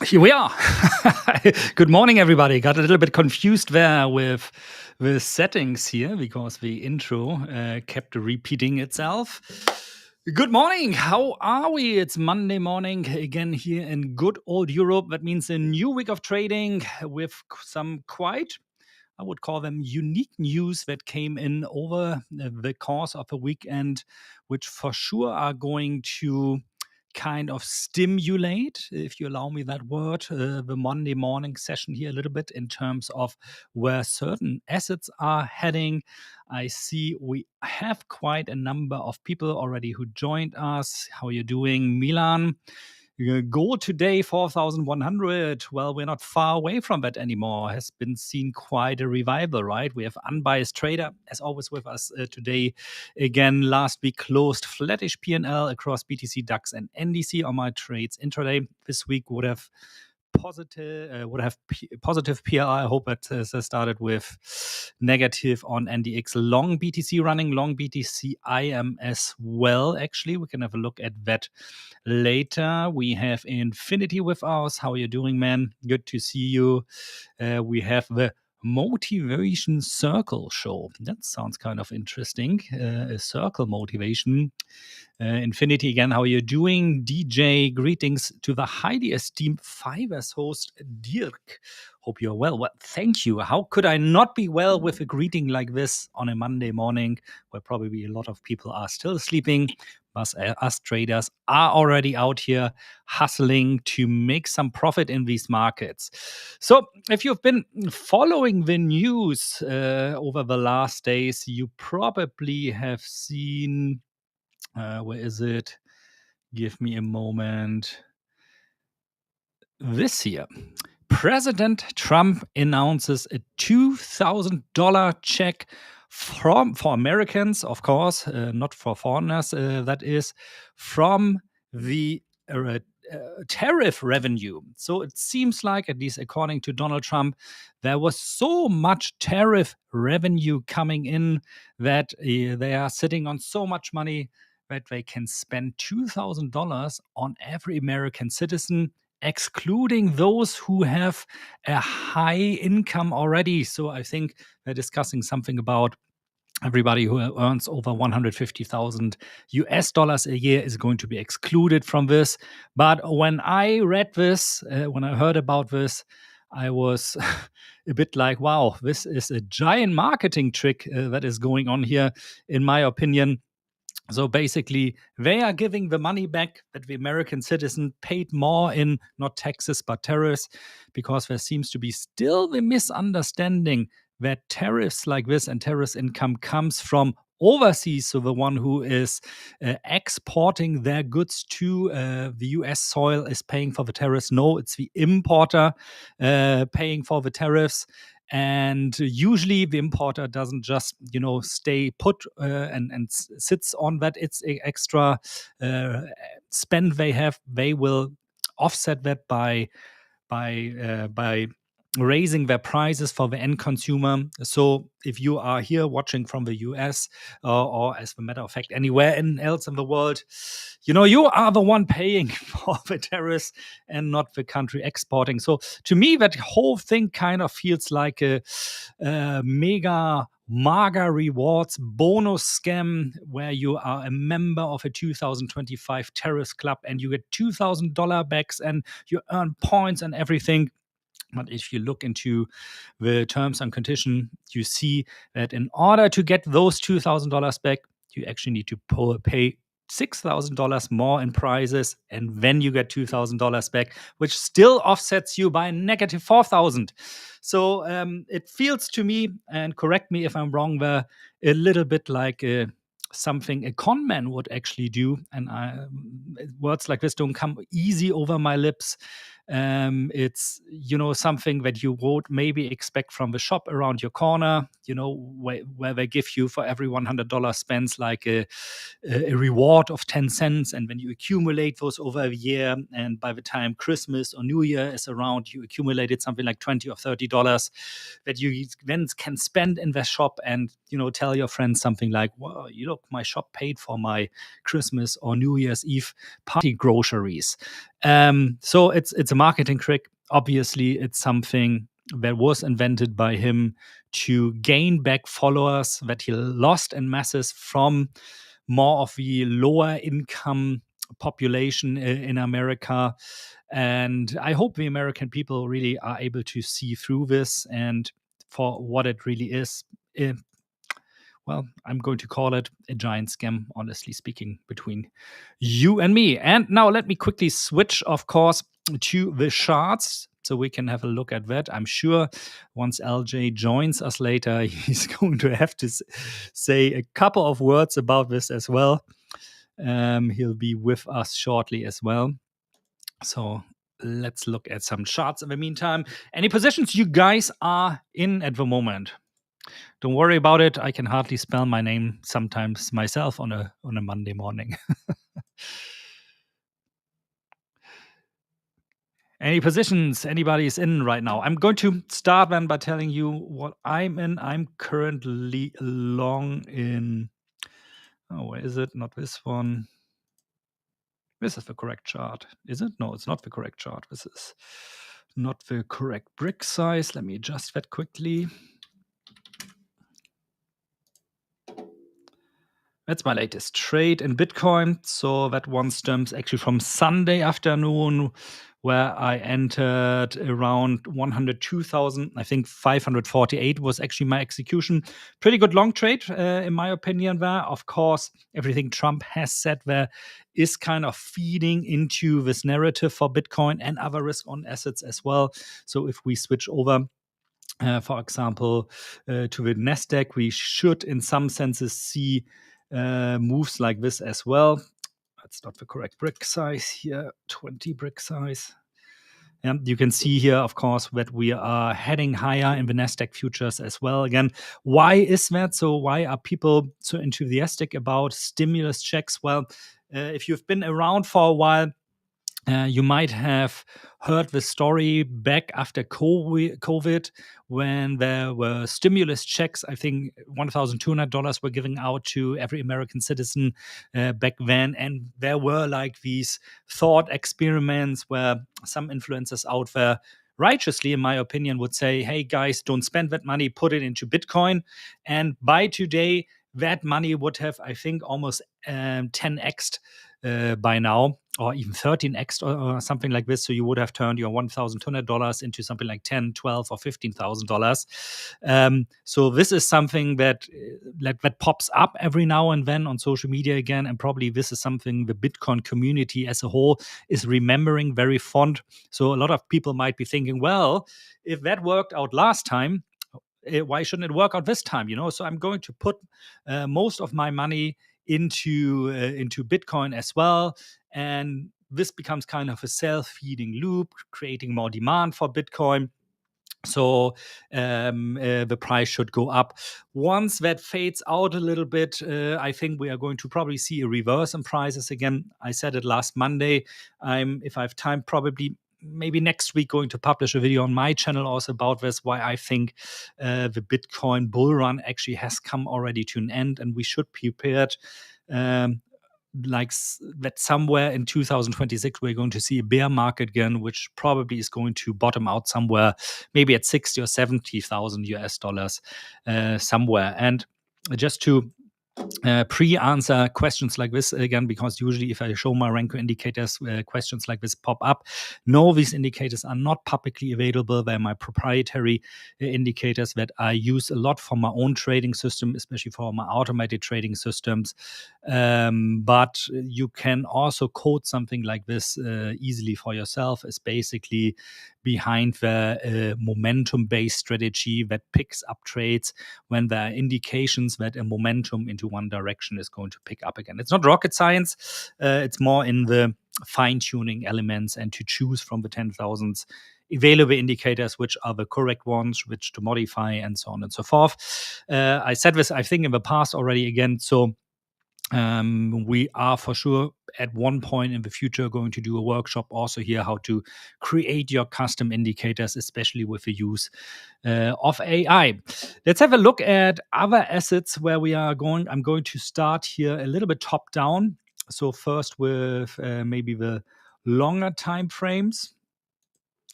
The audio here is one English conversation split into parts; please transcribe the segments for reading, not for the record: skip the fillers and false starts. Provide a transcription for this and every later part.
Here we are. Good morning, everybody. Got a little bit confused there with the settings here because the intro kept repeating itself. Good morning. How are we? It's Monday morning again here in good old Europe. That means a new week of trading with some quite, I would call them, unique news that came in over the course of a weekend, which for sure are going to kind of stimulate, if you allow me that word, the Monday morning session here a little bit in terms of where certain assets are heading. I see we have quite a number of people already who joined us. How are you doing, Milan? Gold today, 4,100. Well, we're not far away from that anymore. Has been seen quite a revival, right? We have Unbiased Trader, as always, with us today. Again, last week closed flattish P&L across BTC, DAX, and NDC on my trades intraday. This week would have positive PR. I hope it started with negative on NDX. Long BTC running, long BTC IM as well. Actually, we can have a look at that later. We have Infinity with us. How are you doing, man? Good to see you. We have the Motivation Circle show. That sounds kind of interesting. A circle motivation. Infinity again, how are you doing? DJ, greetings to the highly esteemed The5ers host, Dirk. Hope you're well. Well, thank you. How could I not be well with a greeting like this on a Monday morning where probably a lot of people are still sleeping? Us traders are already out here hustling to make some profit in these markets. So if you've been following the news over the last days, you probably have seen, where is it? Give me a moment. This year, President Trump announces a $2,000 check for Americans, of course, not for foreigners, that is, from the tariff revenue. So it seems like, at least according to Donald Trump, there was so much tariff revenue coming in that they are sitting on so much money that they can spend $2,000 on every American citizen, excluding those who have a high income already. So I think they're discussing something about everybody who earns over 150,000 US dollars a year is going to be excluded from this. But when I read this, when I heard about this, I was a bit like, wow, this is a giant marketing trick that is going on here, in my opinion. So basically, they are giving the money back that the American citizen paid more in not taxes but tariffs, because there seems to be still the misunderstanding that tariffs like this and tariffs income comes from overseas. So the one who is exporting their goods to the US soil is paying for the tariffs. No, it's the importer paying for the tariffs. And usually the importer doesn't just, stay put and sits on that. It's a extra spend they have. They will offset that by raising their prices for the end consumer. So if you are here watching from the US or as a matter of fact, anywhere else in the world, you are the one paying for the tariffs and not the country exporting. So to me, that whole thing kind of feels like a mega MAGA rewards bonus scam where you are a member of a 2025 terrorist club and you get $2,000 backs and you earn points and everything. But if you look into the terms and conditions, you see that in order to get those $2,000 back, you actually need to pay $6,000 more in prices, and then you get $2,000 back, which still offsets you by negative $4,000. So it feels to me, and correct me if I'm wrong, there a little bit like something a con man would actually do. And words like this don't come easy over my lips. It's something that you would maybe expect from the shop around your corner, where they give you for every $100 spent like a reward of 10 cents, and when you accumulate those over a year, and by the time Christmas or New Year is around, you accumulated something like $20 or $30 that you then can spend in the shop, and tell your friends something like, well, my shop paid for my Christmas or New Year's Eve party groceries. So it's a marketing trick. Obviously, it's something that was invented by him to gain back followers that he lost in masses from more of the lower income population in America. And I hope the American people really are able to see through this and for what it really is. eh, well, I'm going to call it a giant scam, honestly speaking, between you and me. And now let me quickly switch, of course, to the charts so we can have a look at that. I'm sure once LJ joins us later, he's going to have to say a couple of words about this as well. He'll be with us shortly as well. So let's look at some charts in the meantime. Any positions you guys are in at the moment? Don't worry about it. I can hardly spell my name sometimes myself on a Monday morning. Any positions anybody's in right now? I'm going to start then by telling you what I'm in. I'm currently long in. Oh, where is it? Not this one. This is the correct chart. Is it? No, it's not the correct chart. This is not the correct brick size. Let me adjust that quickly. That's my latest trade in Bitcoin. So that one stems actually from Sunday afternoon, where I entered around 102,000. I think 548 was actually my execution. Pretty good long trade, in my opinion, there. Of course, everything Trump has said there is kind of feeding into this narrative for Bitcoin and other risk on assets as well. So if we switch over, for example, to the NASDAQ, we should, in some senses, see moves like this as well. That's not the correct brick size here, 20 brick size. And you can see here, of course, that we are heading higher in the NASDAQ futures as well. Again, why is that? So why are people so enthusiastic about stimulus checks? Well, if you've been around for a while, you might have heard the story back after COVID when there were stimulus checks. I think $1,200 were given out to every American citizen back then. And there were like these thought experiments where some influencers out there righteously, in my opinion, would say, hey, guys, don't spend that money, put it into Bitcoin. And by today, that money would have, I think, almost 10x by now, or even 13x or something like this. So you would have turned your $1,200 into something like $10, $12, or $15,000. So this is something that pops up every now and then on social media again, and probably this is something the Bitcoin community as a whole is remembering very fond. So a lot of people might be thinking, well, if that worked out last time, why shouldn't it work out this time? So I'm going to put most of my money into Bitcoin as well, and this becomes kind of a self-feeding loop, creating more demand for Bitcoin. So the price should go up. Once that fades out a little bit, I think we are going to probably see a reverse in prices again. I said it last Monday. If I have time, probably maybe next week going to publish a video on my channel also about this, why I think the Bitcoin bull run actually has come already to an end, and we should be prepared that somewhere in 2026 we're going to see a bear market again, which probably is going to bottom out somewhere maybe at 60 or 70,000 US dollars somewhere. And just to pre-answer questions like this again, because usually if I show my Renko indicators, questions like this pop up. No, these indicators are not publicly available. They're my proprietary indicators that I use a lot for my own trading system, especially for my automated trading systems. But you can also code something like this easily for yourself. It's basically behind the momentum-based strategy that picks up trades when there are indications that a momentum into one direction is going to pick up again. It's not rocket science. It's more in the fine-tuning elements and to choose from the 10,000 available indicators which are the correct ones, which to modify, and so on and so forth. I said this, I think, in the past already again. So we are for sure at one point in the future going to do a workshop also here how to create your custom indicators, especially with the use of AI. Let's have a look at other assets where we are going. I'm going to start here a little bit top down. So first with maybe the longer time frames.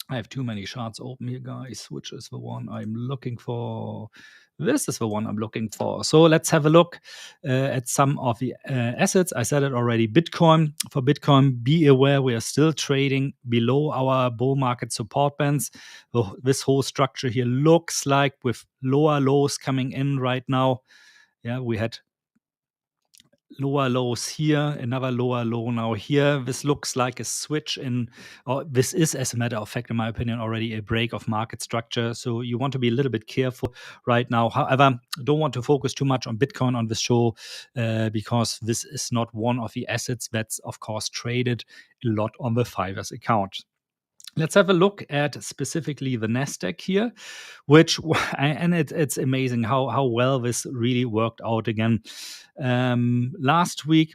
I have too many charts open here, guys. Which is the one I'm looking for? This is the one I'm looking for. So let's have a look at some of the assets. I said it already. Bitcoin. For Bitcoin, be aware we are still trading below our bull market support bands. So this whole structure here looks like with lower lows coming in right now. Yeah, we had lower lows here, another lower low now here. This looks like a switch in, or this is, as a matter of fact, in my opinion, already a break of market structure. So you want to be a little bit careful right now. However, don't want to focus too much on Bitcoin on this show because this is not one of the assets that's, of course, traded a lot on the 5ers account. Let's have a look at specifically the NASDAQ here, which, and it's amazing how well this really worked out again. Last week,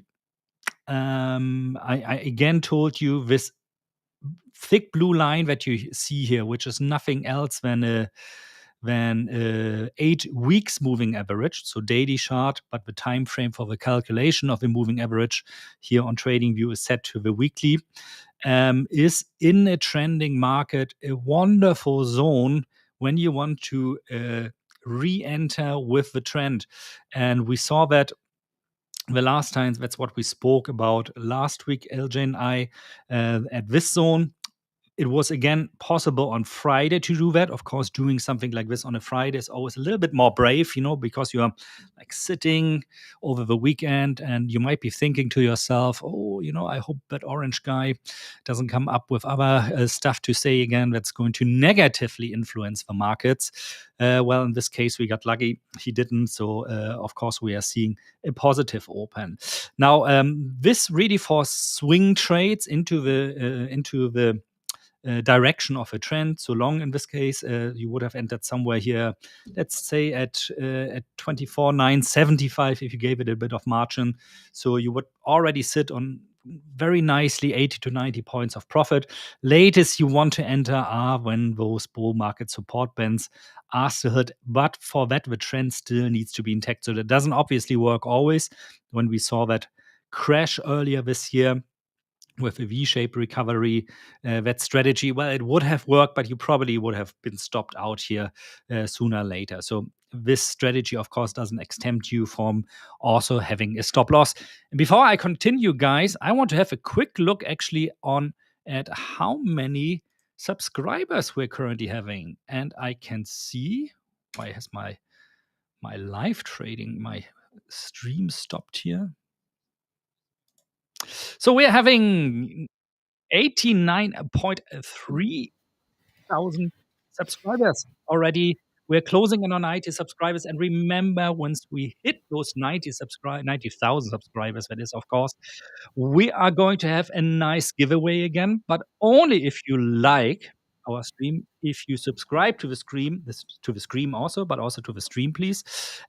I again told you this thick blue line that you see here, which is nothing else than 8 weeks moving average, so daily chart, but the time frame for the calculation of the moving average here on TradingView is set to the weekly. Is in a trending market a wonderful zone when you want to re-enter with the trend. And we saw that the last time. That's what we spoke about last week, LJ and I, at this zone. It was again possible on Friday to do that. Of course, doing something like this on a Friday is always a little bit more brave, because you are like sitting over the weekend and you might be thinking to yourself, oh, I hope that orange guy doesn't come up with other stuff to say again that's going to negatively influence the markets. Well, in this case, we got lucky. He didn't. So, of course, we are seeing a positive open. Now, this really for swing trades into the direction of a trend. So long in this case, you would have entered somewhere here, let's say at 24,975 if you gave it a bit of margin. So you would already sit on very nicely 80 to 90 points of profit. Latest you want to enter are when those bull market support bands are still hit. But for that, the trend still needs to be intact. So that doesn't obviously work always. When we saw that crash earlier this year, with a V-shaped recovery, that strategy, well, it would have worked, but you probably would have been stopped out here sooner or later. So this strategy, of course, doesn't exempt you from also having a stop loss. And before I continue, guys, I want to have a quick look actually at how many subscribers we're currently having. And I can see, why has my live trading, my stream stopped here? So we're having 89.3 thousand subscribers already. We're closing in on 90 subscribers. And remember, once we hit those 90,000 subscribers, that is, of course, we are going to have a nice giveaway again, but only if you like our stream, if you subscribe to the stream also, but also to the stream, please.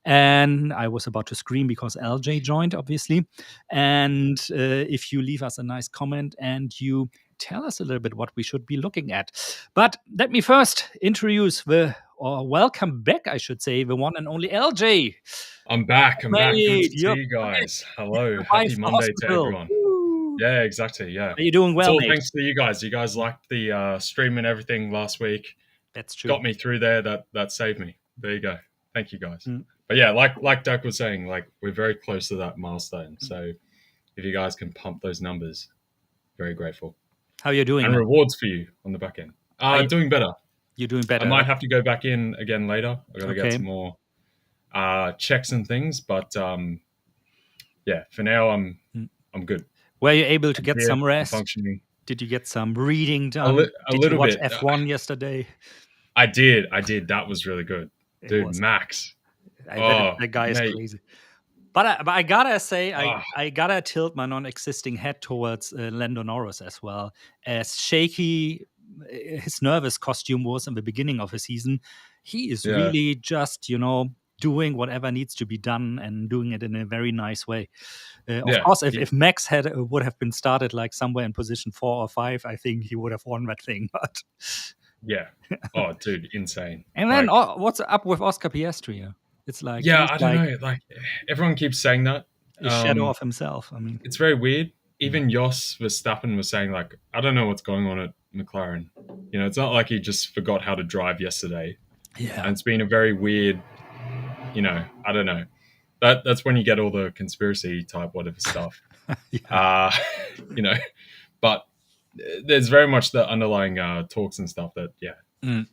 And I was about to scream because LJ joined, obviously. And if you leave us a nice comment and you tell us a little bit what we should be looking at. But let me first introduce welcome back, I should say, the one and only LJ. I'm back. Good to see you guys. Hello. Happy Monday to everyone. Woo. Yeah, exactly. Yeah. Are you doing well, it's all mate? Thanks to you guys. You guys liked the stream and everything last week. That's true. Got me through there. That saved me. There you go. Thank you, guys. But yeah, like Dirk was saying, we're very close to that milestone. So if you guys can pump those numbers, very grateful. How are you doing? And rewards for you on the back end. Doing better. You're doing better. I might have to go back in again later. I got to get some more checks and things, but yeah, for now I'm good. Were you able to get some rest? Functioning. Did you get some reading done? Did you watch bit. F1 yesterday? I did. That was really good, dude. Max. That guy is crazy. But I gotta say, I gotta tilt my non-existing head towards Lando Norris as well. As shaky his nervous costume was in the beginning of the season, he is really just, doing whatever needs to be done and doing it in a very nice way. Of course, if Max would have been started like somewhere in position 4 or 5, I think he would have won that thing. But yeah, oh, dude, insane. And then what's up with Oscar Piastri? It's like I don't know. Like everyone keeps saying that a shadow of himself. I mean, it's very weird. even Jos Verstappen was saying, like, I don't know what's going on at McLaren. You know, it's not like he just forgot how to drive yesterday. Yeah. And it's been a very weird, you know, I don't know. That's when you get all the conspiracy type whatever stuff. Yeah. You know, but there's very much the underlying talks and stuff that,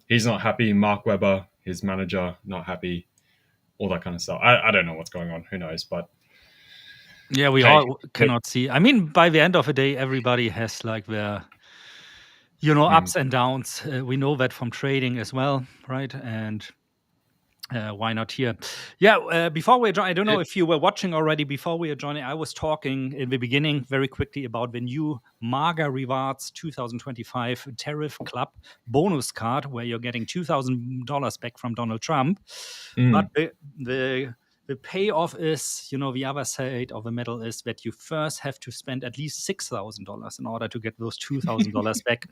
he's not happy. Mark Webber, his manager, not happy. All that kind of stuff. I don't know what's going on. Who knows? But Yeah, we hey, all cannot see. I mean, by the end of the day, everybody has like their, ups and downs. We know that from trading as well, right? And why not here? Yeah, before we join, I don't know if you were watching already. Before we are joining, I was talking in the beginning very quickly about the new MAGA Rewards 2025 Tariff Club bonus card, where you're getting $2,000 back from Donald Trump. But the payoff is, the other side of the medal is that you first have to spend at least $6,000 in order to get those $2,000 back.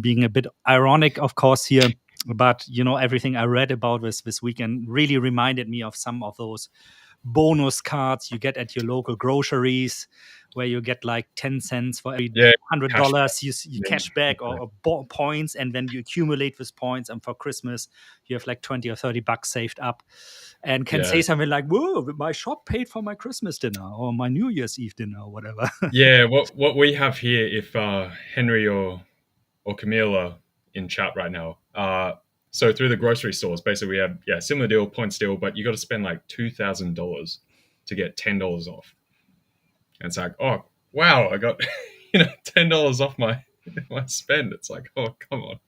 Being a bit ironic, of course, here. But, everything I read about this weekend really reminded me of some of those bonus cards you get at your local groceries, where you get like 10 cents for every $100 you cash back or points, and then you accumulate these points, and for Christmas you have like 20 or 30 bucks saved up and can say something like, whoa, my shop paid for my Christmas dinner or my New Year's Eve dinner or whatever. Yeah, what we have here, if Henry or Camille are in chat right now, so through the grocery stores, basically we have similar deal, points deal, but you got to spend like $2,000 to get $10 off. And it's like, oh wow, I got $10 off my spend. It's like, oh come on.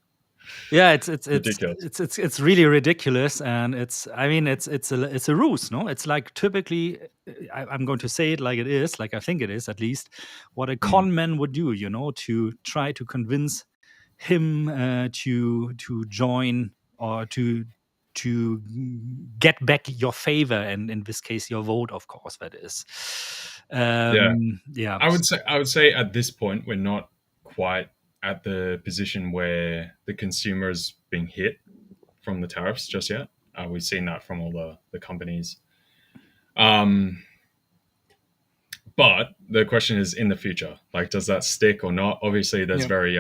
Yeah, it's ridiculous. It's really ridiculous, and it's a ruse, no? It's like typically, I'm going to say it like it is, like I think it is at least, what a con man would do, to try to convince him to join or to get back your favor, and in this case your vote, of course, that is. Yeah. I would say at this point we're not quite at the position where the consumer is being hit from the tariffs just yet. We've seen that from all the companies. But the question is, in the future, like, does that stick or not? Obviously, there's very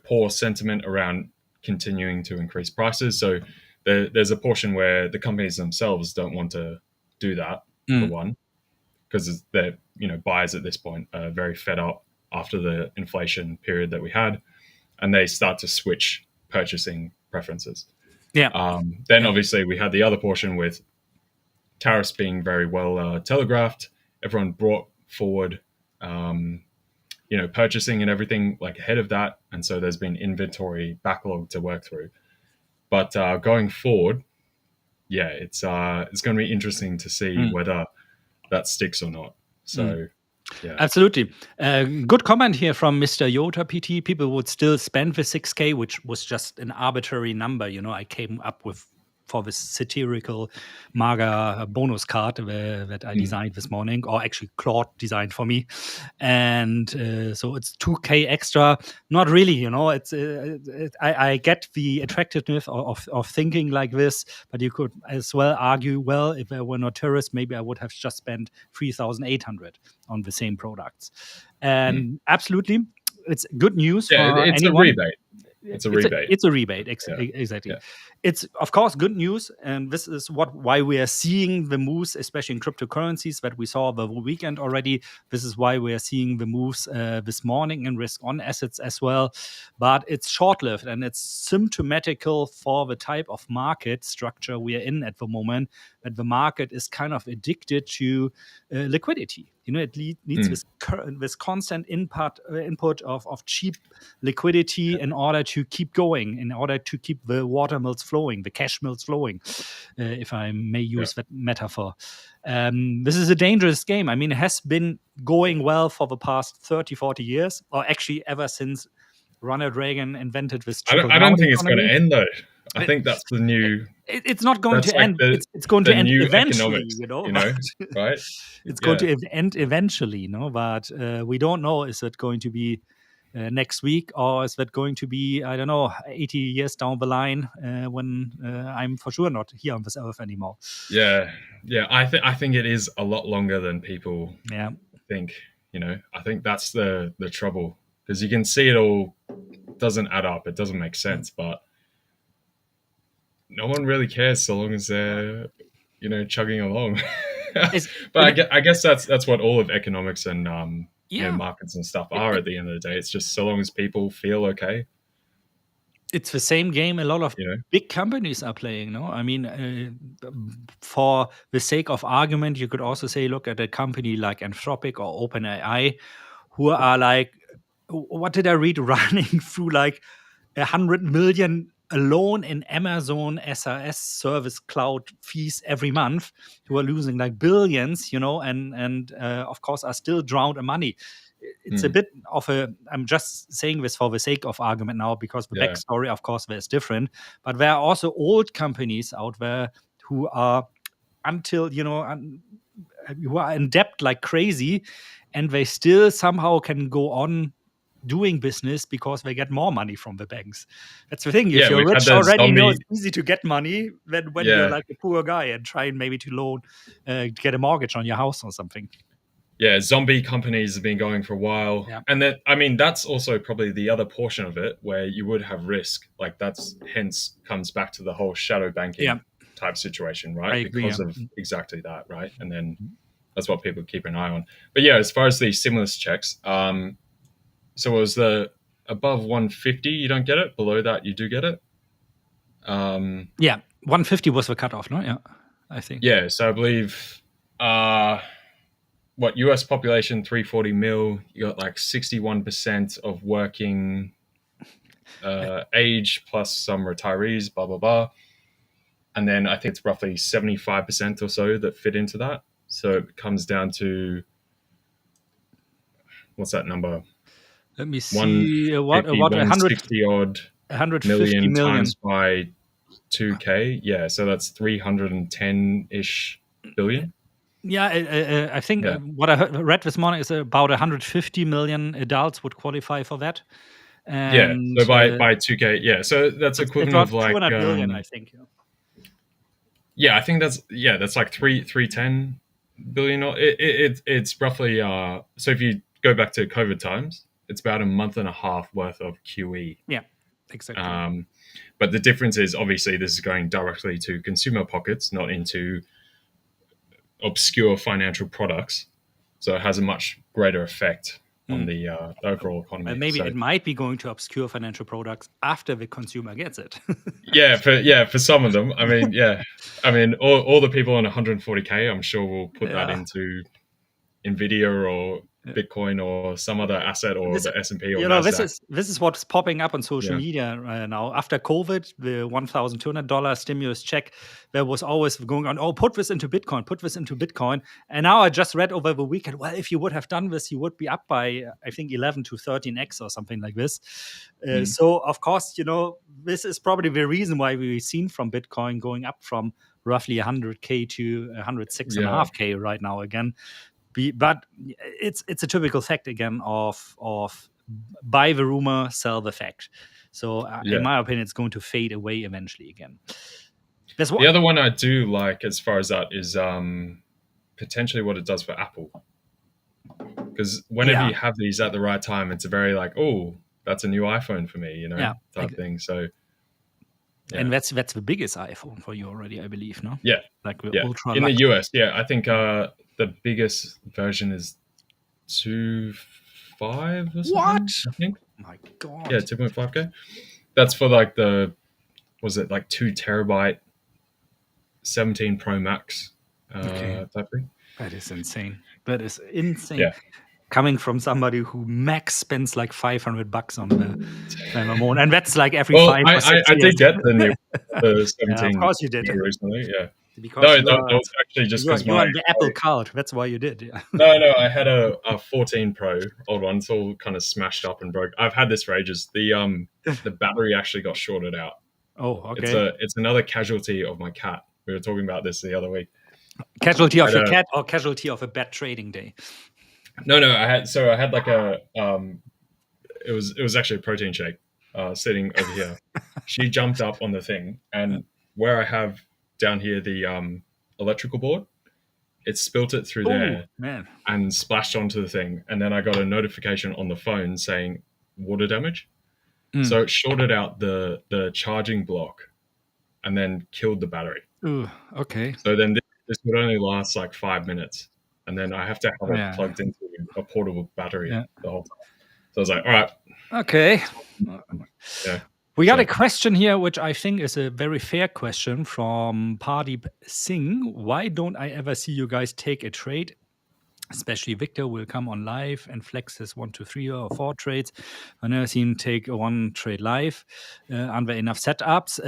poor sentiment around continuing to increase prices. So there's a portion where the companies themselves don't want to do that, for one, because they're buyers at this point are very fed up after the inflation period that we had, and they start to switch purchasing preferences. Then obviously we had the other portion with tariffs being very well telegraphed. Everyone brought forward, purchasing and everything like ahead of that, and so there's been inventory backlog to work through. But going forward, it's going to be interesting to see whether that sticks or not. So. Yeah. Absolutely. Good comment here from Mr. Yota PT. People would still spend the 6K, which was just an arbitrary number. I came up with for this satirical MAGA bonus card that I designed this morning, or actually Claude designed for me. And so it's 2K extra. Not really, I get the attractiveness of thinking like this, but you could as well argue, well, if I were not tourists, maybe I would have just spent 3,800 on the same products. And absolutely, it's good news for it's anyone. A rebate. It's a rebate. It's a rebate, exactly. Yeah. It's, of course, good news, and this is why we are seeing the moves, especially in cryptocurrencies, that we saw the weekend already. This is why we are seeing the moves this morning in risk-on assets as well. But it's short-lived, and it's symptomatical for the type of market structure we are in at the moment, that the market is kind of addicted to liquidity. It needs this constant input of cheap liquidity in order to keep going, in order to keep the water mills flowing, the cash mills flowing, if I may use that metaphor. This is a dangerous game. I mean, it has been going well for the past 30, 40 years, or actually ever since Ronald Reagan invented this trickle-down I don't think economy. It's going to end, though. I think that's the new... It's not going to end. It's going to end eventually, right? It's going to end eventually, but we don't know. Is it going to be next week, or is that going to be, I don't know, 80 years down the line when I'm for sure not here on this earth anymore? Yeah. I think it is a lot longer than people think. I think that's the trouble, because you can see it all doesn't add up. It doesn't make sense, but no one really cares so long as they're, chugging along. But I guess that's what all of economics and markets and stuff are at the end of the day. It's just so long as people feel okay. It's the same game a lot of big companies are playing, no? I mean, for the sake of argument, you could also say, look at a company like Anthropic or OpenAI, who are like, what did I read? Running through like 100 million alone in Amazon SaaS service cloud fees every month, who are losing like billions, and of course are still drowned in money. It's a bit of I'm just saying this for the sake of argument now, because the backstory, of course, there's different. But there are also old companies out there who are who are in debt like crazy, and they still somehow can go on doing business because they get more money from the banks. That's the thing. If you're rich already, it's easy to get money than when you're like a poor guy and trying maybe to get a mortgage on your house or something. Yeah, zombie companies have been going for a while. Yeah. And that's also probably the other portion of it where you would have risk. Like that's hence comes back to the whole shadow banking type situation, right? Because of exactly that, right? And then that's what people keep an eye on. But yeah, as far as the stimulus checks, so it was the above 150, you don't get it. Below that, you do get it. 150 was the cutoff, no? Yeah, I think. Yeah, so I believe... US population 340 mil, you got like 61% of working age plus some retirees, blah blah blah, and then I think it's roughly 75% or so that fit into that. So it comes down to, what's that number? Let me see. What 160 odd 150 million times by 2K. Yeah, so that's 310-ish billion. Yeah, I think what I read this morning is about 150 million adults would qualify for that. And, so by 2K, so that's equivalent of like 200 billion, I think. Yeah, I think that's like 310 billion. It's roughly so if you go back to COVID times, it's about a month and a half worth of QE. Yeah, exactly. But the difference is obviously this is going directly to consumer pockets, not into obscure financial products, so it has a much greater effect on the overall economy. And maybe it might be going to obscure financial products after the consumer gets it. for some of them. I mean, all the people on 140K, I'm sure will put that into Nvidia or Bitcoin or some other asset, or the S&P or NASDAQ. This is what's popping up on social media now. After COVID, the $1,200 stimulus check, there was always going on, put this into Bitcoin. And now I just read over the weekend, well, if you would have done this, you would be up by, I think, 11 to 13x or something like this. So, of course, this is probably the reason why we've seen from Bitcoin going up from roughly 100K to 106.5K right now again. But it's a typical fact again of buy the rumor, sell the fact. So in my opinion, it's going to fade away eventually again. The other one I do like as far as that is potentially what it does for Apple. Because whenever you have these at the right time, it's a very like, oh, that's a new iPhone for me, type thing. So. Yeah. And that's the biggest iPhone for you already, I believe, no? Yeah. Like the ultra in the US, I think the biggest version is 2.5 or something. What? I think. My God. Yeah, 2.5K. That's for like was it like 2 terabyte 17 Pro Max type thing? That is insane. Yeah. Coming from somebody who max spends like $500 on the phone, and that's like every 5 or 6 years. I did get the 17. Of course you did. Recently, yeah. Because that was actually just because you're on the Apple card. That's why you did. Yeah. No, I had a 14 Pro, old one. It's all kind of smashed up and broke. I've had this for ages. The battery actually got shorted out. Oh, okay. It's another casualty of my cat. We were talking about this the other week. Casualty of your cat or casualty of a bad trading day? No, I had like a it was actually a protein shake sitting over here. She jumped up on the thing, and where I have down here the electrical board, it spilt it through there and splashed onto the thing. And then I got a notification on the phone saying water damage. So it shorted out the charging block and then killed the battery. Ooh, okay. So then this would only last like 5 minutes. And then I have to have it plugged into a portable battery the whole time. So I was like, all right. Okay. Yeah. We got a question here, which I think is a very fair question from Pardeep Singh. Why don't I ever see you guys take a trade? Especially Victor will come on live and flex his 1 to 3 or 4 trades. I never seen him take one trade live. Aren't there enough setups?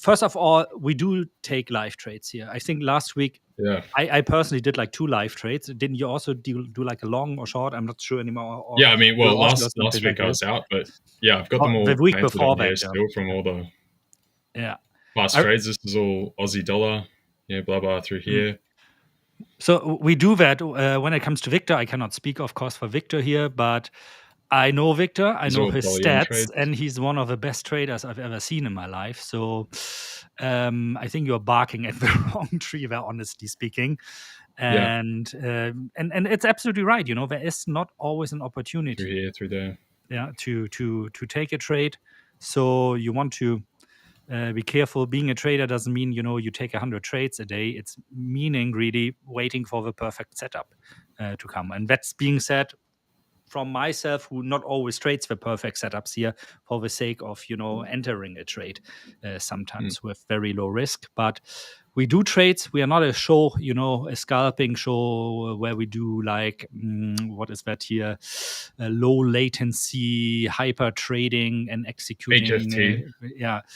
First of all, we do take live trades here. I think last week, I personally did like 2 live trades. Didn't you also do like a long or short? I'm not sure anymore. Yeah, I mean, well, last week I was out, but yeah, I've got them all the week before that, still from all the past I trades. This is all Aussie dollar, blah blah through here. So we do that when it comes to Victor. I cannot speak, of course, for Victor here, but I know Victor. I know his stats, trades. And he's one of the best traders I've ever seen in my life. So I think you're barking at the wrong tree there, honestly speaking. And it's absolutely right. There is not always an opportunity through here, through there. Yeah, to take a trade. So you want to be careful. Being a trader doesn't mean, you take 100 trades a day. It's meaning really waiting for the perfect setup to come. And that's being said from myself, who not always trades the perfect setups here for the sake of, entering a trade sometimes with very low risk. But we do trades. We are not a show, a scalping show where we do like, what is that here? Low latency, hyper trading and executing. HFT.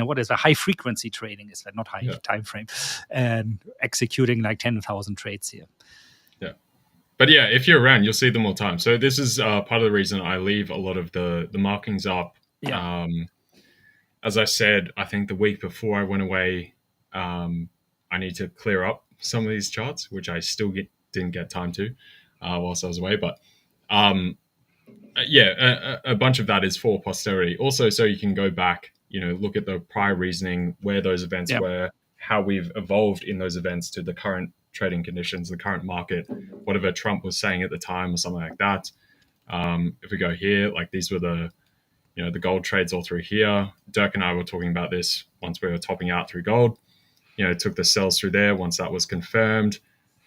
What is the high frequency trading? Is that not high time frame? And executing like 10,000 trades here. Yeah. But yeah, if you're around, you'll see them all the time. So this is part of the reason I leave a lot of the markings up. Yeah. As I said, I think the week before I went away, I need to clear up some of these charts, which I still didn't get time to whilst I was away. But a bunch of that is for posterity. Also, so you can go back, look at the prior reasoning, where those events were, how we've evolved in those events to the current trading conditions, the current market, whatever Trump was saying at the time or something like that. If we go here, like these were the gold trades all through here. Dirk and I were talking about this once we were topping out through gold. Took the sells through there. Once that was confirmed,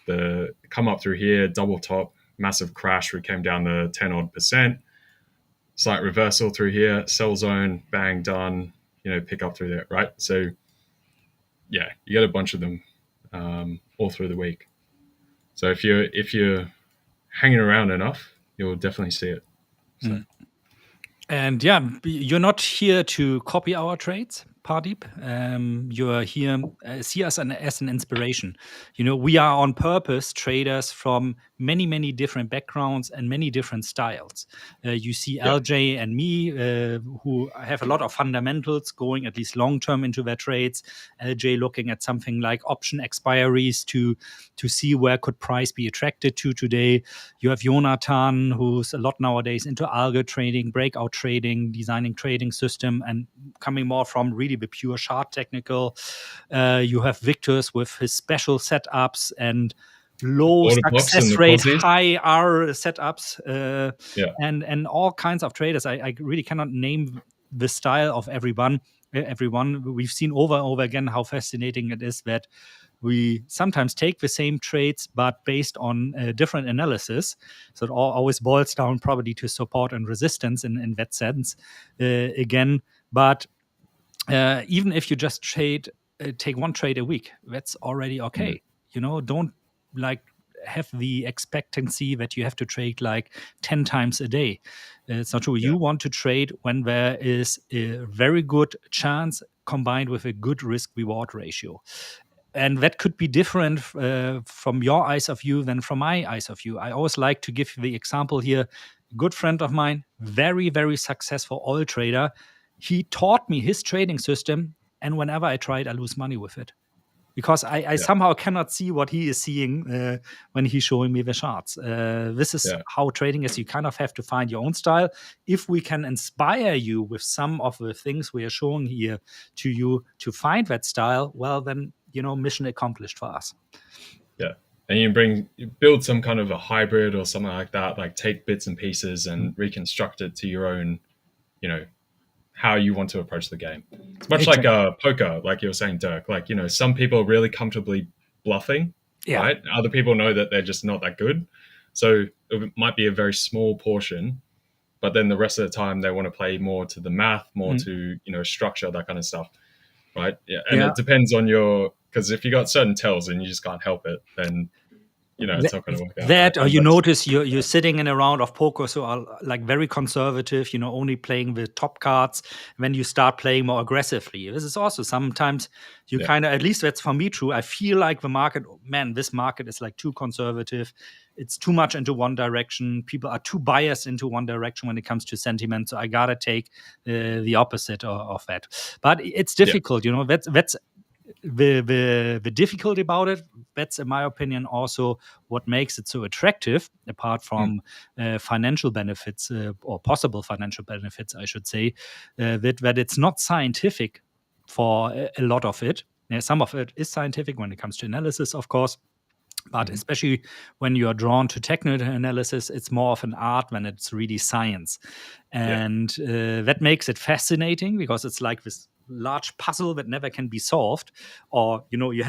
the come up through here, double top, massive crash. We came down the 10% slight reversal through here, sell zone, bang, done, pick up through there, right? So yeah, you get a bunch of them all through the week. So if you're hanging around enough, you'll definitely see it. So. And you're not here to copy our trades, Pardeep. You're here, see us as an inspiration. We are on purpose traders from many, many different backgrounds and many different styles. You see LJ and me, who have a lot of fundamentals going at least long-term into their trades. LJ looking at something like option expiries to see where could price be attracted to today. You have Jonatan, who's a lot nowadays into algo trading, breakout trading, designing trading system, and coming more from really the pure chart technical. You have Victor's with his special setups and low success rate, high R setups, and all kinds of traders. I really cannot name the style of everyone. We've seen over and over again how fascinating it is that we sometimes take the same trades, but based on different analysis. So it always boils down probably to support and resistance in that sense again. But even if you just take one trade a week, that's already okay. Don't have the expectancy that you have to trade like 10 times a day. It's not true. You want to trade when there is a very good chance combined with a good risk reward ratio. And that could be different from your eyes of view than from my eyes of view. I always like to give the example here. A good friend of mine, very, very successful oil trader. He taught me his trading system. And whenever I try it, I lose money with it. Because I somehow cannot see what he is seeing when he's showing me the charts. This is how trading is. You kind of have to find your own style. If we can inspire you with some of the things we are showing here to you to find that style, well, then, mission accomplished for us. Yeah. And you build some kind of a hybrid or something like that, like take bits and pieces and reconstruct it to your own, how you want to approach the game. It's much like poker, like you were saying, Dirk. Like, some people are really comfortably bluffing, right? Other people know that they're just not that good. So it might be a very small portion, but then the rest of the time they want to play more to the math, more to, structure, that kind of stuff, right? Yeah. And it depends on because if you got certain tells and you just can't help it, then it's not going to work out. That, or you notice you're sitting in a round of poker, so are like very conservative, only playing the top cards. When you start playing more aggressively, this is also sometimes you kind of, at least that's for me true. I feel like this market is like too conservative. It's too much into one direction. People are too biased into one direction when it comes to sentiment. So I gotta take the opposite of that. But it's difficult, That's the difficulty about it. That's, in my opinion, also what makes it so attractive, apart from financial benefits, or possible financial benefits, I should say, that it's not scientific for a lot of it. Some of it is scientific when it comes to analysis, of course. But especially when you are drawn to technical analysis, it's more of an art than it's really science. And that makes it fascinating, because it's like this large puzzle that never can be solved. Or, you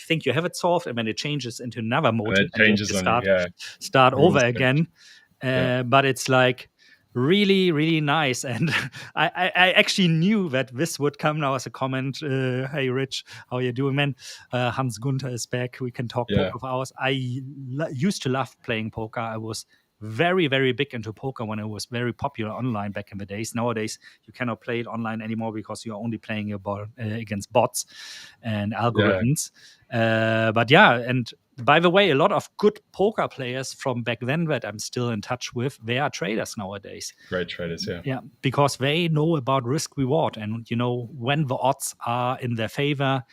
think you have it solved, and then it changes into another mode, and it changes and you start over again. But it's like really, really nice. And I actually knew that this would come now as a comment. Hey, Rich, how you doing, man? Hans Gunther is back. We can talk poker for hours. I used to love playing poker. I was very, very big into poker when it was very popular online back in the days. Nowadays, you cannot play it online anymore, because you're only playing your ball against bots and algorithms. But and by the way, a lot of good poker players from back then that I'm still in touch with, they are traders nowadays. Great traders, yeah. Yeah, because they know about risk reward, and when the odds are in their favor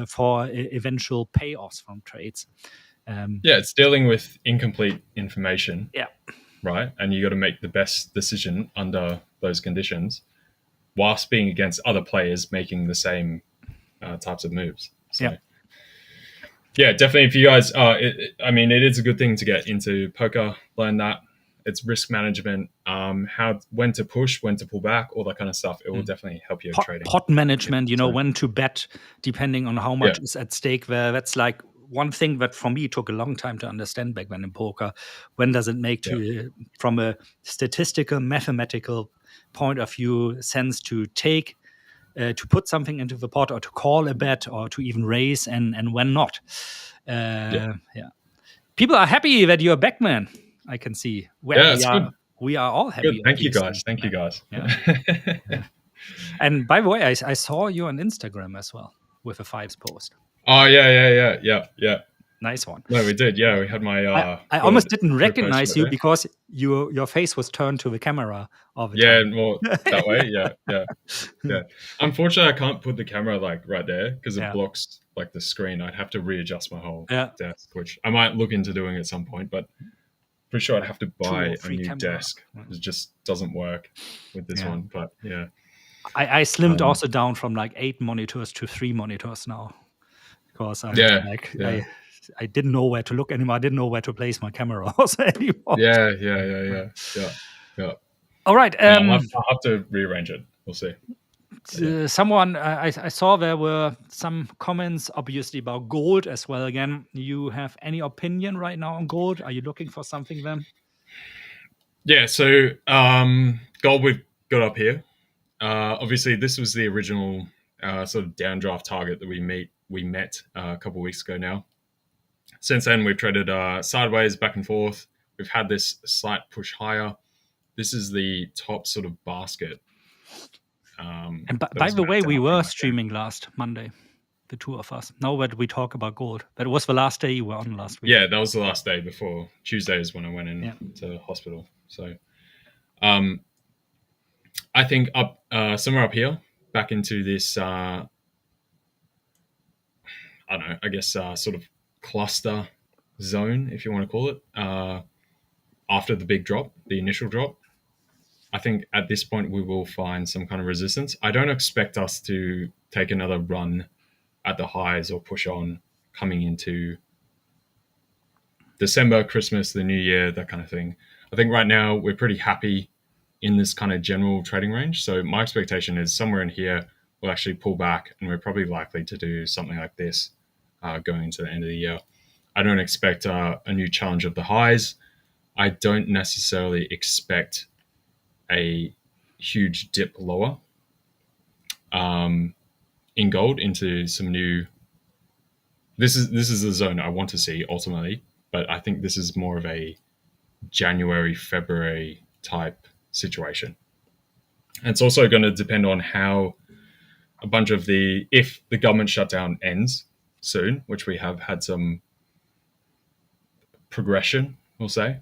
for eventual payoffs from trades. It's dealing with incomplete information. Yeah. Right, and you got to make the best decision under those conditions, whilst being against other players making the same types of moves. So, definitely. If you guys, it is a good thing to get into poker, learn that. It's risk management, when to push, when to pull back, all that kind of stuff. It will definitely help you trading. Pot management, when to bet, depending on how much is at stake there. That's like one thing that for me took a long time to understand back then in poker. When does it make from a statistical, mathematical point of view, sense to take, to put something into the pot, or to call a bet, or to even raise, and when not? People are happy that you're back, man. I can see. We are all happy. Good. Thank you guys. Thank you guys. And by the way, I saw you on Instagram as well with a Fives post. Oh yeah. Nice one. No, we did. Yeah, we had my. I almost didn't recognize you because your face was turned to the camera all the time. More that way. Yeah. Unfortunately, I can't put the camera like right there because it blocks like the screen. I'd have to readjust my whole desk, which I might look into doing at some point, but pretty sure I'd have to buy a new desk. It just doesn't work with this one. But yeah, I slimmed also down from like 8 monitors to 3 monitors now, because I didn't know where to look anymore. I didn't know where to place my camera also anymore. Yeah. All right. I'll have to rearrange it. We'll see. Someone, I saw there were some comments, obviously, about gold as well. Again, you have any opinion right now on gold? Are you looking for something then? Yeah, so gold we've got up here. Obviously, this was the original sort of downdraft target that we met a couple of weeks ago now. Since then, we've traded sideways, back and forth. We've had this slight push higher. This is the top sort of basket. And by the way, we were streaming last Monday, the two of us. Now that we talk about gold, that was the last day you were on last week. Yeah, that was the last day before Tuesday is when I went in to hospital. So, I think up somewhere up here, back into this. I don't know. I guess sort of cluster zone, if you want to call it. After the big drop, the initial drop. I think at this point we will find some kind of resistance. I don't expect us to take another run at the highs or push on coming into December, Christmas, the New Year, that kind of thing. I think right now we're pretty happy in this kind of general trading range. So my expectation is somewhere in here we'll actually pull back, and we're probably likely to do something like this going into the end of the year. I don't expect a new challenge of the highs. I don't necessarily expect a huge dip lower in gold into some new. This is the zone I want to see ultimately, but I think this is more of a January, February type situation. And it's also going to depend on how a bunch of if the government shutdown ends soon, which we have had some progression, we'll say.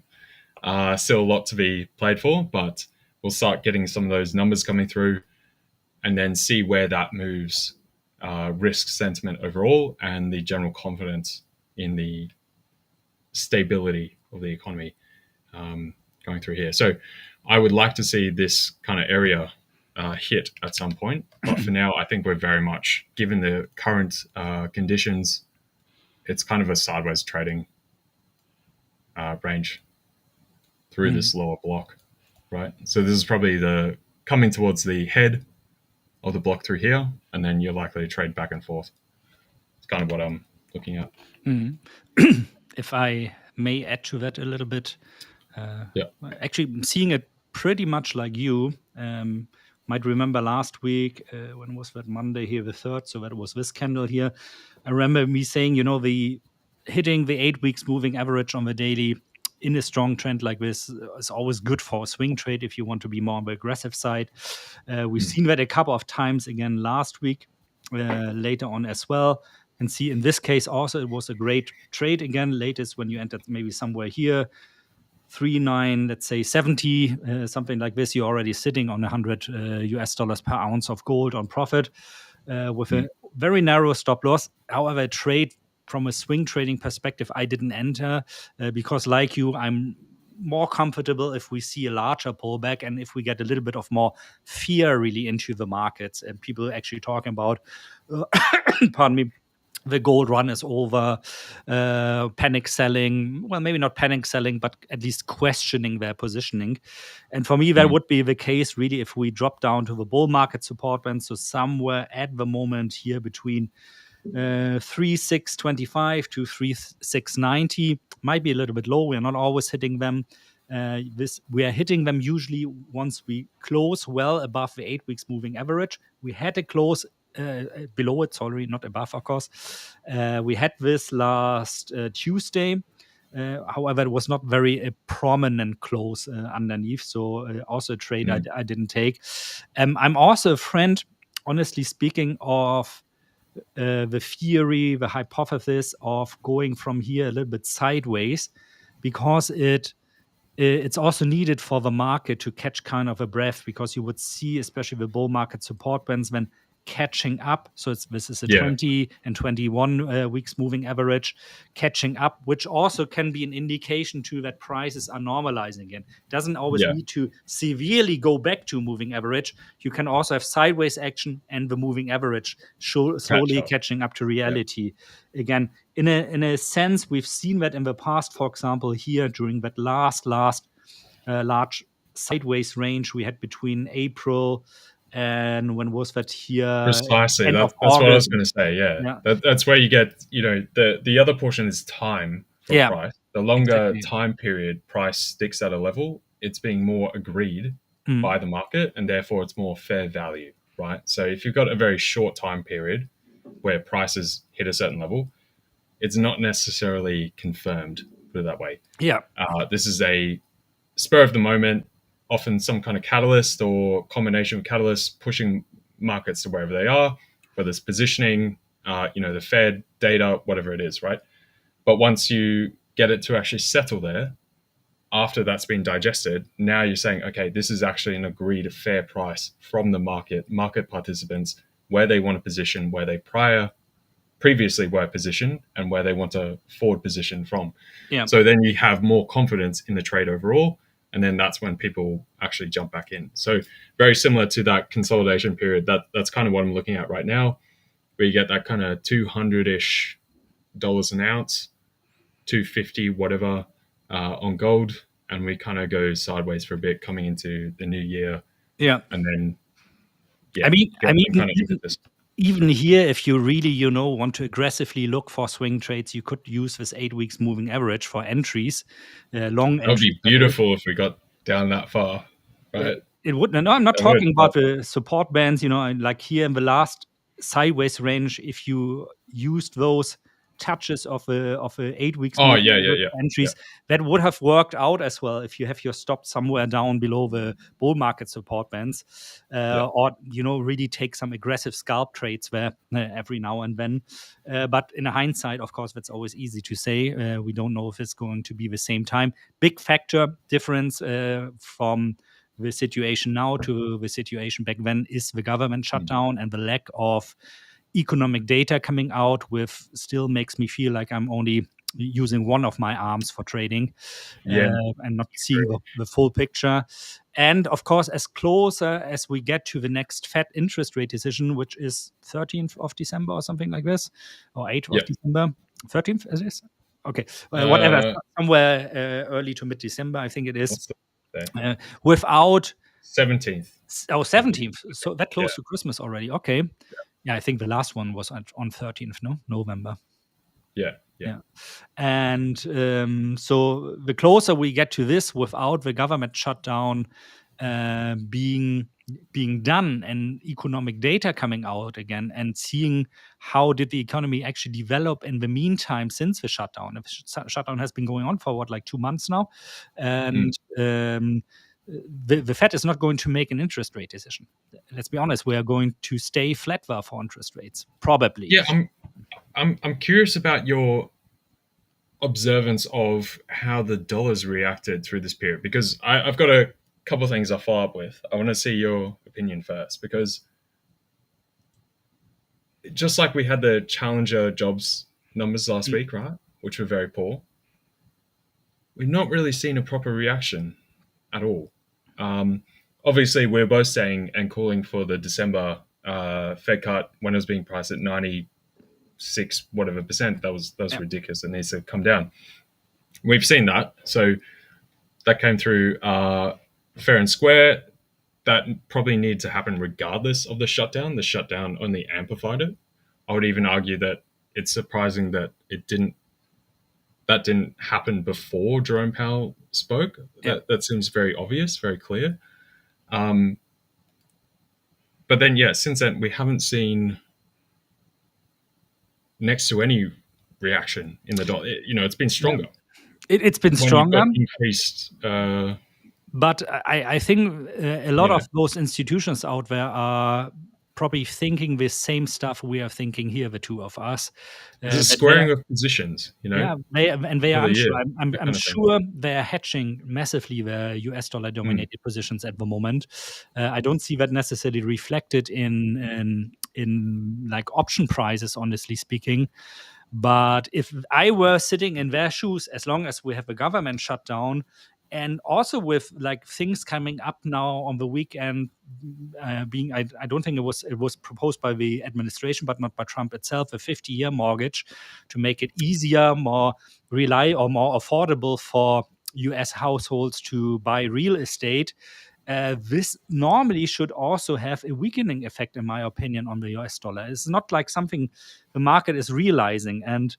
Still a lot to be played for, but we'll start getting some of those numbers coming through and then see where that moves risk sentiment overall and the general confidence in the stability of the economy going through here. So I would like to see this kind of area hit at some point. But for now, I think we're very much, given the current conditions, it's kind of a sideways trading range through this lower block, right? So this is probably coming towards the head of the block through here, and then you're likely to trade back and forth. It's kind of what I'm looking at. If I may add to that a little bit, Yeah. actually I'm seeing it pretty much like you. Might remember last week, when was that, Monday here, the 3rd, so that was this candle here. I remember me saying, the hitting the 8 weeks moving average on the daily in a strong trend like this is always good for a swing trade if you want to be more on the aggressive side. We've seen that a couple of times again last week, later on as well. And see, in this case also, it was a great trade again. Latest when you entered maybe somewhere here, 39, let's say 70, something like this, you're already sitting on $100 US per ounce of gold on profit, with a very narrow stop loss. However, a trade from a swing trading perspective, I didn't enter because, like you, I'm more comfortable if we see a larger pullback and if we get a little bit of more fear really into the markets and people actually talking about, pardon me, the gold run is over, panic selling. Well, maybe not panic selling, but at least questioning their positioning. And for me, that would be the case really if we drop down to the bull market support band. So somewhere at the moment here between 3,625 to 3,690 might be a little bit low. We're not always hitting them. We are hitting them usually once we close well above the 8 weeks moving average. We had a close below it, sorry, not above, of course. We had this last Tuesday. However, it was not very a prominent close underneath, so also a trade I didn't take. I'm also a friend, honestly speaking, of the theory, the hypothesis of going from here a little bit sideways, because it's also needed for the market to catch kind of a breath, because you would see, especially the bull market support bands, when catching up. So this is a 20 and 21 weeks moving average catching up, which also can be an indication to that prices are normalizing again. It doesn't always need to severely go back to moving average. You can also have sideways action and the moving average slowly catching up to reality. Again, in a sense, we've seen that in the past, for example, here during that last large sideways range we had between April and when was that here? Precisely. That's what I was going to say. Yeah. That's where you get, the other portion is time for price. The longer time period price sticks at a level, it's being more agreed by the market, and therefore it's more fair value, right? So if you've got a very short time period where prices hit a certain level, it's not necessarily confirmed, put it that way. Yeah. This is a spur of the moment, often some kind of catalyst or combination of catalysts pushing markets to wherever they are, whether it's positioning, the Fed data, whatever it is, right? But once you get it to actually settle there, after that's been digested, now you're saying, okay, this is actually an agreed fair price from the market participants, where they want to position, where they previously were positioned, and where they want to forward position from. Yeah. So then you have more confidence in the trade overall, and then that's when people actually jump back in. So very similar to that consolidation period, that's kind of what I'm looking at right now, where you get that kind of 200-ish an ounce, 250 whatever on gold, and we kind of go sideways for a bit coming into the new year. Yeah, and then I mean, kind of into this. Even here, if you really, want to aggressively look for swing trades, you could use this 8 weeks moving average for entries, long That would entries. be beautiful if we got down that far, right? It would. No, I'm not talking about the support bands. Like here in the last sideways range, if you used those touches of a 8 weeks entries, that would have worked out as well if you have your stop somewhere down below the bull market support bands, or really take some aggressive scalp trades there every now and then. But in hindsight, of course, that's always easy to say. We don't know if it's going to be the same time. Big factor difference from the situation now to the situation back then is the government shutdown and the lack of economic data coming out, with still makes me feel like I'm only using one of my arms for trading and not seeing the full picture. And of course, as closer as we get to the next Fed interest rate decision, which is 13th of December or something like this, or 8th of December, 13th is this? Okay, whatever, somewhere early to mid-December, I think it is. Without 17th. Oh, 17th. So that close to Christmas already. Okay. Yeah, I think the last one was on 13th, November. Yeah. And so the closer we get to this, without the government shutdown being done and economic data coming out again, and seeing how did the economy actually develop in the meantime since the shutdown. The shutdown has been going on for 2 months now, and the Fed is not going to make an interest rate decision. Let's be honest, we are going to stay flat there for interest rates, probably. Yeah, I'm curious about your observance of how the dollar's reacted through this period, because I've got a couple of things I'll follow up with. I want to see your opinion first, because just like we had the Challenger jobs numbers last week, right, which were very poor, we've not really seen a proper reaction at all. Obviously, we're both saying and calling for the December Fed cut when it was being priced at 96 whatever percent. That was ridiculous. It needs to come down. We've seen that, so that came through fair and square. That probably needed to happen regardless of the shutdown. The shutdown only amplified it. I would even argue that it's surprising that that didn't happen before Jerome Powell spoke. That seems very obvious, very clear. But then, since then, we haven't seen next to any reaction in the dollar. It's been stronger. It's been stronger. Increased. But I think a lot of those institutions out there are probably thinking the same stuff we are thinking here, the two of us. There's a squaring of positions, Yeah, they are unsure. I'm sure they're hedging massively their US dollar dominated positions at the moment. I don't see that necessarily reflected in like option prices, honestly speaking. But if I were sitting in their shoes, as long as we have a government shutdown, and also with like things coming up now on the weekend, I don't think it was proposed by the administration, but not by Trump itself, a 50-year mortgage to make it easier, more more affordable for US households to buy real estate. This normally should also have a weakening effect, in my opinion, on the US dollar. It's not like something the market is realizing. And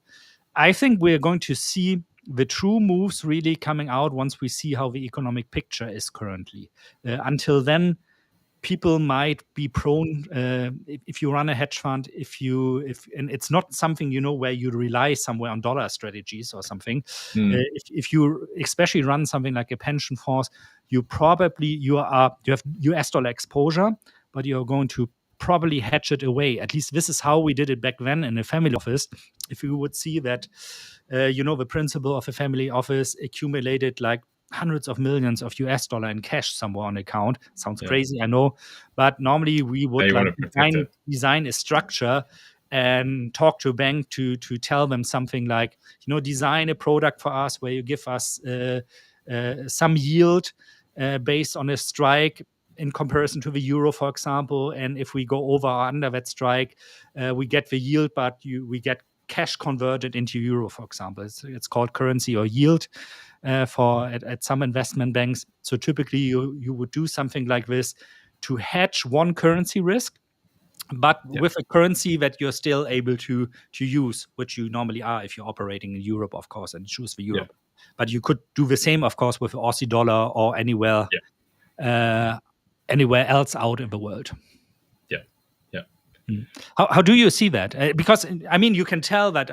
I think we're going to see the true moves really coming out once we see how the economic picture is currently. Until then, people might be prone, if you run a hedge fund, and it's not something where you rely somewhere on dollar strategies or something. If you especially run something like a pension fund, you have US dollar exposure, but you're going to probably hedge it away. At least this is how we did it back then in a family office. If you would see that, the principal of a family office accumulated like hundreds of millions of US dollar in cash somewhere on account. Sounds crazy, I know. But normally we would design a structure and talk to a bank to tell them something like, design a product for us where you give us some yield based on a strike in comparison to the euro, for example. And if we go over or under that strike, we get the yield, but we get cash converted into euro, for example. It's called currency or yield at some investment banks. So typically you would do something like this to hedge one currency risk, but with a currency that you're still able to use, which you normally are if you're operating in Europe, of course, and choose for Europe. But you could do the same, of course, with Aussie dollar or anywhere else out in the world. How do you see that? Because I mean, you can tell that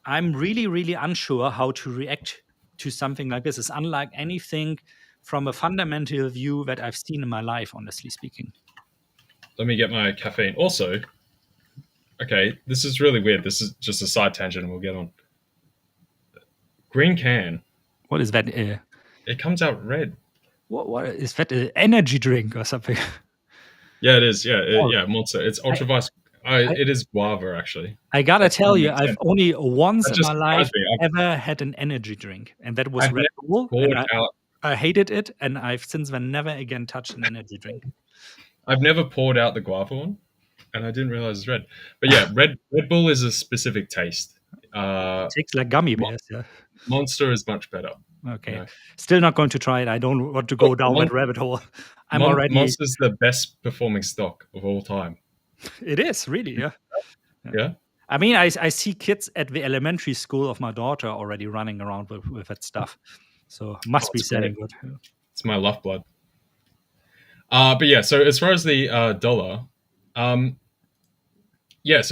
I'm really, really unsure how to react to something like this. It's unlike anything from a fundamental view that I've seen in my life, honestly speaking. Let me get my caffeine. Also, okay, this is really weird. This is just a side tangent and we'll get on. Green can. What is that? It comes out red. What is that? An energy drink or something? Yeah, it is. Yeah, Monster. It's ultra vice. It is guava, actually. I gotta tell you, I've only once in my life ever had an energy drink, and that was Red Bull. I hated it, and I've since then never again touched an energy drink. I've never poured out the guava one, and I didn't realize it's red. But yeah, Red Bull is a specific taste. It tastes like gummy bears. Yeah. Monster is much better. Okay, still not going to try it. I don't want to go down that rabbit hole. Monster's the best performing stock of all time. It is really, yeah. I mean, I see kids at the elementary school of my daughter already running around with that stuff. So must be selling good. It's my lifeblood. But yeah, so as far as the dollar, so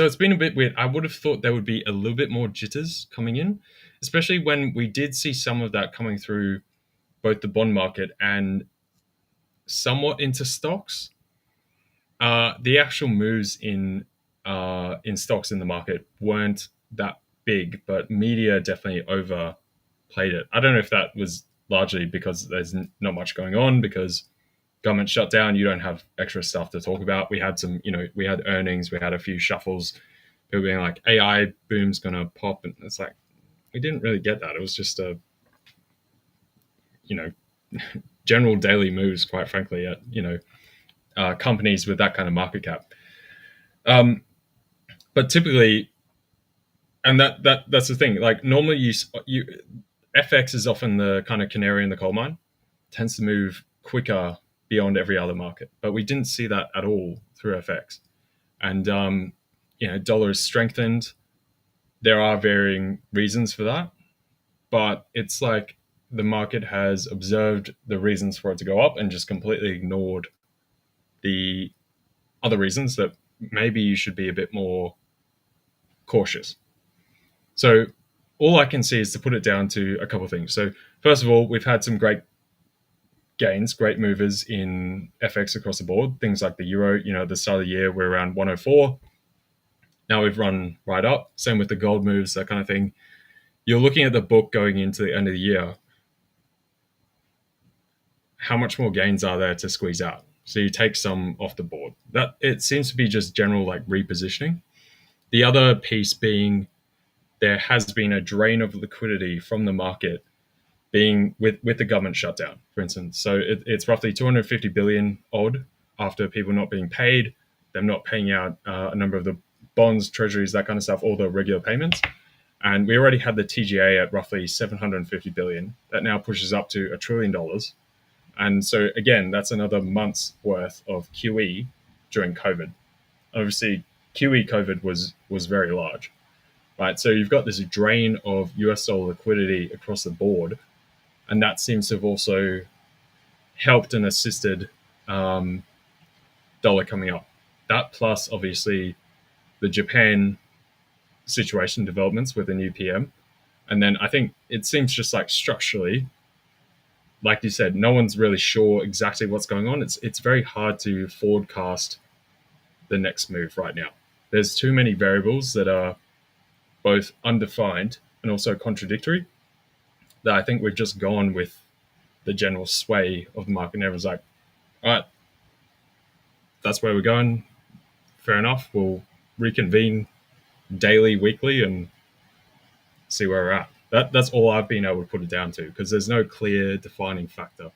it's been a bit weird. I would have thought there would be a little bit more jitters coming in, especially when we did see some of that coming through both the bond market and somewhat into stocks. The actual moves in stocks in the market weren't that big, but media definitely overplayed it. I don't know if that was largely because there's not much going on, because government shut down, you don't have extra stuff to talk about. We had we had earnings, we had a few shuffles, people being like, AI boom's gonna pop, and it's like, we didn't really get that. It was just a, general daily moves, quite frankly, at, companies with that kind of market cap. But typically, and that's the thing, like normally you FX is often the kind of canary in the coal mine, tends to move quicker beyond every other market, but we didn't see that at all through FX. And dollar is strengthened. There are varying reasons for that, but it's like the market has observed the reasons for it to go up and just completely ignored the other reasons that maybe you should be a bit more cautious. So all I can see is to put it down to a couple of things. So first of all, we've had some great gains, great movers in FX across the board. Things like the euro, at the start of the year, we're around 104. Now we've run right up. Same with the gold moves, that kind of thing. You're looking at the book going into the end of the year. How much more gains are there to squeeze out? So you take some off the board. That it seems to be just general like repositioning. The other piece being there has been a drain of liquidity from the market being with the government shutdown, for instance. So it's roughly 250 billion odd after people not being paid, them not paying out a number of the bonds, treasuries, that kind of stuff, all the regular payments. And we already had the TGA at roughly 750 billion. That now pushes up to $1 trillion. And so again, that's another month's worth of QE during COVID. Obviously, QE COVID was very large, right? So you've got this drain of US dollar liquidity across the board, and that seems to have also helped and assisted dollar coming up. That plus obviously the Japan situation developments with the new PM. And then I think it seems just like structurally, like you said, no one's really sure exactly what's going on. It's very hard to forecast the next move right now. There's too many variables that are both undefined and also contradictory that I think we've just gone with the general sway of the market. And everyone's like, all right, that's where we're going. Fair enough. We'll reconvene daily, weekly, and see where we're at. That's all I've been able to put it down to, because there's no clear defining factor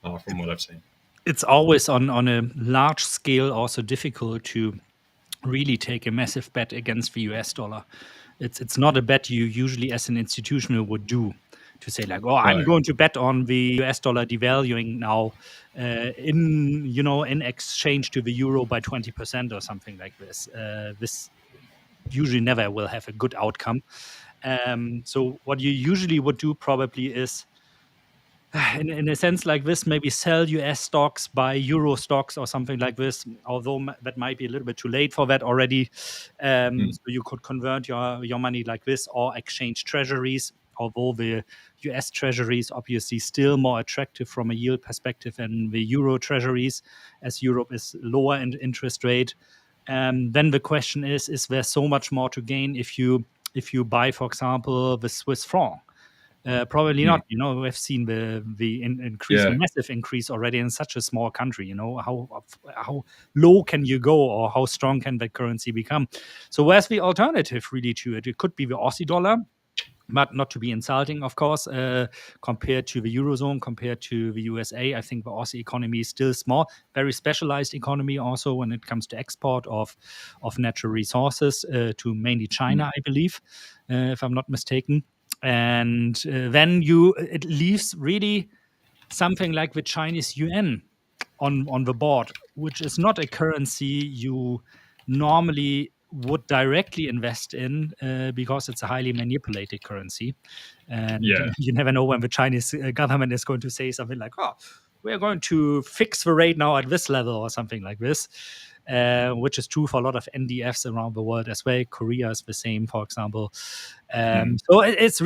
from what I've seen. It's always on a large scale also difficult to really take a massive bet against the US dollar. It's not a bet you usually as an institutional would do, to say like, oh, I'm going to bet on the US dollar devaluing now in exchange to the euro by 20% or something like this. This usually never will have a good outcome. So what you usually would do probably is, in a sense like this, maybe sell US stocks, buy euro stocks or something like this, although that might be a little bit too late for that already. So you could convert your money like this, or exchange treasuries, although the US treasuries obviously still more attractive from a yield perspective than the euro treasuries, as Europe is lower in interest rate. Then the question is there so much more to gain if you buy, for example, the Swiss franc? Probably not. We've seen the increase, massive increase already in such a small country. How low can you go, or how strong can that currency become? So where's the alternative really to it? It could be the Aussie dollar, but not to be insulting, of course, compared to the Eurozone, compared to the USA. I think the Aussie economy is still small, very specialized economy also when it comes to export of natural resources to mainly China, I believe, if I'm not mistaken. And then it leaves really something like the Chinese yuan on the board, which is not a currency you normally would directly invest in because it's a highly manipulated currency. And you never know when the Chinese government is going to say something like, oh, we're going to fix the rate now at this level or something like this, which is true for a lot of NDFs around the world as well. Korea is the same, for example. So it's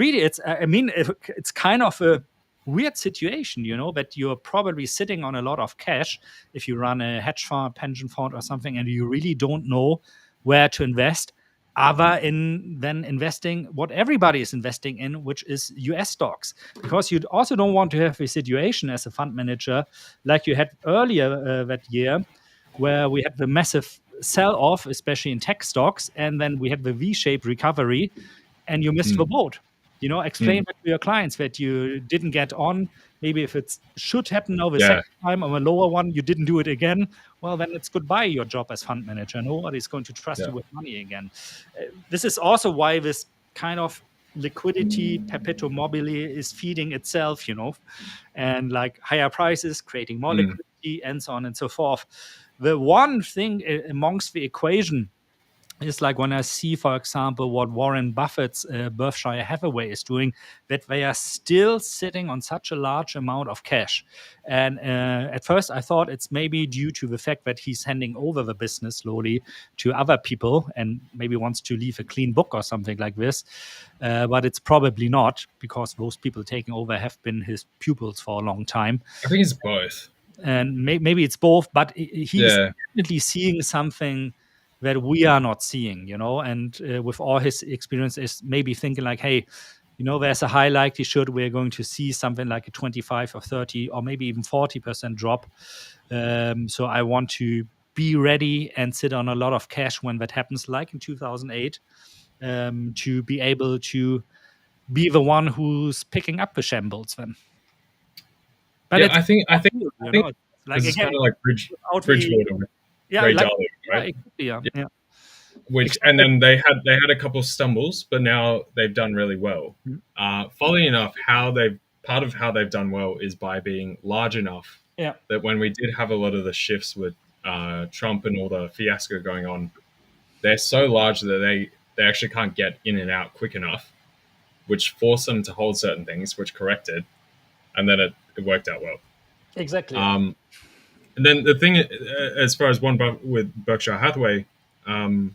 kind of a weird situation, that you're probably sitting on a lot of cash if you run a hedge fund, pension fund or something, and you really don't know where to invest other than investing what everybody is investing in, which is US stocks. Because you also don't want to have a situation as a fund manager like you had earlier that year, where we had the massive sell-off, especially in tech stocks, and then we had the V-shaped recovery, and you missed the boat. Explain that to your clients that you didn't get on. Maybe if it should happen now the second time on a lower one, you didn't do it again. Well, then it's goodbye your job as fund manager. Nobody's going to trust you with money again. This is also why this kind of liquidity perpetuum mobile is feeding itself, and like higher prices, creating more liquidity, and so on and so forth. The one thing amongst the equation is like when I see, for example, what Warren Buffett's Berkshire Hathaway is doing, that they are still sitting on such a large amount of cash. And at first I thought it's maybe due to the fact that he's handing over the business slowly to other people and maybe wants to leave a clean book or something like this. But it's probably not, because those people taking over have been his pupils for a long time. I think it's both. And maybe it's both, but he's definitely seeing something that we are not seeing, and with all his experience is maybe thinking like, hey, there's a high likelihood we're going to see something like a 25 or 30 or maybe even 40% drop. So I want to be ready and sit on a lot of cash when that happens, like in 2008, to be able to be the one who's picking up the shambles then. But I think like this is kind of like Bridgewater with Ray Dalio, right? Yeah. Which and then they had a couple of stumbles, but now they've done really well. Funnily enough, part of how they've done well is by being large enough that when we did have a lot of the shifts with Trump and all the fiasco going on, they're so large that they actually can't get in and out quick enough, which forced them to hold certain things, which corrected, and then it worked out well. Exactly. And then the thing, as far as with Berkshire Hathaway, I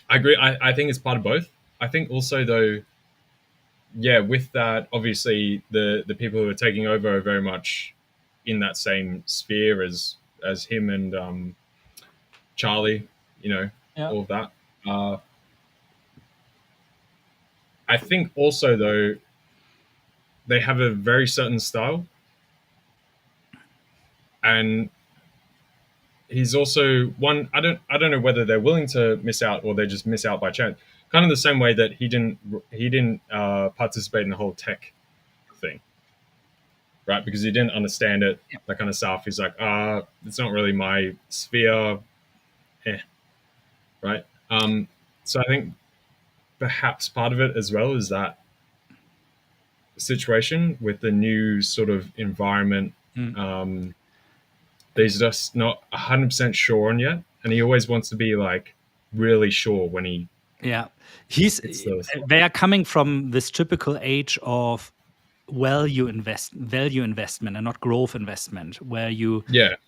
agree. I think it's part of both. I think also, though, with that, obviously the people who are taking over are very much in that same sphere as him and Charlie, all of that. I think also, though, they have a very certain style, and he's also one. I don't know whether they're willing to miss out or they just miss out by chance. Kind of the same way that he didn't participate in the whole tech thing, right? Because he didn't understand it, that kind of stuff. He's like, it's not really my sphere. right? So I think perhaps part of it as well is that situation with the new sort of environment. He's just not 100% sure on yet, and he always wants to be like really sure when he hits those. They are coming from this typical age of value investment and not growth investment, where you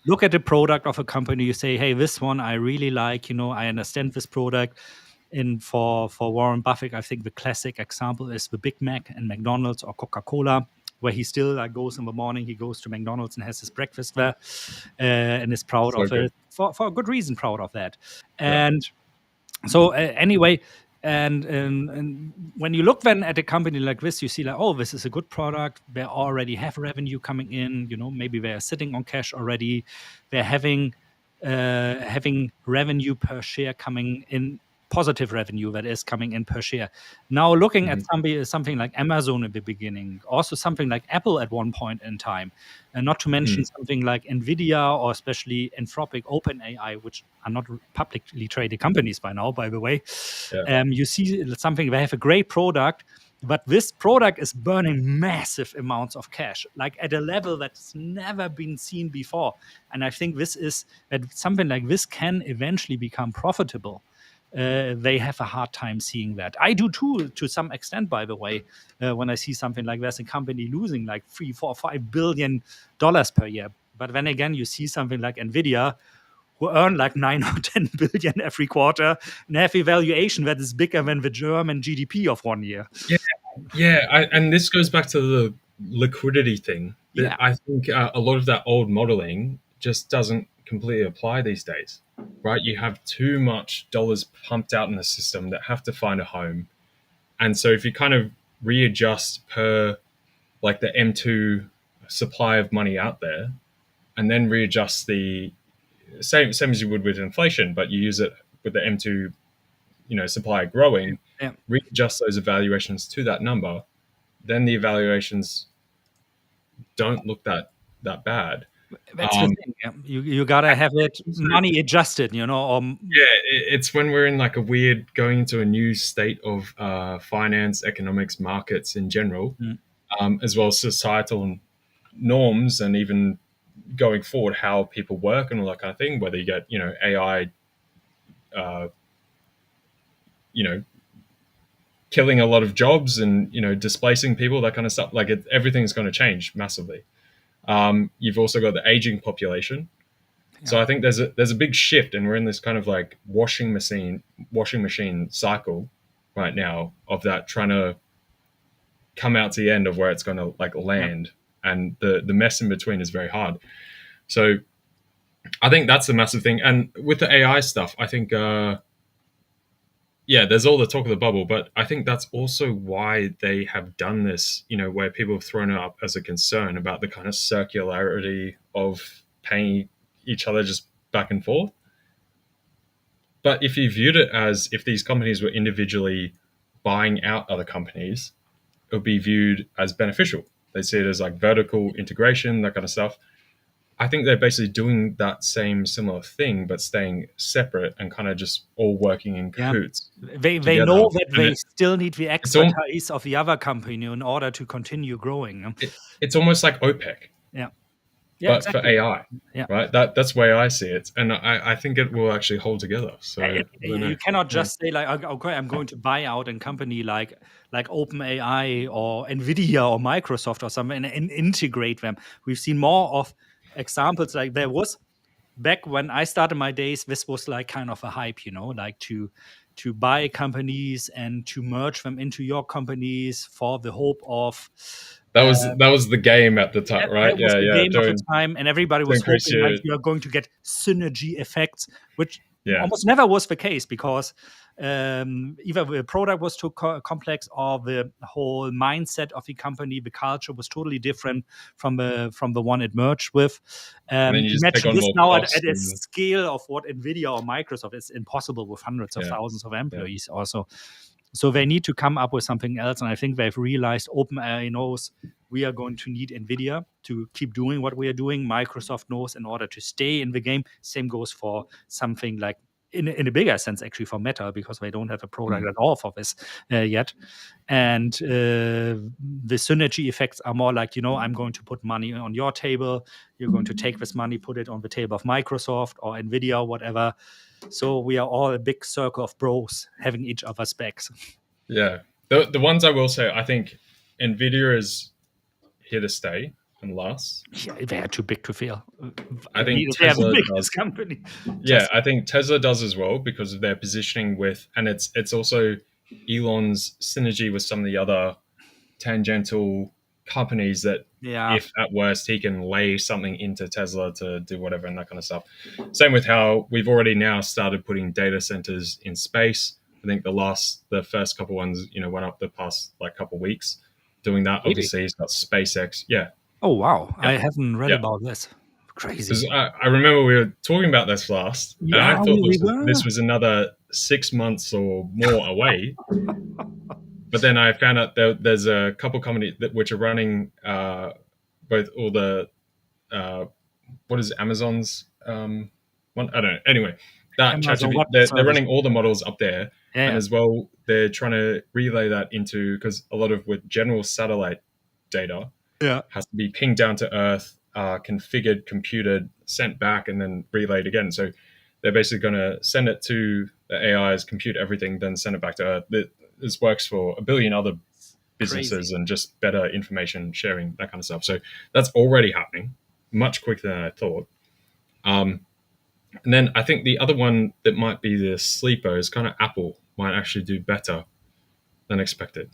look at the product of a company, you say, hey, this one I really like, I understand this product. And for Warren Buffett, I think the classic example is the Big Mac and McDonald's or Coca-Cola, where he still goes in the morning, he goes to McDonald's and has his breakfast there, and is proud of it for a good reason, proud of that. And so anyway, and when you look then at a company like this, you see like, oh, this is a good product. They already have revenue coming in. Maybe they are sitting on cash already. They're having revenue per share coming in, positive revenue that is coming in per share. Now looking at something like Amazon at the beginning, also something like Apple at one point in time, and not to mention something like Nvidia or especially Anthropic, OpenAI, which are not publicly traded companies by now, by the way. You see something, they have a great product, but this product is burning massive amounts of cash, like at a level that's never been seen before. And I think this is that something like this can eventually become profitable. They have a hard time seeing that. I do too, to some extent, by the way, when I see something like this, a company losing like $3, $4, $5 billion per year. But then again, you see something like Nvidia, who earn like 9 or 10 billion every quarter and have a valuation that is bigger than the German GDP of 1 year. And this goes back to the liquidity thing. I think a lot of that old modeling just doesn't completely apply these days, right? You have too much dollars pumped out in the system that have to find a home. And so if you kind of readjust per like the M2 supply of money out there, and then readjust the same as you would with inflation, but you use it with the M2 supply growing, readjust those evaluations to that number, then the evaluations don't look that bad. That's the thing. Yeah. You gotta have it money adjusted, it's when we're in like a weird going into a new state of finance, economics, markets in general, as well as societal norms, and even going forward how people work and all that kind of thing. Whether you get AI, killing a lot of jobs and displacing people, that kind of stuff. Like everything's going to change massively. You've also got the aging population. So I think there's a big shift, and we're in this kind of like washing machine cycle right now of that trying to come out to the end of where it's going to like land, and the mess in between is very hard. So I think that's the massive thing. And with the AI stuff, I think there's all the talk of the bubble, but I think that's also why they have done this, where people have thrown it up as a concern about the kind of circularity of paying each other just back and forth. But if you viewed it as if these companies were individually buying out other companies, it would be viewed as beneficial. They see it as like vertical integration, that kind of stuff. I think they're basically doing that same similar thing, but staying separate and kind of just all working in cahoots. They know that they still need the expertise of the other company in order to continue growing. It's almost like OPEC. But exactly. For AI, right? That's the way I see it, and I think it will actually hold together. So you cannot just say like, okay, I'm going to buy out a company like OpenAI or Nvidia or Microsoft or something and integrate them. We've seen more of examples like there was back when I started my days. This was like kind of a hype, like to buy companies and to merge them into your companies for the hope of. That was the game at the time, right? That was the game of the time, and everybody was hoping like you are going to get synergy effects, which almost never was the case because either the product was too complex or the whole mindset of the company, the culture was totally different from the one it merged with. Imagine this now at a scale of what Nvidia or Microsoft is impossible with hundreds of thousands of employees also. So they need to come up with something else. And I think they've realized OpenAI knows we are going to need NVIDIA to keep doing what we are doing. Microsoft knows in order to stay in the game. Same goes for something like in a bigger sense, actually, for Meta, because they don't have a product at all for this yet. And the synergy effects are more like, I'm going to put money on your table. You're going to take this money, put it on the table of Microsoft or Nvidia or whatever. So we are all a big circle of bros having each other's backs. Yeah. The ones I will say, I think Nvidia is here to stay and last. Yeah, they are too big to fail. I think they are the Tesla biggest does. company. Yeah, I think Tesla does as well, because of their positioning with, and it's also Elon's synergy with some of the other tangential companies that, if at worst he can lay something into Tesla to do whatever and that kind of stuff. Same with how we've already now started putting data centers in space. I think the first couple ones, went up the past couple weeks doing that. Really? Obviously, he's got SpaceX. Yeah. Oh wow, I haven't read about this. Crazy. I remember we were talking about this last, and I thought this was another 6 months or more away. But then I found out there's a couple companies which are running both all the what is Amazon's one? I don't know. Anyway, that ChatGPT, they're running all the models up there, and as well they're trying to relay that into, because a lot of with general satellite data has to be pinged down to Earth, configured, computed, sent back, and then relayed again. So they're basically going to send it to the AIs, compute everything, then send it back to Earth. This works for a billion other businesses and just better information sharing, that kind of stuff. So that's already happening much quicker than I thought. And then I think the other one that might be the sleeper is kind of Apple might actually do better than expected.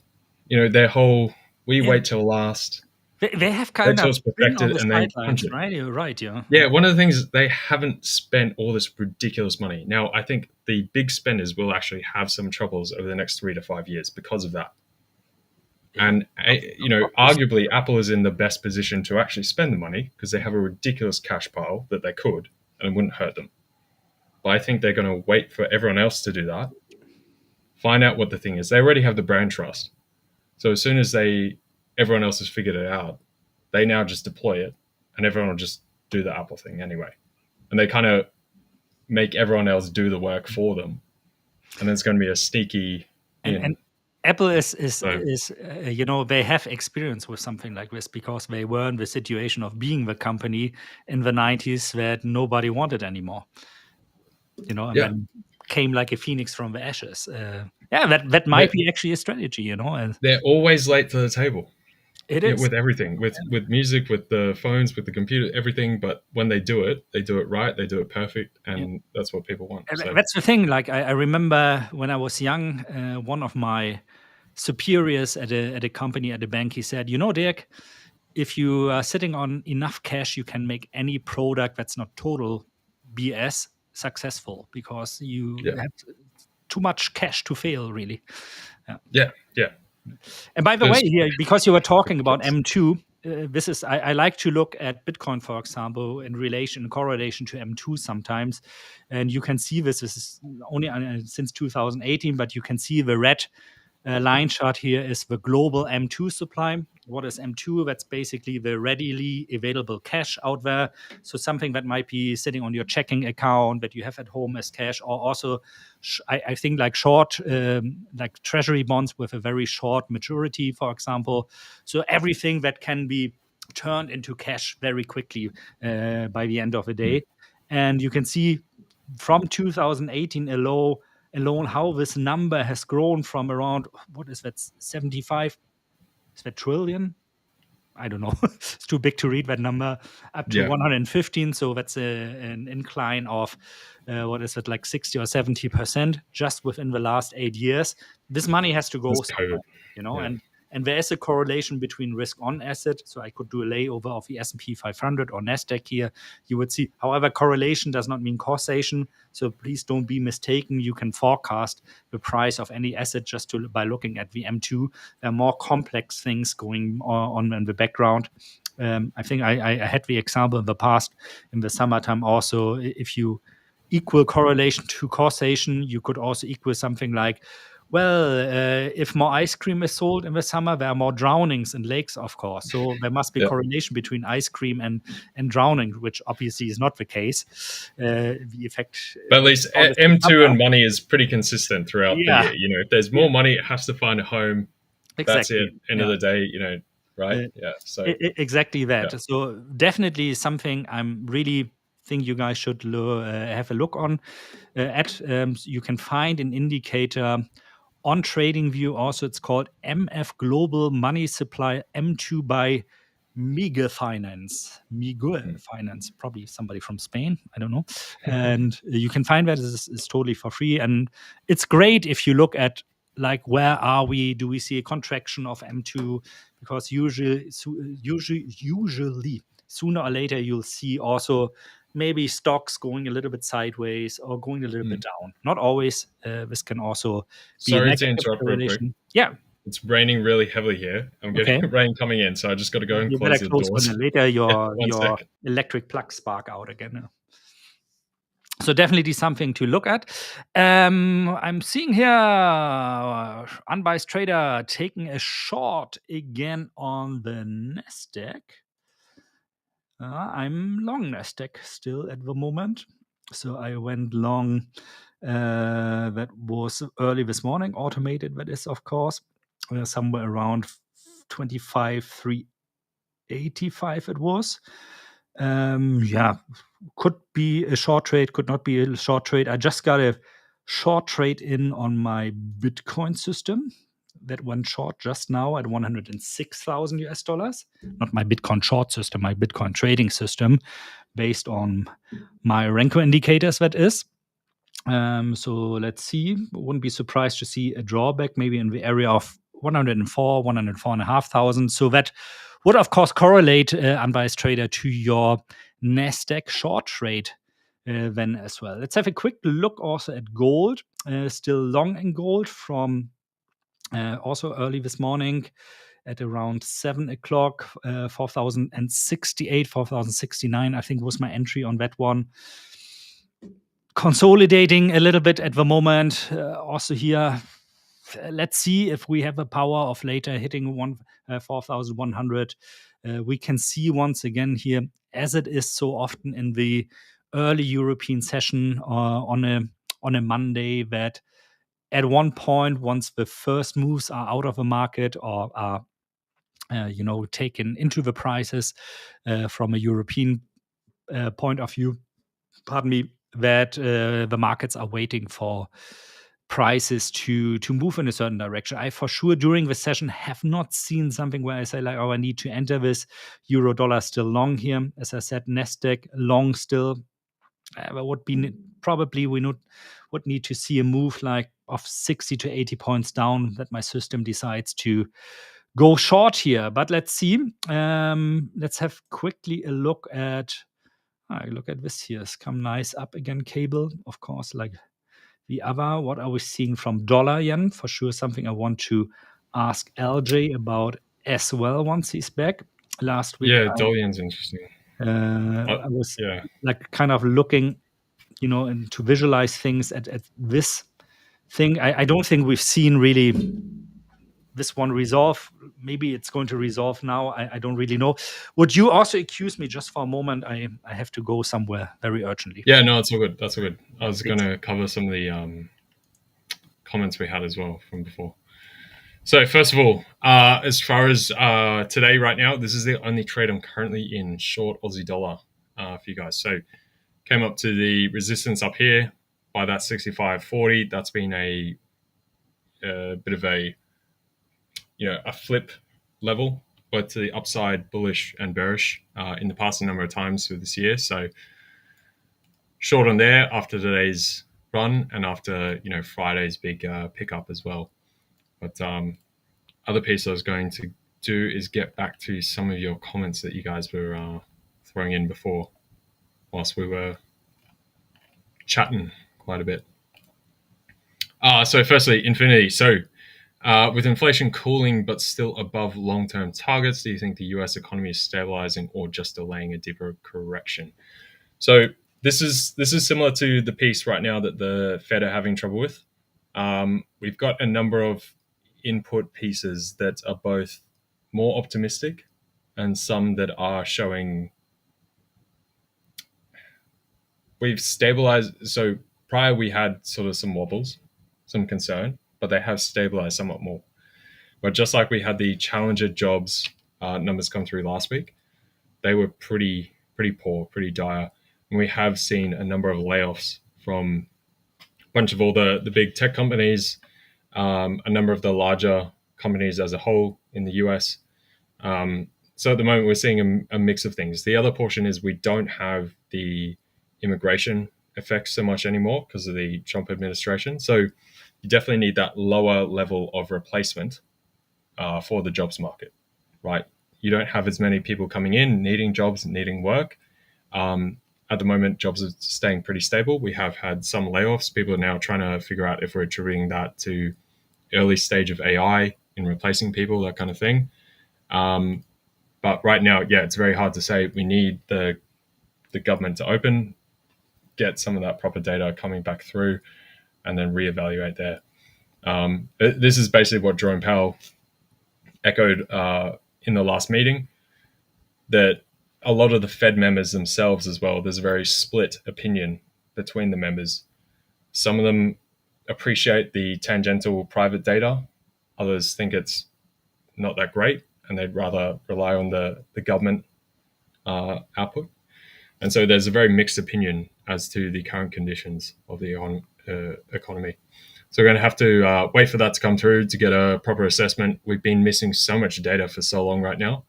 Their whole, we wait till last. They have kind of been on the and then sidelines, right? You're right, yeah. Yeah, one of the things is they haven't spent all this ridiculous money. Now, I think the big spenders will actually have some troubles over the next 3 to 5 years because of that. And, arguably, Apple is in the best position to actually spend the money because they have a ridiculous cash pile that they could, and it wouldn't hurt them. But I think they're going to wait for everyone else to do that, find out what the thing is. They already have the brand trust. So as soon as everyone else has figured it out, they now just deploy it, and everyone will just do the Apple thing anyway. And they kind of make everyone else do the work for them. And then it's going to be a sneaky... And Apple is they have experience with something like this because they were in the situation of being the company in the 90s that nobody wanted anymore. And then came like a phoenix from the ashes. That might be actually a strategy, And they're always late to the table. It is. With everything, with music, with the phones, with the computer, everything. But when they do it right, they do it perfect, and that's what people want. So. That's the thing. Like I remember when I was young, one of my superiors at a company, at a bank, he said, Dirk, if you are sitting on enough cash, you can make any product that's not total BS successful because you have too much cash to fail, really. Yeah. And by the way, here, because you were talking about M2, this is I like to look at Bitcoin, for example, in correlation to M2 sometimes, and you can see this is only since 2018, but you can see the red line chart here is the global M2 supply. What is M2? That's basically the readily available cash out there. So something that might be sitting on your checking account that you have at home as cash, or also I think like short, like treasury bonds with a very short maturity, for example. So everything that can be turned into cash very quickly by the end of the day. And you can see from 2018 alone how this number has grown from around, what is that, 75? Is that trillion? I don't know. It's too big to read that number. Up to 115. So that's an incline of, what is it, like 60 or 70% just within the last 8 years. This money has to go somewhere, and there is a correlation between risk on asset. So I could do a layover of the S&P 500 or NASDAQ here. You would see, however, correlation does not mean causation. So please don't be mistaken. You can forecast the price of any asset just by looking at the M2. There are more complex things going on in the background. I think I had the example in the past, in the summertime also, if you equal correlation to causation, you could also equal something like Well, if more ice cream is sold in the summer, there are more drownings in lakes, of course. So there must be correlation between ice cream and drowning, which obviously is not the case. The effect, but at least M2 and money is pretty consistent throughout the year. If there's more money, it has to find a home. Exactly. That's it. End of the day, right? So exactly that. So definitely something I'm really think you guys should have a look on at. You can find an indicator on TradingView. Also, it's called MF Global Money Supply M2 by Miguel Finance. Probably somebody from Spain. I don't know. And you can find that is totally for free. And it's great if you look at like where are we? Do we see a contraction of M2? Because usually sooner or later you'll see also maybe stocks going a little bit sideways or going a little bit down. Not always. This can also be sorry to interrupt real quick. Yeah. It's raining really heavily here. I'm getting rain coming in, so I just got to go and close the doors. Later your electric plug spark out again. So definitely something to look at. I'm seeing here unbiased trader taking a short again on the NASDAQ. I'm long NASDAQ still at the moment. So I went long. That was early this morning, automated. That is, of course, somewhere around 25,385 it was. Could be a short trade, could not be a short trade. I just got a short trade in on my Bitcoin system that went short just now at 106,000 US dollars. Not my Bitcoin short system, my Bitcoin trading system based on my Renko indicators, that is. So let's see. Wouldn't be surprised to see a drawback maybe in the area of 104,500. So that would, of course, correlate, unbiased trader, to your NASDAQ short trade then as well. Let's have a quick look also at gold. Still long in gold from also early this morning at around 7 o'clock, 4,068, 4,069, I think was my entry on that one. Consolidating a little bit at the moment. Also here, let's see if we have the power of later hitting 4,100. We can see once again here, as it is so often in the early European session on a Monday, that at one point, once the first moves are out of the market or are taken into the prices from a European point of view, that the markets are waiting for prices to move in a certain direction. I for sure during the session have not seen something where I say like, I need to enter this. Euro dollar still long here. As I said, NASDAQ long still. Would be probably we would need to see a move like of 60 to 80 points down that my system decides to go short here. But let's see. Let's have quickly a look at this here. It's come nice up again, cable, of course, like the other. What are we seeing from dollar yen? For sure, something I want to ask LJ about as well once he's back. Last week, dollar yen's interesting. I was like kind of looking, and to visualize things at this thing. I don't think we've seen really this one resolve. Maybe it's going to resolve now. I don't really know. Would you also excuse me just for a moment? I have to go somewhere very urgently. Yeah, no, it's all good. That's all good. I was going to cover some of the comments we had as well from before. So first of all, as far as today, right now, this is the only trade I'm currently in short Aussie dollar for you guys. So came up to the resistance up here by that 65.40. That's been a bit of a flip level, but to the upside, bullish and bearish in the past a number of times through this year. So short on there after today's run and after Friday's big pickup as well. But other piece I was going to do is get back to some of your comments that you guys were throwing in before, whilst we were chatting quite a bit. So firstly, Infinity. So with inflation cooling but still above long-term targets, do you think the US economy is stabilizing or just delaying a deeper correction? So this is similar to the piece right now that the Fed are having trouble with. we've got a number of input pieces that are both more optimistic and some that are showing we've stabilized. So prior we had sort of some wobbles, some concern, but they have stabilized somewhat more. But just like we had the challenger jobs numbers come through last week, they were pretty poor, pretty dire. And we have seen a number of layoffs from a bunch of all the big tech companies, a number of the larger companies as a whole in the US. So at the moment, we're seeing a mix of things. The other portion is we don't have the immigration effects so much anymore because of the Trump administration. So you definitely need that lower level of replacement for the jobs market, right? You don't have as many people coming in, needing jobs, needing work. At the moment, jobs are staying pretty stable. We have had some layoffs. People are now trying to figure out if we're attributing that to early stage of AI in replacing people, that kind of thing. But right now, yeah, it's very hard to say. We need the government to open, get some of that proper data coming back through, and then reevaluate there. This is basically what Jerome Powell echoed in the last meeting, that a lot of the Fed members themselves as well, there's a very split opinion between the members. Some of them appreciate the tangential private data. Others think it's not that great, and they'd rather rely on the government output. And so there's a very mixed opinion as to the current conditions of the economy. So we're going to have to wait for that to come through to get a proper assessment. We've been missing so much data for so long right now.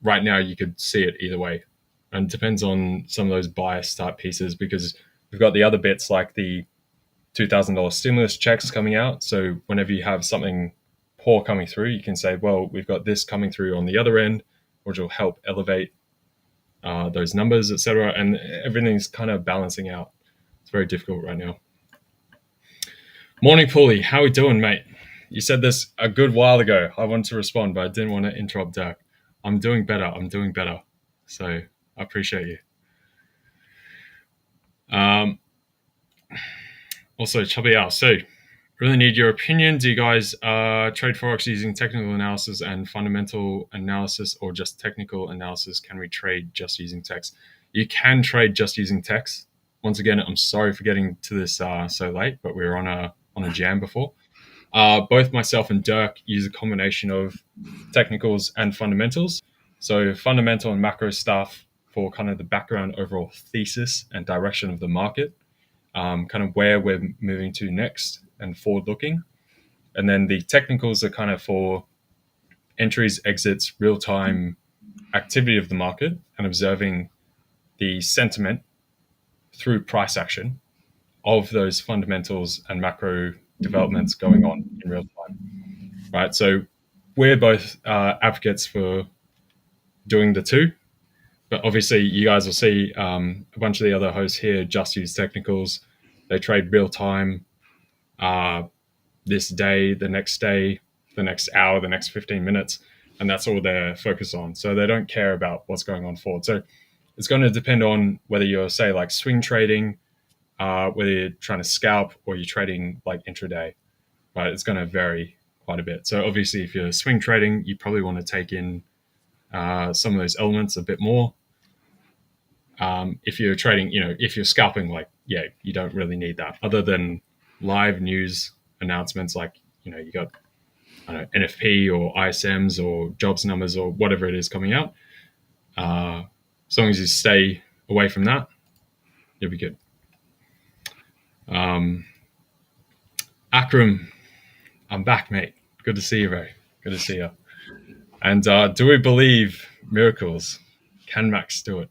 Right now, you could see it either way. And it depends on some of those bias type pieces, because we've got the other bits like the $2,000 stimulus checks coming out. So whenever you have something poor coming through, you can say, well, we've got this coming through on the other end, which will help elevate those numbers, etc. And everything's kind of balancing out. It's very difficult right now. Morning, Paulie. How we doing, mate? You said this a good while ago. I wanted to respond, but I didn't want to interrupt Dirk. I'm doing better. So I appreciate you. Also, Chubby Al. So, really need your opinion. Do you guys trade Forex using technical analysis and fundamental analysis, or just technical analysis? Can we trade just using text? You can trade just using text. Once again, I'm sorry for getting to this so late, but we were on a jam before. Both myself and Dirk use a combination of technicals and fundamentals. So fundamental and macro stuff for kind of the background overall thesis and direction of the market, kind of where we're moving to next and forward looking. And then the technicals are kind of for entries, exits, real-time activity of the market and observing the sentiment through price action of those fundamentals and macro developments going on in real time, right? So we're both advocates for doing the two, but obviously you guys will see a bunch of the other hosts here just use technicals. They trade real time, this day, the next hour, the next 15 minutes, and that's all they're focused on. So they don't care about what's going on forward. So it's going to depend on whether you're, say, like swing trading, whether you're trying to scalp or you're trading like intraday, right? It's going to vary quite a bit. So obviously if you're swing trading, you probably want to take in some of those elements a bit more. If you're trading, if you're scalping, like, yeah, you don't really need that other than live news announcements. Like, you got, I don't know, NFP or ISMs or jobs numbers or whatever it is coming out. As long as you stay away from that, you'll be good. Akram, I'm back, mate. Good to see you, Ray. Good to see you. And do we believe miracles? Can Max do it?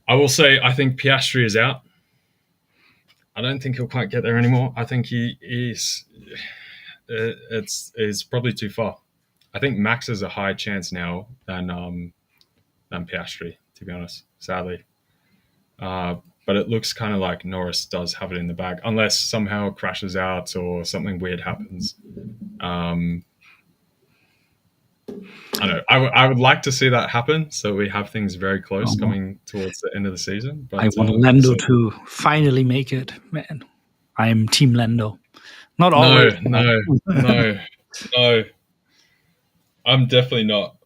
I will say I think Piastri is out. I don't think he'll quite get there anymore. I think it's probably too far. I think Max has a higher chance now than Piastri, to be honest, sadly. But it looks kind of like Norris does have it in the bag, unless somehow it crashes out or something weird happens. I don't know. I would like to see that happen, so we have things very close coming towards the end of the season. But I want Lando to finally make it, man. I'm Team Lando. Not always. No. I'm definitely not.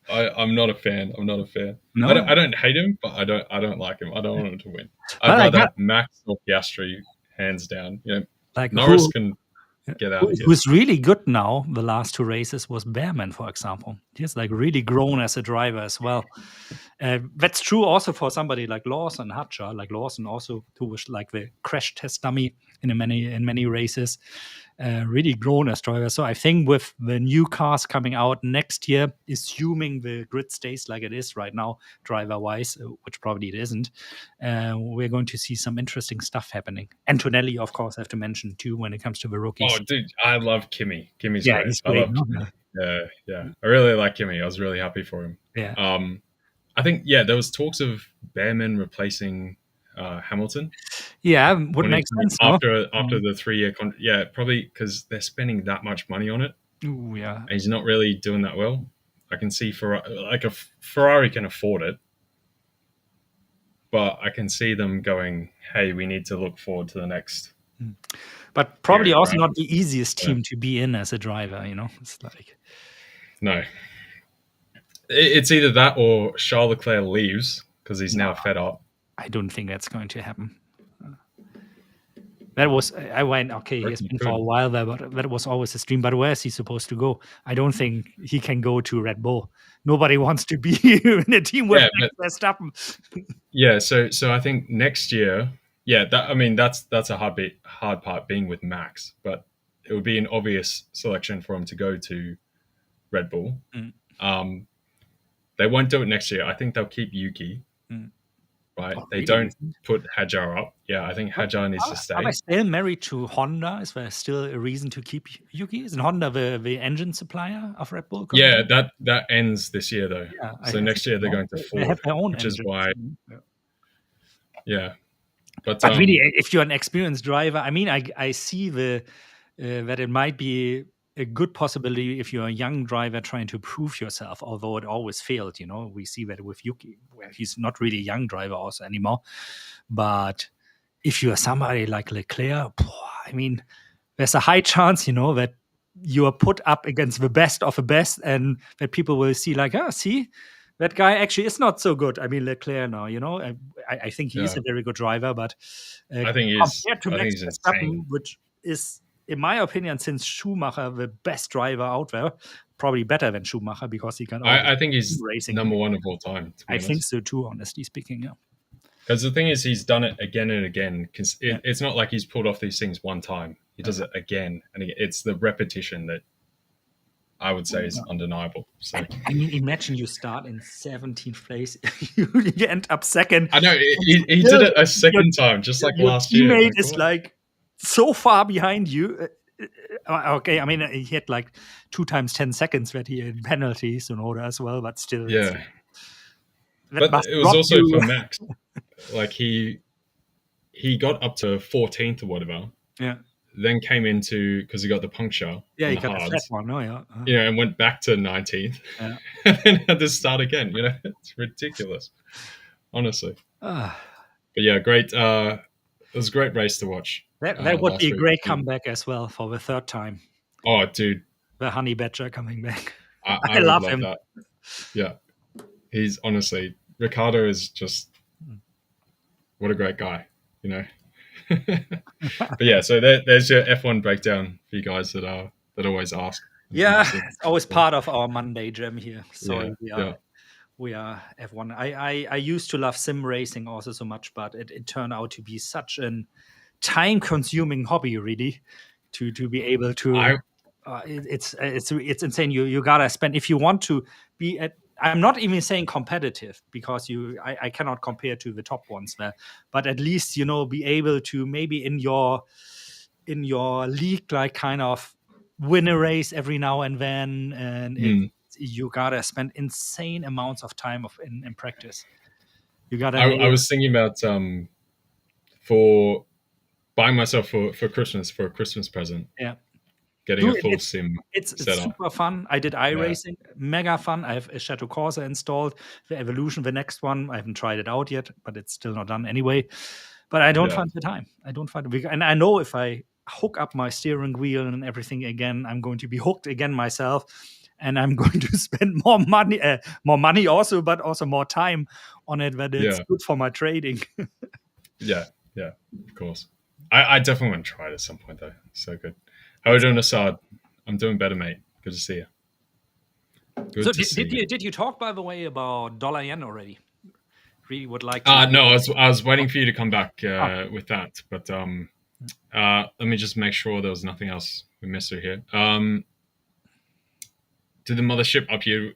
I'm not a fan. I'm not a fan. No, I don't hate him, but I don't like him. I don't want him to win. I'd but I rather got have Max or Piastri hands down. like Norris can get out of here. who's really good now. The last 2 races was Behrman, for example. He's like really grown as a driver as well. That's true also for somebody like Lawson Hutcher. Like Lawson also, who was like the crash test dummy in many races. Really grown as driver. So I think with the new cars coming out next year, assuming the grid stays like it is right now, driver-wise, which probably it isn't, we're going to see some interesting stuff happening. Antonelli, of course, I have to mention too when it comes to the rookies. Oh, dude, I love Kimmy. Kimmy's Yeah, great. he's I great. love Kimmy. Yeah. I really like Kimmy. I was really happy for him. Yeah. I think, there was talks of Behrman replacing Hamilton. Yeah, would make sense. After the 3-year contract. Yeah, probably because they're spending that much money on it. Ooh, yeah. And he's not really doing that well. I can see a Ferrari can afford it. But I can see them going, hey, we need to look forward to the next. But probably period, also not the easiest team to be in as a driver, It's like... No. It's either that or Charles Leclerc leaves because he's now fed up. I don't think that's going to happen. That was, I went, okay, he's been for a while there, but that was always his dream. But where is he supposed to go? I don't think he can go to Red Bull. Nobody wants to be in a team with Verstappen. Yeah, so I think next year, that's a hard part being with Max, but it would be an obvious selection for him to go to Red Bull. They won't do it next year. I think they'll keep Yuki. Right, they don't put Hajar up. Yeah, I think Hajar needs to stay. Are they still married to Honda? Is there still a reason to keep Yuki? Isn't Honda the engine supplier of Red Bull? Yeah, that ends this year though. Yeah, so next year they're going to Ford, they have their own which engine. Is why. Yeah, but really, if you're an experienced driver, I mean, I see that it might be a good possibility if you're a young driver trying to prove yourself, although it always failed. We see that with Yuki, where he's not really a young driver also anymore. But if you are somebody like Leclerc, I mean, there's a high chance, that you are put up against the best of the best and that people will see like, see, that guy actually is not so good. I mean, Leclerc now, I think he is a very good driver, but I think he is. Compared to Max Verstappen, which is, in my opinion, since Schumacher, the best driver out there, probably better than Schumacher because he can. I think he's racing number one of all time. I think so too, honestly speaking. Yeah. Because the thing is, he's done it again and again. Because it's not like he's pulled off these things one time. He does it again and again. It's the repetition that I would say is undeniable. So I mean, imagine you start in 17th place, you end up second. I know he did it a second time, just like last year. Your teammate is like so far behind you. Okay, I mean, he had like 2 times 10 seconds that he had penalties in order as well, but still. Yeah. But it was also for Max. Like he got up to 14th or whatever. Yeah. Then came into, because he got the puncture. Yeah, he got a flat one. Oh, yeah. And went back to 19th. Yeah. And then had to start again. It's ridiculous. Honestly. But yeah, great. It was a great race to watch. That would be a great comeback as well for the 3rd time. Oh, dude. The Honey Badger coming back. I love him. That. Yeah. He's honestly, Ricardo is just, what a great guy, But yeah, so there's your F1 breakdown for you guys that always ask. Yeah, it's always part of our Monday jam here. So we are F1. I used to love sim racing also so much, but it turned out to be such an time-consuming hobby, really, to be able to. It's insane. You gotta spend, if you want to be at. I'm not even saying competitive because I cannot compare to the top ones there, but at least be able to maybe in your league like kind of win a race every now and then, and you gotta spend insane amounts of time in practice. You gotta. I was thinking about for buying myself for Christmas, for a Christmas present. Yeah. Getting a full sim. It's super fun. I did iRacing, mega fun. I have a Chateau Corsa installed. The Evolution, the next one, I haven't tried it out yet, but it's still not done anyway. but I don't find the time. I don't find it. And I know if I hook up my steering wheel and everything again, I'm going to be hooked again myself, and I'm going to spend more money also, but also more time on it. That it's good for my trading. Yeah, of course. I definitely want to try it at some point, though. So good. How are you doing, Assad? I'm doing better, mate. Good to see you. Good to see you. Did you talk, by the way, about dollar yen already? Really would like to. No, I was waiting for you to come back with that, but let me just make sure there was nothing else we missed here. Did the mothership up you?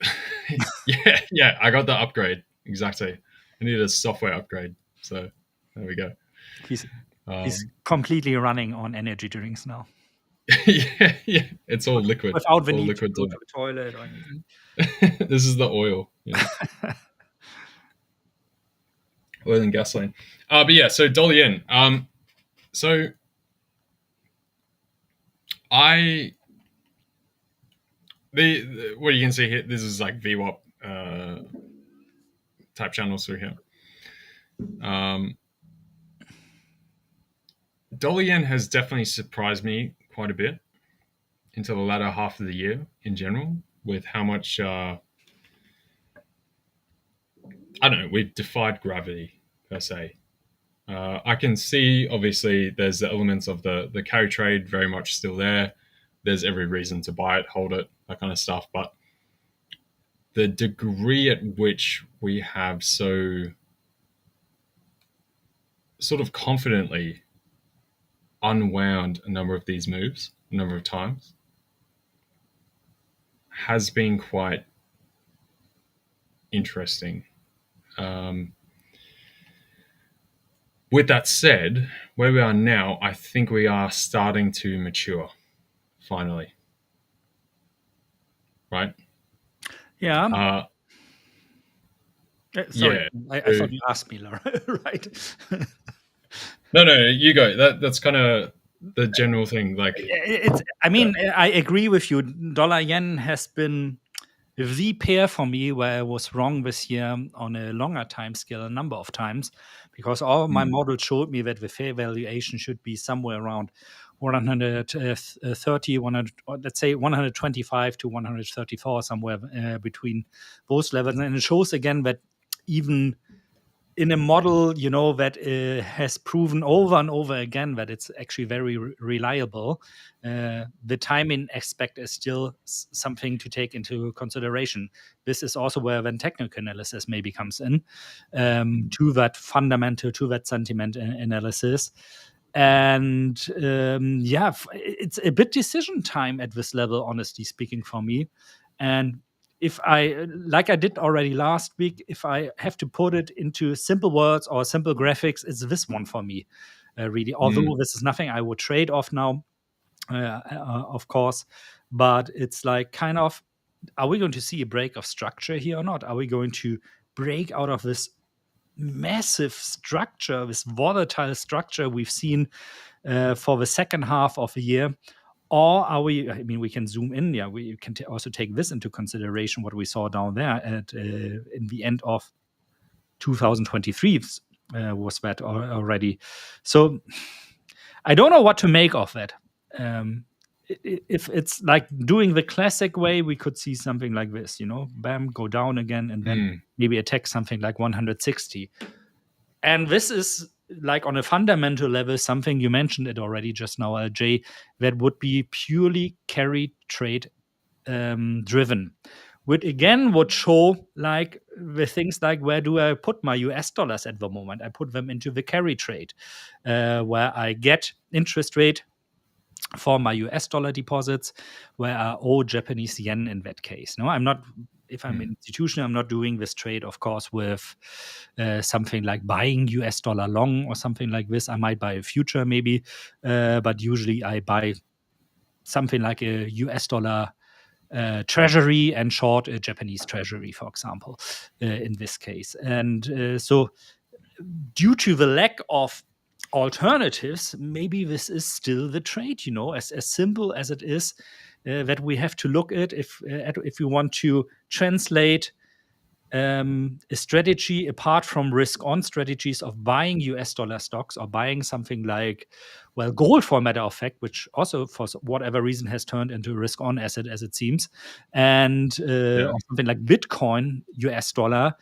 yeah, I got the upgrade exactly. I need a software upgrade, so there we go. He's completely running on energy drinks now. yeah, it's all liquid without the all need liquid to go to the toilet or anything. This is the oil. Oil and gasoline. But yeah, so dollar yen. So what you can see here, this is like VWAP type channels through here. Dollar yen has definitely surprised me quite a bit into the latter half of the year in general, with how much I don't know, we've defied gravity per se. I can see, obviously, there's the elements of the carry trade very much still there. There's every reason to buy it, hold it, that kind of stuff. But the degree at which we have so sort of confidently unwound a number of these moves, a number of times, has been quite interesting. With that said, where we are now, I think we are starting to mature, finally. Right? Yeah. Sorry, yeah. I thought you asked me, Laura. Right? No, you go. That's kind of the general thing. Like, I agree with you. Dollar yen has been the pair for me where I was wrong this year on a longer time scale a number of times, because all my models showed me that the fair valuation should be somewhere around 130, 100, or let's say 125 to 134, somewhere between those levels. And it shows again that even in a model, that has proven over and over again that it's actually very reliable, the timing aspect is still something to take into consideration. This is also where then technical analysis maybe comes in, to that fundamental, to that sentiment analysis. And it's a bit decision time at this level, honestly speaking, for me. And if I, like I did already last week, if I have to put it into simple words or simple graphics, it's this one for me, really. Although this is nothing I would trade off now, of course, but it's like kind of, are we going to see a break of structure here or not? Are we going to break out of this massive structure, this volatile structure we've seen for the second half of the year? Or are we, we can zoom in. Yeah, we can also take this into consideration, what we saw down there at in the end of 2023 was that already. So I don't know what to make of that. If it's like doing the classic way, we could see something like this, bam, go down again, and then maybe attack something like 160. And this is like on a fundamental level, something you mentioned it already just now, Jay, that would be purely carry trade driven. Which again would show like the things like, where do I put my US dollars at the moment? I put them into the carry trade, where I get interest rate for my US dollar deposits, where I owe Japanese yen in that case. No, I'm not. If I'm an institution, I'm not doing this trade, of course, with something like buying US dollar long or something like this. I might buy a future maybe, but usually I buy something like a US dollar treasury and short a Japanese treasury, for example, in this case. And so due to the lack of alternatives, maybe this is still the trade, as simple as it is, that we have to look at if we want to translate a strategy apart from risk-on strategies of buying US dollar stocks or buying something like, well, gold for a matter of fact, which also for whatever reason has turned into a risk-on asset as it seems, and or something like Bitcoin US dollar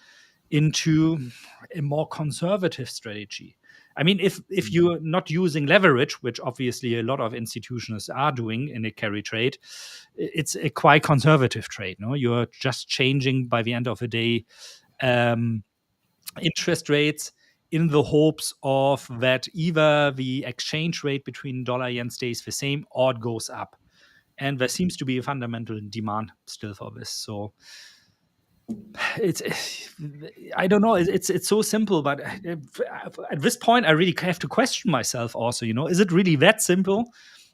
into a more conservative strategy. I mean, if you're not using leverage, which obviously a lot of institutions are doing in a carry trade, it's a quite conservative trade. No, you're just changing by the end of the day interest rates in the hopes of that either the exchange rate between dollar yen stays the same or it goes up. And there seems to be a fundamental demand still for this. So it's I don't know. It's so simple, but at this point, I really have to question myself. Also, is it really that simple?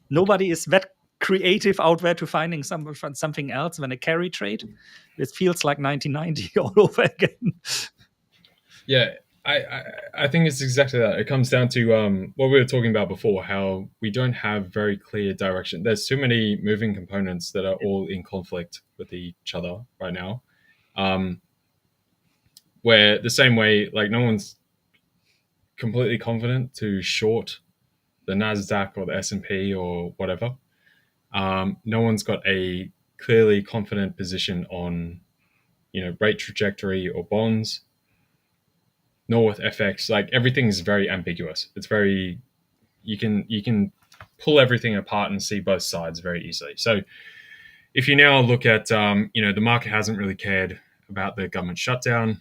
Nobody is that creative out there to finding something else than a carry trade. It feels like 1990 all over again. Yeah, I think it's exactly that. It comes down to what we were talking about before, how we don't have very clear direction. There's too many moving components that are all in conflict with each other right now. Where the same way, like no one's completely confident to short the NASDAQ or the S&P or whatever. No one's got a clearly confident position on, rate trajectory or bonds, nor with FX. Like everything's very ambiguous. It's very, you can pull everything apart and see both sides very easily. So if you now look at, the market hasn't really cared about the government shutdown.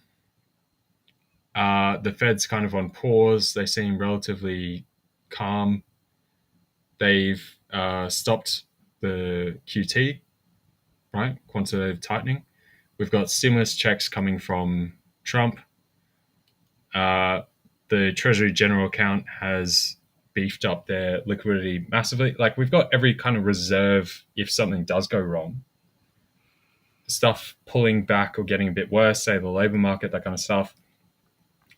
The Fed's kind of on pause. They seem relatively calm. They've stopped the QT, right? Quantitative tightening. We've got stimulus checks coming from Trump. The Treasury General account has beefed up their liquidity massively. Like we've got every kind of reserve if something does go wrong. Stuff pulling back or getting a bit worse, say the labor market, that kind of stuff.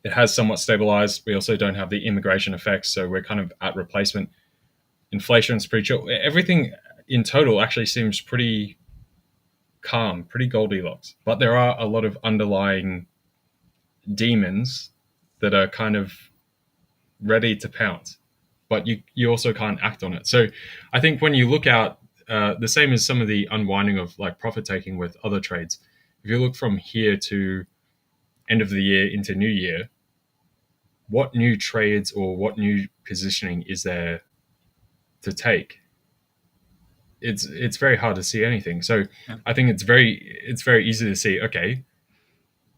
It has somewhat stabilized. We also don't have the immigration effects, so we're kind of at replacement. Inflation's pretty chill. Everything in total actually seems pretty calm, pretty Goldilocks. But there are a lot of underlying demons that are kind of ready to pounce, but you also can't act on it. So I think when you look out, the same as some of the unwinding of like profit taking with other trades, if you look from here to end of the year into new year, what new trades or what new positioning is there to take? It's very hard to see anything. So I think it's very easy to see, okay,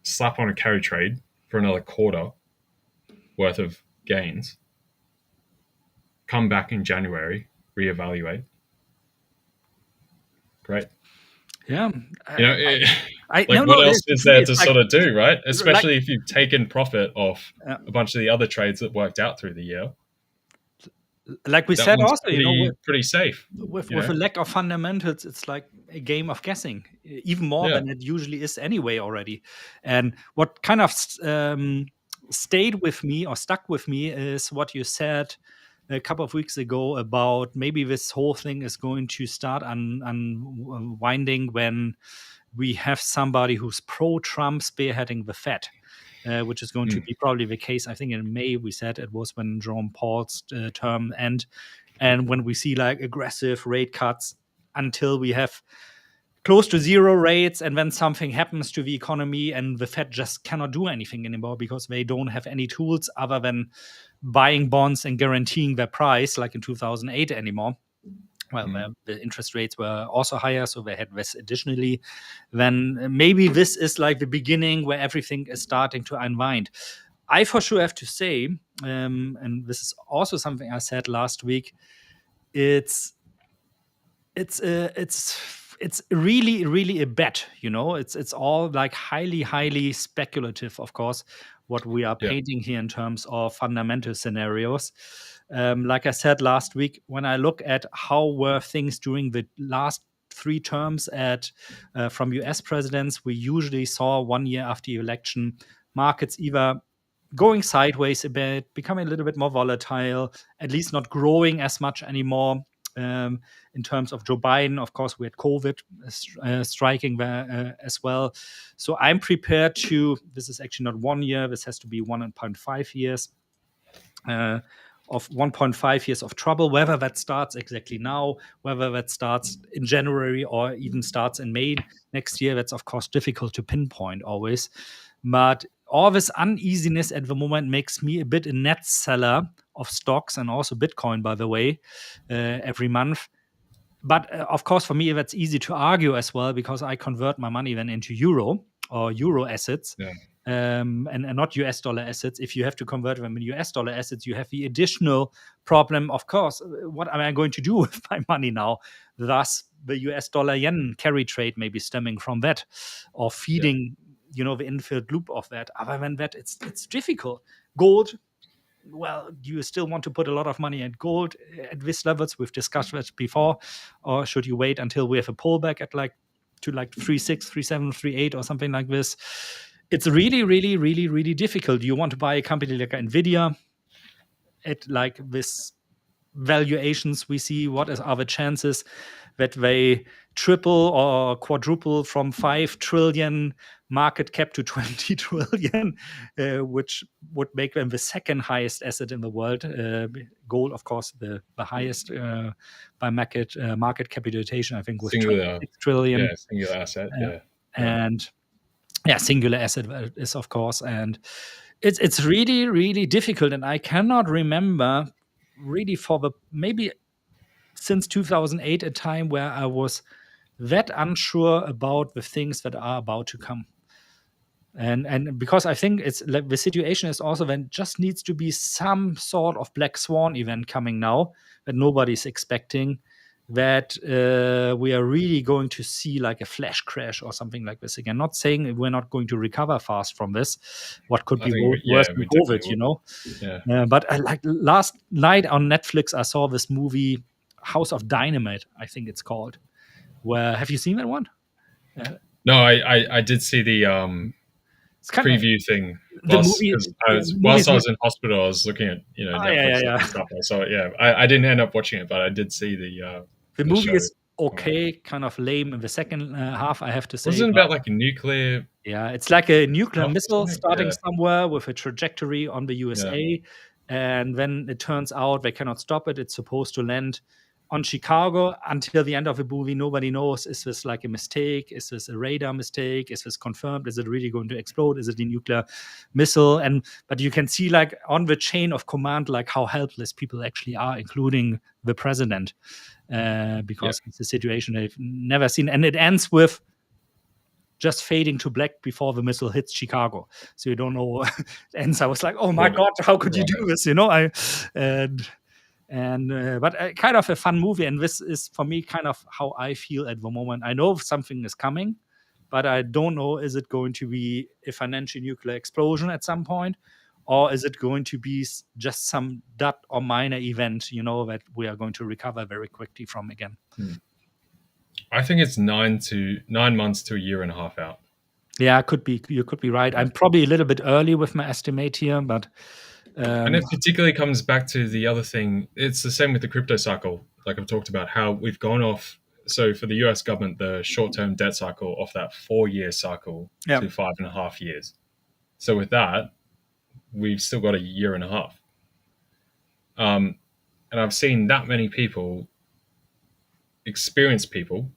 slap on a carry trade for another quarter worth of gains, come back in January, reevaluate. Great. Yeah. What else is there to sort of do, right? Especially if you've taken profit off a bunch of the other trades that worked out through the year. Like we said also, pretty safe. With a lack of fundamentals, it's like a game of guessing, even more than it usually is anyway already. And what kind of stayed with me or stuck with me is what you said a couple of weeks ago about maybe this whole thing is going to start unwinding when we have somebody who's pro-Trump spearheading the Fed. Which is going to be probably the case. I think in May we said it was when Jerome Powell's term end, and when we see like aggressive rate cuts until we have close to zero rates, and then something happens to the economy and the Fed just cannot do anything anymore because they don't have any tools other than buying bonds and guaranteeing their price like in 2008 anymore. Well, the interest rates were also higher, so they had this additionally. Then maybe this is like the beginning where everything is starting to unwind. I for sure have to say, and this is also something I said last week, it's really, really a bet, it's all like highly speculative, of course, what we are painting here in terms of fundamental scenarios. Like I said last week, when I look at how were things during the last 3 terms from US presidents, we usually saw 1 year after the election, markets either going sideways a bit, becoming a little bit more volatile, at least not growing as much anymore, in terms of Joe Biden. Of course, we had COVID striking there as well. So I'm prepared to, this is actually not 1 year, this has to be 1.5 years. Of 1.5 years of trouble, whether that starts exactly now, whether that starts in January or even starts in May next year, that's of course difficult to pinpoint always. But all this uneasiness at the moment makes me a bit a net seller of stocks and also Bitcoin, by the way, every month. But of course, for me, that's easy to argue as well, because I convert my money then into euro or euro assets. Yeah. And not US dollar assets. If you have to convert them in US dollar assets, you have the additional problem, of course. What am I going to do with my money now? Thus, the US dollar yen carry trade may be stemming from that, or feeding, the infield loop of that. Other than that, it's difficult. Gold, well, do you still want to put a lot of money in gold at these levels? We've discussed that before. Or should you wait until we have a pullback at like 3.6, 3.7, 3.8 or something like this? It's really, really, really, really difficult. You want to buy a company like Nvidia at like this valuations we see, what are the chances that they triple or quadruple from 5 trillion market cap to 20 trillion, which would make them the second highest asset in the world. Gold, of course, the highest by market capitalization, I think, with 26 trillion. Yeah, singular asset. And singular asset is, of course, and it's really, really difficult. And I cannot remember really for maybe since 2008 a time where I was that unsure about the things that are about to come. And because I think it's like the situation is also then just needs to be some sort of black swan event coming now that nobody's expecting, that we are really going to see like a flash crash or something like this again. Not saying we're not going to recover fast from this. What could be worse than COVID, but like last night on Netflix, I saw this movie, House of Dynamite, I think it's called. Have you seen that one? No, I did see the preview thing. Whilst I was in hospital, I was looking at Netflix and stuff. So I didn't end up watching it, but I did see the movie show. Is okay, kind of lame in the second half, I have to say. Wasn't it about like a nuclear? Yeah, it's like a nuclear missile starting somewhere with a trajectory on the USA, and then it turns out they cannot stop it. It's supposed to land on Chicago. Until the end of the movie, nobody knows, is this like a mistake? Is this a radar mistake? Is this confirmed? Is it really going to explode? Is it a nuclear missile? But you can see like on the chain of command, like how helpless people actually are, including the president, because it's a situation they've never seen. And it ends with just fading to black before the missile hits Chicago. So you don't know. And I was like, oh my God, how could you do this? But kind of a fun movie, and this is for me kind of how I feel at the moment. I know something is coming, but I don't know, is it going to be a financial nuclear explosion at some point, or is it going to be just some dud or minor event, that we are going to recover very quickly from again? I think it's 9 months to a year and a half out. Yeah, you could be right. I'm probably a little bit early with my estimate here, but and it particularly comes back to the other thing. It's the same with the crypto cycle. Like I've talked about, how we've gone off. So for the US government, the short-term debt cycle, off that 4-year cycle to 5.5 years. So with that, we've still got a year and a half. And I've seen that many people, experienced people,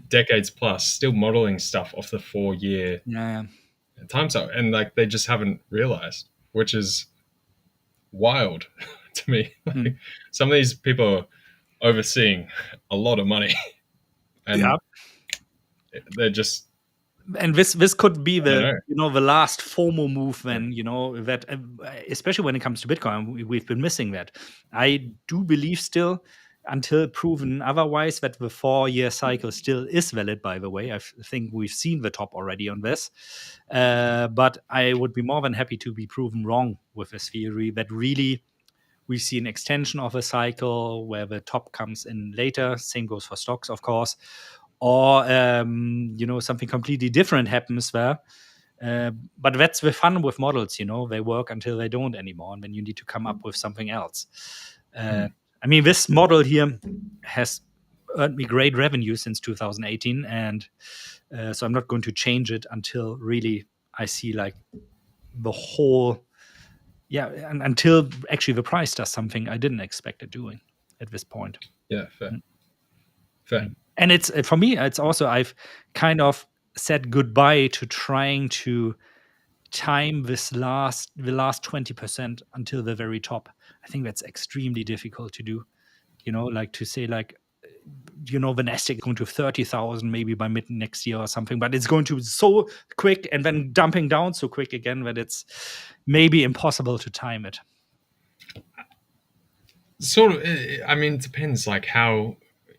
decades plus, still modeling stuff off the 4-year time cycle, and like they just haven't realized, which is wild to me. Like, some of these people are overseeing a lot of money, and they're just. And this could be the the last FOMO move, when that especially when it comes to Bitcoin, we've been missing that. I do believe still, until proven otherwise, that the 4-year cycle still is valid. By the way, I think we've seen the top already on this, but I would be more than happy to be proven wrong with this theory, that really we see an extension of a cycle where the top comes in later. Same goes for stocks, of course. Or something completely different happens there. But that's the fun with models, they work until they don't anymore, and then you need to come up with something else. I mean, this model here has earned me great revenue since 2018, and so I'm not going to change it until really I see like the whole, and until actually the price does something I didn't expect it doing at this point. Yeah, fair. And it's for me, it's also I've kind of said goodbye to trying to time the last 20% until the very top. I think that's extremely difficult to do. Like to say like, the NASDAQ is going to 30,000 maybe by mid next year or something, but it's going to be so quick and then dumping down so quick again that it's maybe impossible to time it. Sort of. I mean, it depends. Like how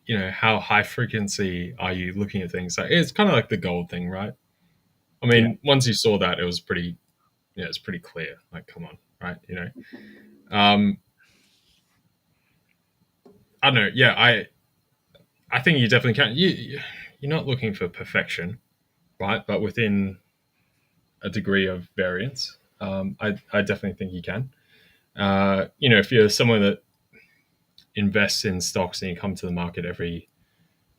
high frequency are you looking at things? Like it's kind of like the gold thing, right? I mean, once you saw that, it was pretty. It's pretty clear. Like, come on, right? I don't know. Yeah, I think you definitely can. You're not looking for perfection, right? But within a degree of variance, I definitely think you can. If you're someone that invests in stocks and you come to the market every,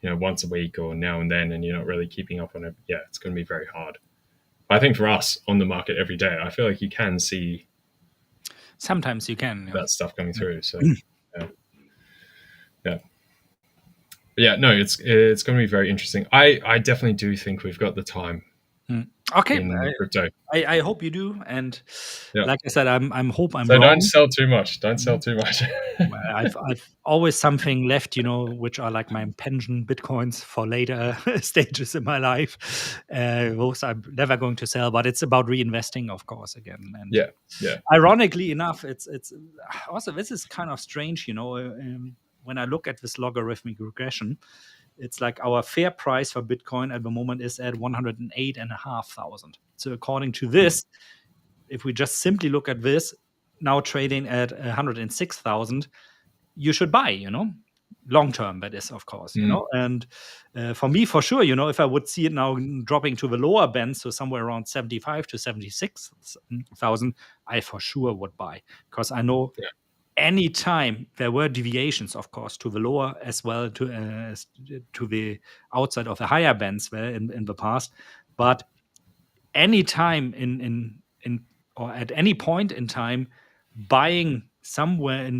once a week or now and then, and you're not really keeping up on it, it's going to be very hard. But I think for us on the market every day, I feel like you can see. Sometimes you can that stuff coming through. So yeah, no, it's going to be very interesting. I definitely do think we've got the time. Okay, in crypto. I hope you do, and like I said, I'm so wrong. Don't sell too much. Don't sell too much. I've always something left, which are like my pension bitcoins for later stages in my life. Those I'm never going to sell, but it's about reinvesting, of course, again. And yeah. Ironically enough, it's also, this is kind of strange, when I look at this logarithmic regression. It's like our fair price for Bitcoin at the moment is at 108,500. So according to this, if we just simply look at this, now trading at 106,000, you should buy, long term, that is, of course, and for me, for sure, if I would see it now dropping to the lower band, so somewhere around 75 to 76,000, I for sure would buy, because I know any time there were deviations, of course, to the lower as well, to the outside of the higher bands were in the past, but any time in or at any point in time, buying somewhere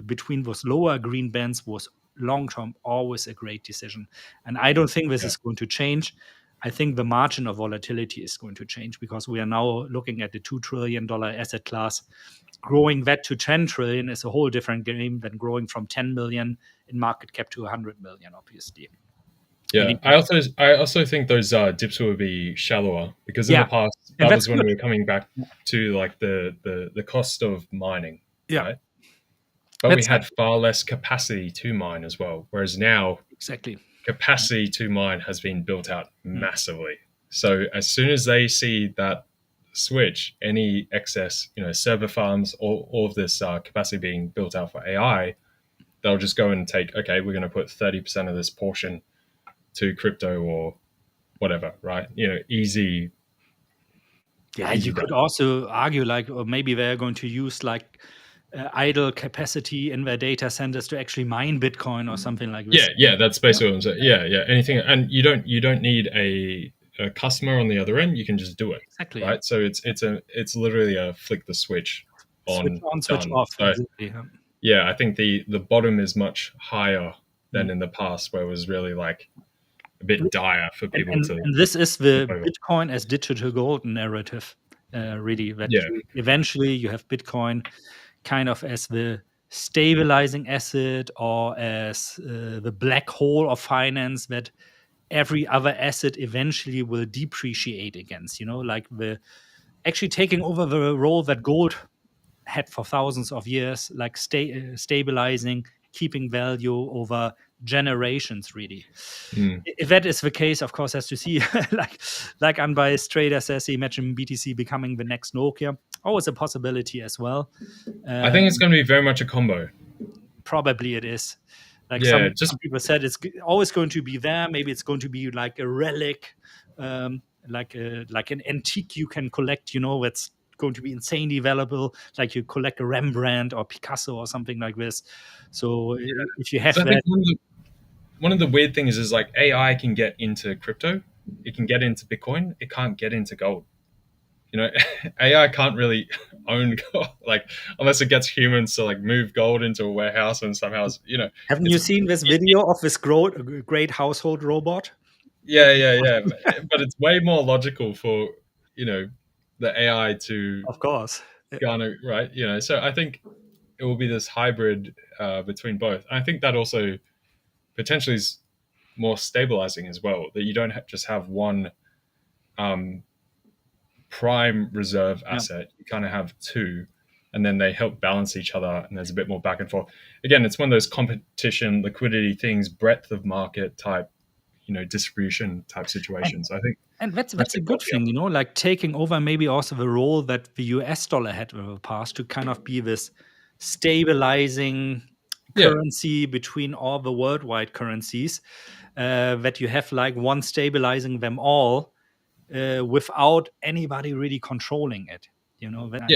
between those lower green bands was long term always a great decision. And I don't think this is going to change. I think the margin of volatility is going to change, because we are now looking at the $2 trillion asset class. Growing that to 10 trillion is a whole different game than growing from 10 million in market cap to 100 million, obviously. Yeah, I also think those dips will be shallower, because in the past that was when we were coming back to like the cost of mining, right? But we had far less capacity to mine as well, whereas now capacity to mine has been built out massively. So as soon as they see that switch, any excess, server farms, all of this capacity being built out for AI, they'll just go and take, okay, we're going to put 30% of this portion to crypto or whatever, right? Easy. Yeah, you could also argue like, or maybe they're going to use like idle capacity in their data centers to actually mine Bitcoin or something like this. Yeah, that's basically what I'm saying. Yeah, anything, and you don't need a customer on the other end. You can just do it, right? So it's literally a flick the switch on, switch off. So, I think the bottom is much higher than in the past, where it was really like a bit dire for people and this is the Bitcoin as digital gold narrative, really. That eventually you have Bitcoin kind of as the stabilizing asset, or as the black hole of finance that every other asset eventually will depreciate against. Like the actually taking over the role that gold had for thousands of years, like stabilizing, keeping value over generations, really. If that is the case, of course, has to see, like unbiased trader says, imagine BTC becoming the next Nokia. Always a possibility as well. I think it's going to be very much a combo. Probably it is. Like some people said, it's always going to be there. Maybe it's going to be like a relic, like an antique you can collect. It's going to be insanely valuable, like you collect a Rembrandt or Picasso or something like this. So if you have So I that, think one of the weird things is like AI can get into crypto, it can get into Bitcoin, it can't get into gold. AI can't really own gold, like unless it gets humans to like move gold into a warehouse and somehow, haven't you it's seen this video of this great household robot? yeah. But it's way more logical for the AI to Of course. garner, right? So I think it will be this hybrid between both. I think that also potentially is more stabilizing as well. That you don't just have one um, prime reserve Yeah. asset. You kind of have two, and then they help balance each other. And there's a bit more back and forth. Again, it's one of those competition, liquidity things, breadth of market type, distribution type situations. I think And that's a good yeah. thing, like taking over maybe also the role that the US dollar had in the past to kind of be this stabilizing Yeah, currency between all the worldwide currencies, that you have like one stabilizing them all without anybody really controlling it. yeah,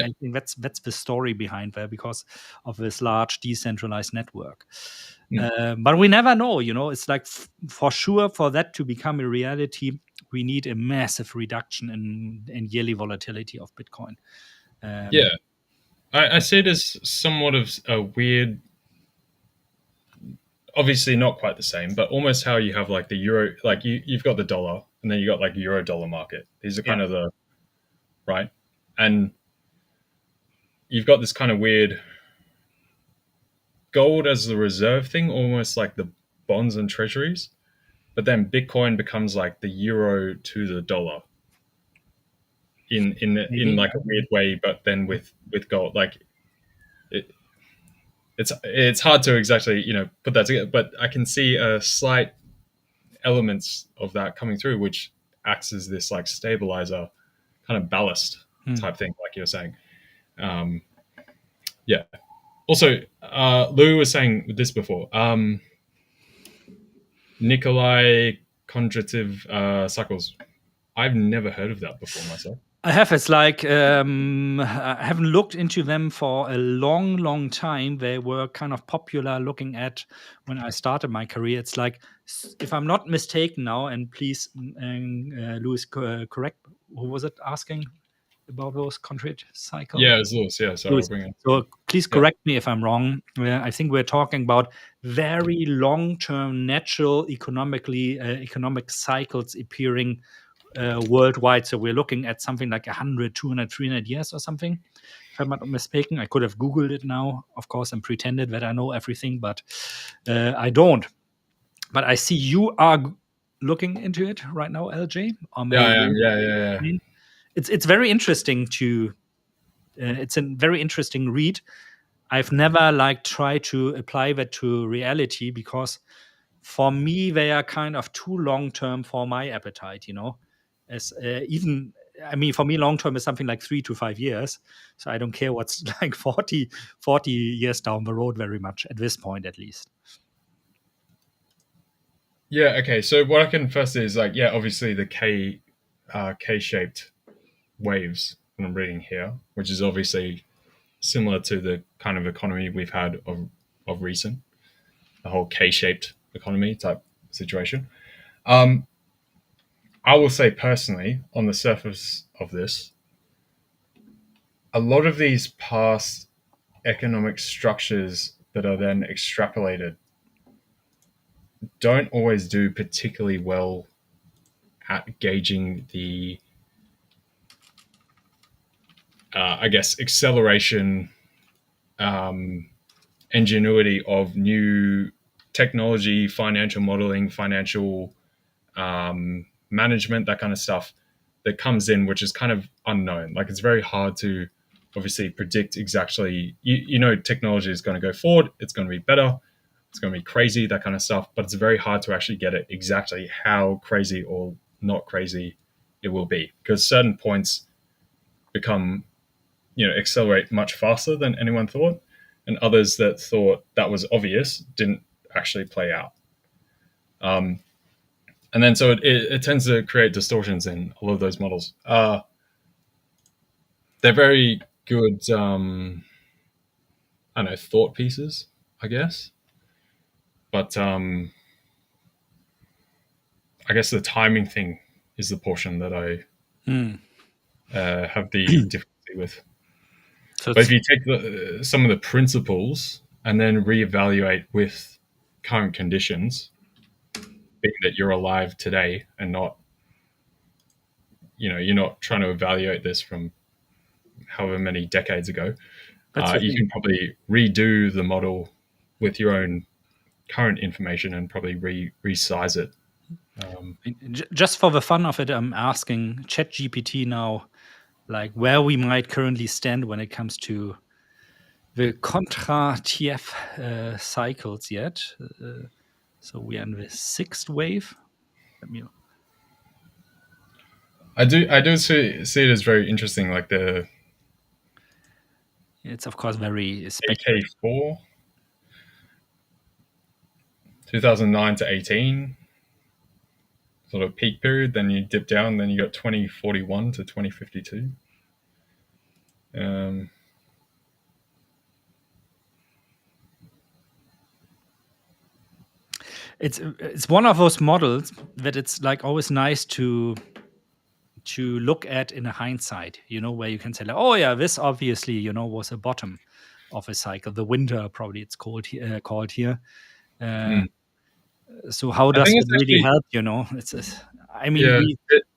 I think that's the story behind that because of this large decentralized network. But we never know. It's like for sure for that to become a reality, we need a massive reduction in yearly volatility of Bitcoin. yeah. I see it as somewhat of a weird, obviously not quite the same, but almost how you have like the euro, like you've got the dollar and then you got like euro dollar market. These are Yeah. kind of the right, and you've got this kind of weird gold as the reserve thing, almost like the bonds and treasuries. But then Bitcoin becomes like the euro to the dollar in Maybe. like a weird way, but then with gold, like it, it's hard to exactly put that together. But I can see a slight elements of that coming through, which acts as this like stabilizer, kind of ballast type thing, like you're saying. Um, yeah. Also, Lou was saying this before. Nikolai Kondrativ cycles. I've never heard of that before myself. I have. It's like I haven't looked into them for a long, long time. They were kind of popular looking at when I started my career. It's like, if I'm not mistaken now, and please, Louis, correct. Who was it asking about those contract cycles? Yeah, it's Lewis. Yeah, so I'll Louis. bring it. So please Yeah, correct me if I'm wrong. I think we're talking about very long-term, natural, economic cycles appearing worldwide. So we're looking at something like 100, 200, 300 years or something. If I'm not mistaken, I could have Googled it now, of course, and pretended that I know everything, but I don't. But I see you are looking into it right now, LJ. Or yeah, maybe I am. Yeah. it's very interesting to. It's a very interesting read. I've never like tried to apply that to reality because for me they are kind of too long term for my appetite. As even I mean, for me, long term is something like 3 to 5 years. So I don't care what's like 40 years down the road very much at this point, at least. Yeah. Okay. So what I can first is like, yeah, obviously the K-shaped waves that I'm reading here, which is obviously similar to the kind of economy we've had of recent, the whole K-shaped economy type situation. Um, I will say personally, on the surface of this, a lot of these past economic structures that are then extrapolated don't always do particularly well at gauging the, I guess, acceleration, ingenuity of new technology, financial modeling, financial management, that kind of stuff that comes in, which is kind of unknown. Like it's very hard to obviously predict exactly. Technology is going to go forward. It's going to be better. It's going to be crazy, that kind of stuff. But it's very hard to actually get it exactly how crazy or not crazy it will be, because certain points become, accelerate much faster than anyone thought, and others that thought that was obvious didn't actually play out. And then so it tends to create distortions in all of those models. they're very good. I don't know, thought pieces, I guess. But I guess the timing thing is the portion that I have the difficulty with. So But if you take some of the principles and then reevaluate with current conditions, being that you're alive today and not, you're not trying to evaluate this from however many decades ago, that's the you thing. can probably redo the model with your own current information and probably resize it. Just for the fun of it, I'm asking ChatGPT now, like where we might currently stand when it comes to the contra TF cycles yet. So we are in the sixth wave. Let me. I do see it as very interesting, like the It's of course very speculative. AK4, 2009 to 18, sort of peak period. Then you dip down. Then you got 2041 to 2052. It's one of those models that it's like always nice to look at in a hindsight, where you can say like, oh yeah, this obviously was a bottom of a cycle, the winter probably it's called here. So how I does think it it's really actually, help? I mean, yeah,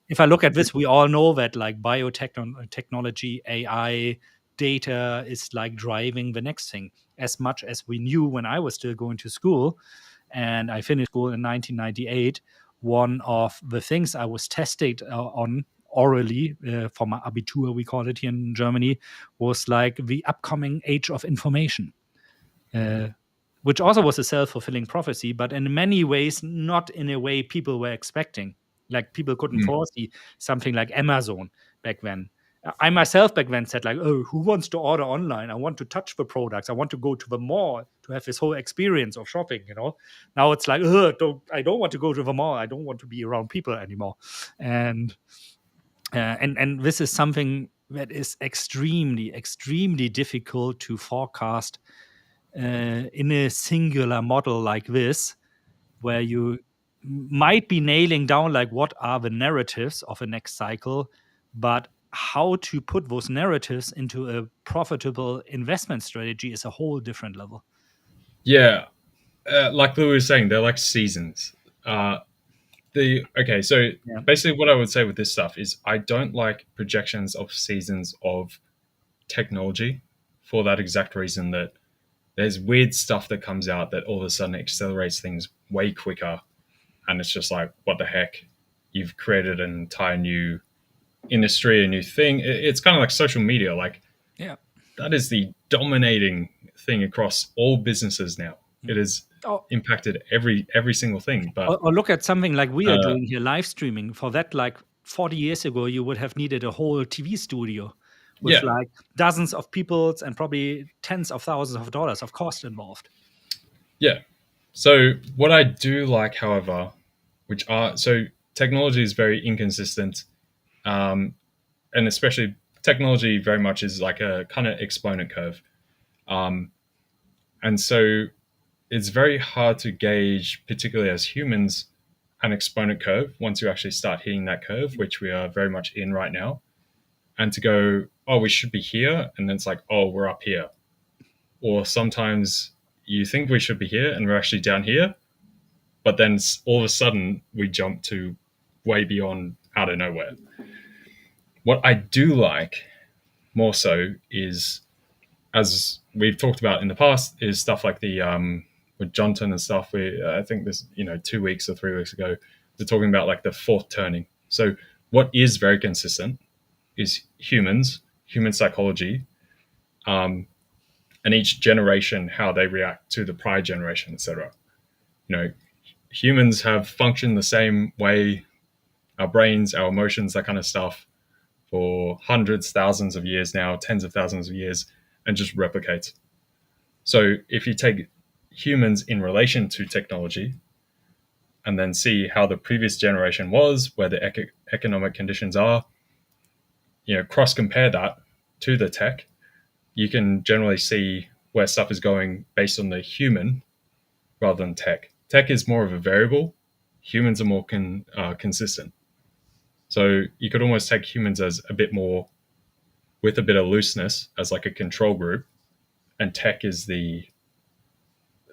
if I look at this, we all know that like biotechnology, AI, data is like driving the next thing. As much as we knew when I was still going to school, and I finished school in 1998, one of the things I was tested on orally for my Abitur, we call it here in Germany, was like the upcoming age of information. Which also was a self-fulfilling prophecy, but in many ways, not in a way people were expecting. Like people couldn't foresee something like Amazon back then. I myself back then said like, oh, who wants to order online? I want to touch the products. I want to go to the mall to have this whole experience of shopping, Now it's like, I don't want to go to the mall. I don't want to be around people anymore. And this is something that is extremely, extremely difficult to forecast in a singular model like this, where you might be nailing down like what are the narratives of a next cycle, but how to put those narratives into a profitable investment strategy is a whole different level. yeah. Like Lou was saying, they're like seasons. So Yeah. basically, what I would say with this stuff is I don't like projections of seasons of technology for that exact reason that there's weird stuff that comes out that all of a sudden accelerates things way quicker, and it's just like, what the heck? You've created an entire new industry, a new thing. It's kind of like social media. Like, Yeah. that is the dominating thing across all businesses now. It has impacted every single thing. But Or look at something like we are doing here, live streaming. For that, like 40 years ago, you would have needed a whole TV studio with yeah, like dozens of people and probably tens of thousands of dollars of cost involved. yeah. So what I do like, however, technology is very inconsistent, and especially technology very much is like a kind of exponent curve, and so it's very hard to gauge, particularly as humans, an exponent curve once you actually start hitting that curve, which we are very much in right now, and to go, oh, we should be here, and then it's like, oh, we're up here, or sometimes you think we should be here and we're actually down here, but then all of a sudden we jump to way beyond out of nowhere. What I do like more so is, as we've talked about in the past, is stuff like the with Jonatan and stuff. I think this 2 weeks or 3 weeks ago, they're talking about like the fourth turning. So what is very consistent is human psychology, and each generation how they react to the prior generation, etc. Humans have functioned the same way, our brains, our emotions, that kind of stuff, for hundreds, thousands of years now, tens of thousands of years, and just replicates. So if you take humans in relation to technology and then see how the previous generation was, where the economic conditions are, cross compare that, to the tech, you can generally see where stuff is going based on the human rather than tech. Tech is more of a variable. Humans are more consistent. So you could almost take humans as a bit more, with a bit of looseness, as like a control group, and tech is the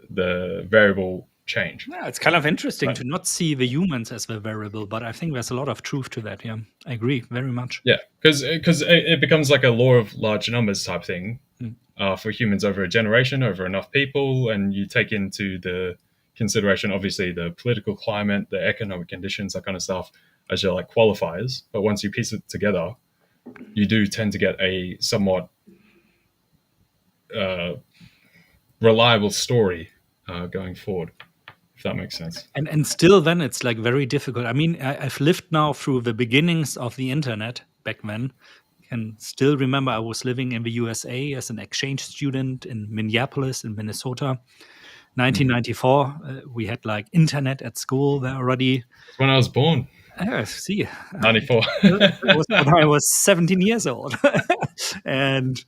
variable change. Yeah, it's kind of interesting Right. to not see the humans as the variable, but I think there's a lot of truth to that. Yeah, I agree very much. Yeah, because it becomes like a law of large numbers type thing Mm. for humans over a generation, over enough people, and you take into the consideration, obviously, the political climate, the economic conditions, that kind of stuff, as your like qualifiers. But once you piece it together, you do tend to get a somewhat reliable story going forward, if that makes sense. And still then it's like very difficult. I mean, I've lived now through the beginnings of the internet back then. Can still remember I was living in the USA as an exchange student in Minneapolis in Minnesota. 1994, we had like internet at school there already. That's when I was born. See, 94. that was when I was 17 years old. and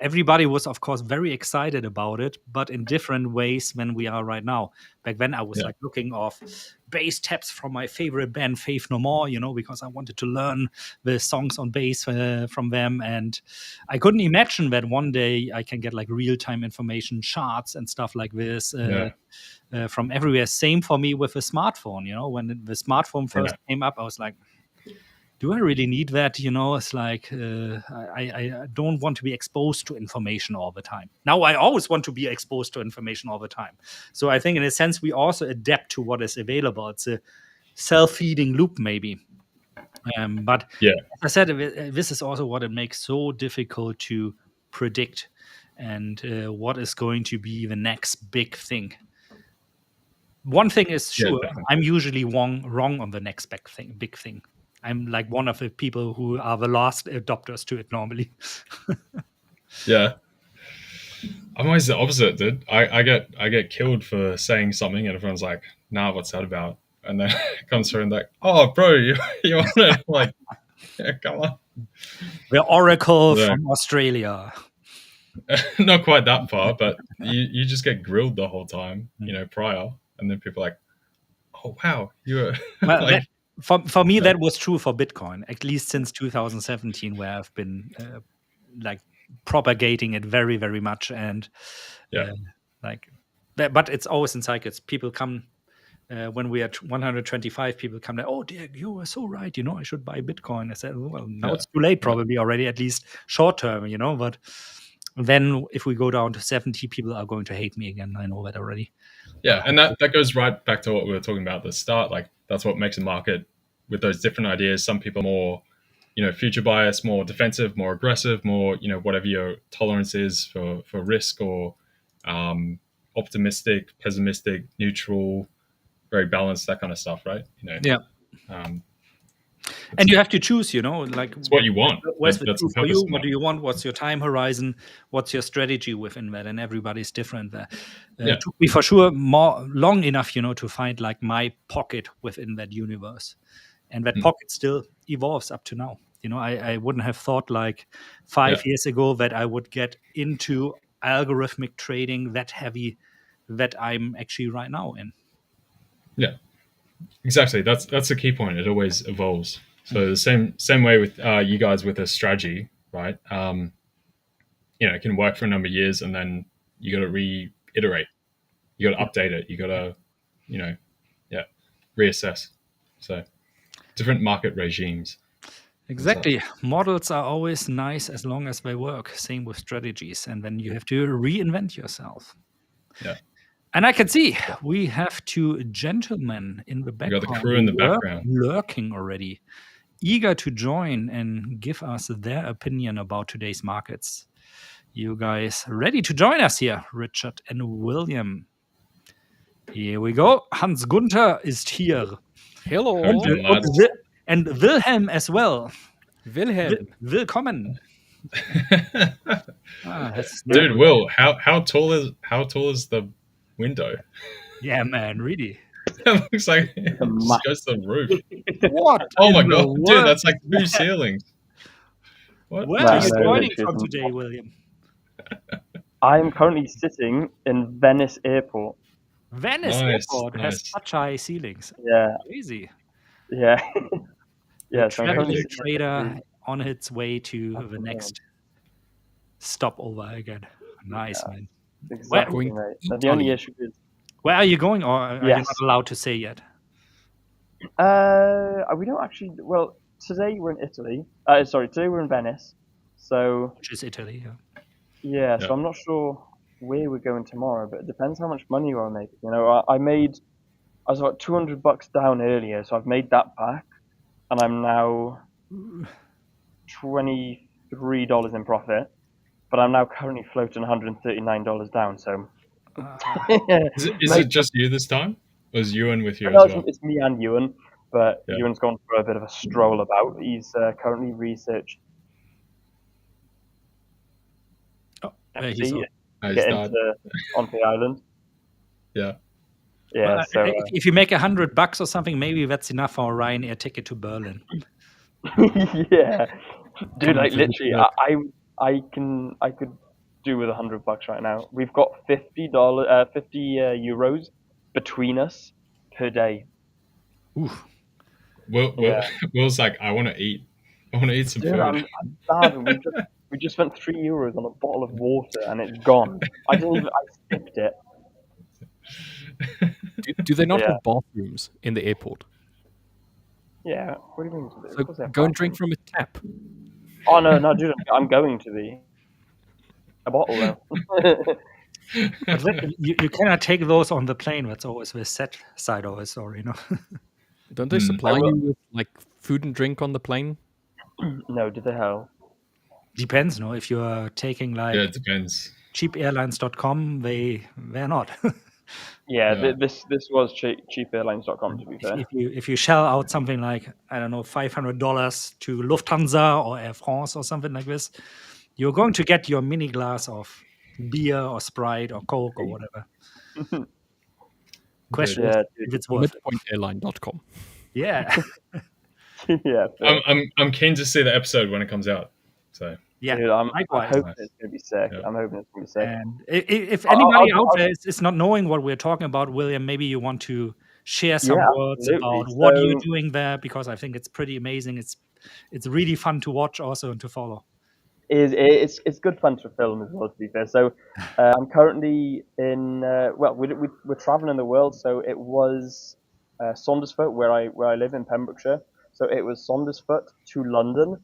everybody was of course very excited about it, but in different ways than we are right now. Back then I was like looking off bass tabs from my favorite band Faith No More, because I wanted to learn the songs on bass from them, and I couldn't imagine that one day I can get like real-time information charts and stuff like this from everywhere. Same for me with a smartphone. When the smartphone first came up, I was like, do I really need that? It's like I don't want to be exposed to information all the time. Now I always want to be exposed to information all the time. So I think in a sense we also adapt to what is available. It's a self-feeding loop maybe. But as I said, this is also what it makes so difficult to predict and what is going to be the next big thing. One thing is sure, I'm usually wrong on the next big thing. I'm like one of the people who are the last adopters to it normally. Yeah. I'm always the opposite, dude. I get killed for saying something and everyone's like, nah, what's that about? And then it comes through and like, oh, bro, you want it? Like, yeah, come on. The Oracle from Australia. Not quite that far, but you just get grilled the whole time, prior. And then people are like, oh, wow, you're well, like... For me, that was true for Bitcoin, at least since 2017, where I've been like propagating it very, very much. And but it's always in cycles. People come when we are 125, people come like, oh, Dirk, you were so right. I should buy Bitcoin. I said, well, now it's too late, probably already, at least short term, But then if we go down to 70, people are going to hate me again. I know that already. Yeah, and that goes right back to what we were talking about at the start. Like, that's what makes a market with those different ideas. Some people are more, future bias, more defensive, more aggressive, more, whatever your tolerance is for risk, or optimistic, pessimistic, neutral, very balanced, that kind of stuff, right? And you have to choose, like it's what you want. What's the truth for you? What do you want? What's your time horizon? What's your strategy within that? And everybody's different there. It took me for sure long enough, to find like my pocket within that universe. And that pocket still evolves up to now. I wouldn't have thought like 5 years ago that I would get into algorithmic trading that heavy that I'm actually right now in. Yeah. Exactly. That's the key point. It always evolves. So the same way with you guys with a strategy, right? It can work for a number of years, and then you got to reiterate. You got to update it. You got to, reassess. So different market regimes. Exactly. Models are always nice as long as they work. Same with strategies, and then you have to reinvent yourself. Yeah. And I can see we have two gentlemen in the background. We got the crew in the background lurking already, eager to join and give us their opinion about today's markets. You guys ready to join us here, Richard and William? Here we go. Hans Gunther is here. Hello. And Wilhelm as well. Wilhelm. Willkommen. Dude, Will, how tall is the window? Yeah, man, really. It looks like it just goes to the roof. What? Oh my in the god, world? dude, that's like 2 ceilings. What? Where No, are you no, joining literally from isn't. today, William? I'm currently sitting in Venice Airport. Venice Nice, Airport has nice. such high ceilings. Yeah, Crazy. yeah, The yeah. So I'm currently traveling sitting trader on its way to That's the the next stopover again. Nice, man. exactly right. Going The only Italy. issue is, Where are you going, or are you Yes. not allowed to say yet? we don't actually. Well, today we're in Italy. Sorry, today we're in Venice. So Which is Italy. Yeah. yeah, Yeah. so I'm not sure where we're going tomorrow, but it depends how much money you want to make. You know, I was about $200 down earlier, so I've made that back, and I'm now $23 in profit. But I'm now currently floating $139 down. So Is it just you this time? Or is Ewan with you no, as well? it's me and Ewan, but Yeah. Ewan's gone for a bit of a stroll about. He's currently researching He's to on. get Start. onto the island. Yeah. Yeah, Well, so if you make $100 or something, maybe that's enough for a Ryanair ticket to Berlin. yeah, dude, Coming like to visit literally, Dirk. I could do with $100 right now. We've got $50, 50 euros between us per day. Oof. Will's like, I want to eat. I want to eat some Dude, food. I'm starving. We just spent €3 on a bottle of water and it's gone. I skipped it. Do they not Yeah. have bathrooms in the airport? Yeah. What do you mean? So Of course they have go and drink bathrooms. from a tap. Oh no, dude, I'm going to a bottle though. But you cannot take those on the plane. That's always the sad side of the story, you know. Don't they supply you with like food and drink on the plane? No, did they hell? Depends, no. If you're taking like Yeah, it depends. cheapairlines.com, they're not. Yeah, this was cheapairlines.com, to be fair. if you shell out something like, I don't know, $500 to Lufthansa or Air France or something like this, you're going to get your mini glass of beer or Sprite or Coke or whatever. Question Yeah, is if it's worth it. Midpointairline.com. Yeah. yeah. Fair. I'm keen to see the episode when it comes out. So Yeah. Dude, I'm likewise. hoping it's gonna be sick. Yeah. I'm hoping it's gonna be sick. And if anybody I'll- out there is not knowing what we're talking about, William, maybe you want to share some Yeah, words absolutely. about what you're So- doing there, because I think it's pretty amazing. It's really fun to watch also and to follow. It's good fun to film as well, to be fair. So I'm currently in we're traveling the world. So it was Saundersfoot where I live in Pembrokeshire. So it was Saundersfoot to London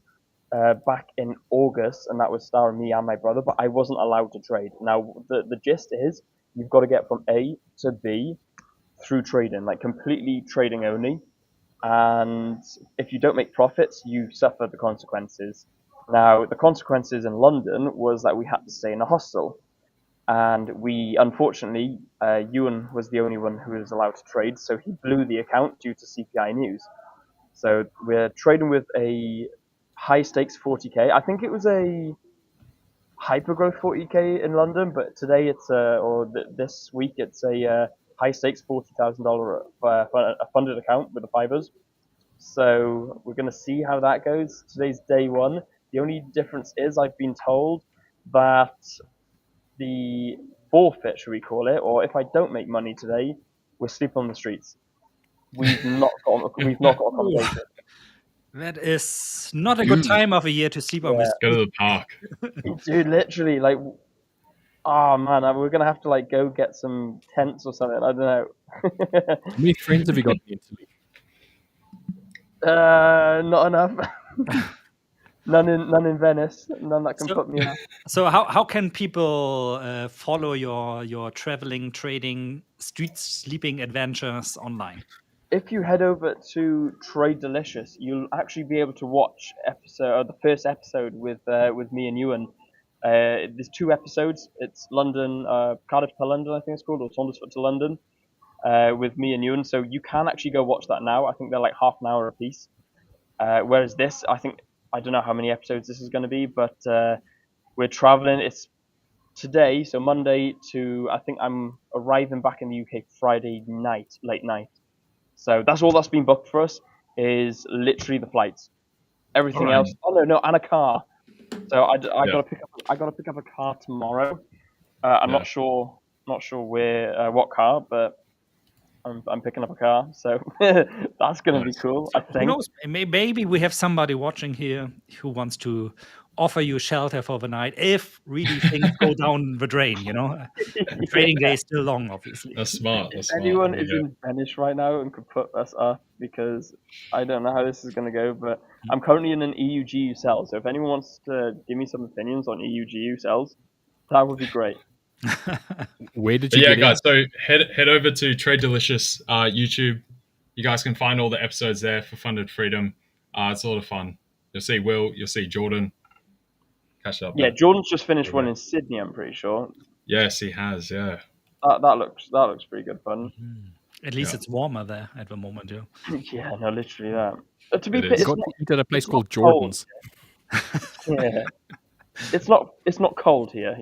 back in August, and that was starring me and my brother. But I wasn't allowed to trade. Now the gist is you've got to get from A to B through trading, like completely trading only. And if you don't make profits, you suffer the consequences. Now, the consequences in London was that we had to stay in a hostel. And we, unfortunately, Ewan was the only one who was allowed to trade, so he blew the account due to CPI news. So we're trading with a high stakes 40k. I think it was a hyper growth 40k in London, but today it's this week it's a high stakes $40,000 a funded account with the 5ers. So we're going to see how that goes. Today's day one. The only difference is I've been told that the forfeit, should we call it, or if I don't make money today, we're sleeping on the streets. We've not got accommodation. That is not a good time of a year to sleep on this. go to the park. Dude, literally, like, oh man, we're gonna have to like go get some tents or something. I don't know. How many friends have you got in Italy? Not enough. None in Venice. None that can put me up. So how can people follow your traveling, trading, street sleeping adventures online? If you head over to Trade Delicious, you'll actually be able to watch the first episode with me and Ewan. There's 2 episodes. It's London, Cardiff to London, I think it's called, or Saundersfoot to London, with me and Ewan. So you can actually go watch that now. I think they're like half an hour a piece. Whereas this, I don't know how many episodes this is going to be, but we're traveling. It's today, so Monday to, I think I'm arriving back in the UK Friday night, late night. So that's all that's been booked for us is literally the flights. Everything else. Oh no, and a car. So I gotta pick up a car tomorrow. I'm not sure where what car, but I'm picking up a car, so that's gonna be cool. I think. Who knows? Maybe we have somebody watching here who wants to offer you shelter for the night if really things go down the drain. Trading day is still long, obviously. That's smart. If anyone is in Venice right now and could put us up, because I don't know how this is going to go, but I'm currently in an EUGU cell, so if anyone wants to give me some opinions on EUGU cells, that would be great. Where did you get guys, so head over to Trade Delicious YouTube. You guys can find all the episodes there for Funded Freedom. It's a lot of fun. You'll see Will, you'll see Jordan. Catch up. Yeah, Jordan's just finished one in Sydney, I'm pretty sure. Yes, he has, yeah. That looks pretty good fun. At least it's warmer there at the moment, yeah. Yeah, no, literally that. To be fair, it's got to eat at a place called Jordan's. Yeah, it's not cold here.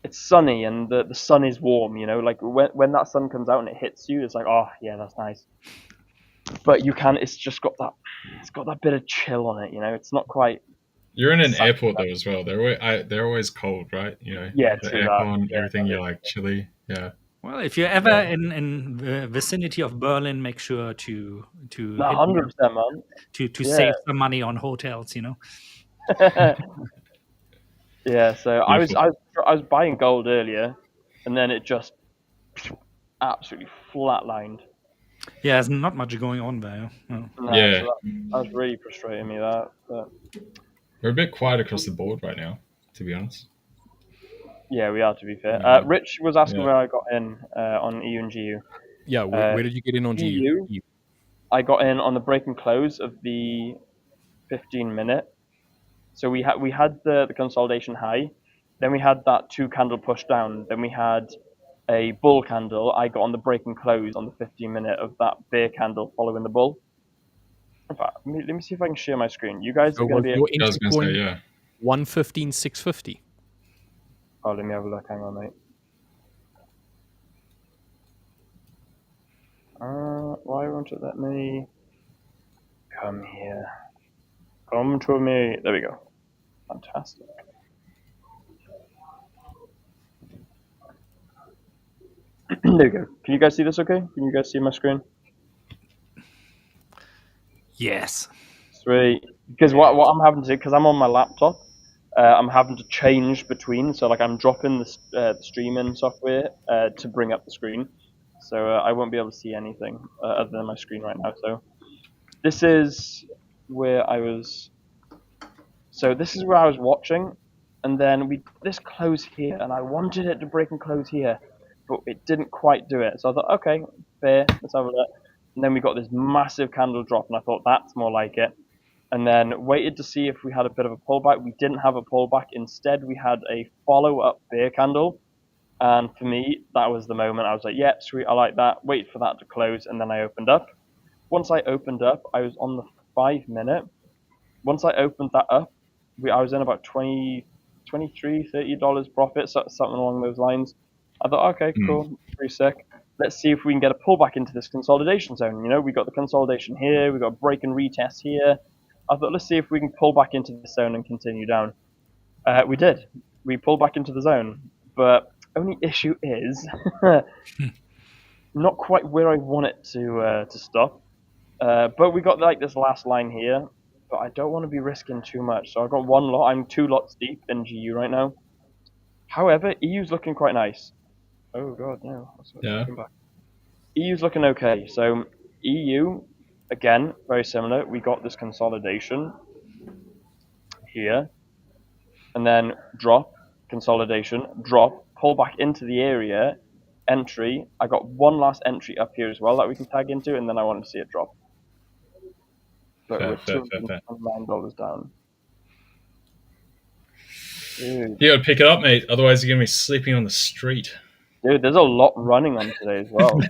It's sunny and the sun is warm. Like when that sun comes out and it hits you, it's like, oh yeah, that's nice. But it's just got that bit of chill on it. It's not quite. You're in an airport though as well. They're always cold, right? Yeah, the true aircon, that. everything. You're like chilly. Yeah. Well, if you're ever in the vicinity of Berlin, make sure to 100%, man. To save some money on hotels. Yeah. So I was buying gold earlier, and then it just absolutely flatlined. Yeah, there's not much going on there. No, yeah. So that was really frustrating me. But we're a bit quiet across the board right now, to be honest. Yeah, we are, to be fair. Rich was asking where I got in on EU and GU. Yeah, where did you get in on GU? I got in on the break and close of the 15-minute. So we had the consolidation high, then we had that 2-candle push down, then we had a bull candle. I got on the break and close on the 15-minute of that bear candle following the bull. In fact, let me see if I can share my screen. You guys are going to be... Your entry point, 115,650. Oh, let me have a look. Hang on, mate. Why won't it let me come here? Come to me. There we go. Fantastic. There we go. Can you guys see this okay? Can you guys see my screen? Yes. Sweet. Because what I'm having to do, because I'm on my laptop, I'm having to change between. So like I'm dropping the streaming software to bring up the screen. So I won't be able to see anything other than my screen right now. So this is where I was. So this is where I was watching, and then this close here, and I wanted it to break and close here, but it didn't quite do it. So I thought, okay, fair, let's have a look. And then we got this massive candle drop, and I thought that's more like it. And then waited to see if we had a bit of a pullback. We didn't have a pullback. Instead, we had a follow-up bear candle. And for me, that was the moment. I was like, yeah, sweet, I like that. Wait for that to close, and then I opened up. Once I opened up, I was on the 5-minute. Once I opened that up, I was in about $23, $30 profit, something along those lines. I thought, okay, cool, pretty sick. Let's see if we can get a pullback into this consolidation zone. We got the consolidation here, we got a break and retest here. I thought, let's see if we can pull back into the zone and continue down. We did. We pulled back into the zone, but only issue is not quite where I want it to stop. But we got like this last line here, but I don't want to be risking too much. So I've got one lot. I'm 2 lots deep in GU right now. However, EU's looking quite nice. Oh god, no. Yeah. EU's looking okay. So EU, again, very similar. We got this consolidation here, and then drop, consolidation, drop, pull back into the area, entry. I got one last entry up here as well that we can tag into, and then I wanted to see it drop. But we're $209 down. Dude. You gotta pick it up, mate. Otherwise, you're gonna be sleeping on the street. Dude, there's a lot running on today as well.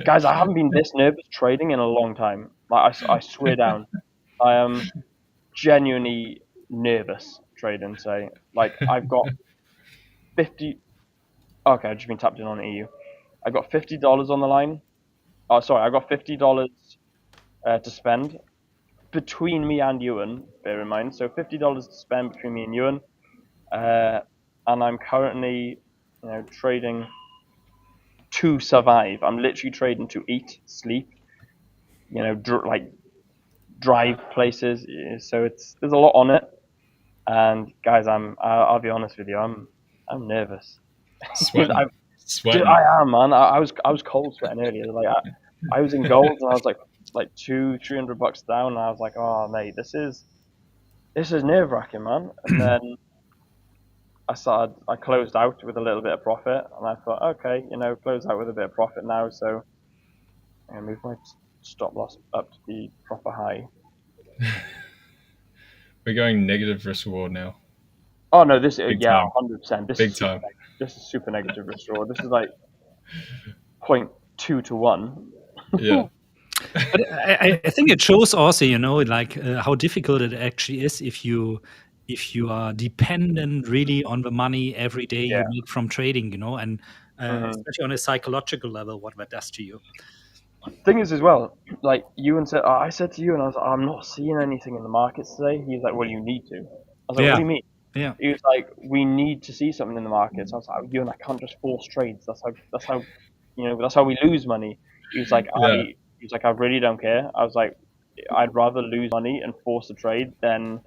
Guys, I haven't been this nervous trading in a long time. I swear down. I am genuinely nervous trading. So, I've got 50. Okay, I've just been tapped in on EU. I got $50 on the line. Oh, sorry, I got $50 to spend between me and Ewan. Bear in mind, so $50 to spend between me and Ewan, and I'm currently, trading to survive. I'm literally trading to eat, sleep, drive places. So there's a lot on it. And guys, I'll be honest with you, I'm nervous. Sweating. I am, man. I was cold sweating earlier. Like I was in gold and I was like $200-300 down, and I was like, oh mate, this is nerve wracking, man. And then I closed out with a little bit of profit, and I thought, okay, close out with a bit of profit now, so I'm gonna move my stop loss up to the proper high. We're going negative risk reward now. Oh no, this Big 100%. Big time. This is super negative risk reward. This is like 0.2 to 1. Yeah. But I think it shows also, how difficult it actually is if you are dependent really on the money every day you make from trading, and especially on a psychological level, what that does to you. Thing is, as well, like I said to you, and I was like, I'm not seeing anything in the markets today. He was like, well, you need to. I was like, what do you mean? Yeah. He was like, we need to see something in the markets. I was like, you and I can't just force trades. That's how we lose money. He was like, I really don't care. I was like, I'd rather lose money and force a trade than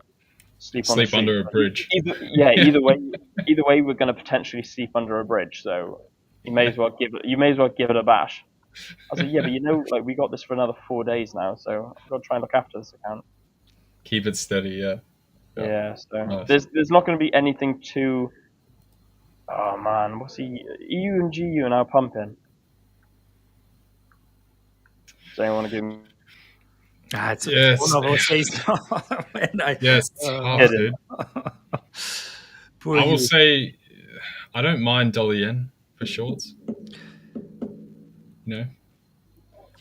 sleep under a bridge. Either way, we're going to potentially sleep under a bridge. So you may as well give it a bash. I was like, yeah, but we got this for another 4 days now, so I've got to try and look after this account. Keep it steady, yeah. Yeah, so nice. There's not going to be anything too. Oh man, what's EU and GU are now pumping. Does anyone want to give me? It's one of those days. Yes, dude. I will say, I don't mind dollar yen for shorts. You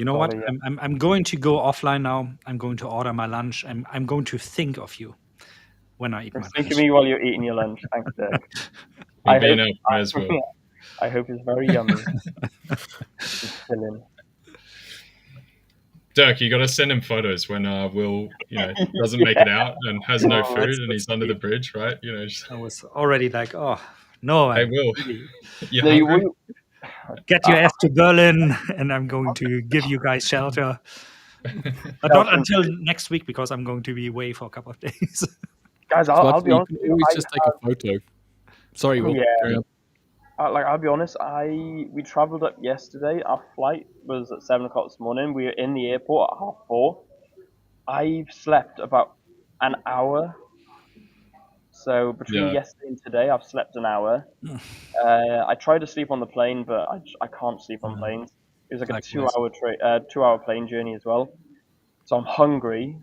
know what? I'm going to go offline now. I'm going to order my lunch. I'm going to think of you when I eat my lunch. Think of me while you're eating your lunch. Thanks, Dirk. I hope it's very yummy. It's filling. Dirk, you got to send him photos when Will, doesn't make it out and has no food and he's under the bridge, right? I was already like, oh no, I will. You hungry? Get your ass to Berlin, and I'm going to give you guys shelter, but not until next week because I'm going to be away for a couple of days. Guys, I'll be honest. You can always just take a photo. Sorry, Will. Yeah. I'll be honest. We travelled up yesterday. Our flight was at 7 o'clock this morning. We were in the airport at 4:30. I've slept about an hour. So between yesterday and today, I've slept an hour. I tried to sleep on the plane, but I can't sleep on planes. It was like a 2-hour plane journey as well. So I'm hungry,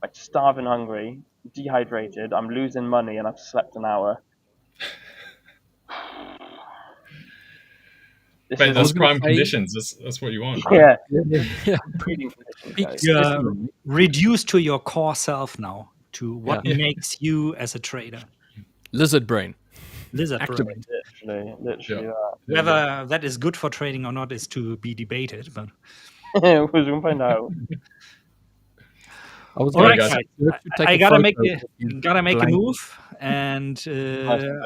like starving hungry, dehydrated. I'm losing money, and I've slept an hour. Mate, that's prime conditions. That's what you want. Yeah. Reduce to your core self now, to what makes you as a trader. Lizard brain. Activate. Literally. Whether that is good for trading or not is to be debated, but we're going to find out. I gotta make a move, and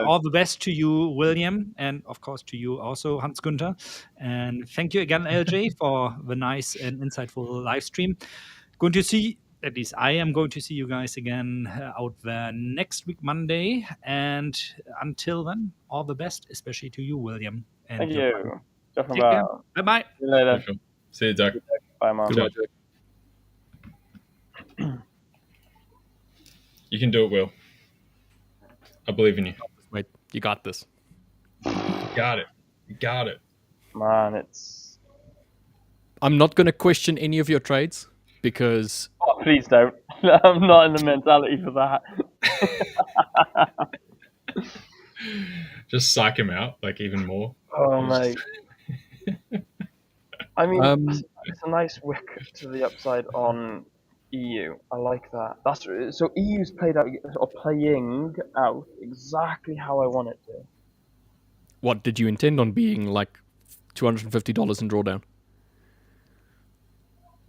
all the best to you, William, and of course to you also, Hans Günther. And thank you again, LJ, for the nice and insightful live stream. At least I am going to see you guys again out there next week, Monday. And until then, all the best, especially to you, William. And thank you. Bye-bye. See you later. See you, Dirk. Bye, Mom. Good luck. You can do it, Will. I believe in you. Wait, you got this. You got it. Man, I'm not going to question any of your trades because... Oh, please don't. I'm not in the mentality for that. Just psych him out, like, even more. Oh, mate. I mean, it's a nice wick to the upside on EU. I like that. So EU's playing out exactly how I want it to. What did you intend on being like $250 in drawdown.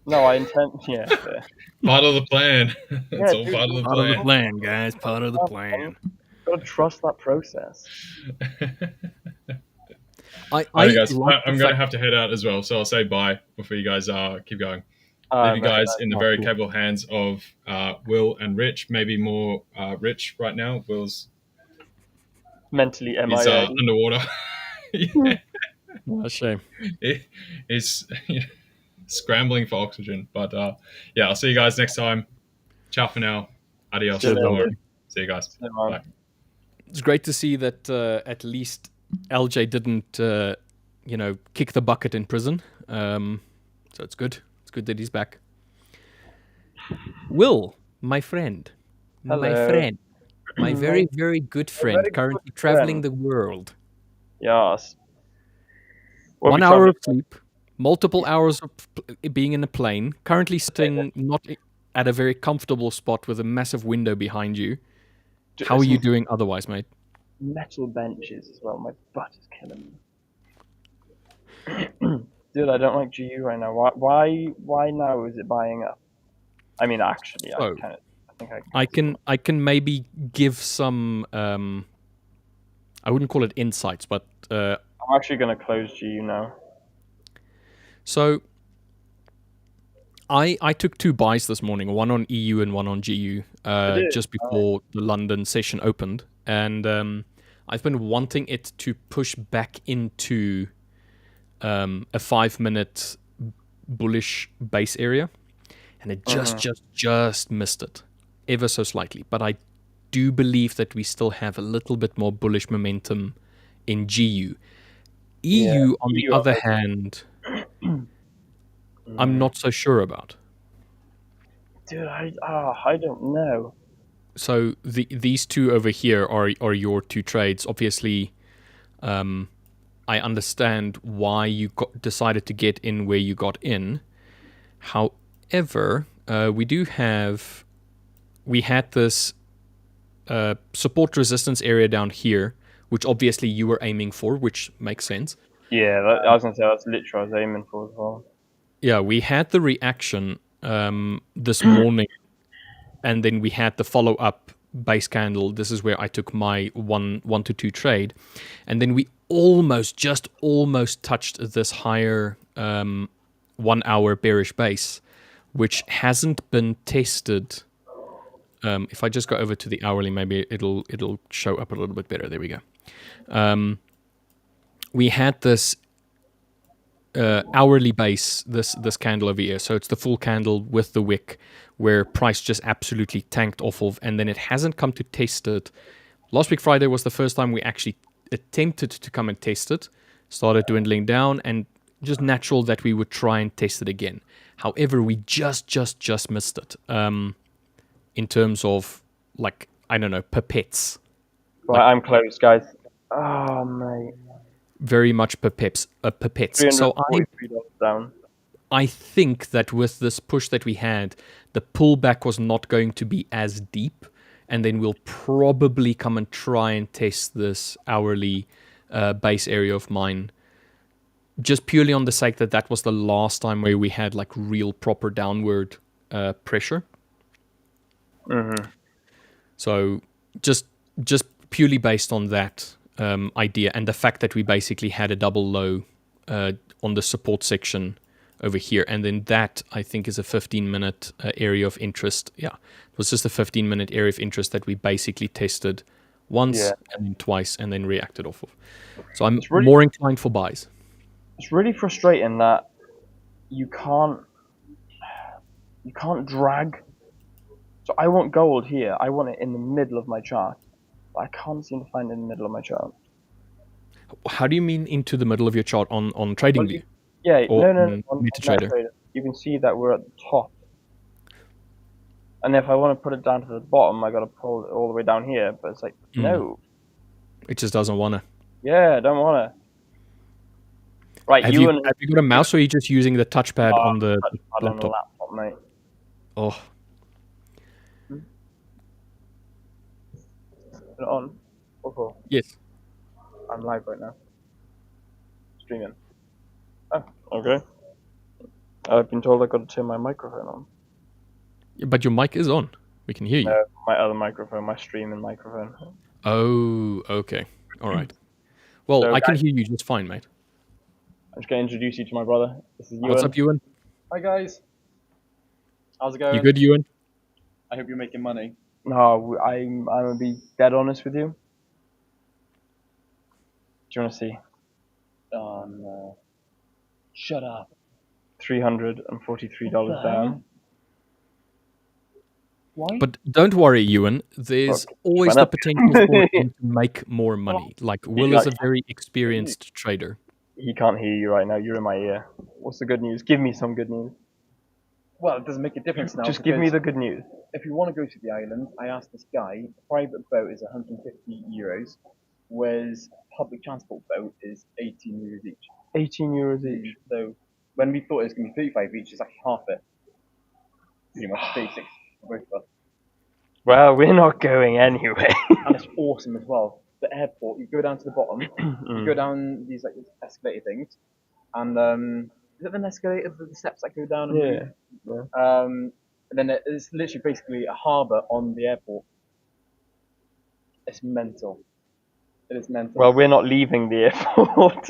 No, I intend. Yeah, fair. Part of the plan. It's all dude, part of the Part of the plan. plan, guys. Part of the plan. Gotta trust that process. All right, guys. like I'm going to have to head out as well, so I'll say bye before you guys keep going. Leave you guys in the very capable hands of Will and Rich. Maybe more Rich right now. Will's Mentally he's MIA. underwater. Yeah. a shame. He's scrambling for oxygen. But yeah, I'll see you guys next time. Ciao for now. Adios. Cheers, See you guys. Bye. It's great to see that at least LJ didn't, kick the bucket in prison. So it's good. It's good that he's back. Will, my friend. Hello. My very, very good friend, very currently good traveling friend. the world. Yes. 1 hour of sleep, multiple hours of being in a plane, currently sitting not at a very comfortable spot with a massive window behind you. How are you doing otherwise, mate? Metal benches as well. My butt is killing me. Dude, I don't like GU right now. Why now is it buying up? I mean, actually, So, I think I can maybe give some I wouldn't call it insights, but I'm actually going to close GU now. So I took 2 buys this morning, one on EU and one on GU, just before the London session opened, and I've been wanting it to push back into a 5-minute bullish base area, and it just missed it ever so slightly. But I do believe that we still have a little bit more bullish momentum in GU. EU, on the other hand, I'm not so sure about. Dude, I don't know. So these two over here are your 2 trades. Obviously, I understand why you decided to get in where you got in. However, we had this support resistance area down here, which obviously you were aiming for, which makes sense. Yeah, I was going to say that's literally what I was aiming for as well. Yeah, we had the reaction this morning, and then we had the follow-up base candle. This is where I took my 1 to 2 trade, and then we almost touched this higher 1 hour bearish base, which hasn't been tested. If I just go over to the hourly, maybe it'll show up a little bit better. There we go. We had this hourly base, this candle over here. So it's the full candle with the wick, where price just absolutely tanked off of, and then it hasn't come to test it. Last week Friday was the first time we actually attempted to come and test it. Started dwindling down, and just natural that we would try and test it again. However, we just missed it. In terms of, like, I don't know, pipettes. Right, I'm closed, guys. Oh, mate. Very much pipettes. So down. I think that with this push that we had, the pullback was not going to be as deep, and then we'll probably come and try and test this hourly base area of mine, just purely on the sake that was the last time where we had like real proper downward pressure. Mm-hmm. So just purely based on that idea, and the fact that we basically had a double low on the support section over here, and then that I think is a 15-minute area of interest. Yeah, it was just a 15-minute area of interest that we basically tested once and then twice, and then reacted off of. So I'm more inclined for buys. It's really frustrating that you can't drag. So I want gold here. I want it in the middle of my chart, but I can't seem to find it in the middle of my chart. How do you mean into the middle of your chart on TradingView? Yeah, or no. On MetaTrader. You can see that we're at the top. And if I want to put it down to the bottom, I got to pull it all the way down here. But it's like, no. It just doesn't want to. Yeah, I don't want to. Right, have you got a mouse, or are you just using the touchpad on the laptop? On the laptop, mate. Oh. Put it on. Yes. I'm live right now. Streaming. Oh, okay. I've been told I got to turn my microphone on. But your mic is on. We can hear you. No, my other microphone, my streaming microphone. Oh, okay. All right. Well, So, I can guys, hear you just fine, mate. I'm just going to introduce you to my brother. This is Ewan. What's up, Ewan? Hi guys, how's it You going? good, Ewan? I hope you're making money. No, I'm gonna be dead honest with you. Do you want to see? No. Shut up. $343 down. Why? But don't worry, Ewan. There's Look, always went the up. potential for him to make more money. Like Will is a very experienced trader. He can't hear you right now. You're in my ear. What's the good news? Give me some good news. Well, it doesn't make a difference now. Just give me the good news. If you want to go to the island, I asked this guy. A private boat is 150 euros, whereas public transport boat is 18 euros each. 18 euros each. So when we thought it was going to be 35 each, it's actually half it. Pretty much 36 for both of us. Well, we're not going anyway. And it's awesome as well. The airport, you go down to the bottom, you go down these like escalator things, and is it an escalator, the steps that go down? And and then it's literally basically a harbour on the airport. It's mental. It is mental. Well, we're not leaving the airport.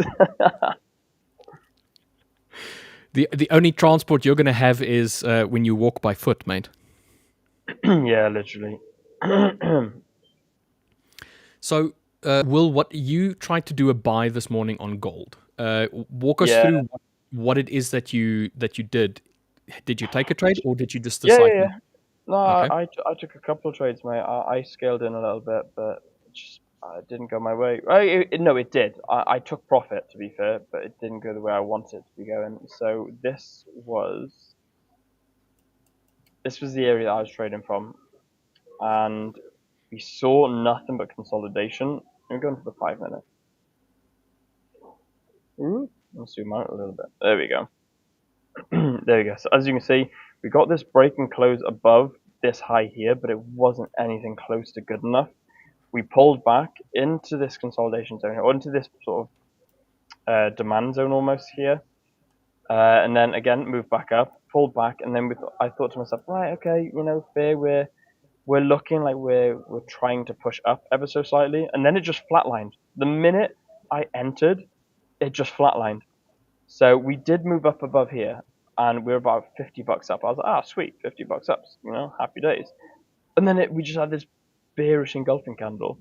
The only transport you're going to have is when you walk by foot, mate. Yeah, literally. So, Will, what you tried to do a buy this morning on gold? Walk us through what it is that you did. Did you take a trade, or did you just decide? Yeah. No, Okay. I took a couple of trades, mate. I scaled in a little bit, but it just didn't go my way. No, it did. I took profit, to be fair, but it didn't go the way I wanted it to be going. So this was the area that I was trading from, and we saw nothing but consolidation. Let me go into the 5 minute. Let's zoom out a little bit. There we go. There we go. So as you can see, we got this break and close above this high here, but it wasn't anything close to good enough. We pulled back into this consolidation zone, or into this sort of demand zone almost here, and then again moved back up, pulled back, and then I thought to myself, right, okay, fair. We're looking like we're trying to push up ever so slightly, and then it just flatlined. The minute I entered, it just flatlined. So we did move up above here, and we're about $50 up. I was like, sweet, $50 up, happy days. And then we just had this bearish engulfing candle,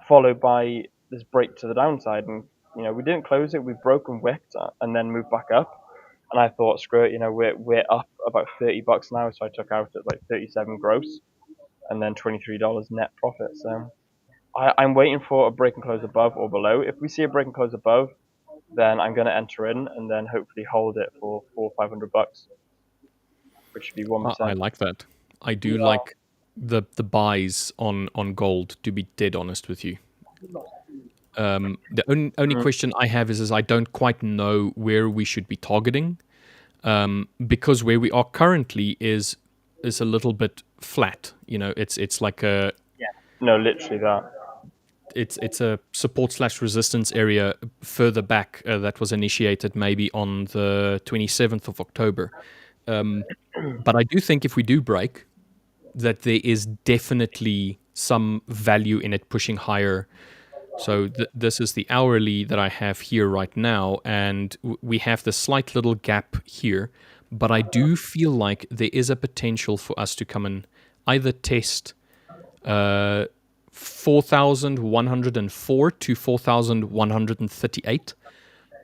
followed by this break to the downside, and we didn't close it. We broke and wicked, and then moved back up. And I thought, screw it, we're up about $30 now, so I took out at like 37 gross, and then $23 net profit. So I'm waiting for a break and close above or below. If we see a break and close above, then I'm going to enter in and then hopefully hold it for $400 or $500, which should be 1%. I like that. I do like the buys on gold, to be dead honest with you. The only question I have is I don't quite know where we should be targeting, because where we are currently is a little bit flat. It's like a literally that. It's a support/resistance area further back that was initiated maybe on the 27th of October. But I do think if we do break, that there is definitely some value in it pushing higher. So this is the hourly that I have here right now, and we have the slight little gap here. But I do feel like there is a potential for us to come and either test 4,104 to 4,138.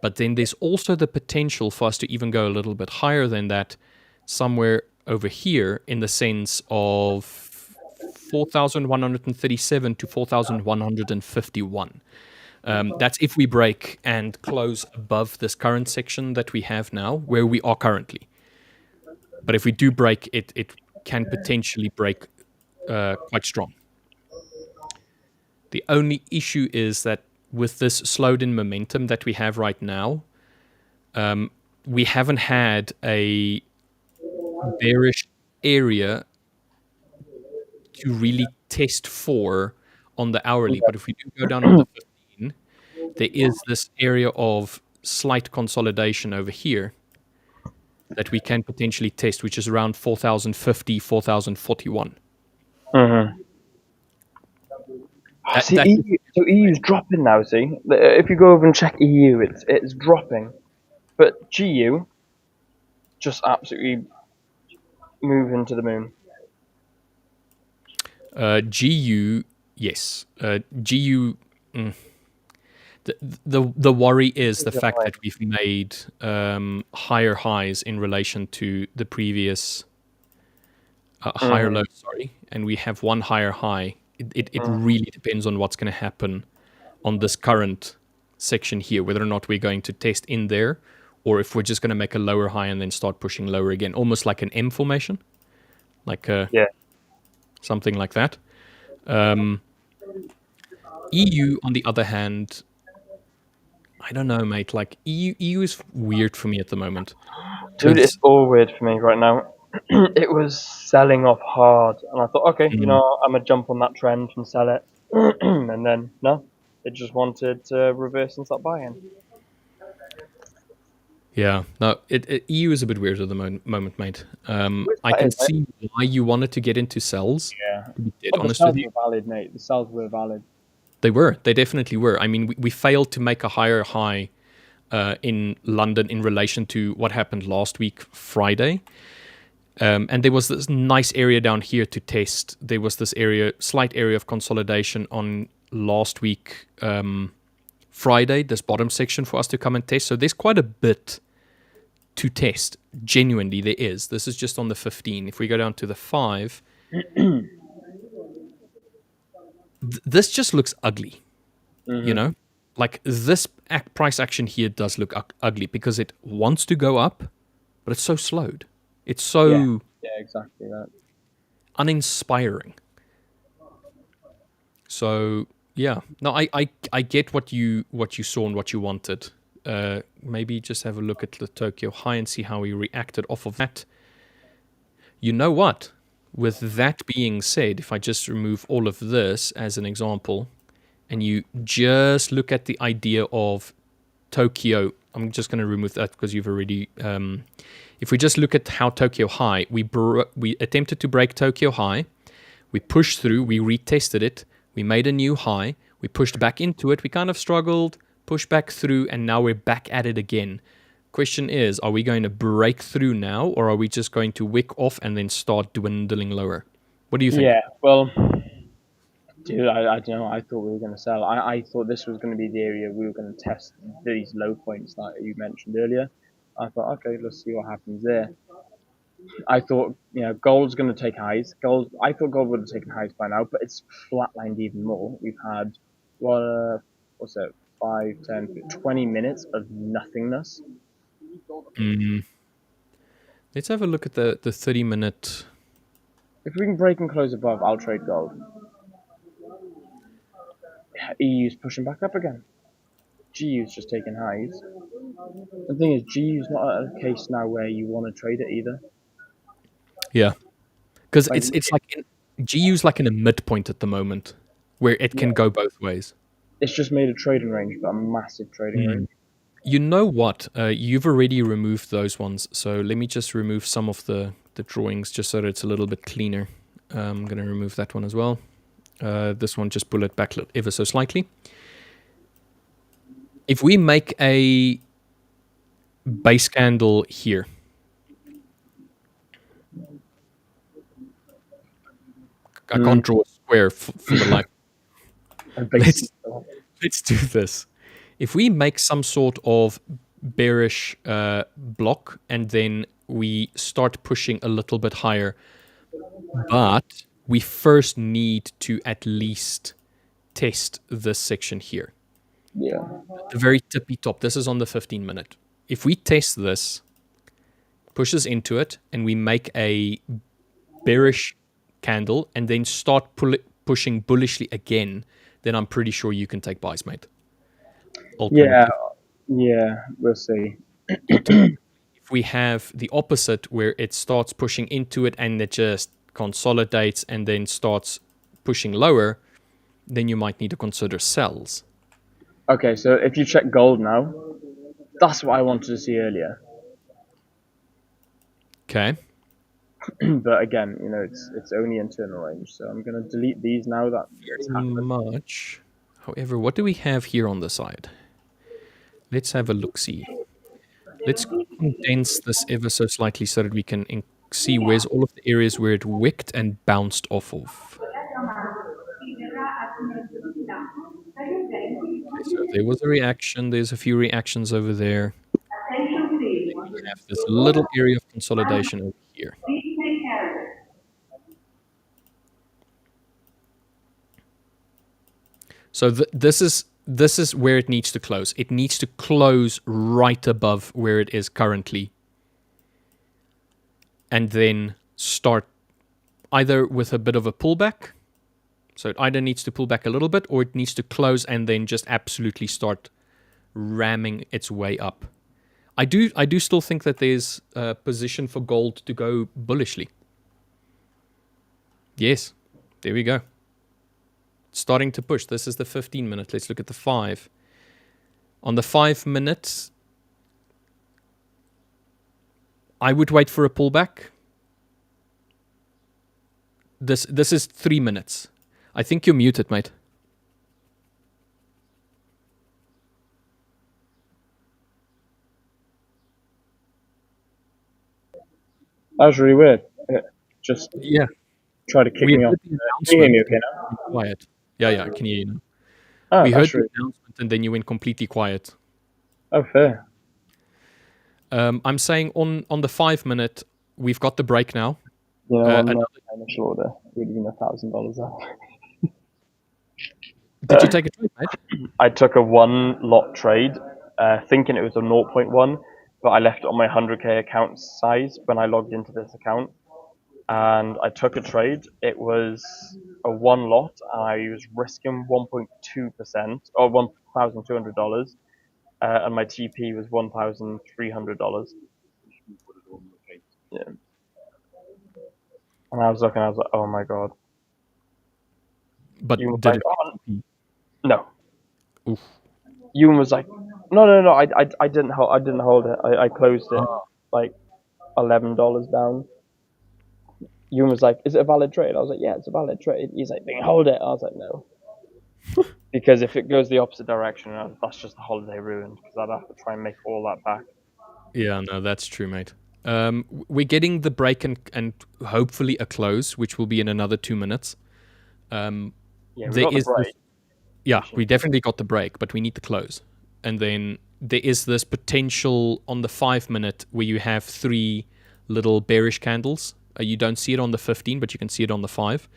But then there's also the potential for us to even go a little bit higher than that, somewhere over here, in the sense of 4,137 to 4,151. That's if we break and close above this current section that we have now, where we are currently. But if we do break, it can potentially break quite strong. The only issue is that with this slowed in momentum that we have right now, we haven't had a bearish area to really test for on the hourly. But if we do go down on the 15, there is this area of slight consolidation over here that we can potentially test, which is around 4,050, 4,041. Mm-hmm. So EU's dropping now. See, if you go over and check EU, it's dropping, but GU just absolutely moving to the moon. GU, yes. GU. The worry is the fact that we've made higher highs in relation to the previous higher low. Sorry, and we have one higher high. It really depends on what's going to happen on this current section here, whether or not we're going to test in there, or if we're just going to make a lower high and then start pushing lower again, almost like an M formation, like something like that. EU, on the other hand, I don't know, mate. Like EU is weird for me at the moment. Dude, it's all weird for me right now. It was selling off hard, and I thought, okay, I'm gonna jump on that trend and sell it, and then no, it just wanted to reverse and start buying. Yeah, no, EU is a bit weird at the moment, mate. I can see why you wanted to get into sells. Yeah, to be dead But the honest sells with you. were valid, mate. The sells were valid. They definitely were. I mean, we failed to make a higher high in London in relation to what happened last week, Friday. And there was this nice area down here to test. There was this slight area of consolidation on last week, Friday, this bottom section for us to come and test. So there's quite a bit to test. Genuinely, there is. This is just on the 15. If we go down to the 5, this just looks ugly. You know? Like this price action here does look ugly because it wants to go up, but it's so slowed. It's so exactly that. uninspiring. So yeah, no, I get what you saw and what you wanted. Maybe just have a look at the Tokyo high and see how we reacted off of that. You know what? With that being said, if I just remove all of this as an example, and you just look at the idea of Tokyo, I'm just going to remove that because you've already. If we just look at how Tokyo high, we attempted to break Tokyo high, we pushed through, we retested it, we made a new high, we pushed back into it, we kind of struggled, pushed back through, and now we're back at it again. Question is, are we going to break through now, or are we just going to wick off and then start dwindling lower? What do you think? Yeah, well, dude, I don't know. I thought we were going to sell. I thought this was going to be the area we were going to test these low points that you mentioned earlier. I thought, okay, let's see what happens there. I thought, gold's going to take highs. I thought gold would have taken highs by now, but it's flatlined even more. We've had, 5, 10, 20 minutes of nothingness. Let's have a look at the 30-minute. If we can break and close above, I'll trade gold. EU's pushing back up again. GU's just taking highs. The thing is, GU's not at a case now where you want to trade it either. Yeah, because it's like GU's like in a midpoint at the moment where it can go both ways. It's just made a trading range, but a massive trading range. You know what? You've already removed those ones, so let me just remove some of the drawings just so that it's a little bit cleaner. I'm going to remove that one as well. This one, just pull it back ever so slightly. If we make a base candle here, I can't draw a square for the life. Let's do this. If we make some sort of bearish block and then we start pushing a little bit higher, but we first need to at least test this section here. Yeah. The very tippy top. This is on the 15-minute. If we test this, pushes into it, and we make a bearish candle and then start pushing bullishly again, then I'm pretty sure you can take buys, mate. Yeah, we'll see. If we have the opposite where it starts pushing into it and it just consolidates and then starts pushing lower, then you might need to consider sells. Okay, so if you check gold now, That's what I wanted to see earlier. Okay. But again, it's only internal range, so I'm going to delete these now that it's happened. Much. However, what do we have here on the side? Let's have a look-see. Let's condense this ever so slightly so that we can see where's all of the areas where it wicked and bounced off of. Okay, so there was a reaction. There's a few reactions over there. We have this little area of consolidation over here. So this is where it needs to close. It needs to close right above where it is currently, and then start either with a bit of a pullback. So it either needs to pull back a little bit, or it needs to close and then just absolutely start ramming its way up. I do still think that there's a position for gold to go bullishly. Yes, there we go. Starting to push. This is the 15-minute. Let's look at the 5. On the 5 minutes, I would wait for a pullback. This is 3 minutes. I think you're muted, mate. That was really weird. Just Yeah. try to kick me off. Can you hear me okay now? Quiet. Yeah, I can hear you now. Oh, we heard really... the announcement and then you went completely quiet. Oh, fair. I'm saying on the 5 minute, we've got the break now. On the initial order, we'd even $1,000 off. Did you take a trade, mate? I took a 1 lot trade, thinking it was a 0.1, but I left it on my 100k account size when I logged into this account. And I took a trade. It was a 1 lot, and I was risking 1.2% or $1,200, and my TP was $1,300. Yeah. And I was looking, I was like, oh my god. But Ewan did like, it? No. Oof. Ewan was like, no, I didn't hold it. I closed it like $11 down. Ewan was like, is it a valid trade? I was like, yeah, it's a valid trade. He's like, then hold it. I was like, no. Because if it goes the opposite direction, that's just the holiday ruined, because I'd have to try and make all that back. Yeah, no, that's true, mate. We're getting the break and hopefully a close, which will be in another 2 minutes. Yeah, we got the break. We definitely got the break, but we need the close. And then there is this potential on the 5 minute where you have 3 little bearish candles. You don't see it on the 15, but you can see it on the 5.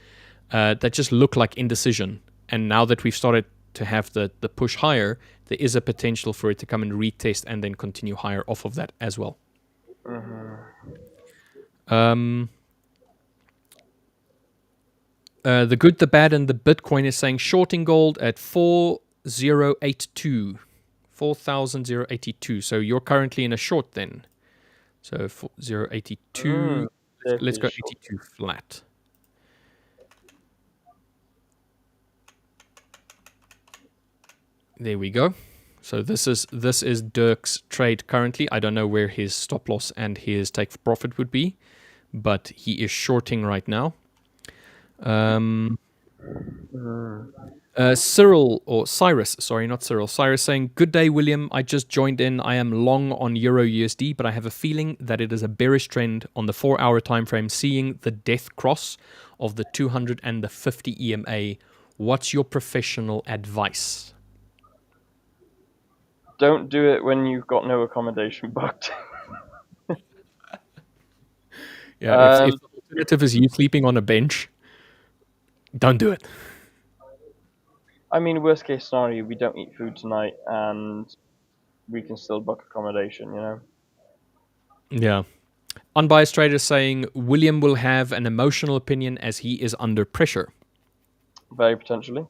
That just look like indecision. And now that we've started to have the push higher, there is a potential for it to come and retest and then continue higher off of that as well. The good, the bad, and the Bitcoin is saying shorting gold at 4082. 4,082. So you're currently in a short then. So 4082. Let's go 82 flat. There we go. So this is Dirk's trade currently. I don't know where his stop loss and his take profit would be, but he is shorting right now. Cyrus saying, good day, William. I just joined in. I am long on Euro USD, but I have a feeling that it is a bearish trend on the 4-hour time frame, seeing the death cross of the 200 and the 50 EMA. What's your professional advice? Don't do it when you've got no accommodation booked. Yeah, if the alternative is you sleeping on a bench, don't do it. I mean, worst case scenario, we don't eat food tonight and we can still book accommodation, Yeah. Unbiased trader saying William will have an emotional opinion as he is under pressure. Very potentially.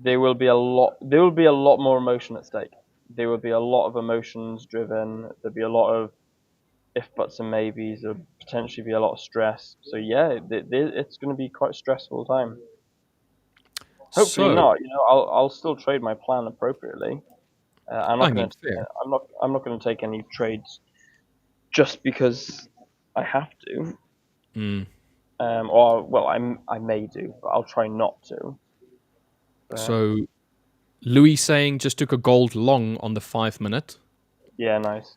There will be a lot more emotion at stake. There will be a lot of emotions driven. There'll be a lot of if, buts, and maybes. There'll potentially be a lot of stress. So yeah, it's going to be quite a stressful time. Hopefully not. I'll still trade my plan appropriately. I'm not going to take any trades just because I have to. I may do, but I'll try not to. So, Louis saying just took a gold long on the 5 minute. Yeah, nice.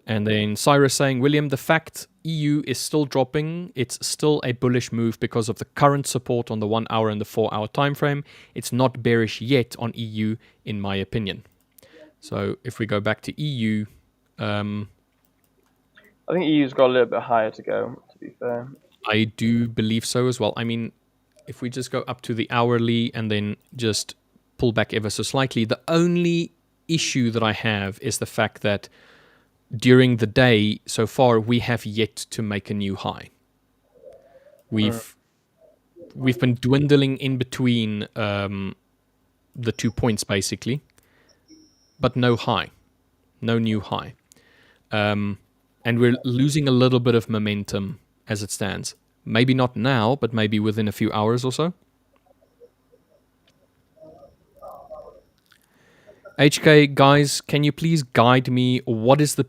And then Cyrus saying, William, the fact EU is still dropping, it's still a bullish move because of the current support on the 1 hour and the 4 hour time frame. It's not bearish yet on EU, in my opinion. So if we go back to EU, I think EU's got a little bit higher to go, to be fair. I do believe so as well. I mean, if we just go up to the hourly and then just pull back ever so slightly, the only issue that I have is the fact that during the day so far we have yet to make a new high. We've been dwindling in between the 2 points basically, but no high, no new high, and we're losing a little bit of momentum as it stands. Maybe not now, but maybe within a few hours or so. HK, guys, can you please guide me? What is the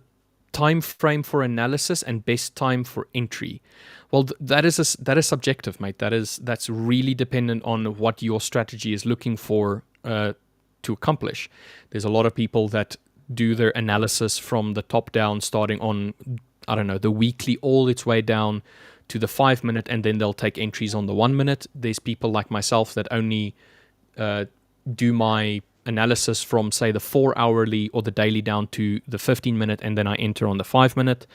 time frame for analysis and best time for entry? Well, that is subjective, mate. That's really dependent on what your strategy is looking for to accomplish. There's a lot of people that do their analysis from the top down, starting on, I don't know, the weekly all its way down to the 5 minute, and then they'll take entries on the 1 minute. There's people like myself that only do my analysis from, say, the 4 hourly or the daily down to the 15 minute, and then I enter on the 5 minute.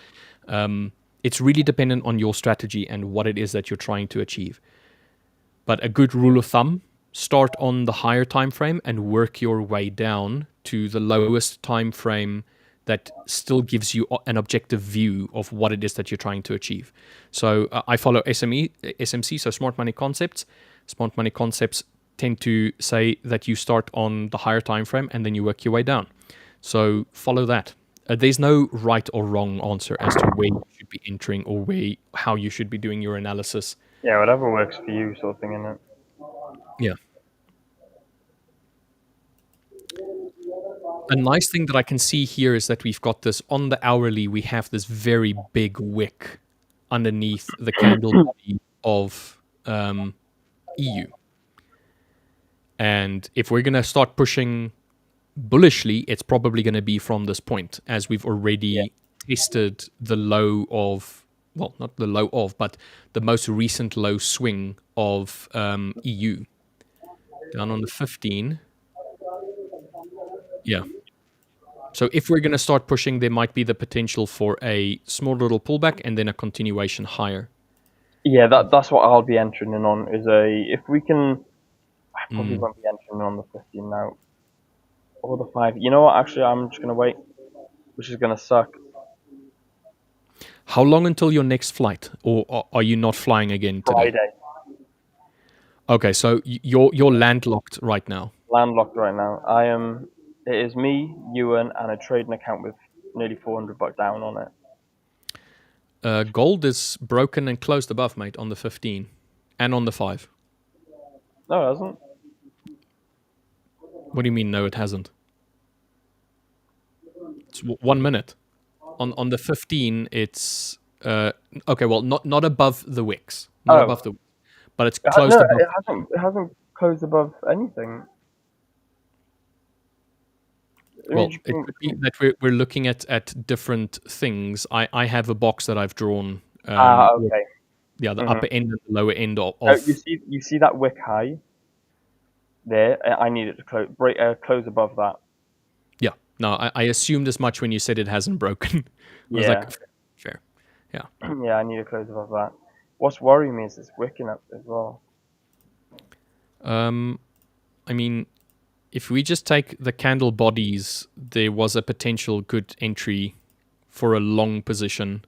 It's really dependent on your strategy and what it is that you're trying to achieve. But a good rule of thumb, start on the higher time frame and work your way down to the lowest time frame that still gives you an objective view of what it is that you're trying to achieve. So I follow SMC, so Smart Money Concepts. Smart Money Concepts tend to say that you start on the higher time frame and then you work your way down. So follow that. There's no right or wrong answer as to where you should be entering or how you should be doing your analysis. Yeah, whatever works for you, sort of thing, isn't it? Yeah. A nice thing that I can see here is that we've got this on the hourly. We have this very big wick underneath the candle body of EU. And if we're going to start pushing bullishly, it's probably going to be from this point, as we've already tested the low of, well, not the low of, but the most recent low swing of EU. Down on the 15. Yeah. So if we're going to start pushing, there might be the potential for a small little pullback and then a continuation higher. Yeah, that's what I'll be entering in on. If we can, I probably won't be entering on the 15 now. Or the 5. You know what? Actually, I'm just going to wait, which is going to suck. How long until your next flight? Or are you not flying again today? Friday. Okay, so you're landlocked right now. Landlocked right now. I am. It is me, Ewan, and a trading account with nearly $400 down on it. Gold is broken and closed above, mate, on the 15 and on the 5. No, it hasn't. What do you mean? No, it hasn't. It's 1 minute. On the 15, it's okay. Well, not above the wicks, above the, but it's closed above. It hasn't closed above anything. Well, it could be that we're looking at different things. I have a box that I've drawn. Okay. Yeah, the upper end and the lower end of. You see that wick high there? I need it to close above that. Yeah. No, I assumed as much when you said it hasn't broken. I was like, fair. Yeah. Yeah, I need to close above that. What's worrying me is this wicking up as well. I mean, if we just take the candle bodies, there was a potential good entry for a long position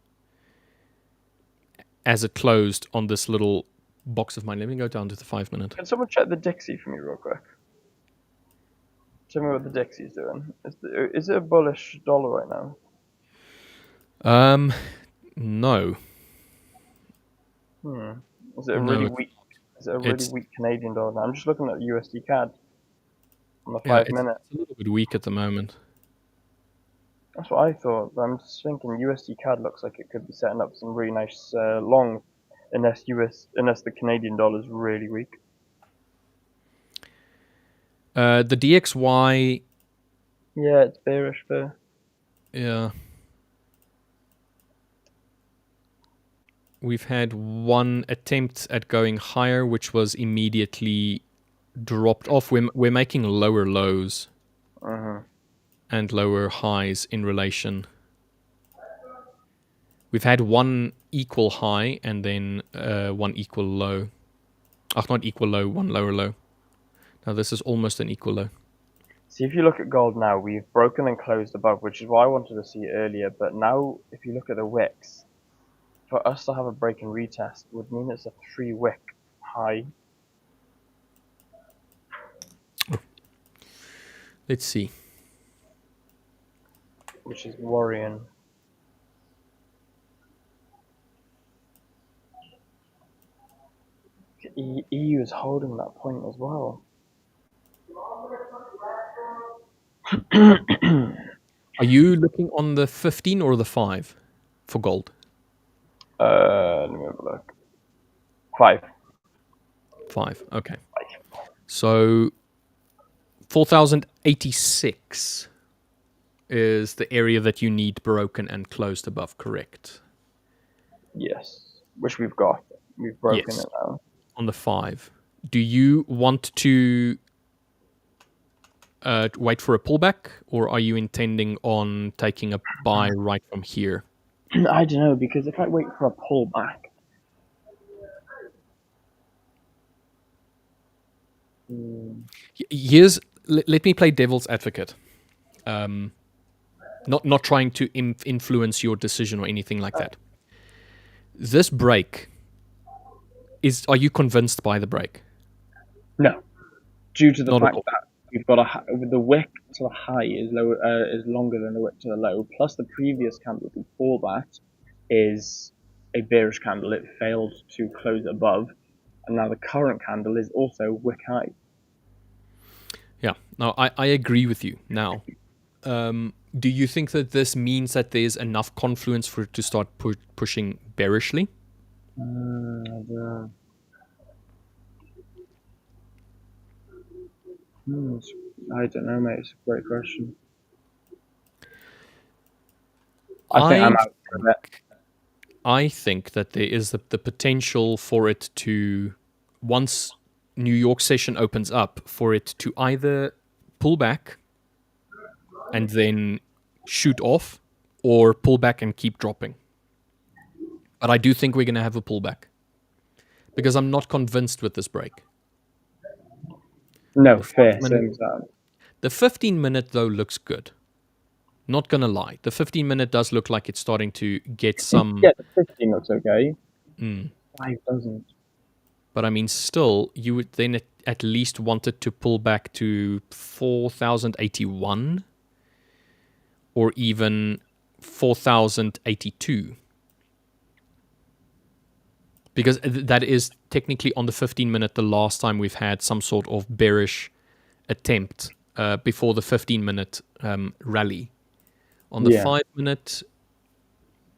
as it closed on this little box of mine. Let me go down to the 5 minute. Can someone check the Dixie for me real quick? Tell me what the Dixie's doing. Is it a bullish dollar right now? No. Is it a really weak? Is it a really weak Canadian dollar now? I'm just looking at the USD CAD. on the 5 minute. It's a little bit weak at the moment. That's what I thought. But I'm just thinking USD CAD looks like it could be setting up some really nice long, unless the Canadian dollar is really weak. The DXY. Yeah, it's bearish there. Yeah. We've had one attempt at going higher, which was immediately dropped off. We're making lower lows and lower highs in relation. We've had one equal high and then one equal low. Not equal low, one lower low. Now this is almost an equal low. See, if you look at gold now, we've broken and closed above, which is why I wanted to see it earlier. But now, if you look at the wicks, for us to have a break and retest would mean it's a 3-wick high. Let's see. Which is worrying. EU is holding that point as well. Are you looking on the 15 or the 5 for gold? Let me have a look. 5. 5, okay. So 4,086 is the area that you need broken and closed above, correct? Yes, which we've got. We've broken it now. On the 5. Do you want to wait for a pullback, or are you intending on taking a buy right from here? I don't know, because if I wait for a pullback, let me play devil's advocate. Not trying to influence your decision or anything like that. This break are you convinced by the break? No, due to the Not fact that we've got the wick to the high is longer than the wick to the low. Plus, the previous candle before that is a bearish candle. It failed to close above, and now the current candle is also wick high. Yeah, no, I agree with you. Now, do you think that this means that there's enough confluence for it to start pushing bearishly? I don't know, mate. It's a great question. I think I'm out for that. I think that there is the potential for it to, once New York session opens up, for it to either pull back and then shoot off, or pull back and keep dropping. But I do think we're going to have a pullback, because I'm not convinced with this break. No, fair. The 15-minute, though, looks good. Not going to lie. The 15-minute does look like it's starting to get some... Yeah, the 15 looks okay. 5 doesn't. But I mean, still, you would then at least want it to pull back to 4,081 or even 4,082. Because that is technically on the 15-minute the last time we've had some sort of bearish attempt before the 15-minute rally. On the 5-minute,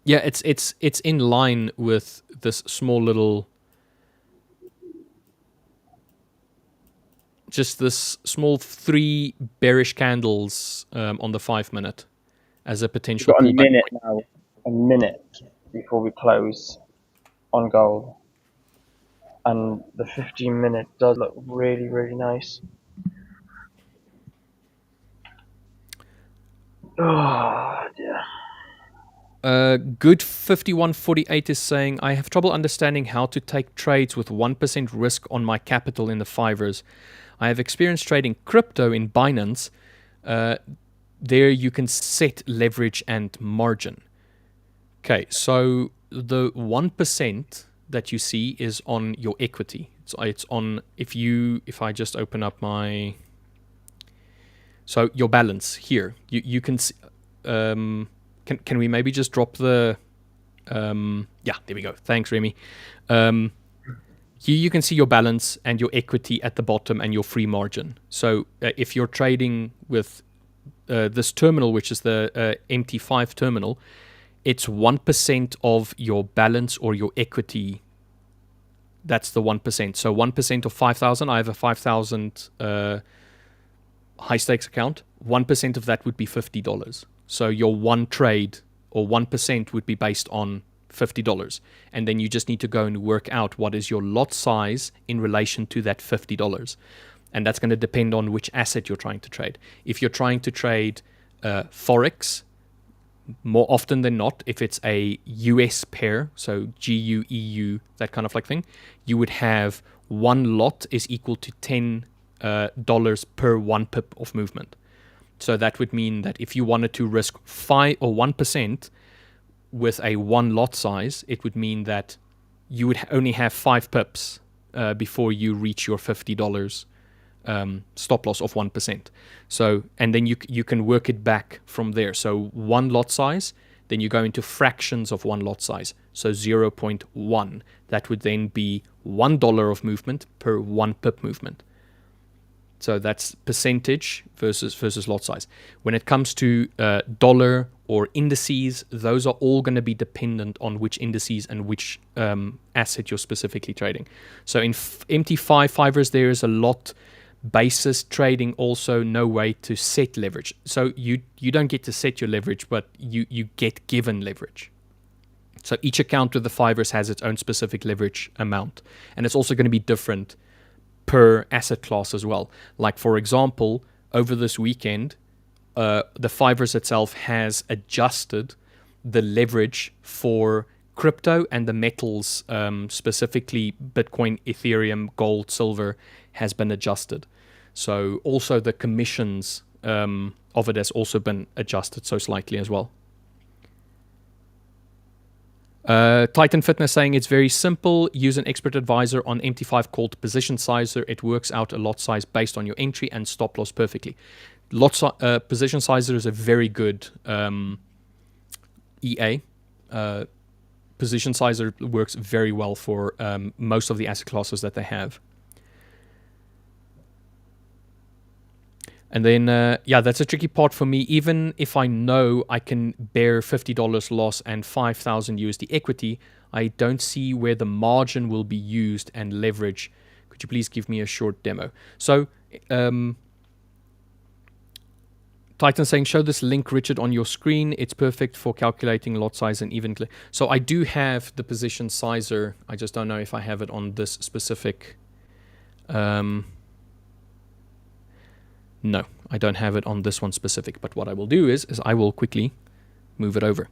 it's in line with this small little, just this small 3 bearish candles on the 5-minute as a potential pullback. We've got a minute point. now, a minute before we close on gold, and the 15-minute does look really, really nice. Oh dear. Good 5148 is saying, I have trouble understanding how to take trades with 1% risk on my capital in the 5ers. I have experience trading crypto in Binance. There you can set leverage and margin. Okay, so the 1% that you see is on your equity. So it's on, if I just open up my, so your balance here, you can see, can we maybe just drop the, yeah, there we go. Thanks, Remy. here you can see your balance and your equity at the bottom and your free margin. So if you're trading with this terminal, which is the MT5 terminal, it's 1% of your balance or your equity. That's the 1%. So 1% of 5,000, I have a 5,000 high stakes account. 1% of that would be $50. So your one trade or 1% would be based on $50. And then you just need to go and work out what is your lot size in relation to that $50. And that's going to depend on which asset you're trying to trade. If you're trying to trade Forex, more often than not, if it's a US pair, so GU, EU, that kind of like thing, you would have one lot is equal to $10 per 1 pip of movement. So that would mean that if you wanted to risk 5 or 1% with a one lot size, it would mean that you would only have 5 pips before you reach your $50 stop loss of 1%. So, and then you can work it back from there. So one lot size, then you go into fractions of one lot size. So 0.1. That would then be $1 of movement per 1 pip movement. So that's percentage versus lot size. When it comes to dollar or indices, those are all going to be dependent on which indices and which asset you're specifically trading. So in MT5 5ers, there is a lot basis trading, also no way to set leverage. So you don't get to set your leverage, but you get given leverage. So each account with the 5ers has its own specific leverage amount, and it's also going to be different per asset class as well. Like for example, over this weekend, the 5ers itself has adjusted the leverage for crypto and the metals, specifically Bitcoin, Ethereum, gold, silver, has been adjusted. So also the commissions of it has also been adjusted so slightly as well. Titan Fitness saying it's very simple. Use an expert advisor on MT5 called Position Sizer. It works out a lot size based on your entry and stop loss perfectly. Position Sizer is a very good EA. Position Sizer works very well for most of the asset classes that they have. And then, yeah, that's a tricky part for me. Even if I know I can bear $50 loss and 5,000 USD equity, I don't see where the margin will be used and leverage. Could you please give me a short demo? So, Titan saying, show this link, Richard, on your screen. It's perfect for calculating lot size and even. So I do have the position sizer. I just don't know if I have it on this specific. No, I don't have it on this one specific. But what I will do is I will quickly move it over.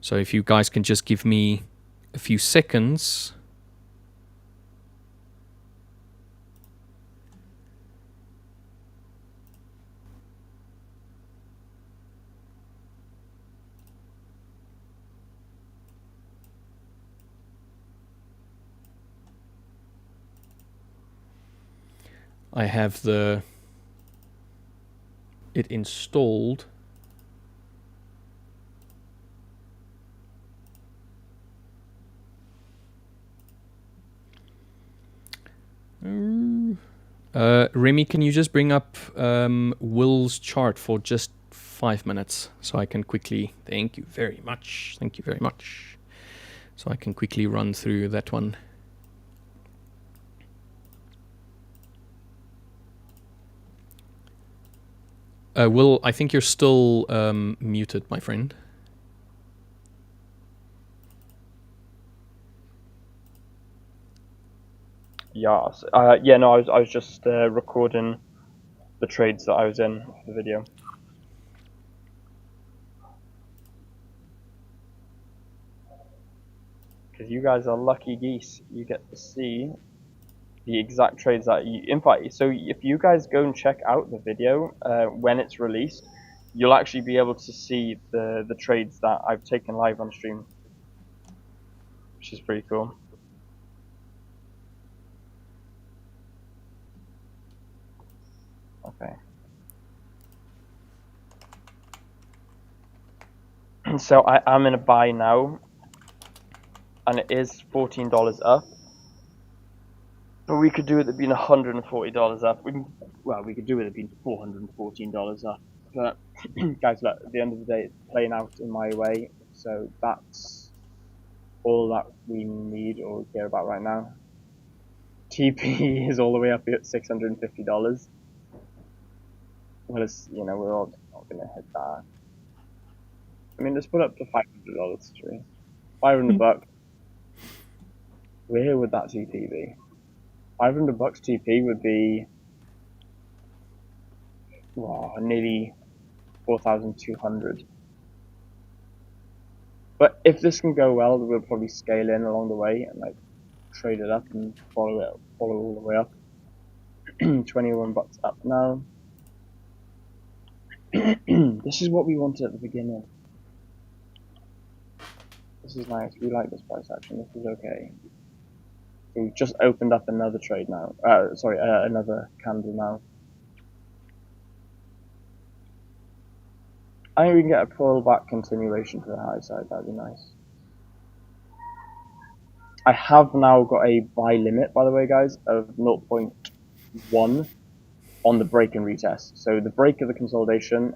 So if you guys can just give me a few seconds. I have it installed. Remy, can you just bring up Will's chart for just 5 minutes so I can quickly, thank you very much, so I can quickly run through that one. Will, I think you're still muted, my friend. Yeah, yeah, no, I was just recording the trades that I was in for the video. Because you guys are lucky geese, you get to see the exact trades that you, in fact, so if you guys go and check out the video when it's released, you'll actually be able to see the trades that I've taken live on stream, which is pretty cool. Okay. So I'm in a buy now, and it is $14 up. But we could do it at being $140 up. We could do it at being $414 up. But guys, look, at the end of the day, it's playing out in my way. So that's all that we need or care about right now. TP is all the way up at $650. Well, it's, we're all not going to hit that. I mean, let's put up to $500, true. $500. Where would that TP be? $500 TP would be nearly 4,200. But if this can go well, we'll probably scale in along the way and like trade it up and follow all the way up. $21 up now. This is what we wanted at the beginning. This is nice. We like this price action. This is okay. So we've just opened up another trade now. Another candle now. I think we can get a pullback continuation to the high side. That'd be nice. I have now got a buy limit, by the way, guys, of 0.1 on the break and retest. So the break of the consolidation,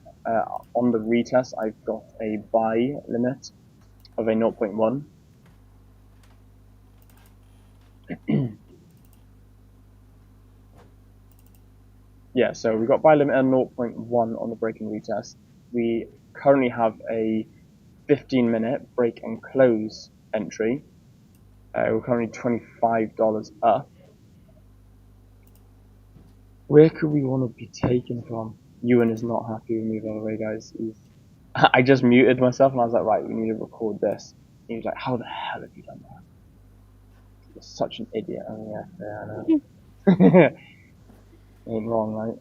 on the retest, I've got a buy limit of a 0.1. Yeah, so we've got buy limit at 0.1 on the break and retest. We currently have a 15-minute break and close entry. We're currently $25 up. Where could we want to be taken from? Ewan is not happy with me, by the way, guys. I just muted myself and I was like, right, we need to record this. And he was like, how the hell have you done that? You're such an idiot. Oh, yeah, I know. Ain't wrong, right?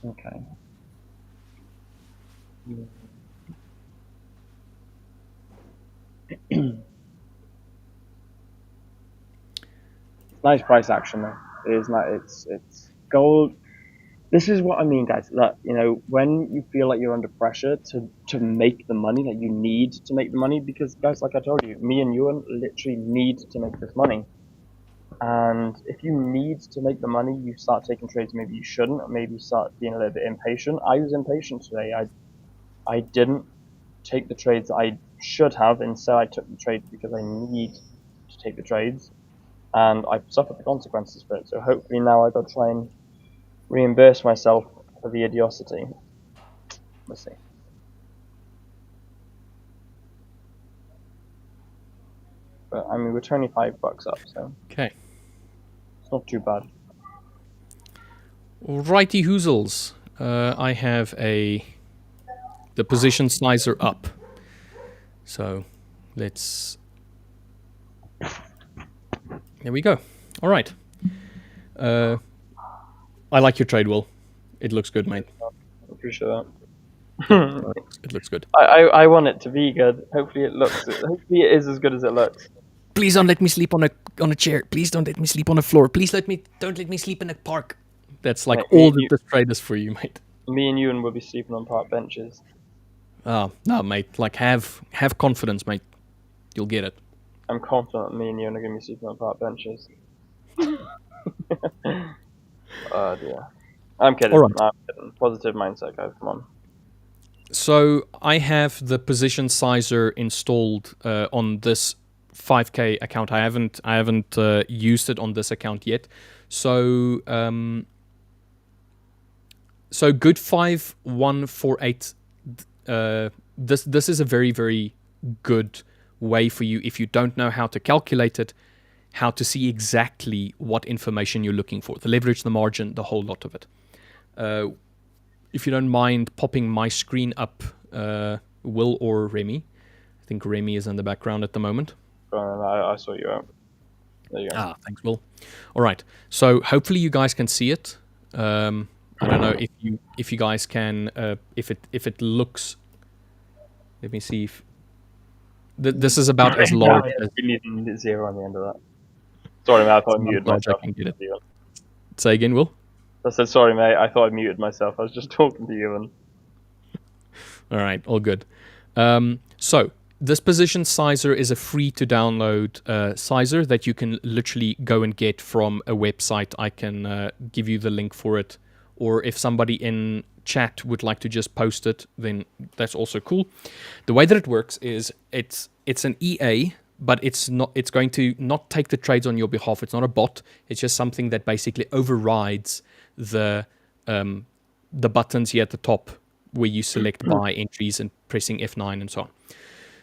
Okay. Nice price action though. It is nice. It's gold. This is what I mean, guys. That when you feel like you're under pressure to make the money that you need to make the money, because guys, like I told you, me and Ewan literally need to make this money. And if you need to make the money, you start taking trades maybe you shouldn't, or maybe you start being a little bit impatient. I was impatient today. I didn't take the trades I should have. Instead, I took the trades because I need to take the trades, and I've suffered the consequences for it. So hopefully now I got to try and reimburse myself for the idiocy. Let's see. But I mean, we're $25 up, so Okay. It's not too bad. Righty hoozles. I have the position sizer up. So let's. There we go. All right. I like your trade, Will. It looks good, mate. I appreciate that. It looks good. I want it to be good. Hopefully it is as good as it looks. Please don't let me sleep on a chair. Please don't let me sleep on the floor. Please don't let me sleep in a park. That's like all that this trade is for you, mate. Me and Ewan will be sleeping on park benches. Oh, no, mate. Like, have confidence, mate. You'll get it. I'm confident me and Ewan are going to be sleeping on park benches. Oh, dear. I'm kidding. All right. I'm kidding. Positive mindset, guys. Come on. So, I have the position sizer installed on this 5K account. I haven't used it on this account yet. So, good 5148. This is a very, very good way for you, if you don't know how to calculate it, how to see exactly what information you're looking for, the leverage, the margin, the whole lot of it. If you don't mind popping my screen up, Will or Remy. I think Remy is in the background at the moment. I saw you out. There you go. Thanks, Will. All right. So hopefully you guys can see it. I don't know if you guys can, if it looks. Let me see if this is about as large as. We need 0 on the end of that. Sorry, mate. I thought I muted myself. I can get it. Say again, Will. I said sorry, mate. I thought I muted myself. I was just talking to you. All right, all good. So this position sizer is a free to download sizer that you can literally go and get from a website. I can give you the link for it, or if somebody in chat would like to just post it, then that's also cool. The way that it works is it's an EA, but it's going to not take the trades on your behalf. It's not a bot. It's just something that basically overrides the buttons here at the top where you select buy entries and pressing F9 and so on.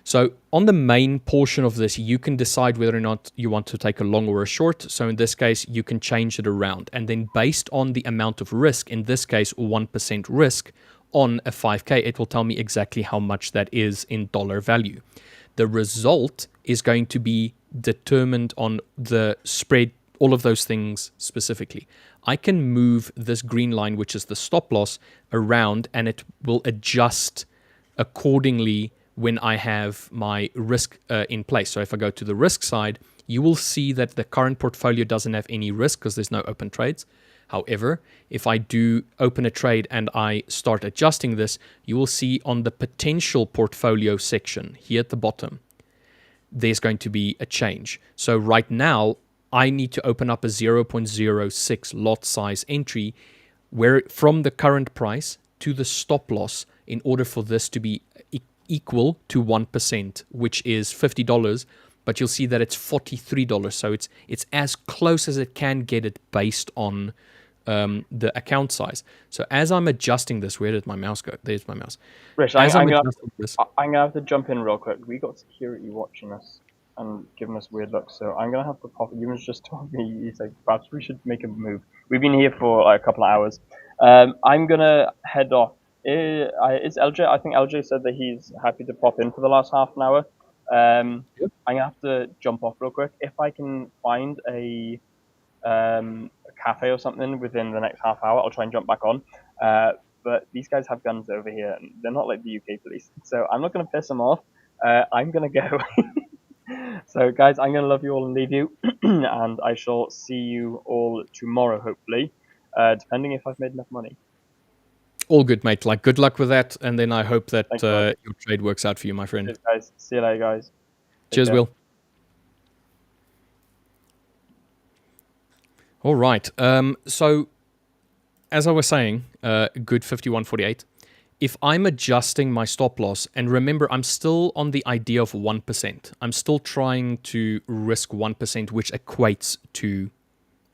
So on the main portion of this, you can decide whether or not you want to take a long or a short. So in this case, you can change it around. And then based on the amount of risk, in this case, 1% risk on a 5K, it will tell me exactly how much that is in dollar value. The result is going to be determined on the spread, all of those things specifically. I can move this green line, which is the stop loss, around, and it will adjust accordingly when I have my risk in place. So if I go to the risk side, you will see that the current portfolio doesn't have any risk because there's no open trades. However, if I do open a trade and I start adjusting this, you will see on the potential portfolio section here at the bottom, there's going to be a change. So right now, I need to open up a 0.06 lot size entry where from the current price to the stop loss in order for this to be equal to 1%, which is $50, but you'll see that it's $43. So it's as close as it can get it based on the account size. So as I'm adjusting this, where did my mouse go? There's my mouse. Rich, I'm gonna have to jump in real quick. We got security watching us and giving us weird looks, so I'm gonna have to pop. You just told me, he's like, perhaps we should make a move. We've been here for like a couple of hours. I'm gonna head off. Is LJ? I think LJ said that he's happy to pop in for the last half an hour. I'm gonna have to jump off real quick. If I can find a cafe or something within the next half hour, I'll try and jump back on. But these guys have guns over here, and they're not like the UK police, so I'm not gonna piss them off. I'm gonna go. So, guys, I'm gonna love you all and leave you, and I shall see you all tomorrow, hopefully, depending if I've made enough money. All good, mate. Like, good luck with that, and then I hope that your trade works out for you, my friend. Cheers, guys. See you later, guys. Cheers, Will. All right. So, as I was saying, good 51.48. If I'm adjusting my stop loss, and remember, I'm still on the idea of 1%. I'm still trying to risk 1%, which equates to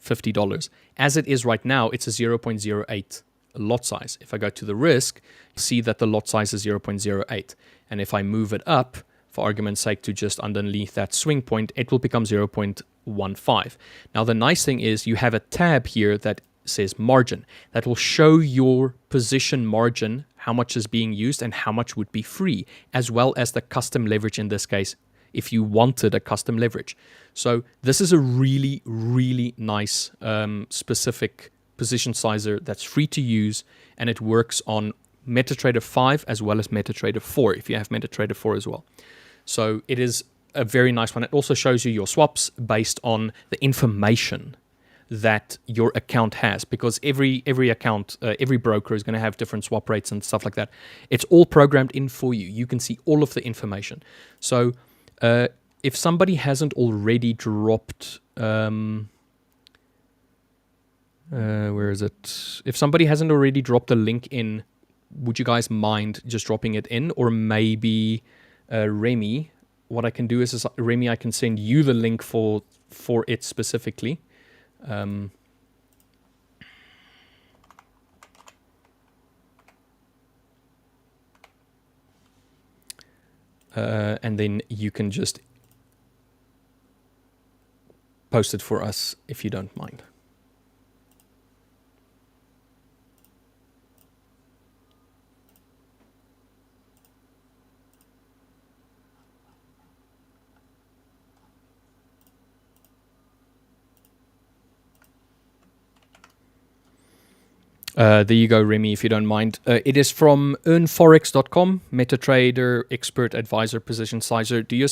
$50. As it is right now, it's a 0.08 lot size. If I go to the risk, see that the lot size is 0.08. And if I move it up, for argument's sake, to just underneath that swing point, it will become 0.15. Now, the nice thing is you have a tab here that says margin. That will show your position margin, how much is being used and how much would be free, as well as the custom leverage in this case, if you wanted a custom leverage. So this is a really, really nice specific position sizer that's free to use, and it works on MetaTrader 5 as well as MetaTrader 4 if you have MetaTrader 4 as well. So it is a very nice one. It also shows you your swaps based on the information that your account has, because every account, every broker is going to have different swap rates and stuff like that. It's all programmed in for you. You can see all of the information. So if somebody hasn't already dropped... where is it? If somebody hasn't already dropped the link in, would you guys mind just dropping it in? Or maybe Remy, what I can do is Remy, I can send you the link for it specifically. And then you can just post it for us if you don't mind. There you go, Remy, if you don't mind. It is from earnforex.com, MetaTrader, expert advisor, position sizer. Do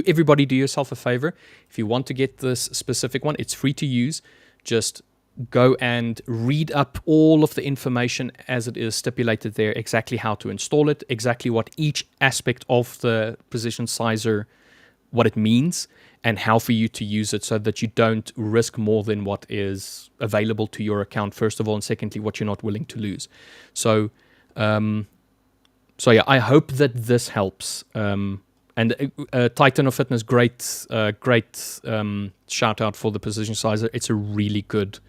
everybody do yourself a favor. If you want to get this specific one, it's free to use. Just go and read up all of the information as it is stipulated there, exactly how to install it, exactly what each aspect of the position sizer, what it means, and how for you to use it so that you don't risk more than what is available to your account, first of all, and secondly, what you're not willing to lose. So yeah, I hope that this helps. And Titan of Fitness, great shout out for the position sizer. It's a really good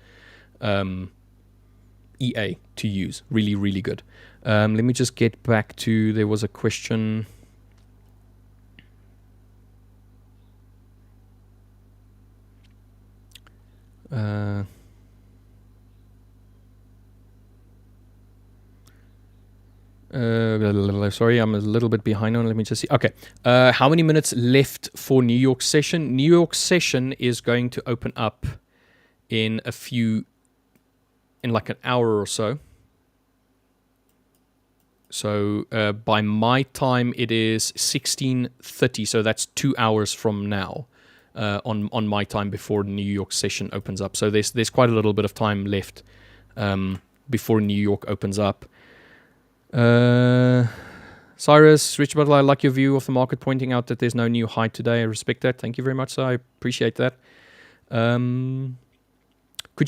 EA to use. Really, really good. Let me just get back to, there was a question. Sorry, I'm a little bit behind on. Let me just see. Okay. How many minutes left for New York session? New York session is going to open up in like an hour or so. So by my time, it is 16:30. So that's 2 hours from now on my time before New York session opens up. So there's quite a little bit of time left before New York opens up. Cyrus, Rich Butler, I like your view of the market, pointing out that there's no new high today. I respect that. Thank you very much, sir. I appreciate that. Could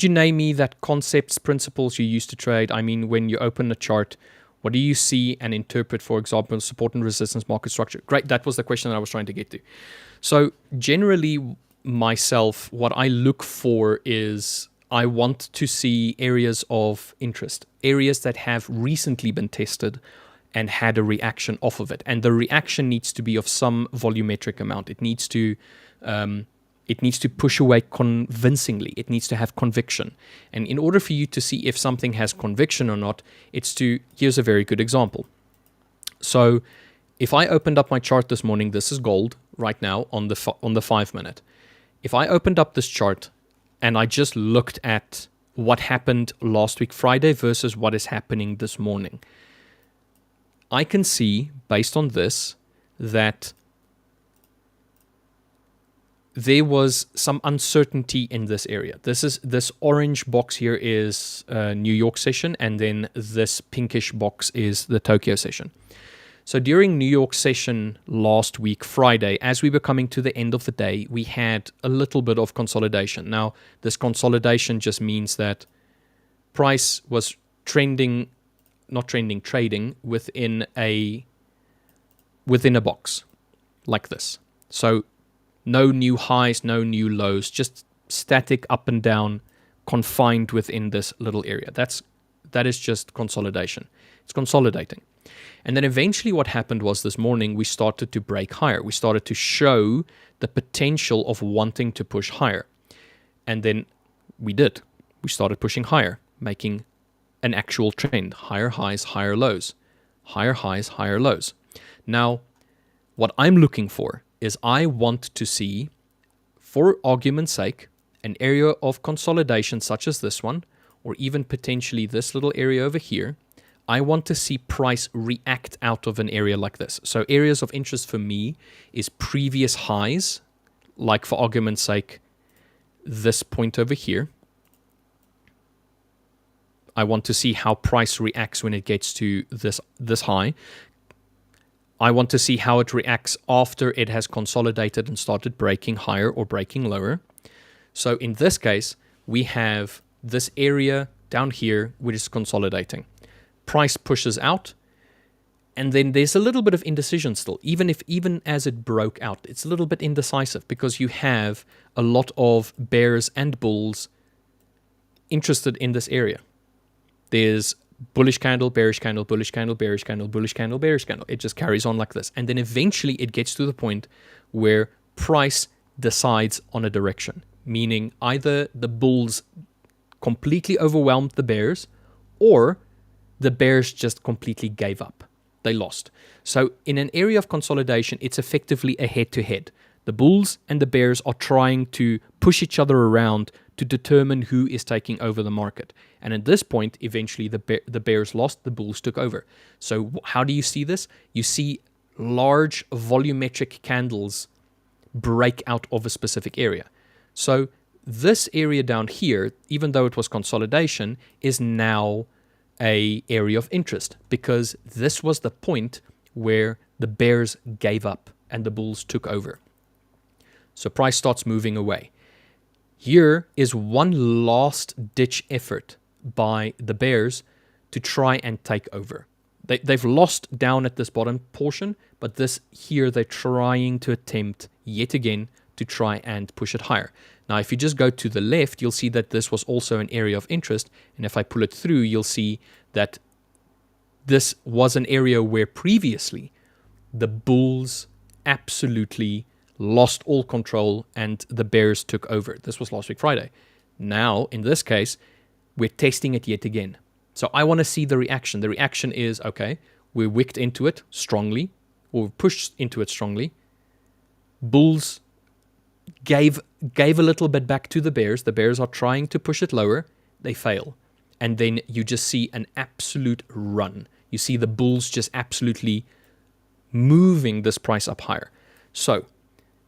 you name me that concepts, principles you use to trade? I mean, when you open a chart, what do you see and interpret, for example, support and resistance, market structure? Great. That was the question that I was trying to get to. So generally, myself, what I look for is I want to see areas of interest, areas that have recently been tested and had a reaction off of it. And the reaction needs to be of some volumetric amount. It needs to push away convincingly. It needs to have conviction. And in order for you to see if something has conviction or not, here's a very good example. So if I opened up my chart this morning, this is gold right now on the 5 minute. If I opened up this chart and I just looked at what happened last week, Friday, versus what is happening this morning, I can see, based on this, that there was some uncertainty in this area. This orange box here is New York session, and then this pinkish box is the Tokyo session. So during New York session last week, Friday, as we were coming to the end of the day, we had a little bit of consolidation. Now, this consolidation just means that price was trading within a box like this. So no new highs, no new lows, just static up and down, confined within this little area. That is just consolidation. It's consolidating. And then eventually what happened was this morning we started to break higher. We started to show the potential of wanting to push higher. And then we did. We started pushing higher, making an actual trend. Higher highs, higher lows. Higher highs, higher lows. Now, what I'm looking for is I want to see, for argument's sake, an area of consolidation such as this one, or even potentially this little area over here. I want to see price react out of an area like this. So areas of interest for me is previous highs, like for argument's sake, this point over here. I want to see how price reacts when it gets to this high. I want to see how it reacts after it has consolidated and started breaking higher or breaking lower. So in this case, we have this area down here which is consolidating. Price pushes out, and then there's a little bit of indecision still. Even as it broke out, it's a little bit indecisive because you have a lot of bears and bulls interested in this area. There's bullish candle, bearish candle, bullish candle, bearish candle, bullish candle, bearish candle. It just carries on like this. And then eventually it gets to the point where price decides on a direction, meaning either the bulls completely overwhelmed the bears, or the bears just completely gave up. They lost. So in an area of consolidation, it's effectively a head-to-head. The bulls and the bears are trying to push each other around to determine who is taking over the market. And at this point, eventually the bears lost, the bulls took over. So how do you see this? You see large volumetric candles break out of a specific area. So this area down here, even though it was consolidation, is now a area of interest because this was the point where the bears gave up and the bulls took over. So price starts moving away. Here is one last ditch effort by the bears to try and take over. They've lost down at this bottom portion, but this here they're trying to attempt yet again to try and push it higher. Now, if you just go to the left, you'll see that this was also an area of interest. And if I pull it through, you'll see that this was an area where previously the bulls absolutely lost all control and the bears took over. This was last week Friday. Now, in this case, we're testing it yet again. So I want to see the reaction. The reaction is, okay, we wicked into it strongly, or pushed into it strongly. Bulls gave a little bit back to the bears. The bears are trying to push it lower. They fail. And then you just see an absolute run. You see the bulls just absolutely moving this price up higher. So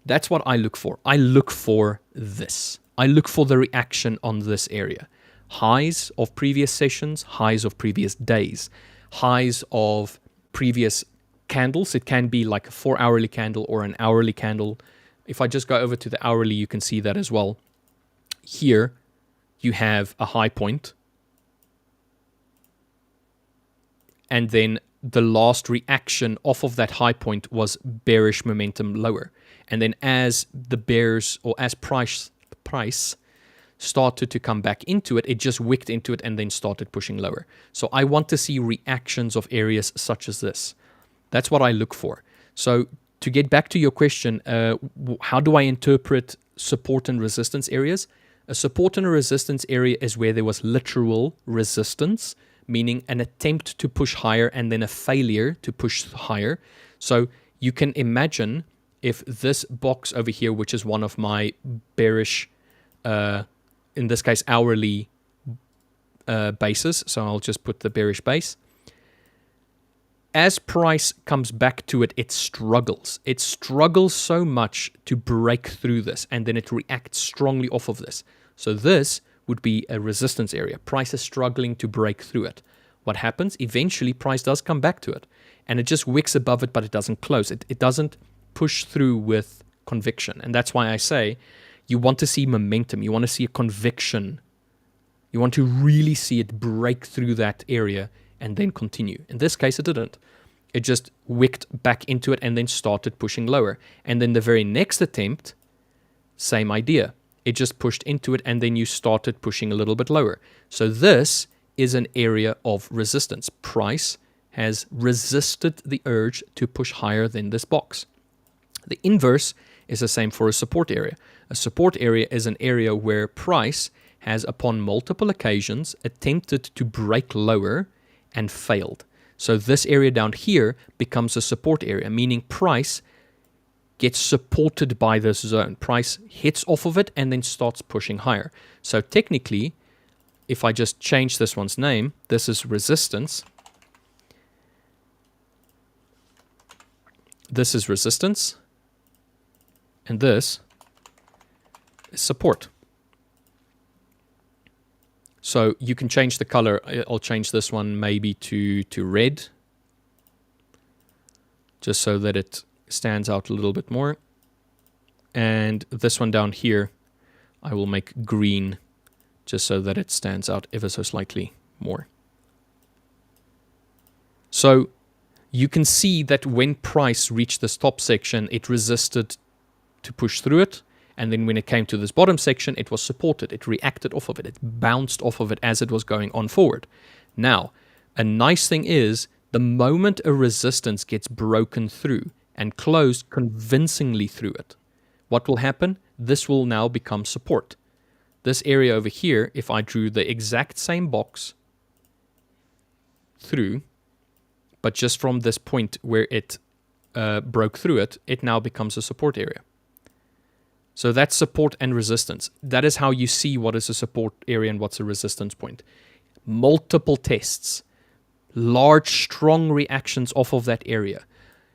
that's what I look for. I look for this. I look for the reaction on this area. Highs of previous sessions, highs of previous days, highs of previous candles. It can be like a 4-hourly candle or an hourly candle. If I just go over to the hourly, you can see that as well. Here, you have a high point. And then the last reaction off of that high point was bearish momentum lower. And then as the bears, or as price started to come back into it, it just wicked into it and then started pushing lower. So I want to see reactions of areas such as this. That's what I look for. So to get back to your question, how do I interpret support and resistance areas? A support and a resistance area is where there was literal resistance, meaning an attempt to push higher and then a failure to push higher. So you can imagine if this box over here, which is one of my bearish, in this case, hourly bases, so I'll just put the bearish base. As price comes back to it, it struggles. It struggles so much to break through this, and then it reacts strongly off of this. So this would be a resistance area. Price is struggling to break through it. What happens? Eventually, price does come back to it, and it just wicks above it, but it doesn't close. It doesn't push through with conviction, and that's why I say you want to see momentum. You want to see a conviction. You want to really see it break through that area and then continue. In this case, it didn't. It just wicked back into it and then started pushing lower. And then the very next attempt, same idea. It just pushed into it and then you started pushing a little bit lower. So this is an area of resistance. Price has resisted the urge to push higher than this box. The inverse is the same for a support area. A support area is an area where price has, upon multiple occasions, attempted to break lower and failed. So this area down here becomes a support area, meaning price gets supported by this zone. Price hits off of it and then starts pushing higher. So technically, if I just change this one's name, this is resistance. This is resistance. And this is support. So you can change the color. I'll change this one maybe to red, just so that it stands out a little bit more. And this one down here, I will make green, just so that it stands out ever so slightly more. So you can see that when price reached this top section, it resisted to push through it. And then when it came to this bottom section, it was supported. It reacted off of it. It bounced off of it as it was going on forward. Now, a nice thing is the moment a resistance gets broken through and closed convincingly through it, what will happen? This will now become support. This area over here, if I drew the exact same box through, but just from this point where it broke through it, it now becomes a support area. So that's support and resistance. That is how you see what is a support area and what's a resistance point. Multiple tests, large, strong reactions off of that area.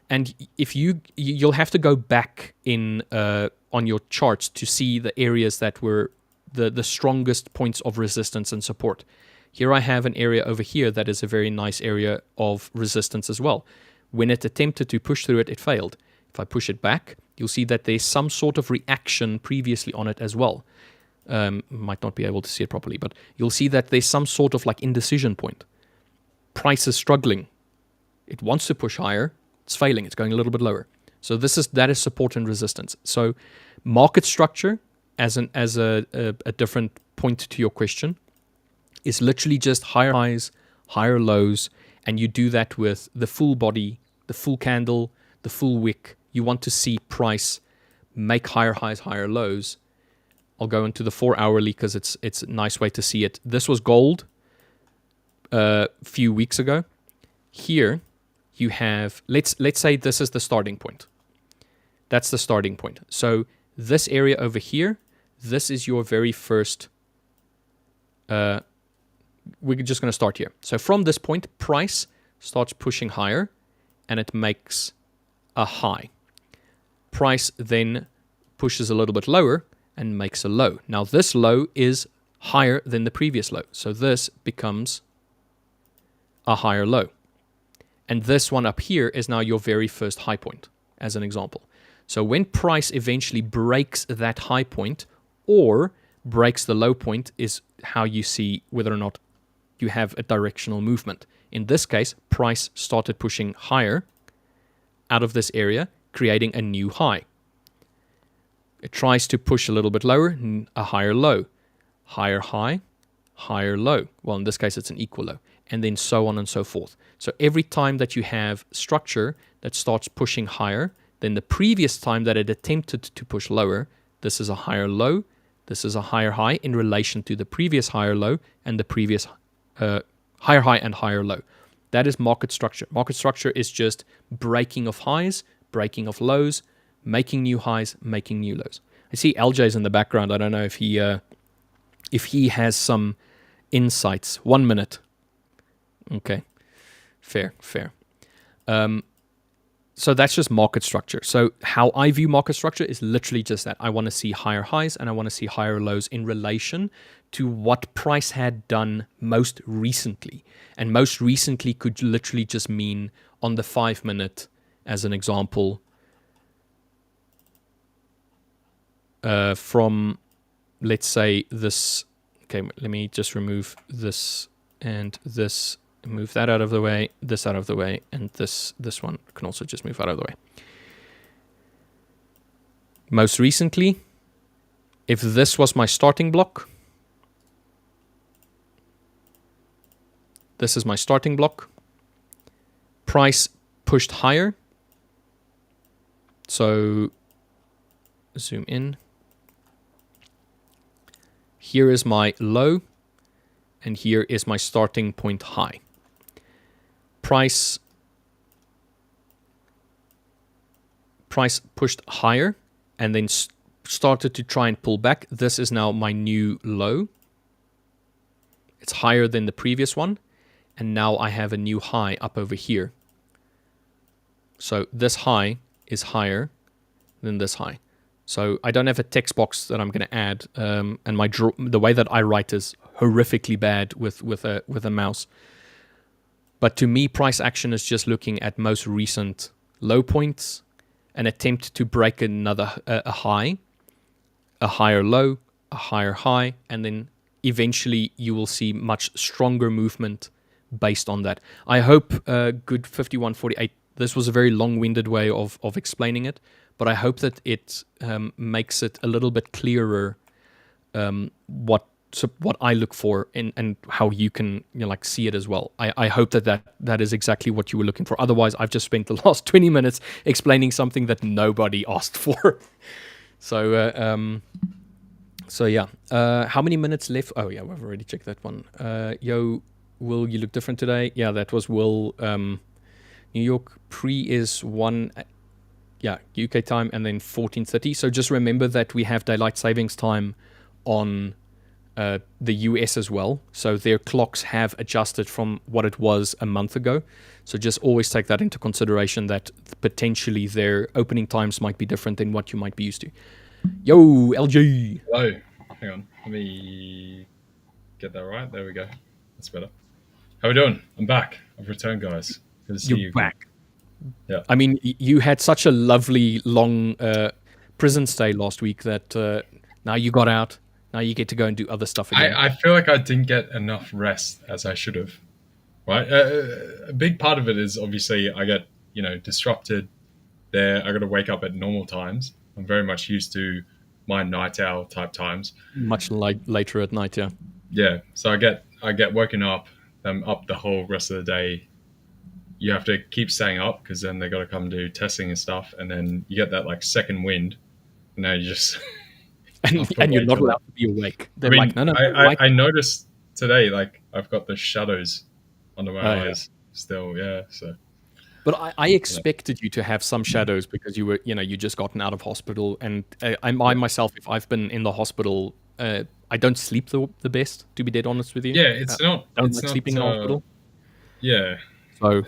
And if you'll have to go back in on your charts to see the areas that were the strongest points of resistance and support. Here I have an area over here that is a very nice area of resistance as well. When it attempted to push through it, it failed. If I push it back, you'll see that there's some sort of reaction previously on it as well. Might not be able to see it properly, but you'll see that there's some sort of like indecision point. Price is struggling. It wants to push higher. It's failing. It's going a little bit lower. So that is support and resistance. So market structure, as a different point to your question, is literally just higher highs, higher lows, and you do that with the full body, the full candle, the full wick. You want to see price make higher highs, higher lows. I'll go into the 4-hourly because it's a nice way to see it. This was gold a few weeks ago. Here you have, let's say this is the starting point. That's the starting point. So this area over here, this is your very first, we're just going to start here. So from this point, price starts pushing higher and it makes a high. Price then pushes a little bit lower and makes a low. Now this low is higher than the previous low. So this becomes a higher low. And this one up here is now your very first high point, as an example. So when price eventually breaks that high point or breaks the low point is how you see whether or not you have a directional movement. In this case, price started pushing higher out of this area, creating a new high. It tries to push a little bit lower, a higher low, higher high, higher low. Well, in this case, it's an equal low, and then so on and so forth. So every time that you have structure that starts pushing higher than the previous time that it attempted to push lower, this is a higher low, this is a higher high in relation to the previous higher low and the previous higher high and higher low. That is market structure. Market structure is just breaking of highs, breaking of lows, making new highs, making new lows. I see LJ's in the background. I don't know if he has some insights. 1 minute. Okay. Fair. So that's just market structure. So how I view market structure is literally just that. I want to see higher highs and I want to see higher lows in relation to what price had done most recently. And most recently could literally just mean on the 5 minute, as an example, from, let's say, this. Okay, let me just remove this and this. Move that out of the way, this out of the way, and this one can also just move out of the way. Most recently, if this was my starting block, this is my starting block. Price pushed higher. So zoom in. Here is my low, and here is my starting point high. Price pushed higher and then started to try and pull back. This is now my new low. It's higher than the previous one. And now I have a new high up over here. So this high is higher than this high. So I don't have a text box that I'm going to add. And the way that I write is horrifically bad with a mouse. But to me, price action is just looking at most recent low points, an attempt to break a high, a higher low, a higher high, and then eventually you will see much stronger movement based on that. I hope good 5148. This was a very long-winded way of explaining it, but I hope that it makes it a little bit clearer what I look for and how you can see it as well. I hope that is exactly what you were looking for. Otherwise, I've just spent the last 20 minutes explaining something that nobody asked for. So yeah. How many minutes left? Oh yeah, we've already checked that one. Yo, Will, you look different today. Yeah, that was Will. New York pre is 1. Yeah, UK time, and then 14:30. So just remember that we have daylight savings time on the US as well, so their clocks have adjusted from what it was a month ago. So just always take that into consideration, that potentially their opening times might be different than what you might be used to. Yo, LG. Hello. hang on. Let me get that right. There we go. That's better. How we doing? I'm back. I've returned, guys. Good to see you back. Yeah. I mean, you had such a lovely long prison stay last week that now you got out. Now you get to go and do other stuff again. I feel like I didn't get enough rest as I should have. Right. A big part of it is obviously I get disrupted there. I got to wake up at normal times. I'm very much used to my night owl type times. Much later at night, yeah. Yeah. So I get woken up. I'm up the whole rest of the day. You have to keep staying up because then they got to come do testing and stuff, and then you get that like second wind. And now you just and you're not allowed to be awake. They're like, no. I noticed today, like I've got the shadows under my eyes still. Yeah. So. But I expected you to have some shadows because you were, you just gotten out of hospital, and I myself, if I've been in the hospital, I don't sleep the best. To be dead honest with you. Yeah, it's not. Don't it's like not, sleeping in hospital. Yeah. So.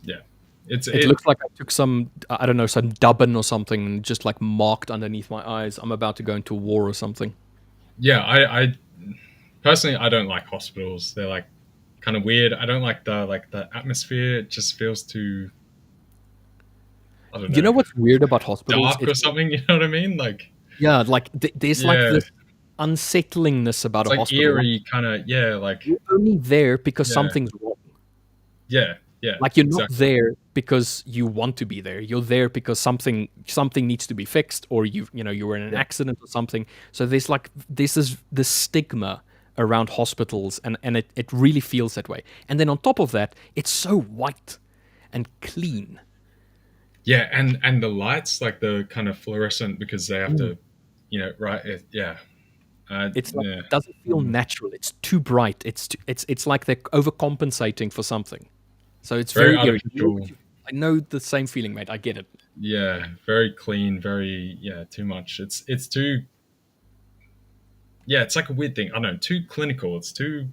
Yeah. It looks like I took some, I don't know, some dubbin or something, and just like marked underneath my eyes. I'm about to go into war or something. Yeah, I personally I don't like hospitals. They're like kind of weird. I don't like the atmosphere. It just feels too. I don't know. You know what's weird about hospitals? Dark or something. You know what I mean? Like. Yeah, like there's like this unsettlingness about it's a like hospital. Eerie kind of like. You're only there because something's wrong. Yeah. Yeah, like you're not there because you want to be there. You're there because something needs to be fixed, or you were in an accident or something. So there's like this stigma around hospitals, and it really feels that way. And then on top of that, it's so white and clean. Yeah, and the lights, like the kind of fluorescent, because they have to, right? It's like it doesn't feel natural. It's too bright. It's like they're overcompensating for something. So it's very artificial. I know the same feeling, mate. I get it. Yeah, very clean, very too much. It's too. Yeah, it's like a weird thing. I don't know, too clinical. It's too.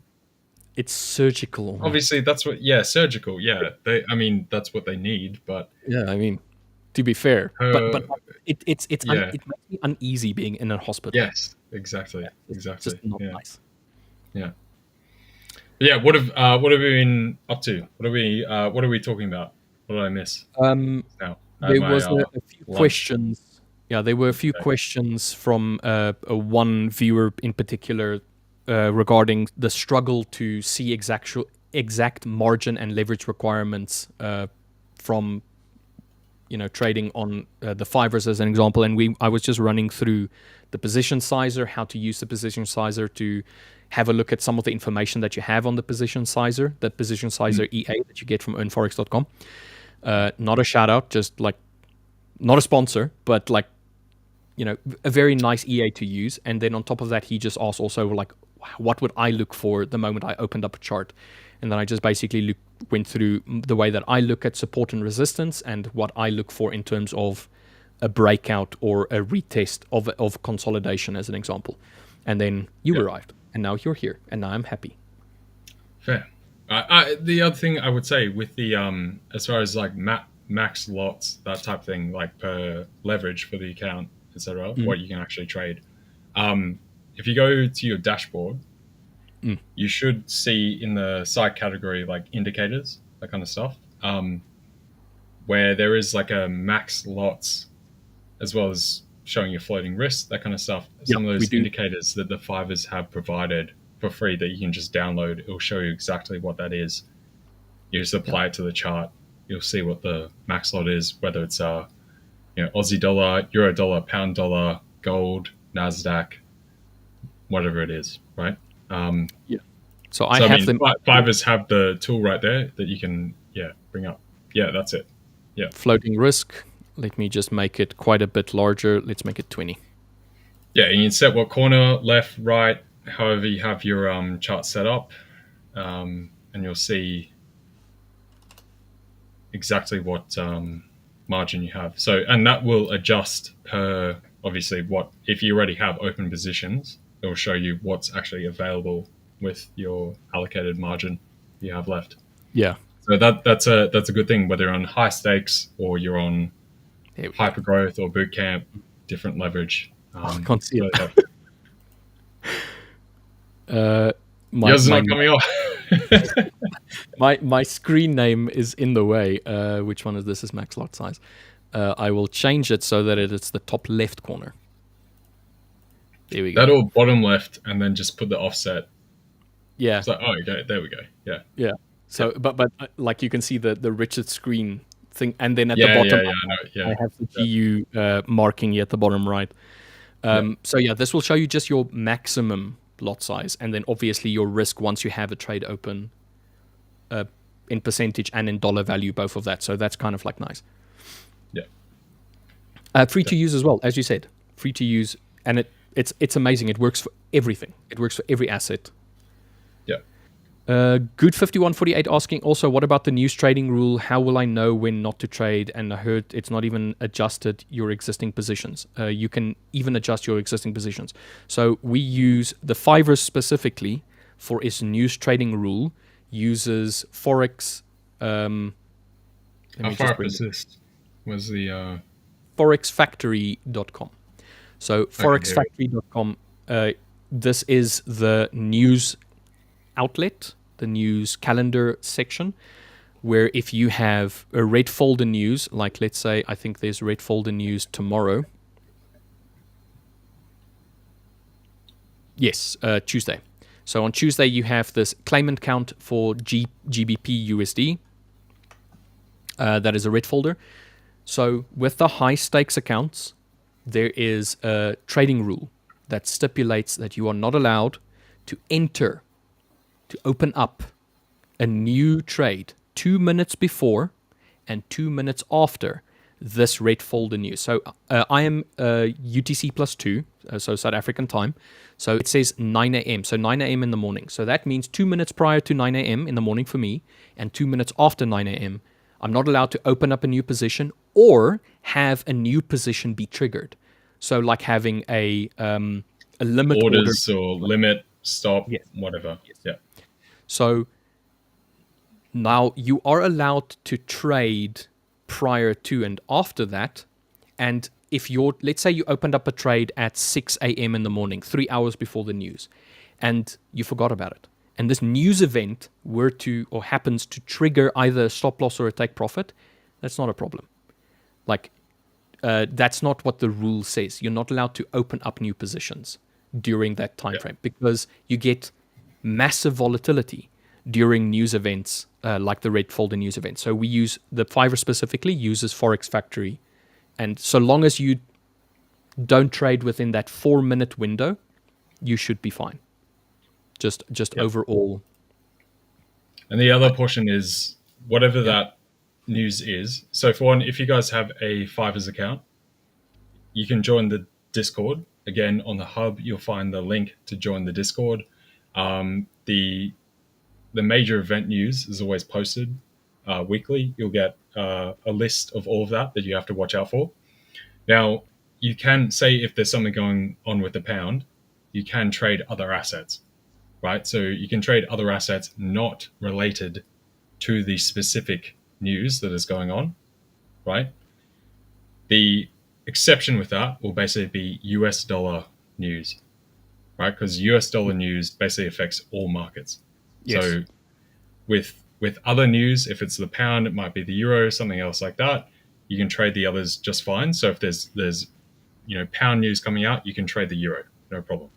It's surgical. Obviously, that's what. Yeah, surgical. Yeah, that's what they need. But yeah, I mean, to be fair, but it makes me uneasy being in a hospital. Yes, exactly. It's just not nice. Yeah. Yeah, what have we been up to? What are we talking about? What did I miss? Now there was a few questions. Yeah, there were a few questions from one viewer in particular regarding the struggle to see exact margin and leverage requirements from trading on the 5ers as an example. And I was just running through the position sizer, how to use the position sizer to have a look at some of the information that you have on the position sizer, that position sizer EA that you get from earnforex.com. Not a shout out, just like not a sponsor, but like, a very nice EA to use. And then on top of that, he just asked also like, what would I look for the moment I opened up a chart? And then I just basically went through the way that I look at support and resistance and what I look for in terms of a breakout or a retest of consolidation as an example. And then you arrived. And now you're here, and now I'm happy. Fair. The other thing I would say with the as far as like max lots, that type of thing, like per leverage for the account, etc., what you can actually trade. If you go to your dashboard, you should see in the side category like indicators, that kind of stuff, where there is like a max lots, as well as showing your floating risk, that kind of stuff. Some of those indicators that the 5ers have provided for free that you can just download. It'll show you exactly what that is. You just apply it to the chart. You'll see what the max lot is, whether it's Aussie dollar, euro dollar, pound dollar, gold, NASDAQ, whatever it is, right? So I have them. 5ers have the tool right there that you can bring up. Yeah, that's it. Yeah. Floating risk. Let me just make it quite a bit larger. Let's make it 20. Yeah, and you can set what corner, left, right, however you have your chart set up, and you'll see exactly what margin you have. So, and that will adjust per, obviously, if you already have open positions, it will show you what's actually available with your allocated margin you have left. Yeah. So that's a good thing, whether you're on high stakes or you're on hyper growth or boot camp, different leverage. I can't see so, it. yeah. Yours is not coming off. my screen name is in the way. Which one is this? Is max lot size. I will change it so that it's the top left corner. There we go. That or bottom left, and then just put the offset. Yeah. So, okay, there we go. Yeah. Yeah. So, but like you can see the Richard screen thing, and then at Yeah, the bottom, I have the GU marking here at the bottom right. So yeah, this will show you just your maximum lot size, and then obviously your risk once you have a trade open, in percentage and in dollar value, both of that. So that's kind of like nice. Yeah. Free to use as well, as you said, free to use, and it's amazing. It works for everything. It works for every asset. Yeah. Good 5148 asking also, what about the news trading rule? How will I know when not to trade? And I heard it's not even adjusted your existing positions. You can even adjust your existing positions. So we use the 5ers specifically for its news trading rule, uses Forex. How far up is this? Was the forexfactory.com. So forexfactory.com, this is the news outlet, the news calendar section, where if you have a red folder news, like let's say, I think there's red folder news tomorrow. Yes, Tuesday. So on Tuesday, you have this claimant count for GBP USD. That is a red folder. So with the high stakes accounts, there is a trading rule that stipulates that you are not allowed to open up a new trade 2 minutes before and 2 minutes after this red folder news. So I am UTC +2, so South African time. So it says 9 a.m. So 9 a.m. in the morning. So that means 2 minutes prior to 9 a.m. in the morning for me and 2 minutes after 9 a.m. I'm not allowed to open up a new position or have a new position be triggered. So like having a limit orders order. or limit, stop, Yes. whatever. Yes. Yeah. So now you are allowed to trade prior to and after that. And if let's say you opened up a trade at 6 a.m. in the morning, 3 hours before the news, and you forgot about it, and this news event happens to trigger either a stop loss or a take profit, that's not a problem. Like, that's not what the rule says. You're not allowed to open up new positions during that time frame because you get massive volatility during news events like the red folder news event. So we use the 5er specifically uses Forex Factory, and so long as you don't trade within that 4-minute window, you should be fine. Just overall. And the other portion is whatever that news is. So for one, if you guys have a 5ers account, you can join the Discord. Again, on the hub, you'll find the link to join the Discord. The major event news is always posted weekly. You'll get a list of all of that you have to watch out for. Now, you can say if there's something going on with the pound, you can trade other assets, right? So you can trade other assets not related to the specific news that is going on, right? The exception with that will basically be US dollar news, right? Because US dollar news basically affects all markets. Yes. So with other news, if it's the pound, it might be the euro, something else like that, you can trade the others just fine. So if there's pound news coming out, you can trade the euro, no problem,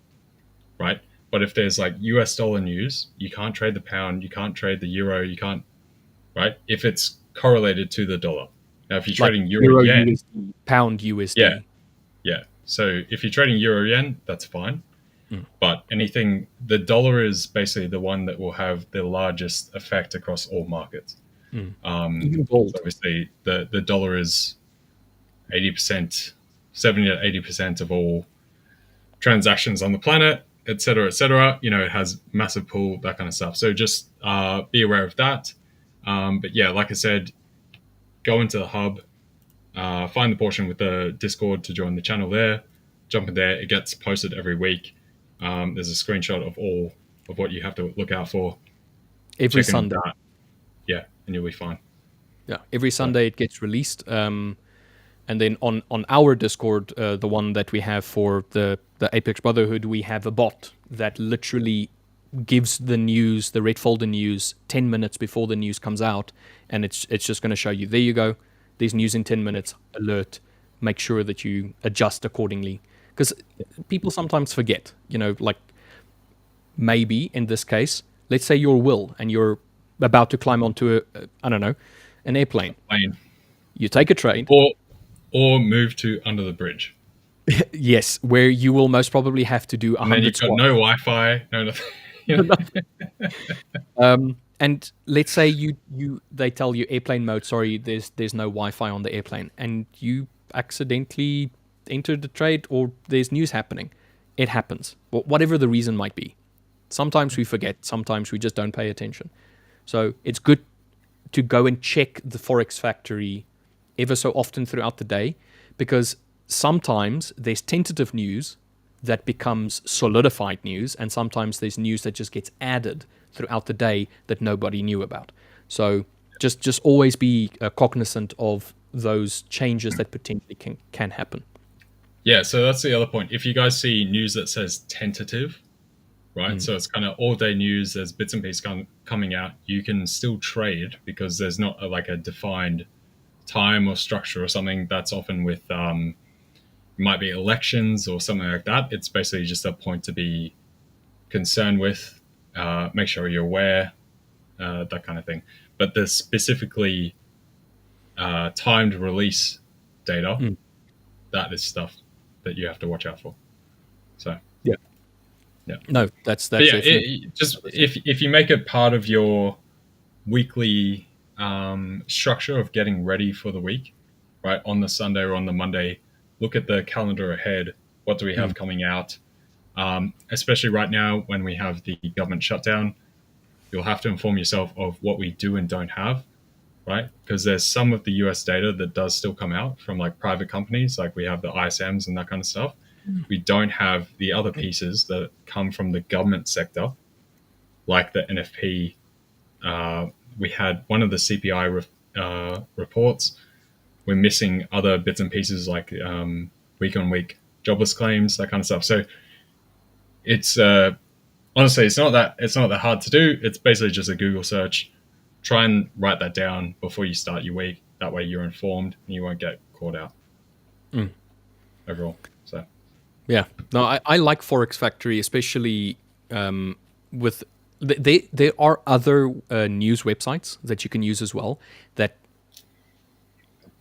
right? But if there's like US dollar news, you can't trade the pound, you can't trade the euro, you can't, right? If it's correlated to the dollar. Now, if you're trading euro yen, USD, pound USD. Yeah. So if you're trading euro yen, that's fine. But anything, the dollar is basically the one that will have the largest effect across all markets. Even gold. So obviously, the dollar is 80%, 70 to 80% of all transactions on the planet, et cetera, et cetera. It has massive pool, that kind of stuff. So just be aware of that. But yeah, like I said, go into the hub, find the portion with the Discord to join the channel there, jump in there. It gets posted every week. There's a screenshot of all of what you have to look out for. Every Sunday. Yeah, and you'll be fine. Yeah, every Sunday it gets released. And then on our Discord, the one that we have for the Apex Brotherhood, we have a bot that literally gives the news, the red folder news, 10 minutes before the news comes out, and it's just going to show you, there you go, there's news in 10 minutes, alert, make sure that you adjust accordingly. Because people sometimes forget, like maybe in this case, let's say you're Will and you're about to climb onto an airplane. You take a trade. Or move to under the bridge. Yes, where you will most probably have to do 100 and then you've got no Wi-Fi, no nothing. And let's say they tell you airplane mode, sorry, there's no Wi-Fi on the airplane, and you accidentally enter the trade, or there's news happening. It happens, whatever the reason might be. Sometimes we forget, sometimes we just don't pay attention. So it's good to go and check the Forex Factory ever so often throughout the day, because sometimes there's tentative news that becomes solidified news, and sometimes there's news that just gets added throughout the day that nobody knew about. So just always be cognizant of those changes that potentially can happen. Yeah, so that's the other point. If you guys see news that says tentative, right? So it's kind of all day news, there's bits and pieces coming out, you can still trade because there's not a defined time or structure or something. That's often with might be elections or something like that. It's basically just a point to be concerned with, make sure you're aware, that kind of thing. But the specifically timed release data, that is stuff that you have to watch out for. So yeah. No, that's just if you make it part of your weekly structure of getting ready for the week, right, on the Sunday or on the Monday, look at the calendar ahead. What do we have coming out? Especially right now when we have the government shutdown, you'll have to inform yourself of what we do and don't have, right? Because there's some of the US data that does still come out from like private companies, like we have the ISMs and that kind of stuff. We don't have the other pieces that come from the government sector, like the NFP. We had one of the CPI reports. We're missing other bits and pieces like week-on-week jobless claims, that kind of stuff. So it's honestly, it's not that hard to do. It's basically just a Google search. Try and write that down before you start your week. That way you're informed and you won't get caught out overall. So yeah, no, I like Forex Factory, especially with there are other news websites that you can use as well that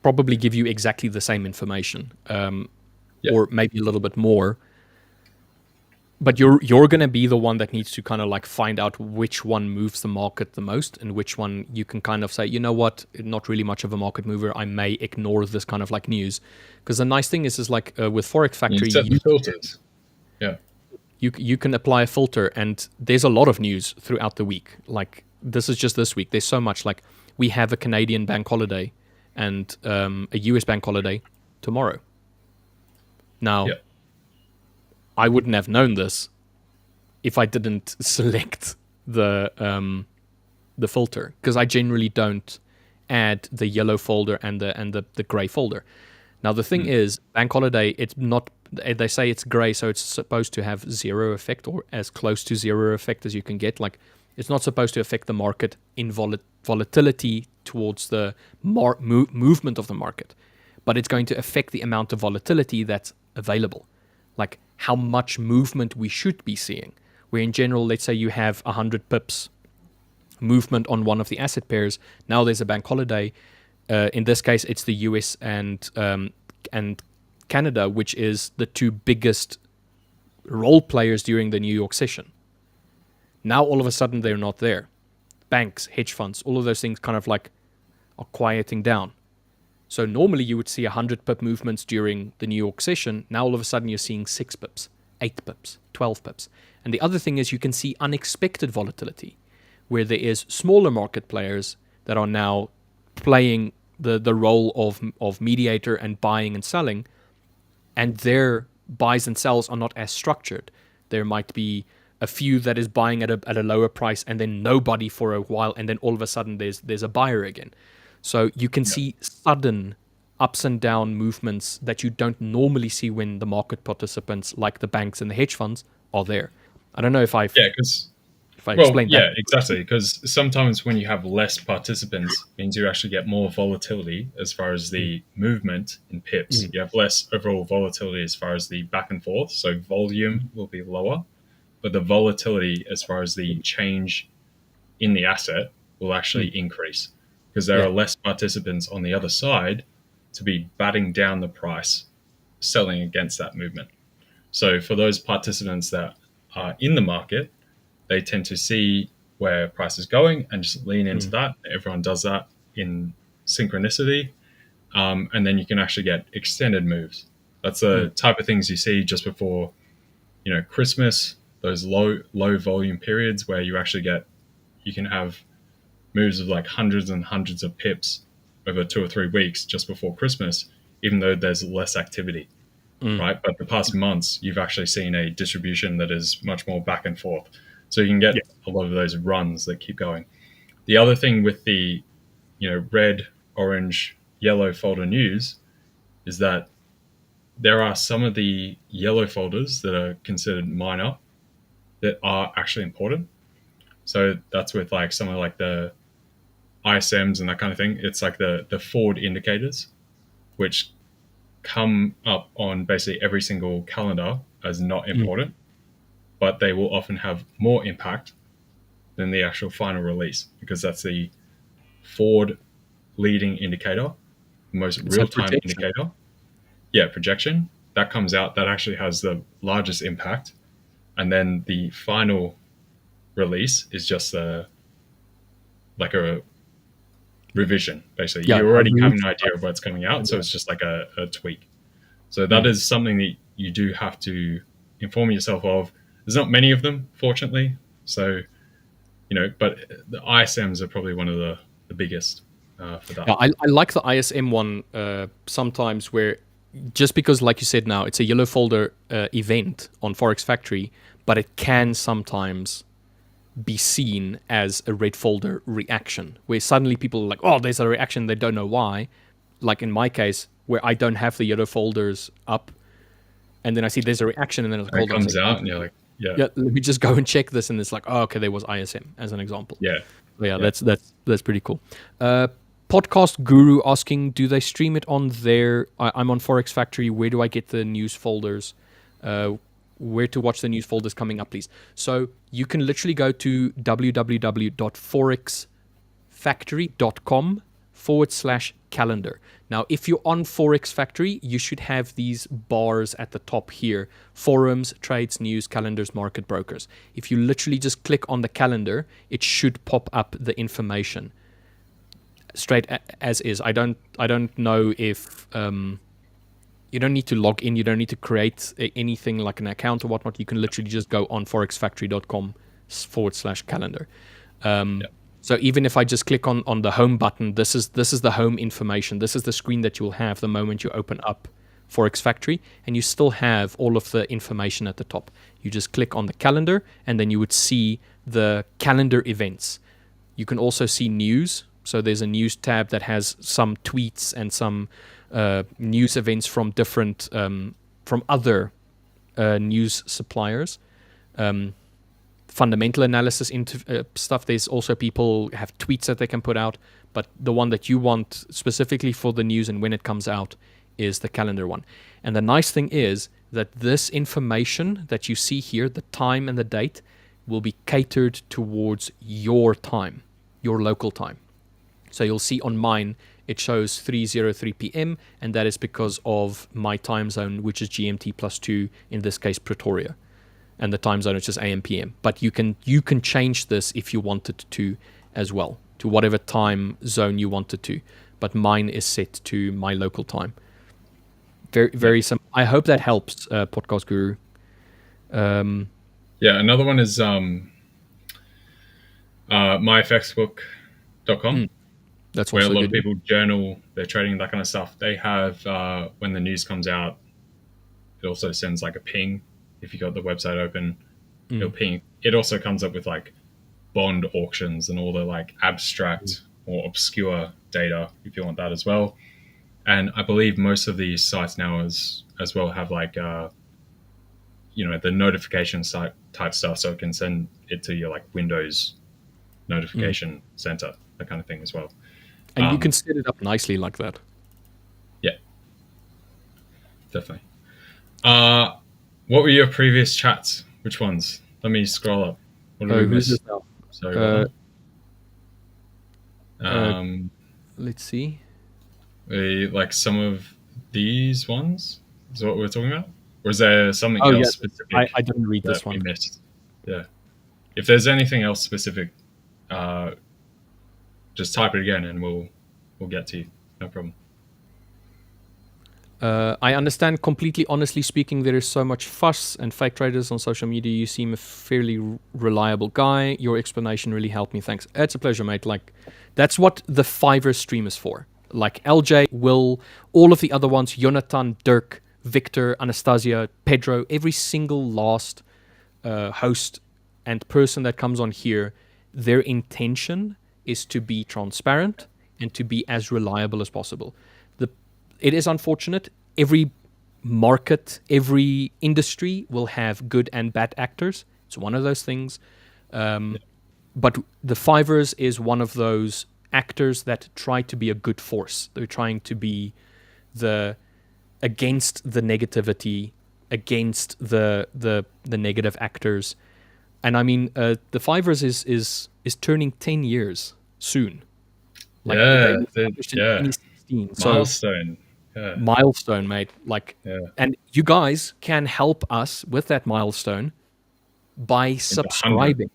probably give you exactly the same information, or maybe a little bit more. But you're going to be the one that needs to kind of like find out which one moves the market the most, and which one you can kind of say, you know what, not really much of a market mover, I may ignore this kind of like news. Because the nice thing is like with Forex Factory, you set the filters. Yeah. You can apply a filter, and there's a lot of news throughout the week. Like this is just this week. There's so much. Like we have a Canadian bank holiday and a US bank holiday tomorrow. Now, I wouldn't have known this if I didn't select the filter, because I generally don't add the yellow folder and the gray folder. Now the thing is, bank holiday, it's not. They say it's gray, so it's supposed to have zero effect, or as close to zero effect as you can get. Like it's not supposed to affect the market in volatility towards the movement of the market, but it's going to affect the amount of volatility that's available, like how much movement we should be seeing. Where in general, let's say you have 100 pips movement on one of the asset pairs. Now there's a bank holiday. In this case, it's the US and Canada, which is the two biggest role players during the New York session. Now all of a sudden they're not there. Banks, hedge funds, all of those things kind of like are quieting down. So normally you would see 100 pip movements during the New York session. Now all of a sudden you're seeing 6 pips, 8 pips, 12 pips. And the other thing is you can see unexpected volatility, where there is smaller market players that are now playing the role of mediator and buying and selling, and their buys and sells are not as structured. There might be a few that is buying at a lower price, and then nobody for a while, and then all of a sudden there's a buyer again. So you can see sudden ups and down movements that you don't normally see when the market participants, like the banks and the hedge funds, are there. I don't know if I explained that. Yeah, exactly. Because sometimes when you have less participants, it means you actually get more volatility as far as the movement in pips. You have less overall volatility as far as the back and forth. So volume will be lower, but the volatility as far as the change in the asset will actually increase because there are less participants on the other side to be batting down the price, selling against that movement. So for those participants that are in the market, they tend to see where price is going and just lean into that. Everyone does that in synchronicity. And then you can actually get extended moves. That's the type of things you see just before, Christmas, those low volume periods where you can have moves of like hundreds and hundreds of pips over 2 or 3 weeks just before Christmas, even though there's less activity, right? But the past months, you've actually seen a distribution that is much more back and forth. So you can get a lot of those runs that keep going. The other thing with the, red, orange, yellow folder news is that there are some of the yellow folders that are considered minor that are actually important. So that's with like some of like the ISMs and that kind of thing. It's like the forward indicators, which come up on basically every single calendar as not important, but they will often have more impact than the actual final release because that's the forward leading indicator, the most real-time indicator. Yeah, projection. That comes out, that actually has the largest impact. And then the final release is just like a revision, basically. You already have an idea of what's coming out, so it's just like a tweak. So that is something that you do have to inform yourself of. There's not many of them, fortunately. So, but the ISMs are probably one of the biggest for that. Yeah, I like the ISM one sometimes where, just because, like you said now, it's a yellow folder event on Forex Factory, but it can sometimes be seen as a red folder reaction, where suddenly people are like, oh, there's a reaction, they don't know why. Like in my case, where I don't have the yellow folders up, and then I see there's a reaction, and then it comes out, and you're like, yeah, let me just go and check this, and it's like, oh, okay, there was ISM as an example. Yeah. That's pretty cool. Podcast Guru asking, do they stream it on their... I'm on Forex Factory. Where do I get the news folders? Where to watch the news folders coming up, please. So you can literally go to www.forexfactory.com/calendar. Now, if you're on Forex Factory, you should have these bars at the top here: forums, trades, news, calendars, market brokers. If you literally just click on the calendar, it should pop up the information straight as is. I don't know if you don't need to log in, you don't need to create anything like an account or whatnot. You can literally just go on forexfactory.com/calendar. So even if I just click on the home button, this is the home information. This is the screen that you'll have the moment you open up Forex Factory, and you still have all of the information at the top. You just click on the calendar, and then you would see the calendar events. You can also see news. So there's a news tab that has some tweets and some news events from different from other news suppliers. Fundamental analysis into stuff. There's also people have tweets that they can put out, but the one that you want specifically for the news and when it comes out is the calendar one. And the nice thing is that this information that you see here, the time and the date, will be catered towards your time, your local time. So you'll see on mine, it shows 3:03 p.m., and that is because of my time zone, which is GMT +2, in this case Pretoria. And the time zone is just AM, PM. But you can change this if you wanted to as well, to whatever time zone you wanted to. But mine is set to my local time. Very, very simple. I hope that helps, Podcast Guru. Another one is myfxbook.com. That's where a lot good. of people journal their trading, that kind of stuff. They have, when the news comes out, it also sends like a ping. If you got the website open, it'll ping. It also comes up with like bond auctions and all the like abstract or obscure data if you want that as well. And I believe most of these sites now as well have like the notification site type stuff, so it can send it to your like Windows notification center, that kind of thing as well. And you can set it up nicely like that. Yeah, definitely. What were your previous chats? Which ones? Let me scroll up. What did we Who's miss? this now? Sorry. Let's see. Like some of these ones is what we're talking about, or is there something else specific? I didn't read this one. We missed. Yeah. If there's anything else specific, just type it again, and we'll get to you. No problem. I understand completely. Honestly speaking, there is so much fuss and fake traders on social media. You seem a fairly reliable guy. Your explanation really helped me. Thanks. It's a pleasure, mate. Like, that's what the 5ers stream is for. Like LJ, Will, all of the other ones, Jonatan, Dirk, Victor, Anastasia, Pedro, every single last host and person that comes on here, their intention is to be transparent and to be as reliable as possible. It is unfortunate. Every market, every industry will have good and bad actors. It's one of those things. But the 5ers is one of those actors that try to be a good force. They're trying to be against the negativity, against the negative actors. And I mean, the 5ers is turning 10 years soon. Like, yeah, in 2016. Milestone. Milestone, mate. Like, and you guys can help us with that milestone by subscribing.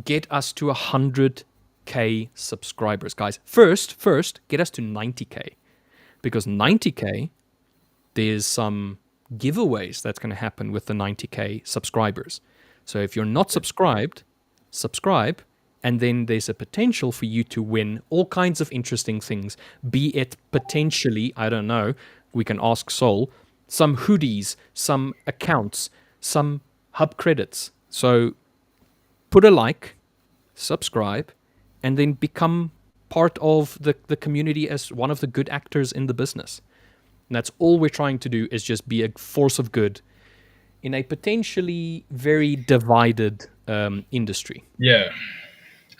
Get us to 100K subscribers, guys. First, get us to 90K, because 90K, there's some giveaways that's going to happen with the 90K subscribers. So if you're not subscribed, subscribe. And then there's a potential for you to win all kinds of interesting things, be it potentially, I don't know, we can ask Sol, some hoodies, some accounts, some hub credits. So put a like, subscribe, and then become part of the community as one of the good actors in the business. And that's all we're trying to do, is just be a force of good in a potentially very divided industry. Yeah.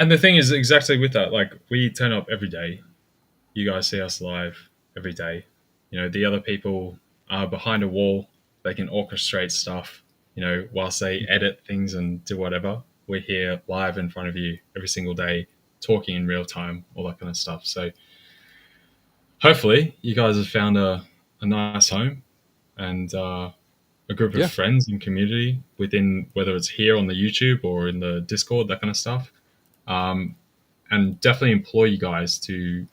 And the thing is exactly with that, like, we turn up every day. You guys see us live every day. The other people are behind a wall. They can orchestrate stuff, whilst they edit things and do whatever. We're here live in front of you every single day, talking in real time, all that kind of stuff. So hopefully you guys have found a nice home and a group of friends and community within, whether it's here on the YouTube or in the Discord, that kind of stuff. And definitely implore you guys to,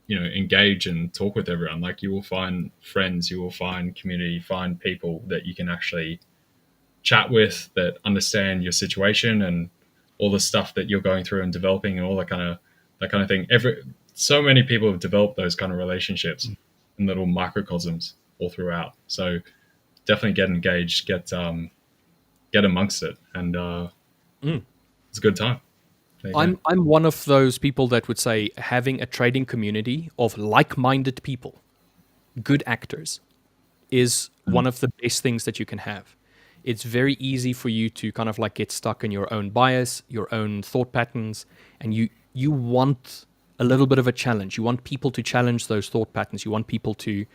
engage and talk with everyone. Like, you will find friends, you will find community, find people that you can actually chat with, that understand your situation and all the stuff that you're going through and developing and all that kind of thing. So many people have developed those kind of relationships in little microcosms all throughout. So definitely get engaged, get amongst it, and it's a good time. I'm one of those people that would say having a trading community of like-minded people, good actors, is one of the best things that you can have. It's very easy for you to kind of like get stuck in your own bias, your own thought patterns, and you want a little bit of a challenge. You want people to challenge those thought patterns. You want people to,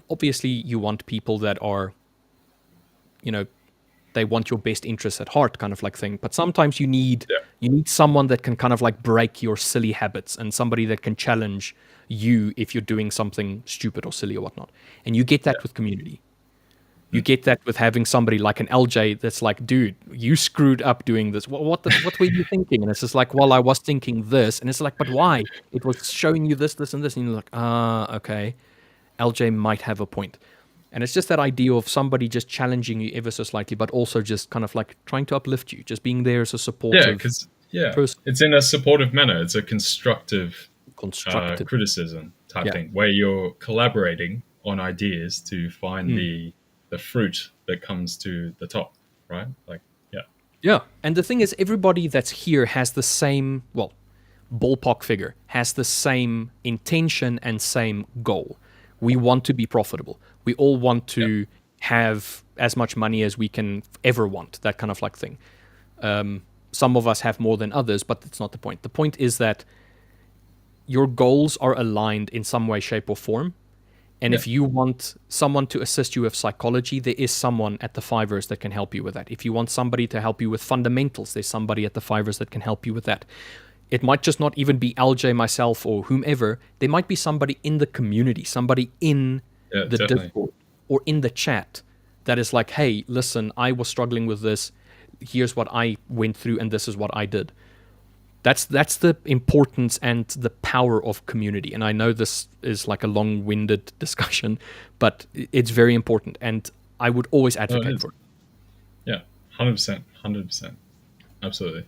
obviously, you want people that are, they want your best interests at heart, kind of like thing. But sometimes you need someone that can kind of like break your silly habits, and somebody that can challenge you if you're doing something stupid or silly or whatnot. And you get that with community. You get that with having somebody like an LJ that's like, dude, you screwed up doing this. What were you thinking? And it's just like, well, I was thinking this. And it's like, but why? It was showing you this, this, and this. And you're like, okay. LJ might have a point. And it's just that idea of somebody just challenging you ever so slightly, but also just kind of like trying to uplift you, just being there as a supportive person. It's in a supportive manner. It's a constructive criticism type thing, where you're collaborating on ideas to find the fruit that comes to the top, right? Like, yeah. And the thing is, everybody that's here has the same, ballpark figure, has the same intention and same goal. We want to be profitable. We all want to have as much money as we can ever want, that kind of like thing. Some of us have more than others, but that's not the point. The point is that your goals are aligned in some way, shape, or form. And if you want someone to assist you with psychology, there is someone at the 5ers that can help you with that. If you want somebody to help you with fundamentals, there's somebody at the 5ers that can help you with that. It might just not even be LJ, myself, or whomever. There might be somebody in the community, somebody in the Discord or in the chat that is like, hey, listen, I was struggling with this. Here's what I went through, and this is what I did. That's the importance and the power of community. And I know this is like a long-winded discussion, but it's very important. And I would always advocate for it. Yeah, 100%. 100%. Absolutely.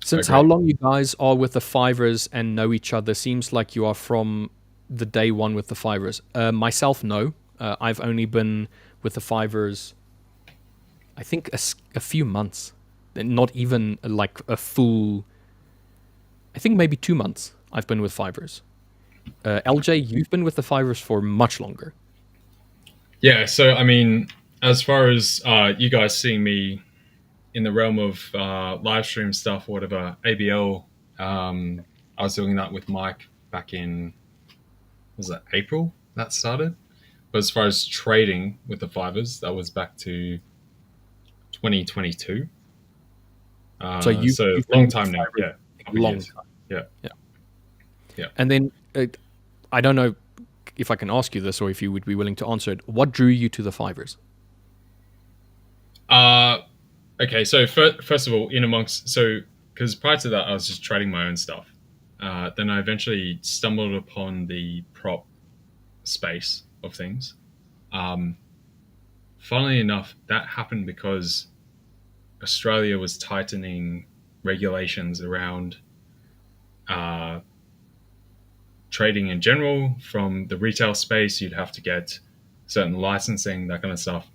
Since how long you guys are with the 5ers and know each other? Seems like you are from the day one with the 5ers. Myself, no. I've only been with the 5ers, I think, a few months. Not even like a full... I think maybe 2 months I've been with 5ers. LJ, you've been with the 5ers for much longer. Yeah, so I mean, as far as you guys seeing me in the realm of live stream stuff or whatever, ABL, I was doing that with Mike back in, was it April that started? But as far as trading with the 5ers, that was back to 2022. So you've long time now, yeah. Long time. Yeah. And then I don't know if I can ask you this or if you would be willing to answer it. What drew you to the 5ers? Okay, so first of all, because prior to that, I was just trading my own stuff. Then I eventually stumbled upon the prop space of things. Funnily enough, that happened because Australia was tightening regulations around trading in general. From the retail space, you'd have to get certain licensing, that kind of stuff.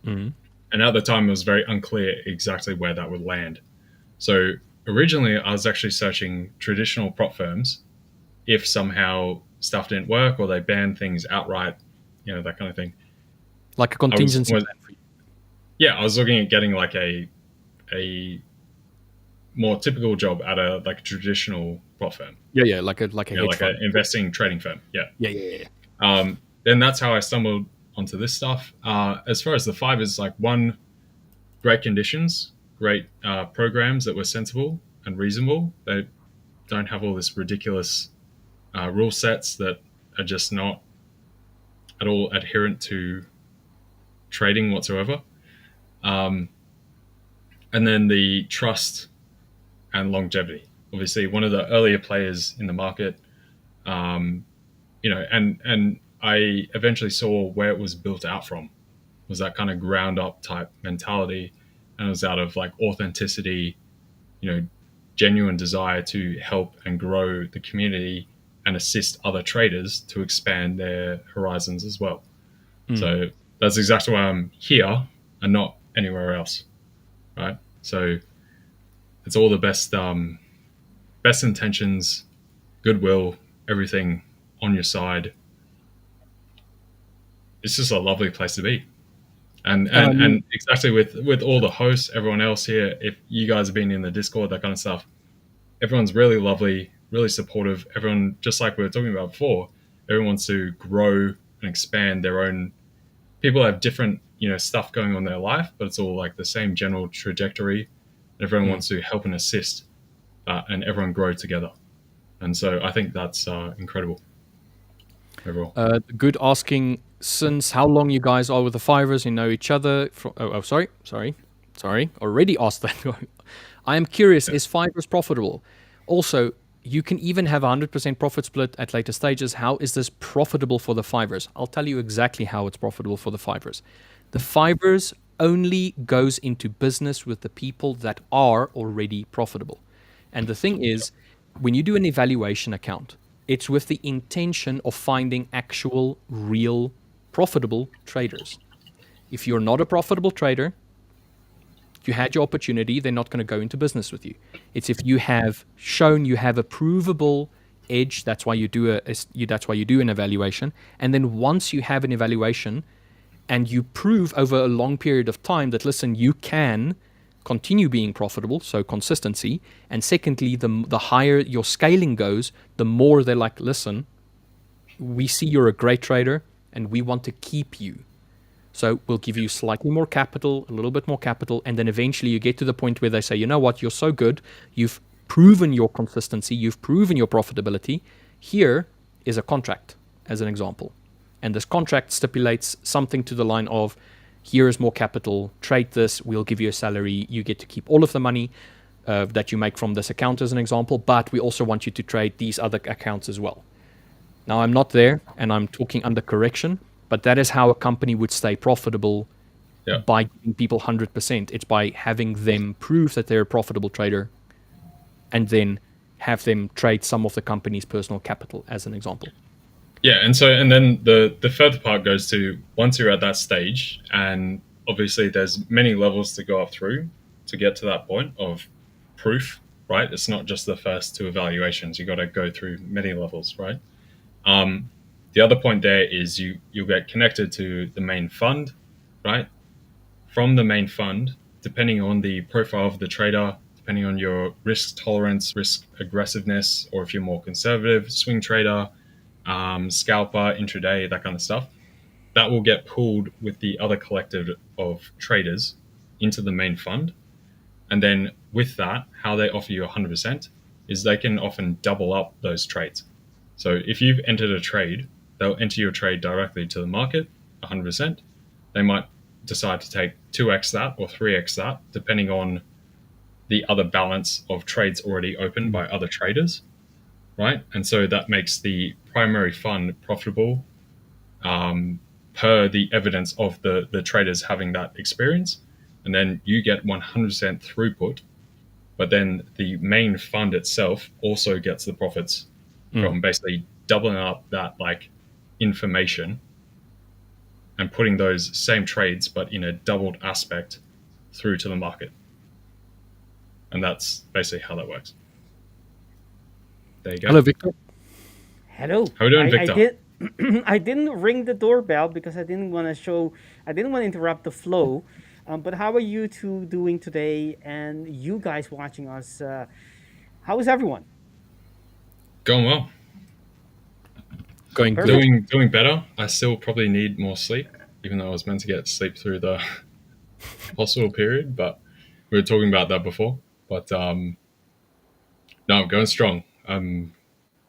Mm-hmm. And at the time, it was very unclear exactly where that would land. So originally, I was actually searching traditional prop firms if somehow stuff didn't work or they banned things outright, that kind of thing. Like a contingency plan for you. Yeah, I was looking at getting like a more typical job at a traditional prop firm. Yeah, like a hedge fund. An investing trading firm. Yeah. Then that's how I stumbled onto this stuff. As far as the 5ers, like, one, great conditions, great programs that were sensible and reasonable. They don't have all this ridiculous rule sets that are just not at all adherent to trading whatsoever. And then the trust and longevity. Obviously, one of the earlier players in the market, and I eventually saw where it was built out from. Was that kind of ground up type mentality, and it was out of like authenticity, genuine desire to help and grow the community and assist other traders to expand their horizons as well. So that's exactly why I'm here and not anywhere else, right? So it's all the best intentions, goodwill, everything on your side. It's just a lovely place to be. And exactly with all the hosts, everyone else here, if you guys have been in the Discord, that kind of stuff, everyone's really lovely, really supportive. Everyone, just like we were talking about before, everyone wants to grow and expand their own. People have different, stuff going on in their life, but it's all like the same general trajectory. Everyone wants to help and assist, and everyone grow together. And so I think that's incredible. Overall. Good asking, since how long you guys are with the 5ers, you know each other. Sorry. Already asked that. I am curious, is 5ers profitable? Also, you can even have 100% profit split at later stages. How is this profitable for the 5ers? I'll tell you exactly how it's profitable for the 5ers. The 5ers only goes into business with the people that are already profitable. And the thing is, when you do an evaluation account, it's with the intention of finding actual, real, profitable traders. If you're not a profitable trader, you had your opportunity, they're not going to go into business with you. It's if you have shown you have a provable edge. That's why you do an evaluation. And then once you have an evaluation and you prove over a long period of time that, listen, you can continue being profitable, so consistency. And secondly, the higher your scaling goes, the more they're like, listen, we see you're a great trader and we want to keep you. So we'll give you slightly more capital, a little bit more capital, and then eventually you get to the point where they say, you know what, you're so good, you've proven your consistency, you've proven your profitability. Here is a contract, as an example. And this contract stipulates something to the line of, here is more capital, trade this, we'll give you a salary, you get to keep all of the money that you make from this account, as an example, but we also want you to trade these other accounts as well. Now, I'm not there, and I'm talking under correction, but that is how a company would stay profitable by giving people 100%. It's by having them prove that they're a profitable trader and then have them trade some of the company's personal capital, as an example. Yeah, and then the further part goes to, once you're at that stage, and obviously there's many levels to go up through to get to that point of proof, right? It's not just the first two evaluations. You got to go through many levels, right? The other point there is you'll get connected to the main fund, right? From the main fund, depending on the profile of the trader, depending on your risk tolerance, risk aggressiveness, or if you're more conservative, swing trader, scalper, intraday, that kind of stuff, that will get pulled with the other collective of traders into the main fund. And then with that, how they offer you 100% is they can often double up those trades. So if you've entered a trade, they'll enter your trade directly to the market, 100%. They might decide to take 2x that or 3x that, depending on the other balance of trades already opened by other traders, right? And so that makes the primary fund profitable per the evidence of the traders having that experience. And then you get 100% throughput, but then the main fund itself also gets the profits from basically doubling up that information and putting those same trades, but in a doubled aspect, through to the market. And that's basically how that works. There you go. Hello, Victor. Hello. How are we doing, Victor? I didn't ring the doorbell because I didn't want to interrupt the flow. But how are you two doing today? And you guys watching us, how is everyone? Going well. Going good. Doing better. I still probably need more sleep, even though I was meant to get sleep through the hospital period, but we were talking about that before. But no, I'm going strong. I'm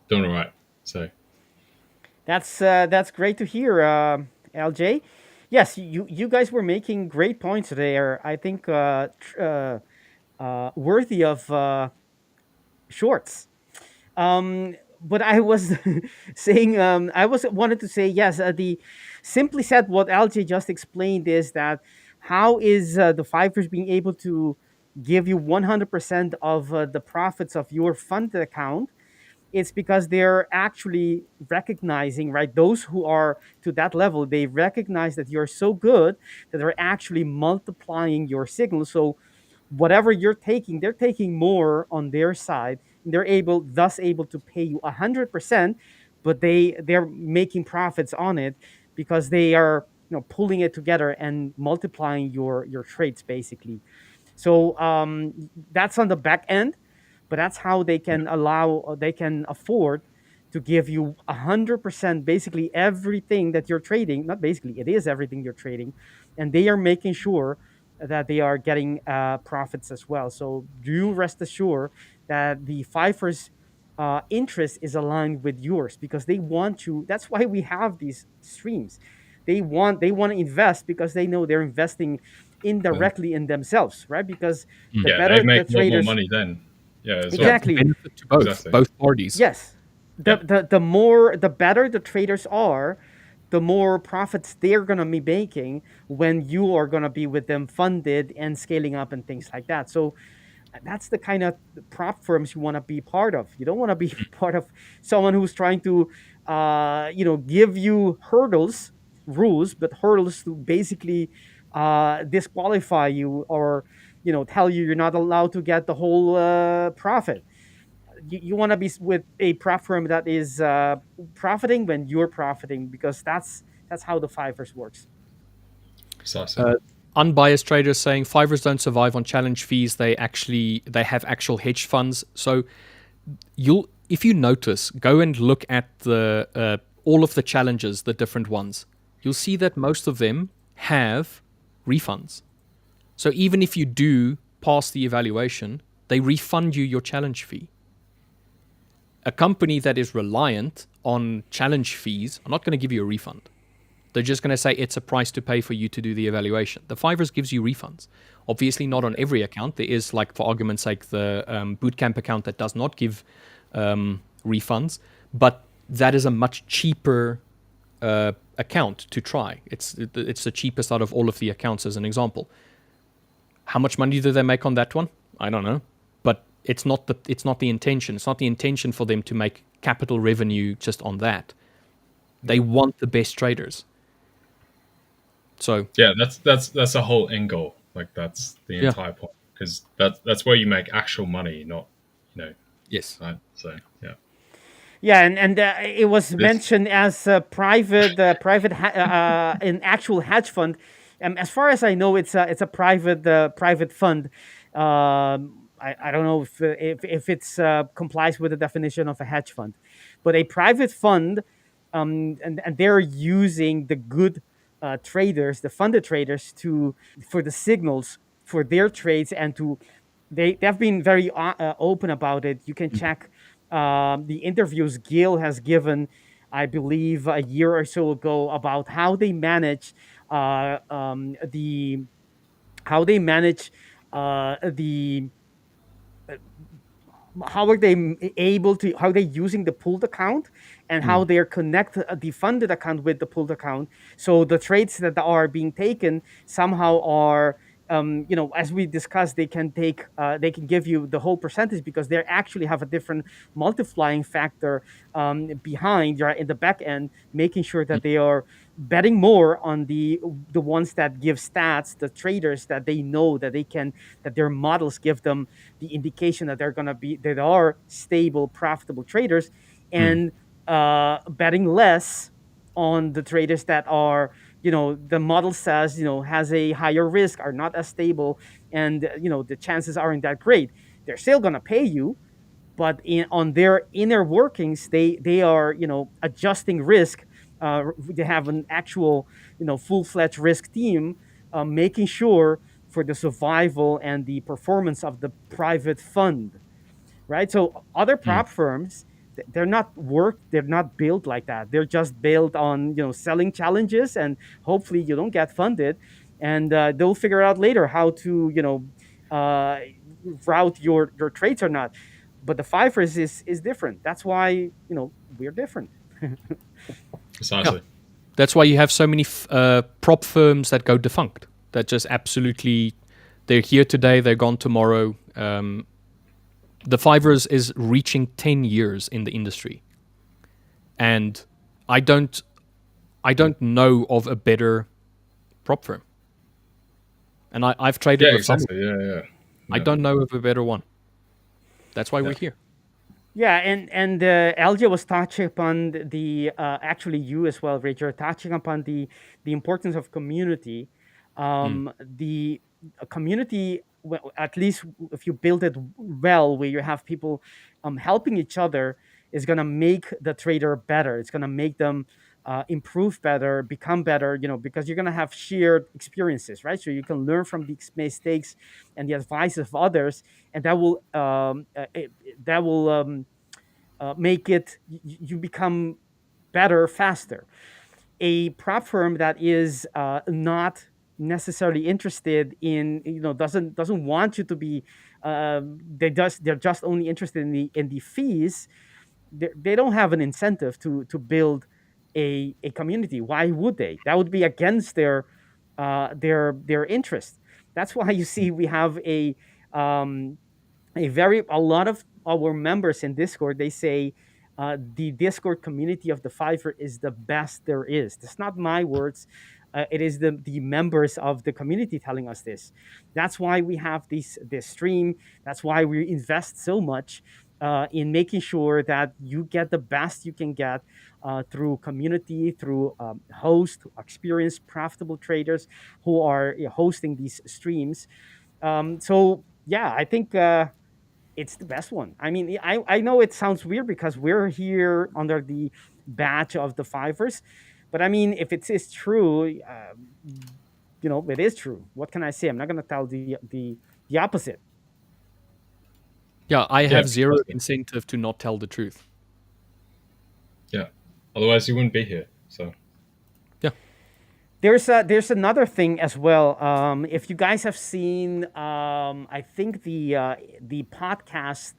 doing all right. So That's great to hear, LJ. Yes, you guys were making great points there. I think worthy of shorts. But I was saying, wanted to say yes. The simply said, what LJ just explained is that how is the 5ers being able to give you 100% of the profits of your funded account? It's because they're actually recognizing, right? Those who are to that level, they recognize that you're so good that they're actually multiplying your signal. So whatever you're taking, they're taking more on their side. And they're thus able to pay you 100%, but they're making profits on it because they are pulling it together and multiplying your trades basically. So that's on the back end, but that's how they can they can afford to give you 100%, basically everything that you're trading. Not basically, it is everything you're trading, and they are making sure that they are getting profits as well. So do rest assured that the 5ers interest is aligned with yours because they want you. That's why we have these streams. They want to invest because they know they're investing indirectly in themselves, right? Because the better they make the traders, more money then. Yeah, exactly. Well. Benefit to both parties. Yes, the better the traders are, the more profits they're gonna be making when you are gonna be with them funded and scaling up and things like that. So that's the kind of prop firms you want to be part of. You don't want to be part of someone who's trying to, give you rules, but hurdles to basically disqualify you or, tell you you're not allowed to get the whole profit. you want to be with a prop firm that is profiting when you're profiting, because that's how the fivers works. Precisely. Unbiased traders saying fivers don't survive on challenge fees. They have actual hedge funds. So if you notice, go and look at the all of the challenges, the different ones. You'll see that most of them have refunds. So even if you do pass the evaluation, they refund you your challenge fee. A company that is reliant on challenge fees are not going to give you a refund. They're just going to say it's a price to pay for you to do the evaluation. The fivers gives you refunds. Obviously not on every account. There is, like, for argument's sake, the bootcamp account that does not give refunds, but that is a much cheaper account to try. It's the cheapest out of all of the accounts, as an example. How much money do they make on that one? I don't know, but it's not the intention. It's not the intention for them to make capital revenue just on that. They want the best traders. So yeah, that's the whole end goal. Like, that's the entire point, because that's where you make actual money, not yes. Right? So yeah. Yeah, and it was mentioned as a private an actual hedge fund. As far as I know, it's a private fund. I don't know if it's complies with the definition of a hedge fund, but a private fund, and they're using the good traders, the funded traders, for the signals for their trades, and they've been very open about it. You can check the interviews Gil has given, I believe, a year or so ago, about how they manage the how they manage the how are they able to, how they using the pooled account, and how they're connect the funded account with the pooled account, so the trades that are being taken somehow are as we discussed, they can give you the whole percentage, because they actually have a different multiplying factor behind, right, in the back end, making sure that they are betting more on the ones that give stats, the traders that they know that they can, that their models give them the indication that they're going to be, that are stable, profitable traders, and betting less on the traders that are, the model says, has a higher risk, are not as stable, and the chances aren't that great. They're still going to pay you, but on their inner workings, they are, adjusting risk. They have an actual, full-fledged risk team, making sure for the survival and the performance of the private fund, right? So other prop firms, they're not built like that. They're just built on, selling challenges, and hopefully you don't get funded, and they'll figure out later how to, uh, route your trades or not. But the fivers is different. That's why, we're different. Precisely. That's why you have so many prop firms that go defunct. That just absolutely, they're here today, they're gone tomorrow. The fivers is reaching 10 years in the industry, and I don't know of a better prop firm. And I've traded with some. Yeah. I don't know of a better one. That's why we're here. Yeah, and LJ was touching upon the actually, you as well, Richard, touching upon the importance of community. The community, well, at least if you build it well, where you have people helping each other, is gonna make the trader better. It's gonna make them improve better, become better. Because you're gonna have shared experiences, right? So you can learn from the mistakes and the advice of others, and that will make it, you become better faster. A prop firm that is not necessarily interested in, doesn't want you to be, they're just only interested in the fees. They don't have an incentive to build a community. Why would they? That would be against their interest. That's why you see we have um, a lot of our members in Discord. They say the Discord community of the Fiverr is the best there is. That's not my words. It is the members of the community telling us this. That's why we have this stream. That's why we invest so much in making sure that you get the best you can get through community, through host, experienced, profitable traders who are hosting these streams. So yeah, I think it's the best one. I mean, I know it sounds weird because we're here under the badge of the Fivers, but I mean, if it is true, it is true. What can I say? I'm not going to tell the opposite. Yeah, I have zero precisely. incentive to not tell the truth. Yeah. Otherwise, you wouldn't be here. So. Yeah. There's another thing as well. If you guys have seen, I think the podcast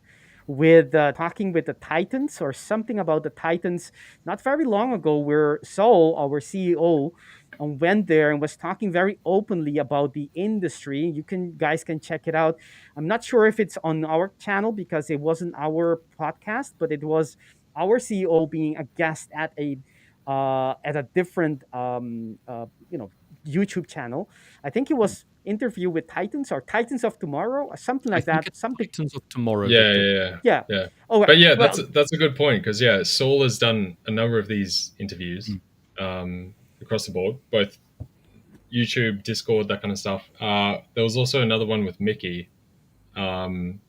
with talking with the Titans or something about the Titans not very long ago, where Saul, our CEO, went there and was talking very openly about the industry. You guys can check it out. I'm not sure if it's on our channel because it wasn't our podcast, but it was our CEO being a guest at a different YouTube channel. I think it was interview with Titans or Titans of Tomorrow or something like that. Something. Titans of Tomorrow. Yeah. Oh, but yeah, well, that's a good point because Saul has done a number of these interviews across the board, both YouTube, Discord, that kind of stuff. There was also another one with Mickey from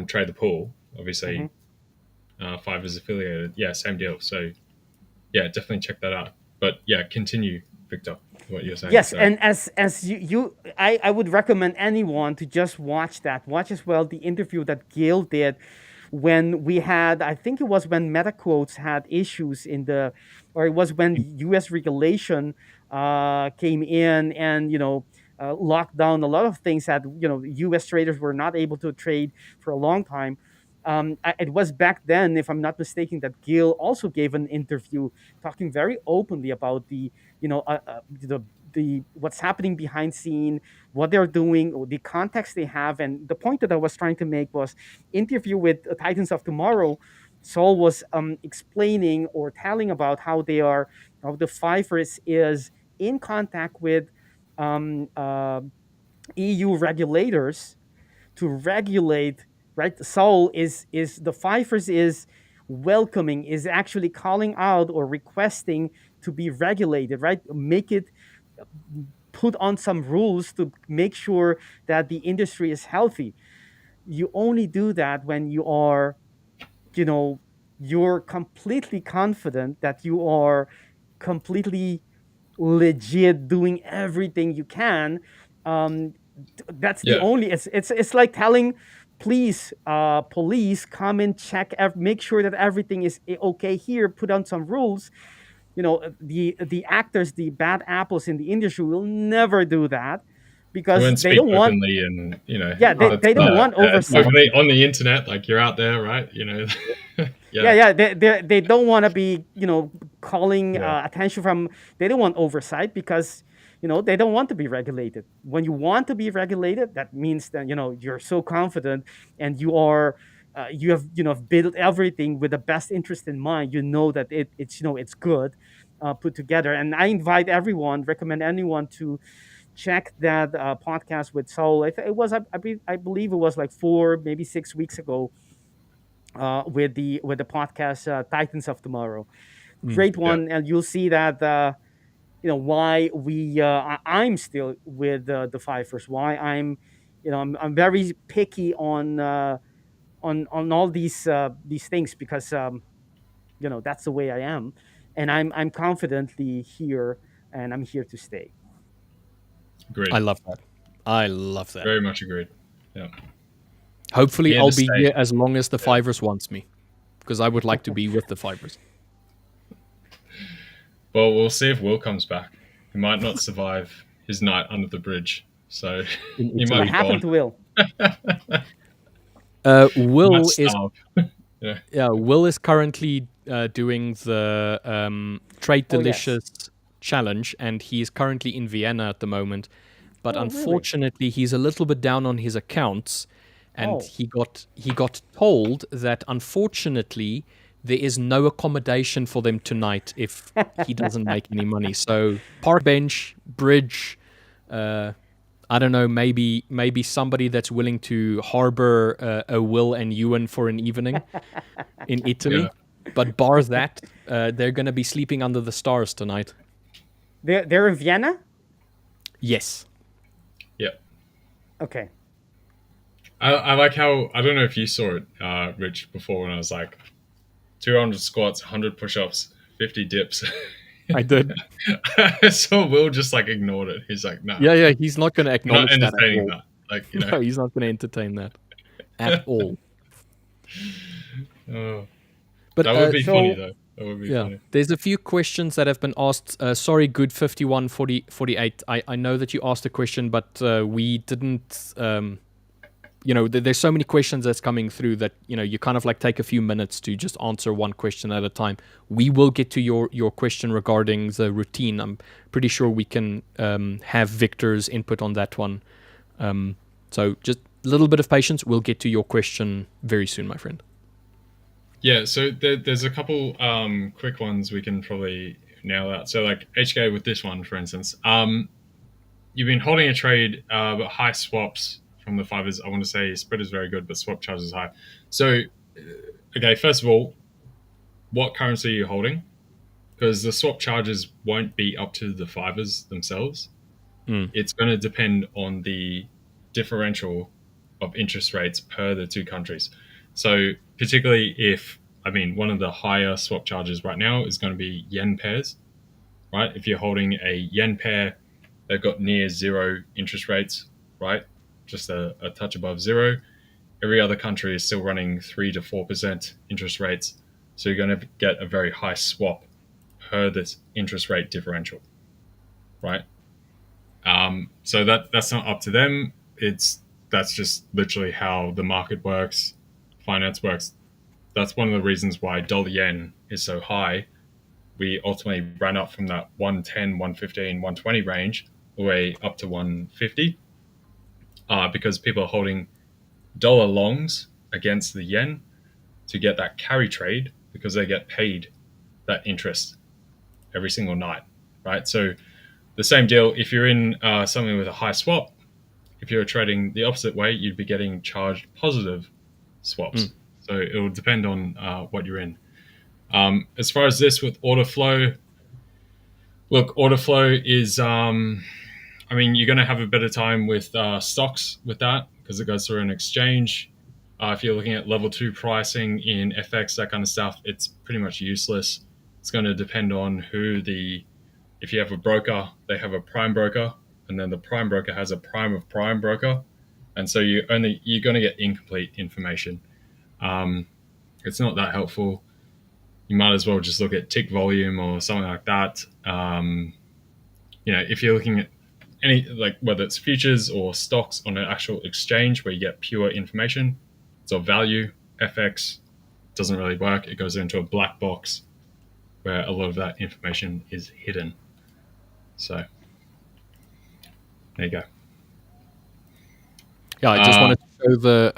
Trade the Pool, obviously. 5ers affiliated. Yeah, same deal. So yeah, definitely check that out. But yeah, continue, Victor, what you're saying. Yes, and as I would recommend anyone to just watch that. Watch as well the interview that Gil did when we had, I think it was when MetaQuotes had issues or it was when U.S. regulation came in and locked down a lot of things that U.S. traders were not able to trade for a long time. It was back then, if I'm not mistaken, that Gil also gave an interview talking very openly about the what's happening behind scene, what they're doing, or the context they have. And the point that I was trying to make was interview with Titans of Tomorrow. Saul was explaining or telling about how the 5ers is in contact with EU regulators to regulate. Right, Saul is the 5ers is welcoming, is actually calling out or requesting to be regulated. Right, make it put on some rules to make sure that the industry is healthy. You only do that when you're completely confident that you are completely legit doing everything you can. That's the only. It's like telling police come and check, make sure that everything is okay here. Put on some rules. The actors, the bad apples in the industry will never do that because they don't want openly and they don't want oversight on the internet, like you're out there, right? They don't want to be calling attention from. They don't want oversight because they don't want to be regulated. When you want to be regulated, that means that you're so confident and you are you have built everything with the best interest in mind. That it's good put together. And I recommend anyone to check that podcast with Saul. I believe it was like 4, maybe 6 weeks ago with the podcast Titans of Tomorrow. Great one, and you'll see that why I'm still with the 5ers. Why I'm very picky on all these things because that's the way I am, and I'm confidently here, and I'm here to stay. Agreed. I love that. Very much agreed. Yeah. Hopefully, I'll be here as long as the 5ers wants me, because I would like to be with the 5ers. Well, we'll see if Will comes back. He might not survive his night under the bridge, so he might be happened to Will? Will is Will is currently doing the Trade Delicious challenge, and he is currently in Vienna at the moment. But unfortunately, he's a little bit down on his accounts, and he got told that unfortunately there is no accommodation for them tonight if he doesn't make any money. So park bench, bridge, I don't know, maybe somebody that's willing to harbor a Will and Ewan for an evening in Italy. Yeah. But bar that, they're going to be sleeping under the stars tonight. They're in Vienna? Yes. Yeah. Okay. I like how, I don't know if you saw it, Rich, before when I was like 200 squats, 100 push-ups, 50 dips. I did. So Will just like ignored it. He's like, nah. Yeah, he's not going to acknowledge not that at entertaining all. that. Like, you know. No, he's not going to entertain that at all. But that would be funny though. That would be funny. There's a few questions that have been asked. Sorry, good 5148. I know that you asked a question, but we didn't. There's so many questions that's coming through that you kind of like take a few minutes to just answer one question at a time. We will get to your question regarding the routine. I'm pretty sure we can have Victor's input on that one. So just a little bit of patience. We'll get to your question very soon, my friend. Yeah, so there's a couple quick ones we can probably nail out. So like HK with this one, for instance, you've been holding a trade, but high swaps from the 5ers. I want to say spread is very good, but swap charge is high. So, okay, first of all, what currency are you holding? Because the swap charges won't be up to the 5ers themselves. It's going to depend on the differential of interest rates per the two countries. So particularly one of the higher swap charges right now is going to be yen pairs, right? If you're holding a yen pair, they've got near zero interest rates, right? Just a touch above zero. Every other country is still running 3 to 4% interest rates. So you're going to get a very high swap per this interest rate differential, right? So that's not up to them. That's just literally how the market works, finance works. That's one of the reasons why dollar yen is so high. We ultimately ran up from that 110, 115, 120 range all the way up to 150 because people are holding dollar longs against the yen to get that carry trade because they get paid that interest every single night, right? So the same deal, if you're in something with a high swap, if you're trading the opposite way, you'd be getting charged positive swaps. So it will depend on what you're in. As far as this with order flow, look, order flow is, you're going to have a better time with stocks with that because it goes through an exchange. If you're looking at level 2 pricing in FX, that kind of stuff, it's pretty much useless. It's going to depend on if you have a broker, they have a prime broker, and then the prime broker has a prime of prime broker. And so you're going to get incomplete information. It's not that helpful. You might as well just look at tick volume or something like that. If you're looking at any, like whether it's futures or stocks on an actual exchange where you get pure information, it's of value. FX doesn't really work. It goes into a black box where a lot of that information is hidden. So there you go. Yeah, I just wanted to show the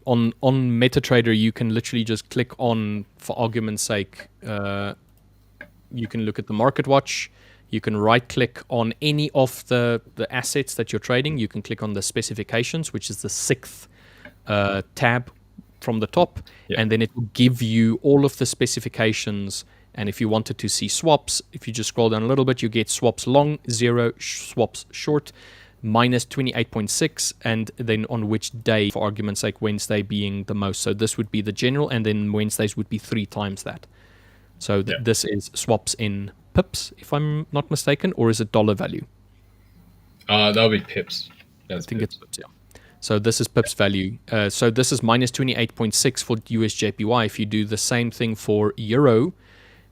on MetaTrader you can literally just click on, for argument's sake, you can look at the market watch. You can right click on any of the assets that you're trading. You can click on the specifications, which is the 6th tab from the top, and then it will give you all of the specifications. And if you wanted to see swaps, if you just scroll down a little bit, you get swaps long, 0, swaps short, minus 28.6, and then on which day, for argument's sake, Wednesday being the most. So this would be the general, and then Wednesdays would be 3 times that. So this is swaps in pips, if I'm not mistaken, or is it dollar value? That'll be pips. I think it's pips, yeah. So this is pips value. So this is minus 28.6 for USJPY. If you do the same thing for Euro,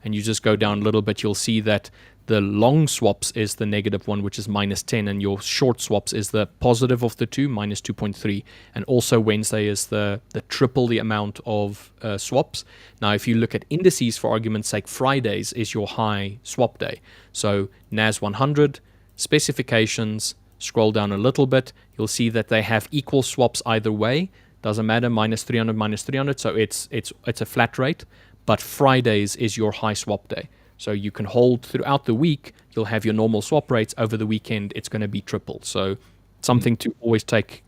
and you just go down a little bit, you'll see that the long swaps is the negative one, which is minus 10, and your short swaps is the positive of the two, minus 2.3. And also Wednesday is the triple the amount of swaps. Now, if you look at indices, for argument's sake, Fridays is your high swap day. So NAS 100, specifications, scroll down a little bit, you'll see that they have equal swaps either way. Doesn't matter, minus 300, so it's a flat rate. But Fridays is your high swap day. So you can hold throughout the week, you'll have your normal swap rates. Over the weekend, it's going to be triple. So something to always take.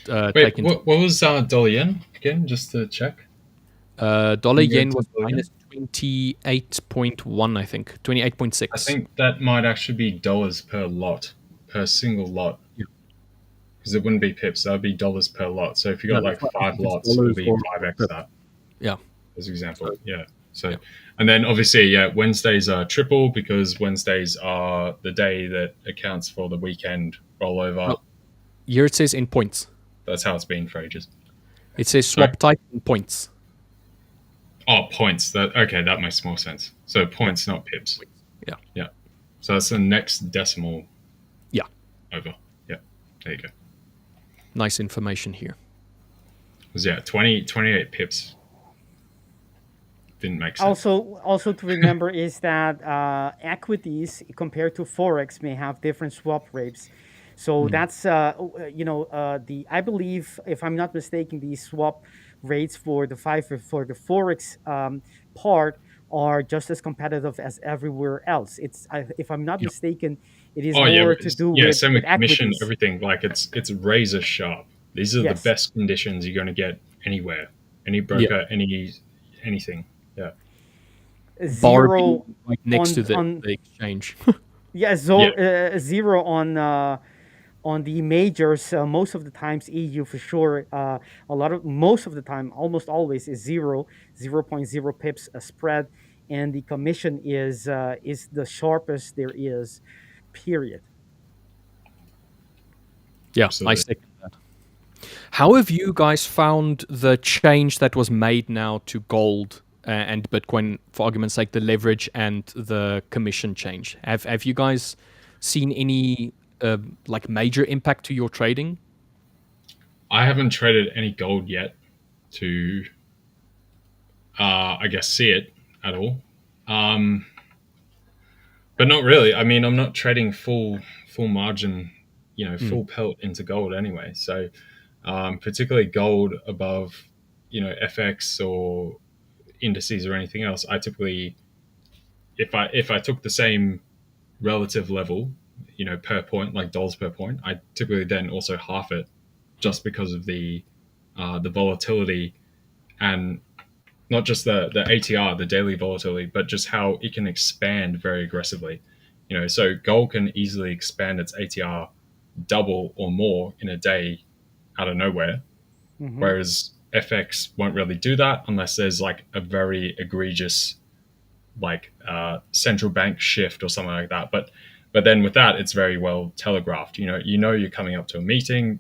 Wait, what was dollar yen again? Just to check. Dollar yen was minus 28.1, I think. 28.6. I think that might actually be dollars per lot, per single lot. Because it wouldn't be pips, that would be dollars per lot. So if you got like 5 lots, it would be 5x that. Yeah. As an example. Yeah. So, and then obviously, Wednesdays are triple because Wednesdays are the day that accounts for the weekend rollover. Here it says in points. That's how it's been for ages. It says swap type in points. Oh, points. That makes more sense. So points, not pips. Yeah. Yeah. So that's the next decimal. Yeah. Over. Yeah. There you go. Nice information here. It was 28 pips. Didn't make sense. Also to remember is that equities compared to Forex may have different swap rates. So that's I believe, if I'm not mistaken, the swap rates for the Forex part are just as competitive as everywhere else. If I'm not mistaken, it is more to do with same with commission, equities. everything. Like it's razor sharp. These are the best conditions you're going to get anywhere, any broker, anything. Yeah. Zero like next to the exchange. Zero on the majors. Most of the times EU for sure. Most of the time, almost always is 0.0 pips a spread, and the commission is the sharpest there is. Period. Yeah, absolutely. I second that. How have you guys found the change that was made now to gold and Bitcoin, for argument's sake, the leverage and the commission change? Have you guys seen any like major impact to your trading? I haven't traded any gold yet to, I guess, see it at all. But not really. I mean, I'm not trading full margin, full pelt into gold anyway. So particularly gold above, FX or indices or anything else, I typically, if I took the same relative level, per point, like dollars per point, I typically then also half it, just because of the volatility, and not just the ATR, the daily volatility, but just how it can expand very aggressively. So gold can easily expand its ATR double or more in a day out of nowhere, whereas FX won't really do that unless there's like a very egregious central bank shift or something like that. But then with that, it's very well telegraphed. You're coming up to a meeting,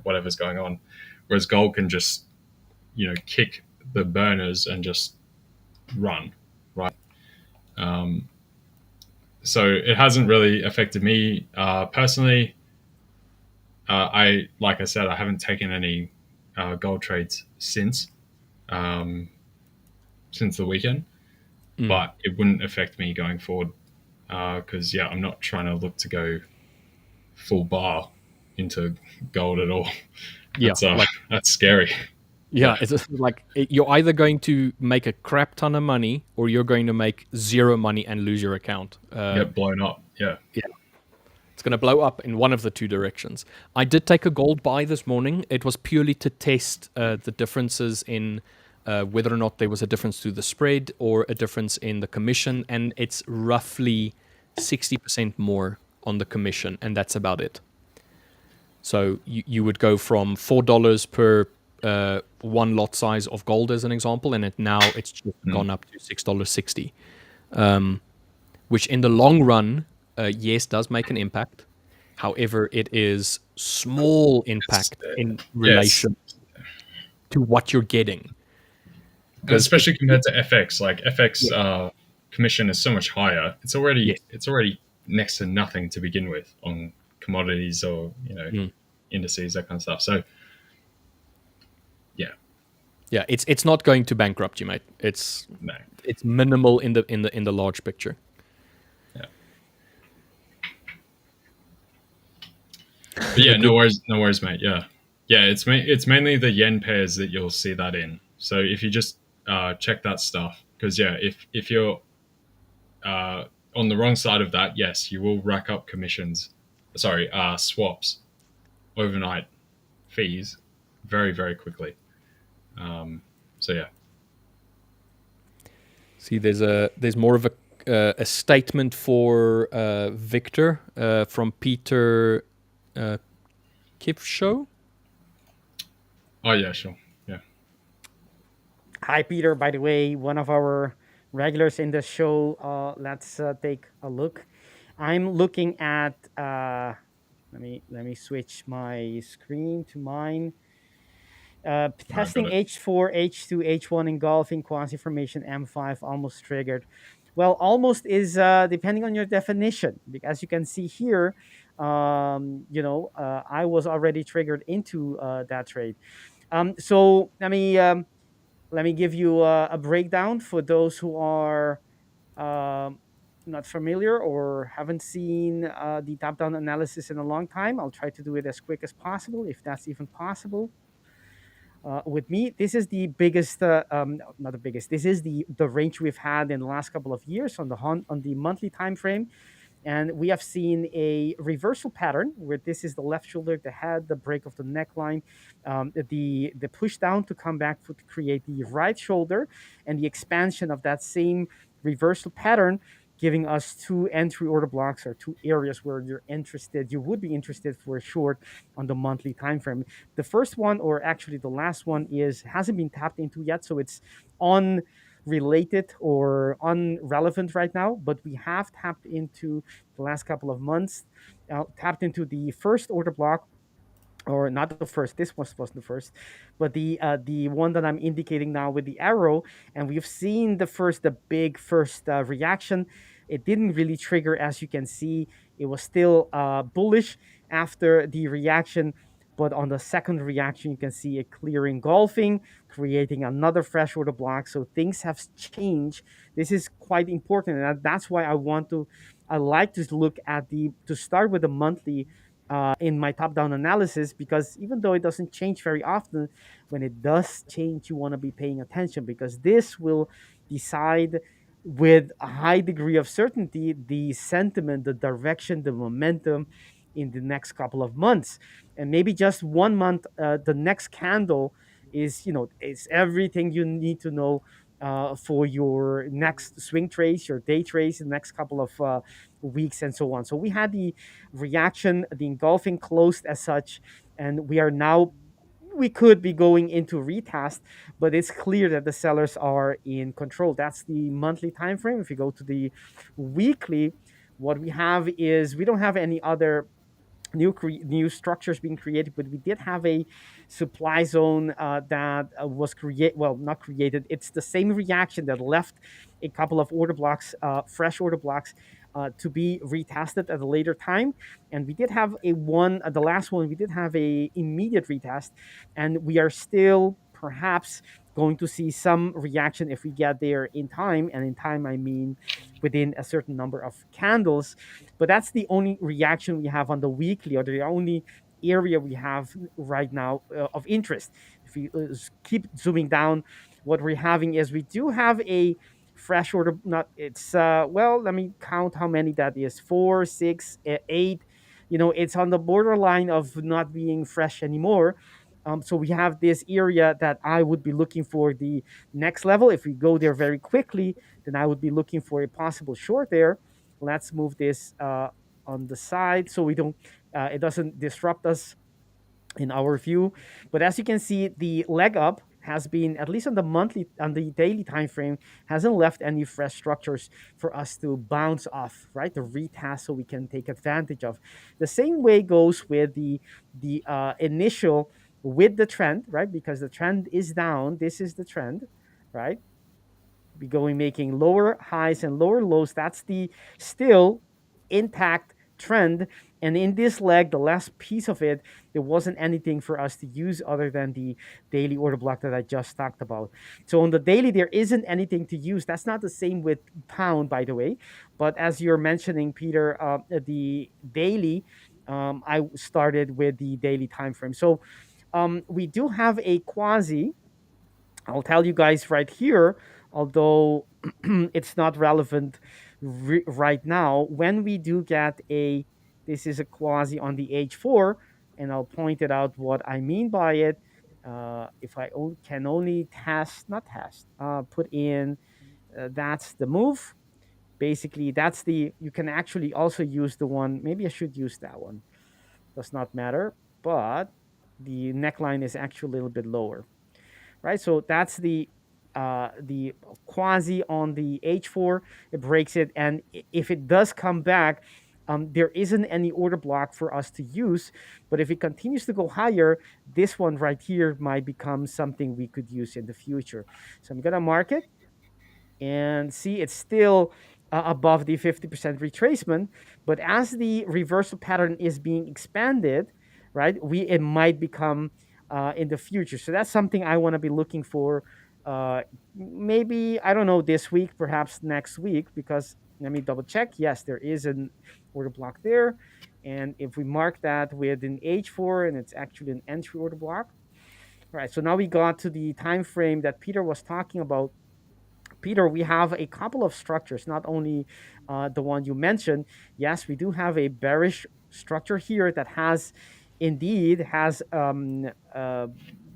whatever's going on, whereas gold can just kick the burners and just run, right? So it hasn't really affected me personally. Like I said, I haven't taken any gold trades since the weekend, but it wouldn't affect me going forward because I'm not trying to look to go full bar into gold at all. That's scary. Yeah, it's like you're either going to make a crap ton of money or you're going to make zero money and lose your account. Get blown up. Yeah. It's going to blow up in one of the two directions. I did take a gold buy this morning. It was purely to test the differences in whether or not there was a difference to the spread or a difference in the commission, and it's roughly 60% more on the commission, and that's about it. So you would go from $4 per one lot size of gold as an example, and now it's just gone up to $6.60, which in the long run, yes, does make an impact. However, it is small impact in relation to what you're getting. Especially compared to FX, like FX commission is so much higher. It's already next to nothing to begin with on commodities or indices, that kind of stuff. So yeah, it's not going to bankrupt you, mate. It's minimal in the large picture. Yeah. But no worries, mate. Yeah, it's mainly the yen pairs that you'll see that in. So if you just check that stuff, because if you're on the wrong side of that, yes, you will rack up swaps overnight fees very, very quickly. So yeah. See, there's more of a statement for Victor from Peter Kipshow. Oh yeah, sure. Yeah. Hi, Peter. By the way, one of our regulars in the show. Let's take a look. I'm looking at. Let me switch my screen to mine. I got Testing it. H4, H2, H1 engulfing quasi formation M5 almost triggered. Well, almost is depending on your definition. As you can see here, I was already triggered into that trade. So let me give you a breakdown for those who are um, not familiar or haven't seen the top-down analysis in a long time. I'll try to do it as quick as possible, if that's even possible. With me, this is the biggest, not the biggest. This is the range we've had in the last couple of years on the monthly time frame, and we have seen a reversal pattern where this is the left shoulder, the head, the break of the neckline, the push down to come back to create the right shoulder, and the expansion of that same reversal pattern, giving us two entry order blocks or two areas where you would be interested for a short on the monthly time frame. The first one, or actually the last one, hasn't been tapped into yet, so it's unrelated or unrelevant right now, but we have tapped into the last couple of months, tapped into the first order block, or not the first. This was the first, but the one that I'm indicating now with the arrow, and we've seen the big first reaction. It didn't really trigger, as you can see. It was still bullish after the reaction, but on the second reaction, you can see it clear engulfing, creating another fresh order block. So things have changed. This is quite important, and that's why I like to look at to start with the monthly in my top-down analysis, because even though it doesn't change very often, when it does change, you want to be paying attention, because this will decide with a high degree of certainty the sentiment, the direction, the momentum in the next couple of months. And maybe just 1 month, the next candle is everything you need to know for your next swing trades, your day trades, the next couple of weeks, and so on. So we had the reaction, the engulfing closed as such, and we could be going into retest, but it's clear that the sellers are in control. That's the monthly time frame. If you go to the weekly, what we have is we don't have any other new structures being created, but we did have a supply zone that was not created. It's the same reaction that left a couple of order blocks, fresh order blocks, to be retested at a later time. And we did have the last one, we did have a immediate retest, and we are still perhaps going to see some reaction if we get there in time. And in time, I mean within a certain number of candles. But that's the only reaction we have on the weekly, or the only area we have right now of interest. If we keep zooming down, what we're having is we do have a fresh order. Not it's well, let me count how many that is: 4, 6, 8. It's on the borderline of not being fresh anymore. So we have this area that I would be looking for the next level. If we go there very quickly, then I would be looking for a possible short there. Let's move this on the side so it doesn't disrupt us in our view. But as you can see, the leg up has been, at least on the daily time frame, hasn't left any fresh structures for us to bounce off, right? The retest, so we can take advantage of. The same way goes with the initial with the trend, right? Because the trend is down. This is the trend, right? Be going making lower highs and lower lows. That's the still intact trend. And in this leg, the last piece of it, there wasn't anything for us to use other than the daily order block that I just talked about. So on the daily, there isn't anything to use. That's not the same with pound, by the way. But as you're mentioning, Peter, the daily, I started with the daily time frame. So we do have a quasi. I'll tell you guys right here, although it's not relevant right now. When we do get this is a quasi on the H4, and I'll point it out what I mean by it. If I can only put in, that's the move. Basically, that's you can actually also use the one, maybe I should use that one. Does not matter, but the neckline is actually a little bit lower, right? So that's the quasi on the H4. It breaks it, and if it does come back, there isn't any order block for us to use. But if it continues to go higher, this one right here might become something we could use in the future. So I'm gonna mark it and see it's still above the 50% retracement. But as the reversal pattern is being expanded, right, it might become in the future. So that's something I want to be looking for. Maybe, I don't know, this week, perhaps next week, because let me double check. Yes, there is an order block there. And if we mark that with an H4, and it's actually an entry order block. All right, so now we got to the time frame that Peter was talking about. Peter, we have a couple of structures, not only the one you mentioned. Yes, we do have a bearish structure here that has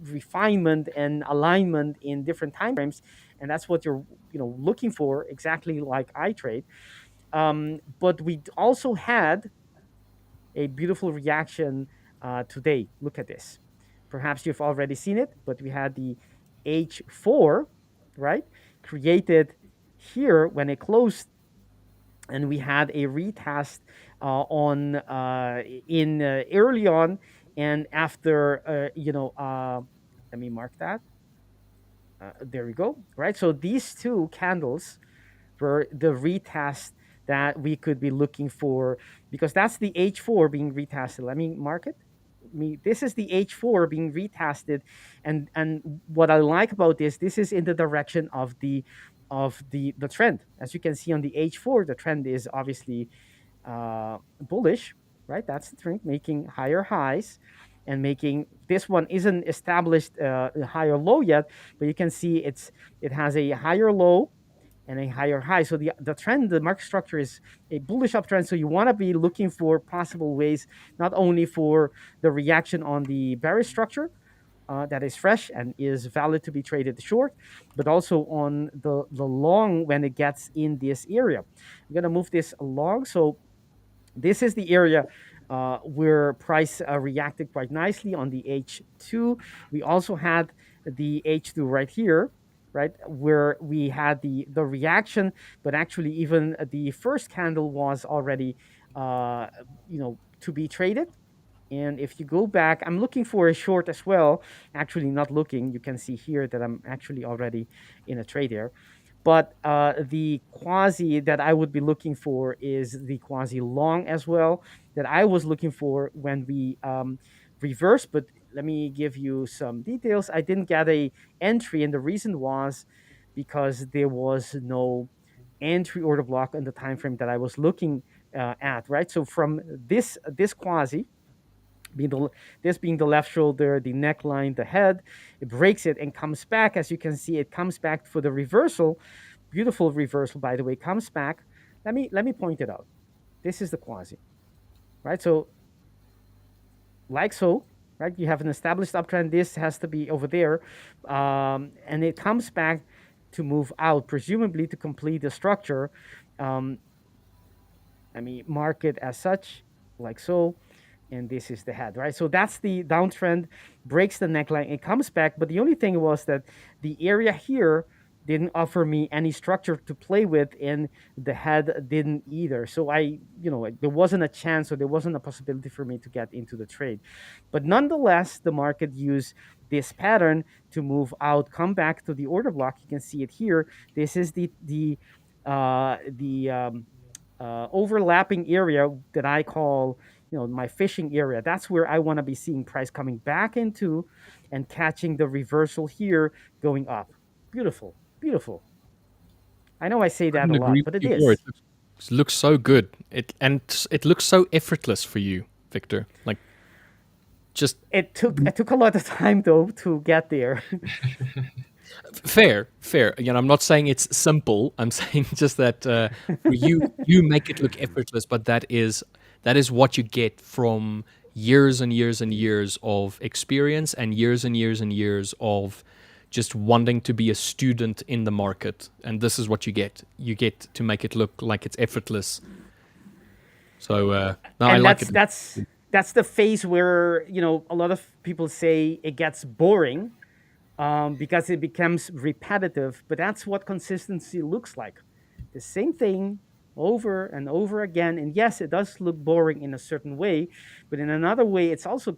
refinement and alignment in different time frames, and that's what you're looking for, exactly like I trade. But we also had a beautiful reaction today. Look at this. Perhaps you've already seen it, but we had the H4, right, created here when it closed, and we had a retest early on, and after let me mark that. There we go. Right. So these two candles were the retest that we could be looking for, because that's the H4 being retested. Let me mark it. This is the H4 being retested, and what I like about this is in the direction of the trend. As you can see on the H4, the trend is obviously bullish, right? That's the trend, making higher highs, and making this one isn't established a higher low yet, but you can see it has a higher low and a higher high. So the trend, the market structure is a bullish uptrend. So you want to be looking for possible ways, not only for the reaction on the bearish structure that is fresh and is valid to be traded short, but also on the long when it gets in this area. I'm going to move this along. So this is the area where price reacted quite nicely on the H2. We also had the H2 right here, right, where we had the reaction, but actually even the first candle was already to be traded. And if you go back, I'm looking for a short as well. Actually not looking, you can see here that I'm actually already in a trade there. But the quasi that I would be looking for is the quasi long as well, that I was looking for when we reverse. But let me give you some details. I didn't get a entry, and the reason was because there was no entry order block in the time frame that I was looking at, right? So from this quasi, this being the left shoulder, the neckline, the head, it breaks it and comes back. As you can see, it comes back for the reversal. Beautiful reversal, by the way, comes back. Let me point it out. This is the quasi, right? So like so, right? You have an established uptrend. This has to be over there, and it comes back to move out, presumably to complete the structure. Let me mark it as such, like so. And this is the head, right? So that's the downtrend, breaks the neckline, it comes back. But the only thing was that the area here didn't offer me any structure to play with, and the head didn't either. So there wasn't a chance, or there wasn't a possibility for me to get into the trade. But nonetheless, the market used this pattern to move out, come back to the order block. You can see it here. This is the overlapping area that I call my fishing area. That's where I want to be seeing price coming back into and catching the reversal here, going up. Beautiful, beautiful. I know I say that a lot, but it is. It looks so good. It looks so effortless for you, Victor. Like, just it took a lot of time though to get there. Fair. I'm not saying it's simple. I'm saying just that you make it look effortless, but that is what you get from years and years and years of experience and years and years and years of just wanting to be a student in the market. And this is what you get. You get to make it look like it's effortless. So no, I And like it. that's the phase where a lot of people say it gets boring because it becomes repetitive. But that's what consistency looks like. The same thing over and over again. And yes, it does look boring in a certain way, but in another way, it's also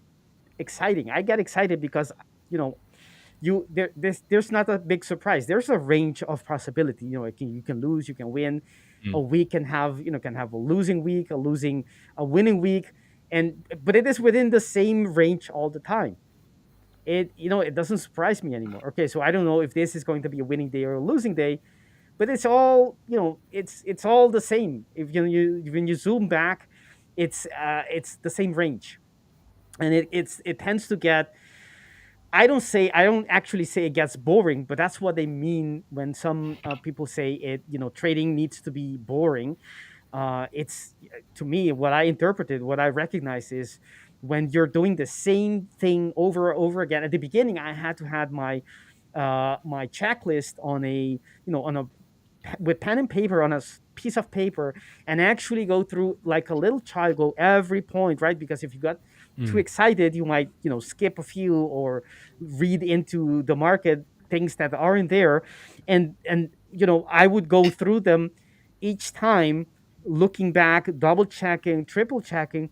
exciting. I get excited because there's not a big surprise. There's a range of possibility. You can lose, you can win. A week can have a losing week, a winning week, but it is within the same range all the time. It doesn't surprise me anymore. Okay, so I don't know if this is going to be a winning day or a losing day, but it's all it's all the same. If when you zoom back, it's the same range, and it tends to get. I don't actually say it gets boring, but that's what they mean when some people say it. Trading needs to be boring. It's to me what I interpreted, what I recognize is when you're doing the same thing over and over again. At the beginning, I had to have my checklist on a with pen and paper on a piece of paper and actually go through like a little child, go every point, right? Because if you got too excited, you might skip a few or read into the market things that aren't there, and I would go through them each time, looking back, double checking, triple checking,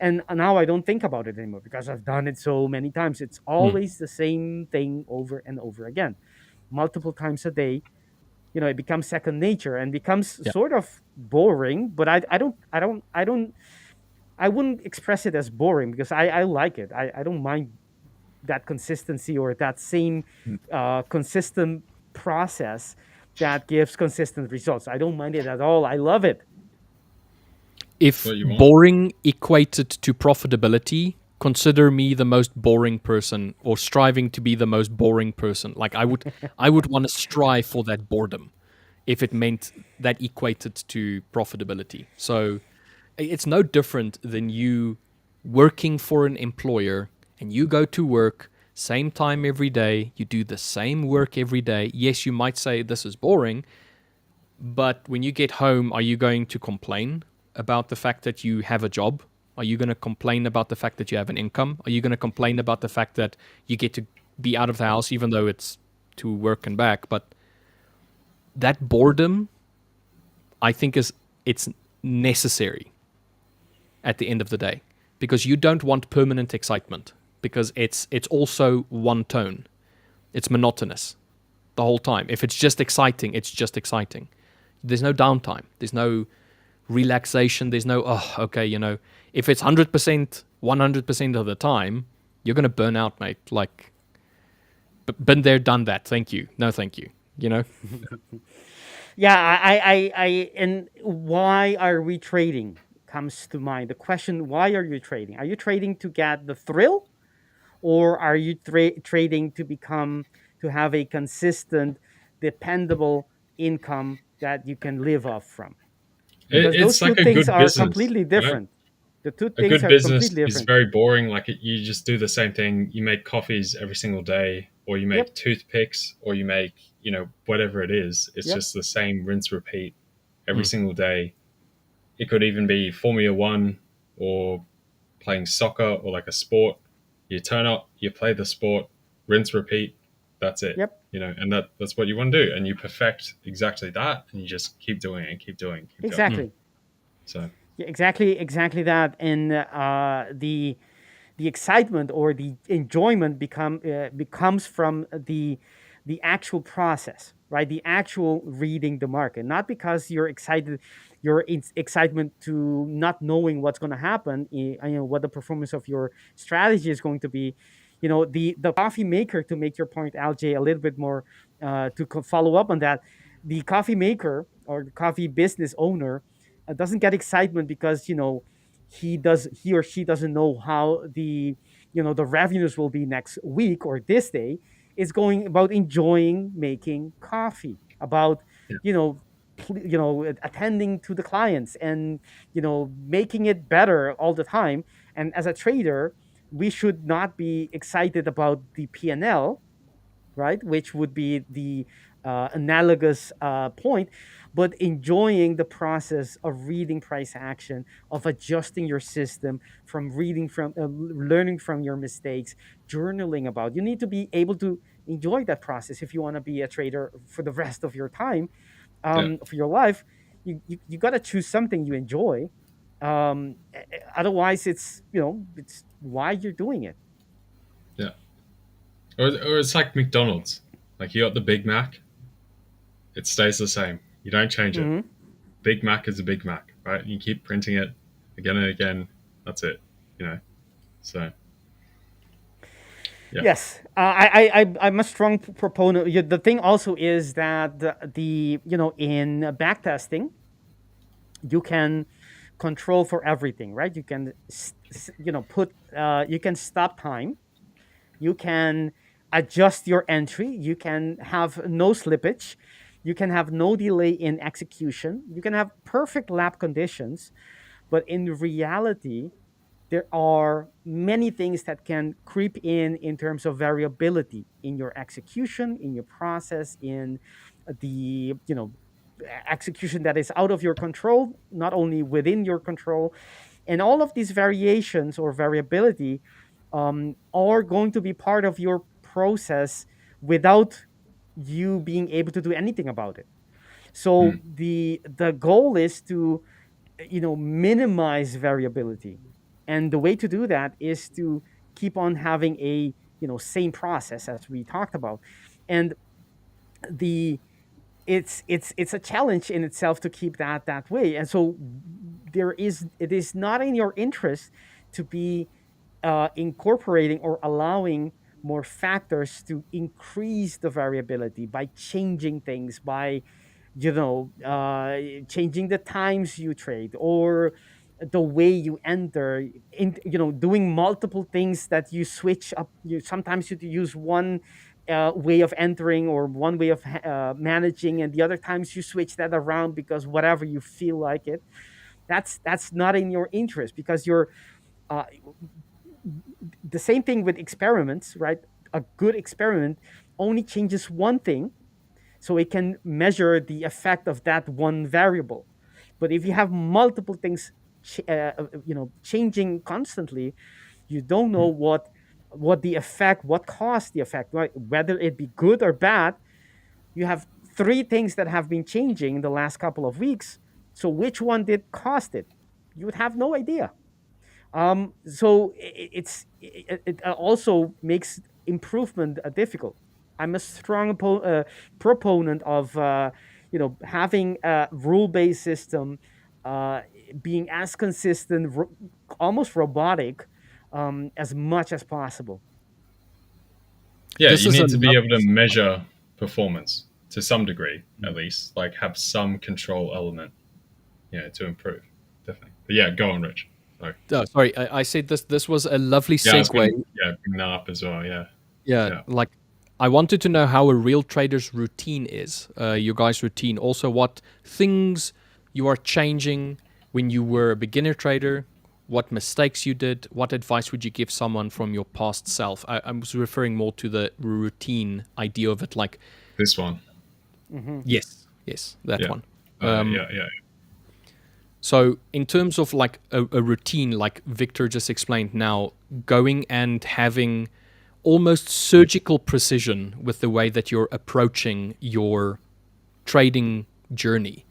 and now I don't think about it anymore because I've done it so many times. It's always the same thing over and over again, multiple times a day. It becomes second nature and becomes Yeah. sort of boring, but I wouldn't express it as boring because I like it. I don't mind that consistency or that same consistent process that gives consistent results. I don't mind it at all. I love it. If boring equated to profitability, consider me the most boring person, or striving to be the most boring person. Like I would want to strive for that boredom if it meant that equated to profitability. So it's no different than you working for an employer, and you go to work same time every day, you do the same work every day. Yes, you might say this is boring, but when you get home, are you going to complain about the fact that you have a job? Are you going to complain about the fact that you have an income? Are you going to complain about the fact that you get to be out of the house, even though it's to work and back? But that boredom, I think, it's necessary at the end of the day, because you don't want permanent excitement, because it's also one tone. It's monotonous the whole time. If it's just exciting, it's just exciting. There's no downtime. There's no relaxation. There's no, if it's 100%, 100% of the time, you're going to burn out, mate. Like, been there, done that. Thank you. No, thank you. Yeah, and why are we trading comes to mind. The question, why are you trading? Are you trading to get the thrill, or are you trading to have a consistent, dependable income that you can live off from? Because those It's two like a things good are business, completely right? different. The two A things good are business completely is different. very boring. Like you just do the same thing. You make coffees every single day, or you make toothpicks, or you make, whatever it is. It's just the same rinse, repeat every single day. It could even be Formula One or playing soccer or like a sport. You turn up, you play the sport, rinse, repeat. That's it. Yep. And that's what you want to do. And you perfect exactly that, and you just keep doing it and keep doing. Exactly. Going. So yeah, exactly that. And the excitement or the enjoyment becomes from the actual process, right? The actual reading the market, not because you're excited, excitement to not knowing what's going to happen, what the performance of your strategy is going to be. The coffee maker, to make your point, LJ, a little bit more follow up on that. The coffee maker or the coffee business owner doesn't get excitement because he or she doesn't know how the revenues will be next week or this day. Is going about enjoying making coffee, about you know attending to the clients and making it better all the time. And as a trader, we should not be excited about the P&L, right? Which would be the analogous point, but enjoying the process of reading price action, of adjusting your system, from reading from, learning from your mistakes, journaling about. You need to be able to enjoy that process if you want to be a trader for the rest of your time, Yeah. for your life. You got to choose something you enjoy. Otherwise, it's it's why you're doing it. Yeah. Or it's like McDonald's. Like you got the Big Mac, it stays the same. You don't change it. Mm-hmm. Big Mac is a Big Mac, right? You keep printing it again and again. That's it. So yeah. Yes, I'm a strong proponent. The thing also is that in backtesting, you can control for everything, right? You can put you can stop time, you can adjust your entry, you can have no slippage, you can have no delay in execution, you can have perfect lap conditions, but in reality there are many things that can creep in terms of variability in your execution, in your process, in the execution that is out of your control, not only within your control. And all of these variations or variability are going to be part of your process without you being able to do anything about it. So Mm. the goal is to minimize variability, and the way to do that is to keep on having a same process as we talked about. And the it's a challenge in itself to keep that way. And so it is not in your interest to be incorporating or allowing more factors to increase the variability by changing things, by changing the times you trade, or the way you enter in, doing multiple things that you switch up. Sometimes you use one way of entering or one way of managing, and the other times you switch that around because whatever you feel like it. That's not in your interest, because you're uh, the same thing with experiments, right? A good experiment only changes one thing, so it can measure the effect of that one variable. But if you have multiple things changing constantly, you don't know what the effect, what caused the effect, right? Whether it be good or bad. You have three things that have been changing in the last couple of weeks, so which one did cause it? You would have no idea. So it also makes improvement difficult. I'm a strong proponent of having a rule-based system, uh, being as consistent, almost robotic, as much as possible. Yeah, This you is a need to be able to lovely. measure performance to some degree, at least, like have some control element, to improve. Definitely. But yeah, go on, Rich. Sorry. Sorry, I said this was a lovely Yeah, I was segue. going to bring that up as well. Yeah. Yeah, Yeah. like I wanted to know how a real trader's routine is. Your guys' routine. Also, what things you are changing when you were a beginner trader. What mistakes you did. What advice would you give someone from your past self? I was referring more to the routine idea of it. Like, This one. Mm-hmm. yes, that Yeah. one. Yeah. So, in terms of like a routine, like Victor just explained now, going and having almost surgical precision with the way that you're approaching your trading journey.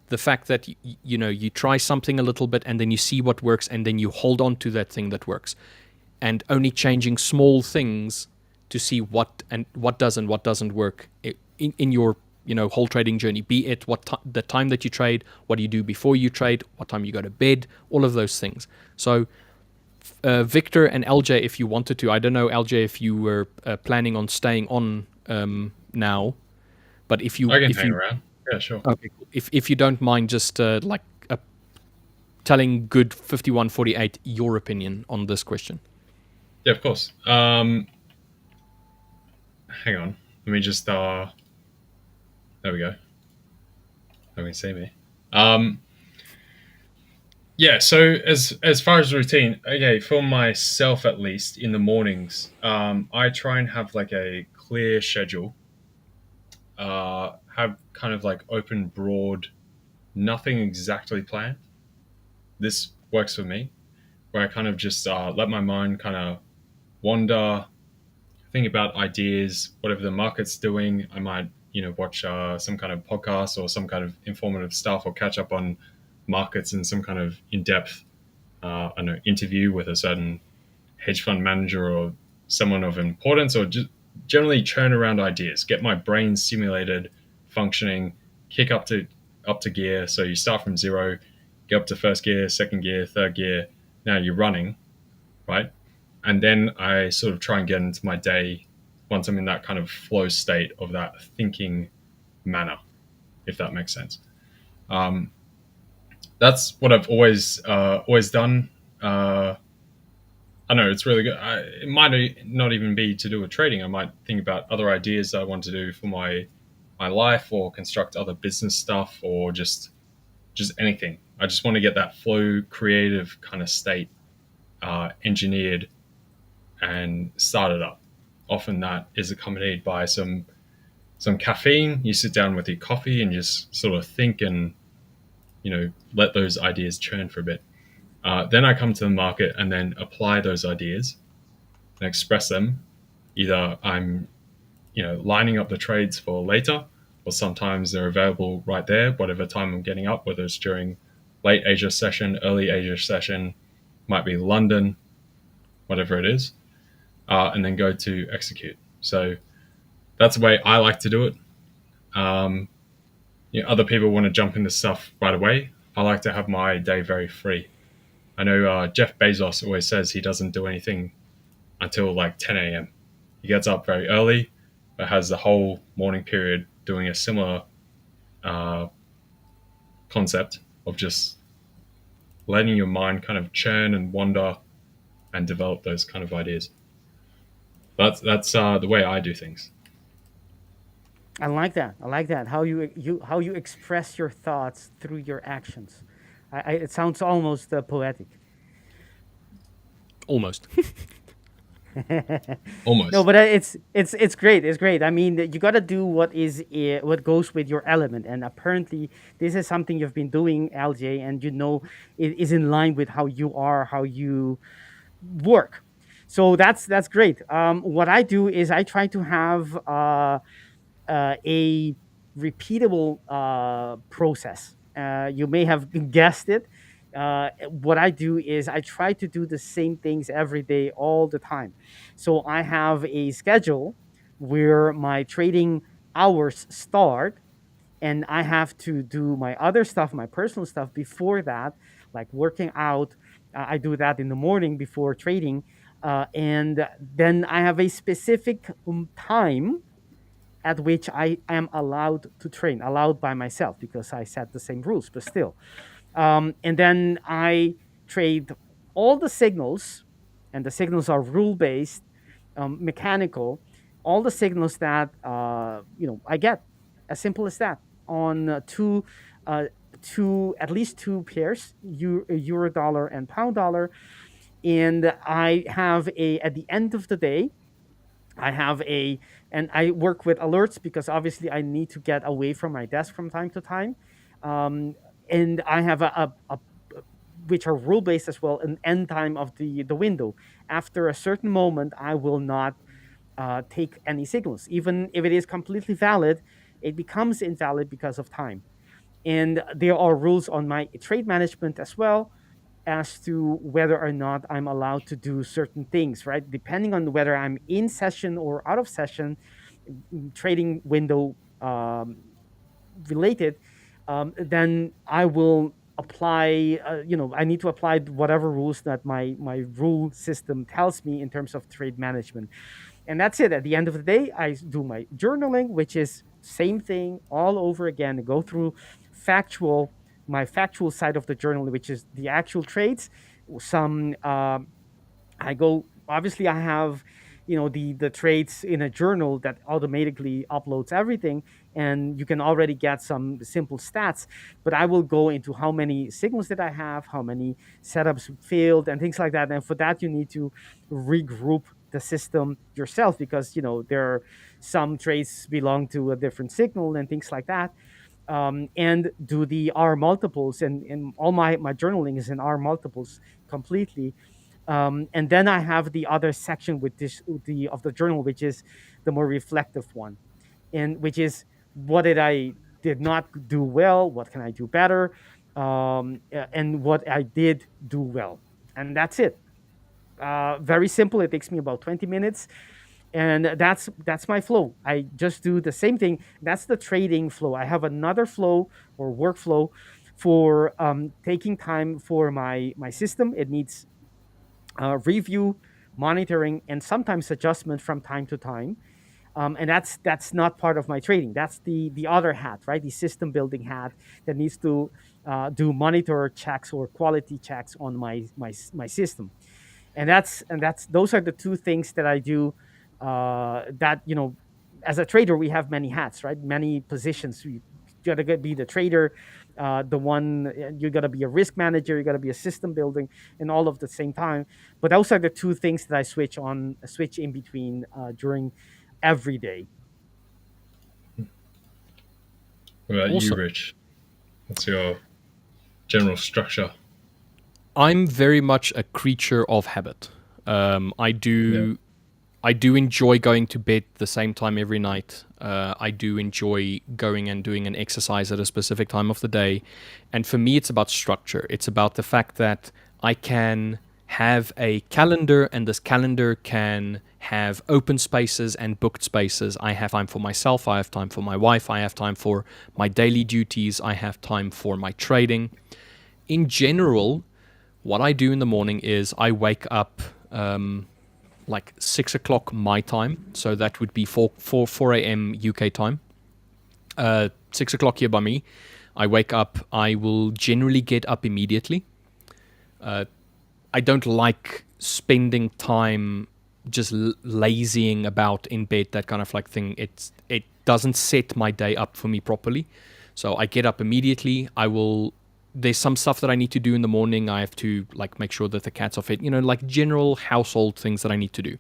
The fact that you try something a little bit and then you see what works and then you hold on to that thing that works, and only changing small things to see what does and what doesn't work in your whole trading journey. Be it the time that you trade, what do you do before you trade, what time you go to bed, all of those things. So Victor and LJ, if you wanted to, I don't know, LJ, if you were planning on staying on now, but if I you can hang around. Yeah, sure. okay, cool. If you don't mind, just telling good 5148 your opinion on this question. Yeah, of course. Hang on. Let me just. There we go. No one can see me. Yeah, so as far as routine, okay, for myself at least in the mornings, I try and have like a clear schedule. Have kind of like open, broad, nothing exactly planned. This works for me, where I kind of just let my mind kind of wander, think about ideas, whatever the market's doing. I might, watch some kind of podcast or some kind of informative stuff, or catch up on markets in some kind of in-depth, I don't know, interview with a certain hedge fund manager or someone of importance, or just generally churn around ideas, get my brain stimulated, functioning, kick up to gear. So you start from zero, get up to first gear, second gear, third gear. Now you're running, right? And then I sort of try and get into my day once I'm in that kind of flow state of that thinking manner, if that makes sense. That's what I've always done. I know it's really good. It might not even be to do with trading. I might think about other ideas that I want to do for my life, or construct other business stuff, or just anything. I just want to get that flow, creative kind of state engineered and started up. Often that is accompanied by some caffeine. You sit down with your coffee and just sort of think and let those ideas churn for a bit. Then I come to the market and then apply those ideas and express them. Either I'm lining up the trades for later, or sometimes they're available right there, whatever time I'm getting up, whether it's during late Asia session, early Asia session, might be London, whatever it is, and then go to execute. So that's the way I like to do it. Other people want to jump into stuff right away. I like to have my day very free. I know Jeff Bezos always says he doesn't do anything until like 10 a.m. He gets up very early, but has the whole morning period doing a similar concept of just letting your mind kind of churn and wander and develop those kind of ideas. That's the way I do things. I like that. I like that. How you express your thoughts through your actions. It sounds almost poetic. Almost. Almost. No, but it's great. It's great. I mean, you got to do what goes with your element, and apparently this is something you've been doing, LJ, and it is in line with how you are, how you work. So that's great. What I do is I try to have a repeatable process. You may have guessed it. What I do is I try to do the same things every day, all the time. So I have a schedule where my trading hours start, and I have to do my other stuff, my personal stuff before that, like working out. I do that in the morning before trading. And then I have a specific time at which I am allowed to train, allowed by myself because I set the same rules, but still. And then I trade all the signals, and the signals are rule based, mechanical, all the signals that I get, as simple as that, on uh, at least two pairs, euro dollar and pound dollar. And I have at the end of the day, and I work with alerts because obviously I need to get away from my desk from time to time. Um, and I have which are rule based as well, an end time of the window. After a certain moment, I will not take any signals. Even if it is completely valid, it becomes invalid because of time. And there are rules on my trade management as well as to whether or not I'm allowed to do certain things, right? Depending on whether I'm in session or out of session, trading window related, then I will apply. I need to apply whatever rules that my rule system tells me in terms of trade management, and that's it. At the end of the day, I do my journaling, which is same thing all over again. Go through my factual side of the journal, which is the actual trades. Some I go. Obviously, I have the trades in a journal that automatically uploads everything, and you can already get some simple stats. But I will go into how many signals that I have, how many setups failed, and things like that. And for that, you need to regroup the system yourself, because there are some trades belong to a different signal and things like that. And do the R multiples, and all my journaling is in R multiples completely. And then I have the other section with the journal, which is the more reflective one, and which is what did not do well, what can I do better, and what I did do well, and that's it. Very simple. It takes me about 20 minutes, and that's my flow. I just do the same thing. That's the trading flow. I have another flow or workflow for taking time for my system. It needs review, monitoring, and sometimes adjustment from time to time. And that's not part of my trading. That's the other hat, right? The system building hat that needs to do monitor checks or quality checks on my system. And that's those are the two things that I do. That as a trader, we have many hats, right? Many positions. You gotta be the trader, the one you gotta be a risk manager, you gotta be a system building, and all of the same time. But those are the two things that I switch in between during every day. What about you, Rich? What's your general structure? I'm very much a creature of habit. I do enjoy going to bed the same time every night. I do enjoy going and doing an exercise at a specific time of the day. And for me, it's about structure. It's about the fact that I can have a calendar, and this calendar can have open spaces and booked spaces. I have time for myself. I have time for my wife. I have time for my daily duties. I have time for my trading. In general, what I do in the morning is I wake up like 6 o'clock my time. So that would be 4 a.m. UK time. 6 o'clock here by me. I wake up. I will generally get up immediately. I don't like spending time just lazying about in bed, that kind of like thing. It doesn't set my day up for me properly. So I get up immediately. There's some stuff that I need to do in the morning. I have to like make sure that the cats are fed, like general household things that I need to do.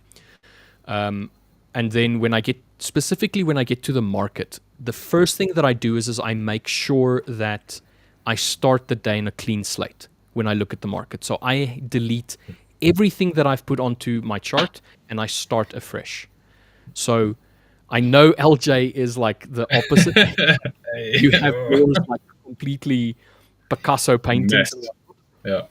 And then when I get to the market, the first thing that I do is I make sure that I start the day in a clean slate when I look at the market. So I delete everything that I've put onto my chart and I start afresh. So I know LJ is like the opposite. You have yours like completely Picasso paintings. Yeah.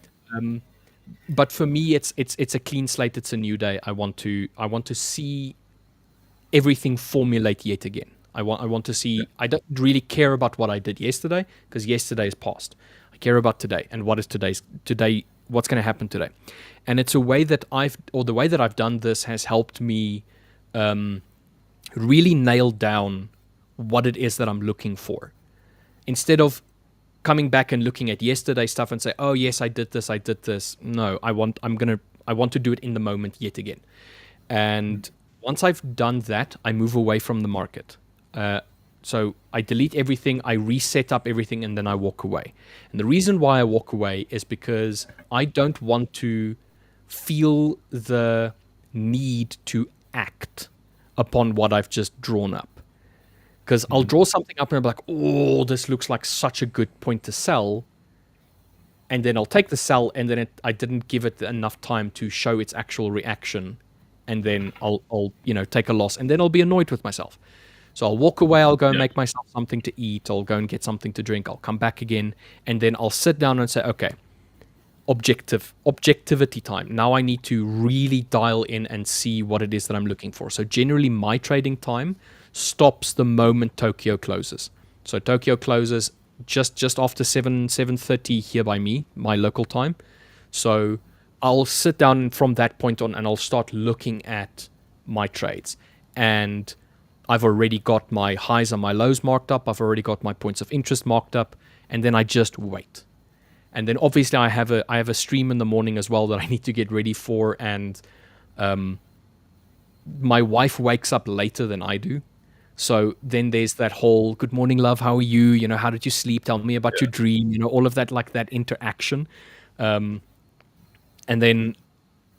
But for me, it's a clean slate. It's a new day. I want to see everything formulate yet again. I want to see. I don't really care about what I did yesterday, because yesterday is past. I care about today, and what is today. What's going to happen today? And it's a way that the way that I've done this has helped me really nail down what it is that I'm looking for, instead of coming back and looking at yesterday's stuff and say, oh yes, I did this. No, I want to do it in the moment yet again. And once I've done that, I move away from the market. So I delete everything, I reset up everything, and then I walk away. And the reason why I walk away is because I don't want to feel the need to act upon what I've just drawn up. Because I'll draw something up and I'll be like, oh, this looks like such a good point to sell. And then I'll take the sell, and then I didn't give it enough time to show its actual reaction. And then I'll take a loss, and then I'll be annoyed with myself. So I'll walk away, I'll go and make myself something to eat, I'll go and get something to drink, I'll come back again, and then I'll sit down and say, okay, objectivity time. Now I need to really dial in and see what it is that I'm looking for. So generally my trading time stops the moment Tokyo closes. So Tokyo closes just after 7:30 here by me, my local time. So I'll sit down from that point on and I'll start looking at my trades. And I've already got my highs and my lows marked up. I've already got my points of interest marked up. And then I just wait. And then obviously I have a stream in the morning as well that I need to get ready for. And my wife wakes up later than I do. So then there's that whole good morning, love. How are you? You know, how did you sleep? Tell me about your dream. You know, all of that, like that interaction. And then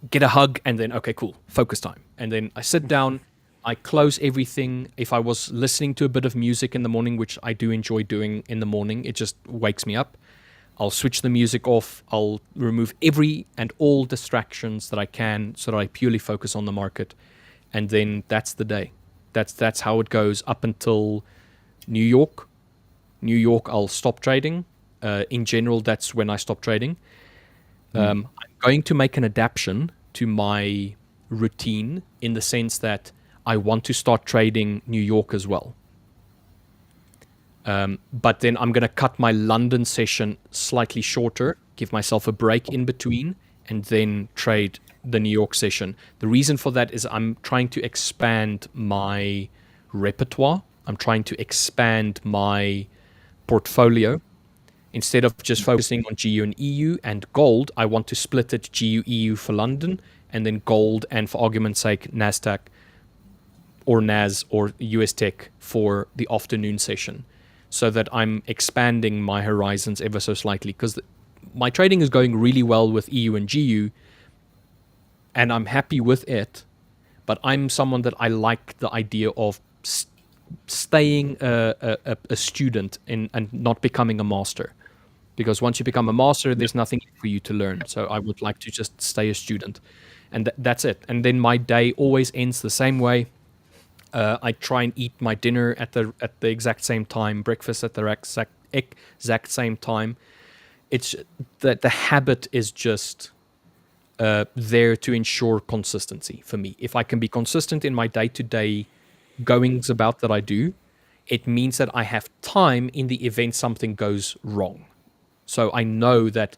get a hug, and then, okay, cool, focus time. And then I sit down, I close everything. If I was listening to a bit of music in the morning, which I do enjoy doing in the morning, it just wakes me up. I'll switch the music off. I'll remove every and all distractions that I can so that I purely focus on the market. And then that's the day. That's how it goes up until New York. New York, I'll stop trading. In general, that's when I stop trading. I'm going to make an adaptation to my routine in the sense that I want to start trading New York as well. But then I'm going to cut my London session slightly shorter, give myself a break in between, and then trade the New York session. The reason for that is I'm trying to expand my repertoire. I'm trying to expand my portfolio. Instead of just focusing on GU and EU and gold, I want to split it GU, EU for London, and then gold and, for argument's sake, NASDAQ or NAS or US Tech for the afternoon session, so that I'm expanding my horizons ever so slightly, because my trading is going really well with EU and GU, and I'm happy with it, but I'm someone that I like the idea of staying a student and not becoming a master. Because once you become a master, there's nothing for you to learn. So I would like to just stay a student. And that's it. And then my day always ends the same way. I try and eat my dinner at the exact same time, breakfast at the exact same time. It's that the habit is just there to ensure consistency for me. If I can be consistent in my day-to-day goings about that I do, it means that I have time in the event something goes wrong. So I know that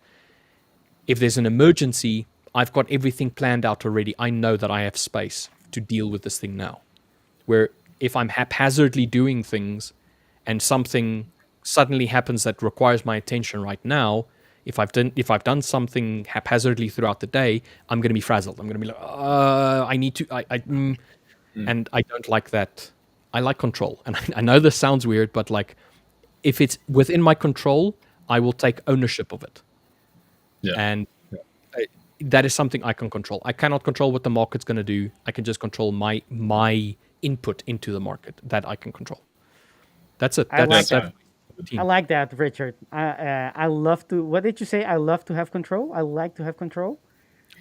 if there's an emergency, I've got everything planned out already. I know that I have space to deal with this thing now. Where if I'm haphazardly doing things and something suddenly happens that requires my attention right now, if I've done something haphazardly throughout the day, I'm going to be frazzled. I'm going to be like, I need to, and I don't like that. I like control. And I know this sounds weird, but like, if it's within my control, I will take ownership of it. Yeah. And that is something I can control. I cannot control what the market's going to do. I can just control my input into the market that I can control. That's it. I like that, Richard. I love to. What did you say? I love to have control. I like to have control.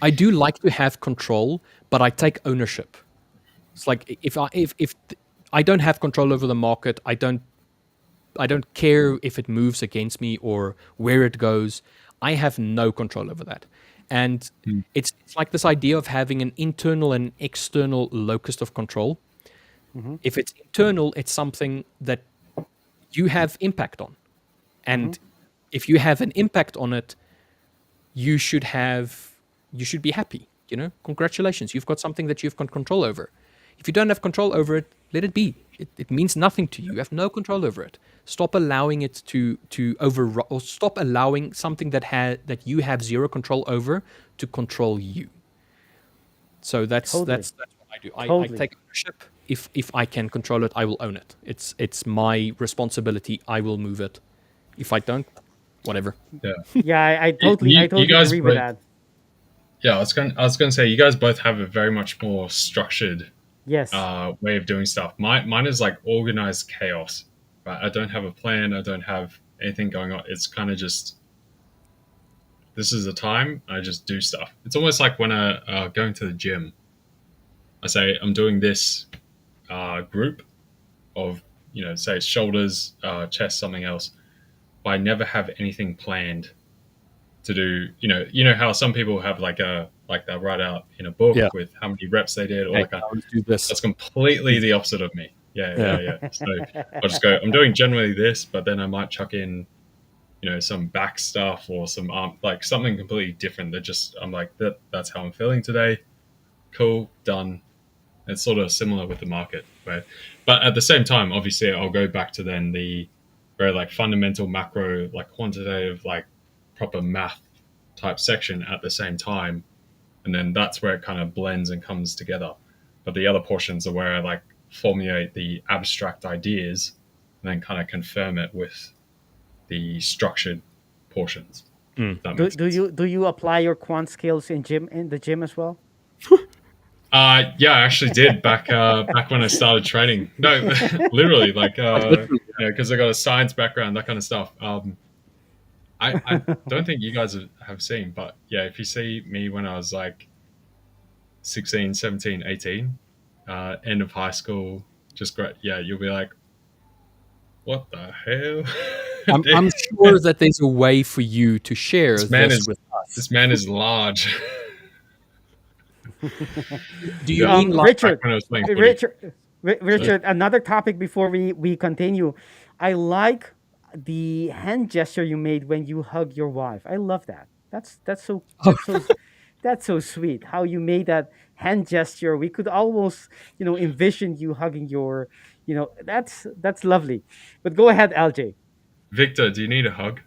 I do like to have control, but I take ownership. It's like if I don't have control over the market, I don't care if it moves against me or where it goes. I have no control over that. And it's like this idea of having an internal and external locus of control. Mm-hmm. If it's internal, it's something that you have impact on. And if you have an impact on it, you should be happy. You know, congratulations, you've got something that you've got control over. If you don't have control over it, let it be. It means nothing to you. You have no control over it. Stop allowing it to or stop allowing something that you have zero control over to control you. So that's what I do. I take ownership. If I can control it, I will own it. It's my responsibility. I will move it. If I don't, whatever. Yeah, I totally agree with that. Yeah, I was going to say, you guys both have a very much more structured way of doing stuff. Mine is like organized chaos. Right? I don't have a plan. I don't have anything going on. It's kind of just, this is the time. I just do stuff. It's almost like when I going to the gym. I say I'm doing this group of, say shoulders, chest, something else. But I never have anything planned to do. You know how some people have like they'll write out in a book with how many reps they did, or that's completely the opposite of me. Yeah. So I'll just go, I'm doing generally this, but then I might chuck in, some back stuff or some arm, like something completely different that just, I'm like, that's how I'm feeling today. Cool, done. It's sort of similar with the market, right? But at the same time, obviously I'll go back to then the very like fundamental macro, like quantitative, like proper math type section at the same time. And then that's where it kind of blends and comes together. but the other portions are where I like formulate the abstract ideas and then kind of confirm it with the structured portions. That makes sense. Do you apply your quant skills in the gym as well? Yeah, I actually did back when I started trading. No, literally, like because I got a science background, that kind of stuff. I don't think you guys have seen, but yeah, if you see me when I was like 16, 17, 18, end of high school, just great. Yeah, you'll be like, what the hell? I'm sure that there's a way for you to share This man is with us. this man is large. Do you mean like Richard? When I was playing footy. Richard, another topic before we continue. I like the hand gesture you made when you hug your wife. I love that. That's so sweet. How you made that hand gesture. We could almost, envision you hugging your, that's lovely. But go ahead, LJ. Victor, do you need a hug?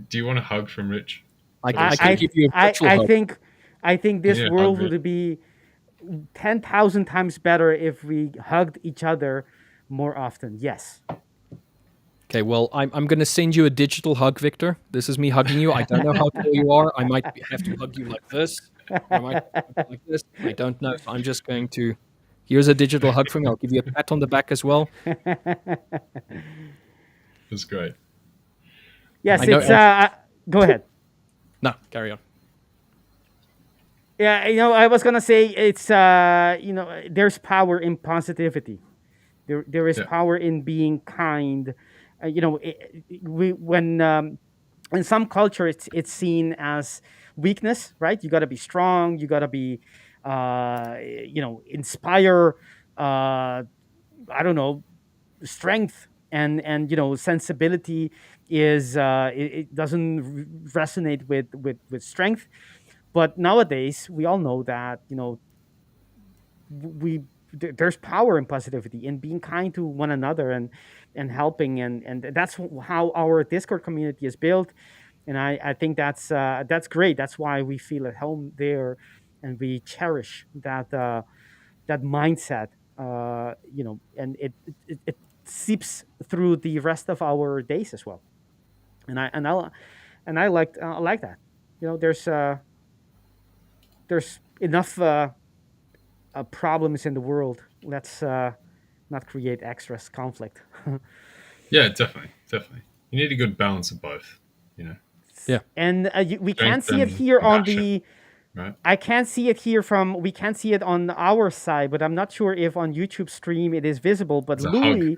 Do you want a hug from Rich? I can give you a virtual hug. I think this Yeah, world hug, would be 10,000 times better if we hugged each other more often. Yes. Okay, well, I'm going to send you a digital hug, Victor. This is me hugging you. I don't know how tall you are. I might have to hug you like this. Or I might hug you like this. I don't know. So I'm just going to... Here's a digital hug from me. I'll give you a pat on the back as well. That's great. Yes, it's... go ahead. No, carry on. Yeah, I was going to say it's, there's power in positivity. There is power in being kind. When in some culture it's seen as weakness, right? You got to be strong. You got to be, inspire. I don't know, strength and sensibility is it doesn't resonate with strength. But nowadays we all know that there's power in positivity in being kind to one another and helping and that's how our Discord community is built, and I think that's great. That's why we feel at home there, and we cherish that mindset, and it seeps through the rest of our days as well. And I like that. There's enough problems in the world. Let's not create extra conflict. Yeah, definitely. You need a good balance of both. Yeah. And we can't Strength see it and here on compassion, the. right? I can't see it here we can't see it on our side, but I'm not sure if on YouTube stream it is visible. But It's a hug.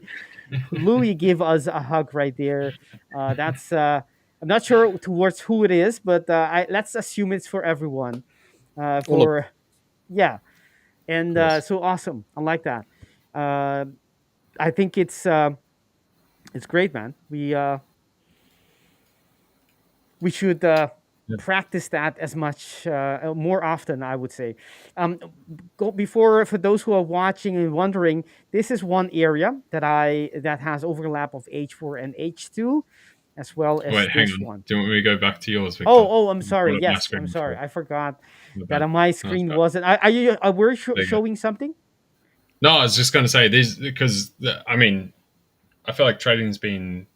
Louis give us a hug right there. That's I'm not sure towards who it is, but let's assume it's for everyone. Yeah, and so awesome. I like that. I think it's great, man. We should practice that as much more often, I would say. Before, for those who are watching and wondering, this is one area that has overlap of H4 and H2, as well as Wait, hang this on. one. Do you want me to go back to yours, Victor? I'm sorry. Yes, I'm sorry. I forgot that on my screen wasn't. Are you showing something? No, I was just going to say this because I feel like trading's been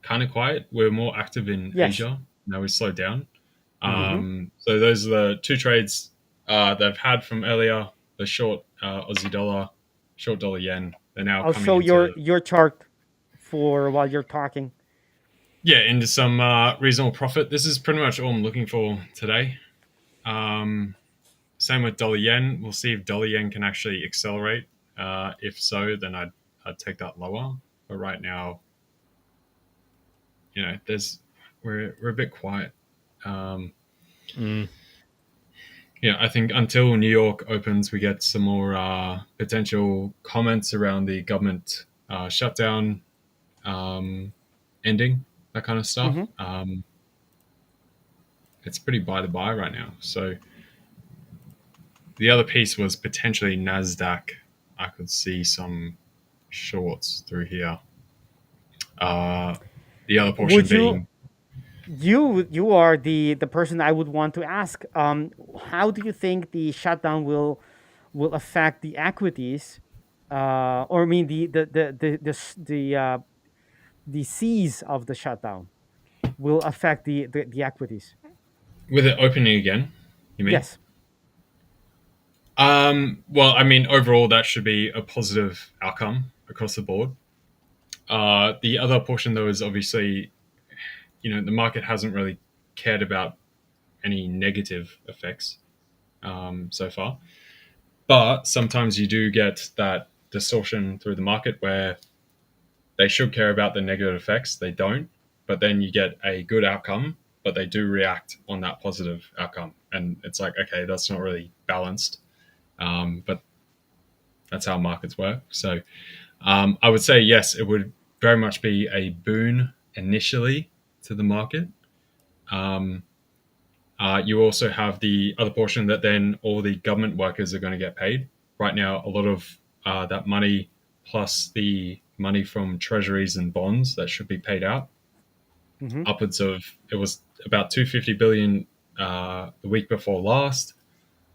kind of quiet. We're more active in Asia. Now we slowed down. So those are the two trades they've had from earlier. The short Aussie dollar, short dollar yen. They're now. I'll show your chart for while you're talking. Yeah, into some reasonable profit. This is pretty much all I'm looking for today. Same with dollar yen. We'll see if dollar yen can actually accelerate. If so, then I'd take that lower. But right now, we're a bit quiet. I think until New York opens, we get some more potential comments around the government shutdown ending, that kind of stuff. It's pretty by the by right now. So the other piece was potentially NASDAQ. I could see some shorts through here. The other portion being... You are the person I would want to ask. How do you think the shutdown will will affect the equities, or I mean the C's of the shutdown will affect the equities. With it opening again, you mean? Yes. Well, I mean, overall, that should be a positive outcome across the board. The other portion, though, is obviously, the market hasn't really cared about any negative effects so far. But sometimes you do get that distortion through the market where they should care about the negative effects. They don't. But then you get a good outcome, but they do react on that positive outcome. And it's like, okay, that's not really balanced. But that's how markets work. So I would say, yes, it would very much be a boon initially to the market. You also have the other portion that then all the government workers are going to get paid. Right now, a lot of that money plus the money from treasuries and bonds that should be paid out, upwards of, it was about 250 billion the week before last.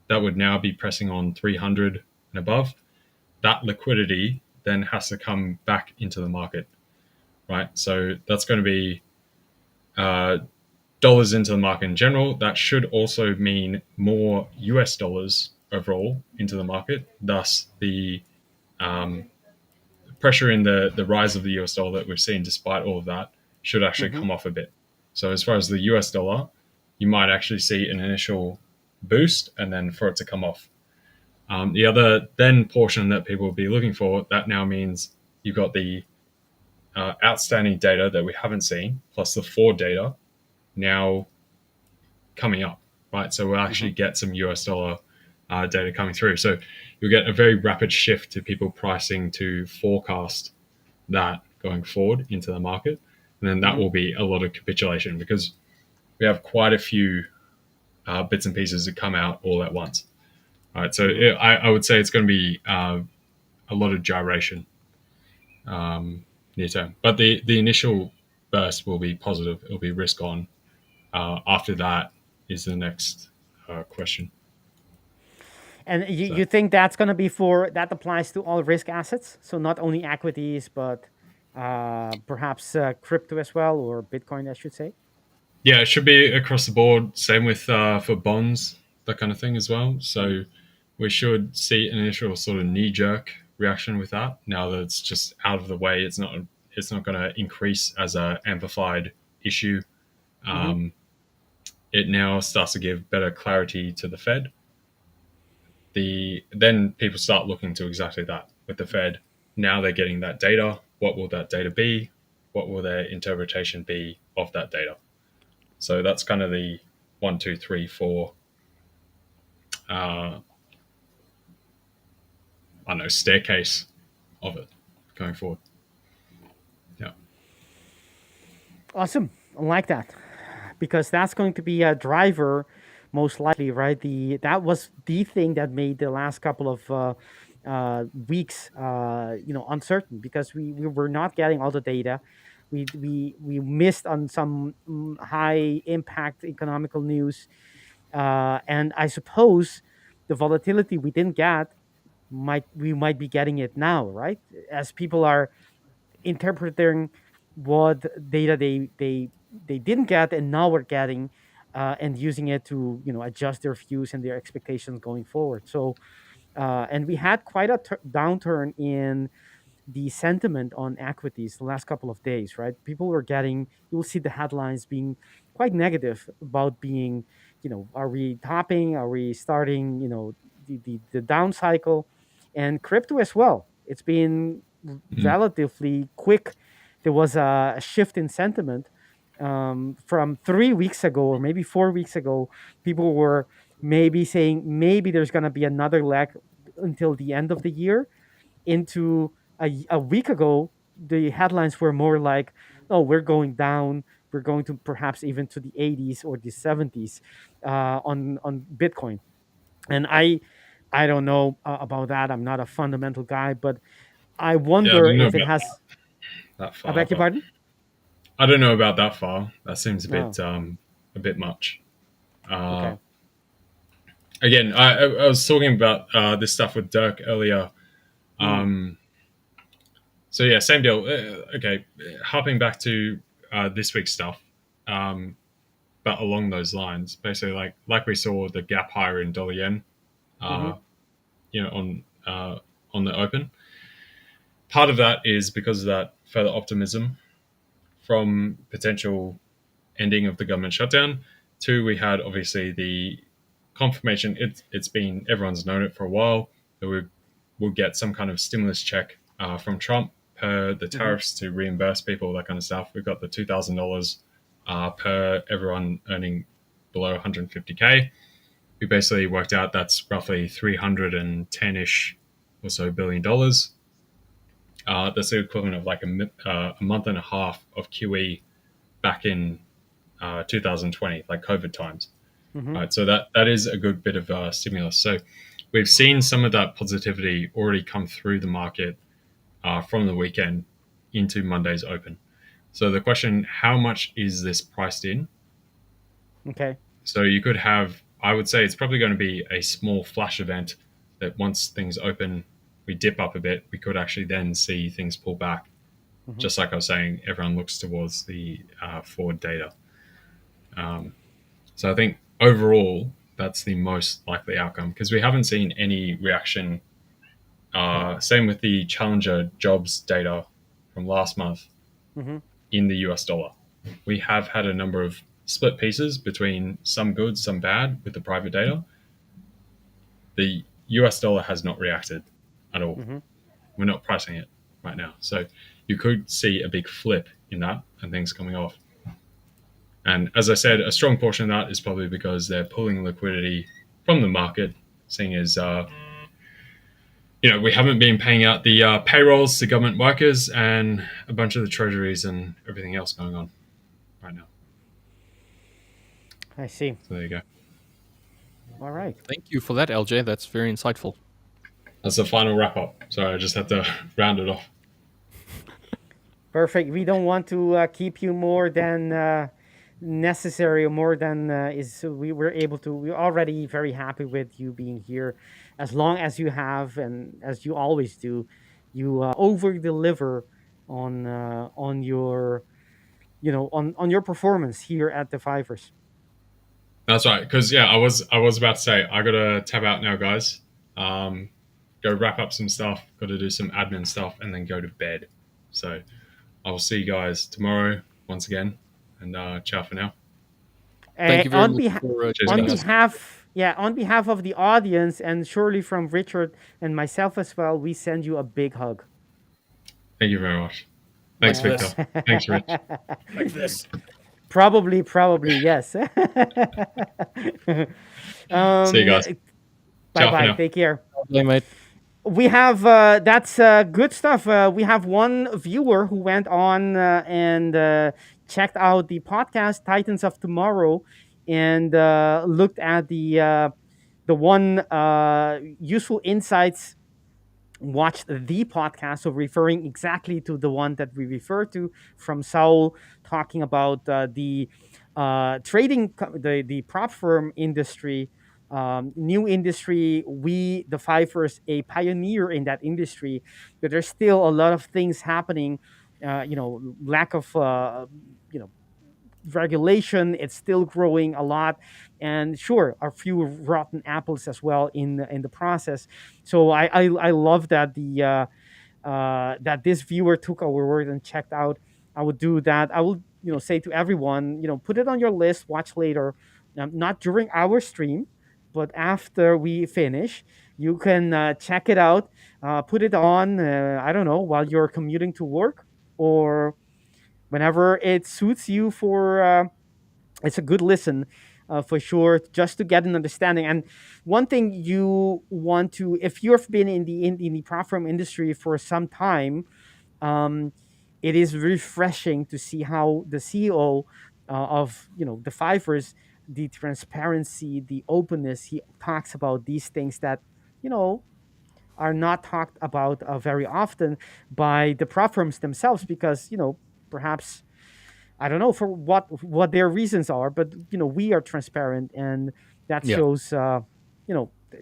That would now be pressing on 300 and above. That liquidity then has to come back into the market, right? So that's going to be dollars into the market in general. That should also mean more US dollars overall into the market. Thus, the pressure in the rise of the US dollar that we've seen, despite all of that, should actually come off a bit. So as far as the US dollar, you might actually see an initial boost and then for it to come off. The other then portion that people will be looking for, that now means you've got the outstanding data that we haven't seen, plus the forward data now coming up, right? So we'll actually get some US dollar data coming through. So you'll get a very rapid shift to people pricing to forecast that going forward into the market. And then that will be a lot of capitulation because we have quite a few bits and pieces that come out all at once. All right, so I would say it's going to be a lot of gyration near term. But the initial burst will be positive. It'll be risk on. After that is the next question. And you think that's going to be that applies to all risk assets? So not only equities, but perhaps crypto as well, or Bitcoin, I should say? Yeah, it should be across the board. Same with for bonds, that kind of thing as well. So we should see an initial sort of knee-jerk reaction with that. Now that it's just out of the way, it's not going to increase as an amplified issue. It now starts to give better clarity to the Fed. Then people start looking to exactly that with the Fed. Now they're getting that data. What will that data be? What will their interpretation be of that data? So that's kind of the 1, 2, 3, 4 staircase of it going forward. Yeah. Awesome. I like that, because that's going to be a driver, most likely, right? That was the thing that made the last couple of weeks, uncertain, because we were not getting all the data. We missed on some high impact economical news, and I suppose the volatility we didn't get we might be getting it now, right? As people are interpreting what data they didn't get and now we're getting, and using it to adjust their views and their expectations going forward. So and we had quite a downturn in the sentiment on equities the last couple of days, right? People were you'll see the headlines being quite negative about being, are we topping? Are we starting, the down cycle? And crypto as well. It's been relatively quick. There was a shift in sentiment from 3 weeks ago, or maybe 4 weeks ago. People were maybe saying maybe there's going to be another leg until the end of the year. Into a week ago, the headlines were more like, "Oh, we're going down. We're going to perhaps even to the 80s or the 70s on Bitcoin." And I don't know about that. I'm not a fundamental guy, but I wonder if it has that far. I beg your pardon? I don't know about that far. That seems a bit much. Okay. again, I was talking about this stuff with Dirk earlier. So yeah, same deal. Okay, hopping back to this week's stuff, but along those lines, basically, like we saw the gap higher in dollar yen, you know, on the open. Part of that is because of that further optimism from potential ending of the government shutdown. Two, we had obviously the confirmation. It's been, everyone's known it for a while, that we'll get some kind of stimulus check from Trump per the tariffs to reimburse people, that kind of stuff. We've got the $2,000 per everyone earning below 150K. We basically worked out that's roughly 310-ish or so $billion. That's the equivalent of like a month and a half of QE back in 2020, like COVID times. Right, so that is a good bit of stimulus. So we've seen some of that positivity already come through the market from the weekend into Monday's open. So the question, how much is this priced in? Okay. So you could have, I would say it's probably going to be a small flash event that once things open, we dip up a bit, we could actually then see things pull back. Just like I was saying, everyone looks towards the forward data. So I think overall, that's the most likely outcome because we haven't seen any reaction. Same with the Challenger jobs data from last month in the US dollar. We have had a number of split pieces between some good, some bad with the private data. The US dollar has not reacted at all. We're not pricing it right now. So you could see a big flip in that and things coming off. And as I said, a strong portion of that is probably because they're pulling liquidity from the market, seeing as, we haven't been paying out the payrolls to government workers and a bunch of the treasuries and everything else going on right now. I see. So there you go. All right. Thank you for that, LJ. That's very insightful. That's the final wrap up. Sorry, I just had to round it off. Perfect. We don't want to keep you more than necessary, or more than we're able to. We're already very happy with you being here. As long as you have, and as you always do, you over deliver on your on your performance here at the 5ers. That's right. Because I was about to say I gotta tap out now, guys. Go wrap up some stuff. Got to do some admin stuff, and then go to bed. So I will see you guys tomorrow once again, and ciao for now. Thank you very much on behalf of the audience, and surely from Richard and myself as well, we send you a big hug. Thank you very much. Thanks, Victor. Thanks, Rich. Like this. Probably, yes. See you guys. Bye. Take care. Bye, mate. We have that's good stuff. We have one viewer who went on and checked out the podcast Titans of Tomorrow and looked at the one useful insights. Watched the podcast, so referring exactly to the one that we refer to from Saul, talking about the trading, the prop firm industry. New industry, we the 5ers a pioneer in that industry, but there's still a lot of things happening. Lack of regulation, it's still growing a lot, and sure, a few rotten apples as well in the process. So I love that the that this viewer took our word and checked out. I would do that. I will say to everyone, put it on your list, watch later, not during our stream, but after we finish, you can check it out, put it on, I don't know, while you're commuting to work or whenever it suits you. It's a good listen for sure, just to get an understanding. And one thing you want to, if you've been in the prop firm industry for some time, it is refreshing to see how the CEO of the 5ers, the transparency, the openness, he talks about these things that are not talked about very often by the prop firms themselves, because perhaps, I don't know for what their reasons are, but we are transparent, and that shows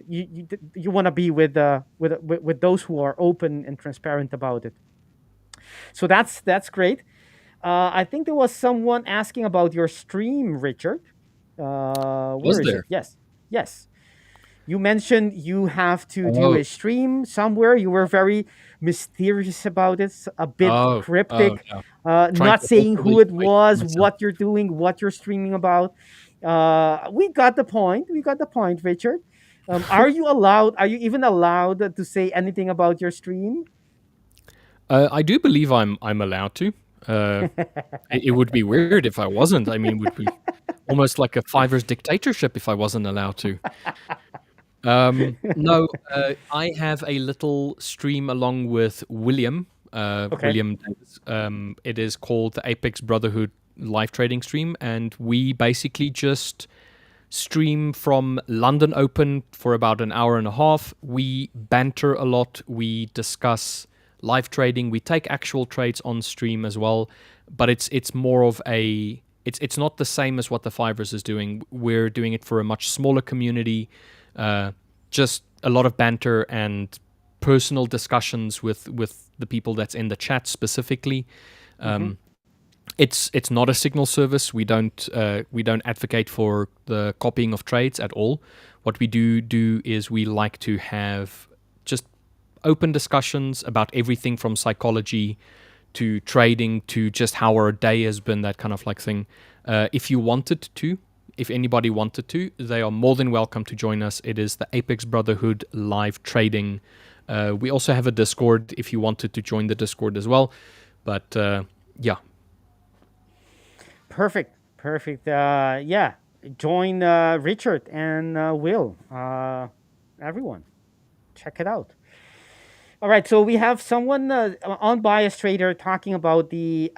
you want to be with those who are open and transparent about it. So that's great. I think there was someone asking about your stream, Richard. Where is it? Yes. You mentioned you have to do a stream somewhere. You were very mysterious about it, a bit cryptic, not saying who it was, what you're doing, what you're streaming about. We got the point. We got the point, Richard. Are you allowed? Are you even allowed to say anything about your stream? I do believe I'm allowed to. It would be weird if I wasn't. I mean, it would be almost like a 5ers dictatorship if I wasn't allowed to. No, I have a little stream along with William. William Davis. It is called the Apex Brotherhood Live Trading Stream, and we basically just stream from London Open for about an hour and a half. We banter a lot. We discuss live trading. We take actual trades on stream as well, but it's more of a it's not the same as what the 5ers is doing. We're doing it for a much smaller community. Just a lot of banter and personal discussions with the people that's in the chat specifically. It's not a signal service. We don't advocate for the copying of trades at all. What we do is we like to have just open discussions about everything from psychology to trading to just how our day has been, that kind of like thing. If anybody wanted to, they are more than welcome to join us. It is the Apex Brotherhood Live Trading. We also have a Discord if you wanted to join the Discord as well. But yeah. Perfect. Join Richard and Will. Everyone, check it out. All right, so we have someone, unbiased trader, talking about the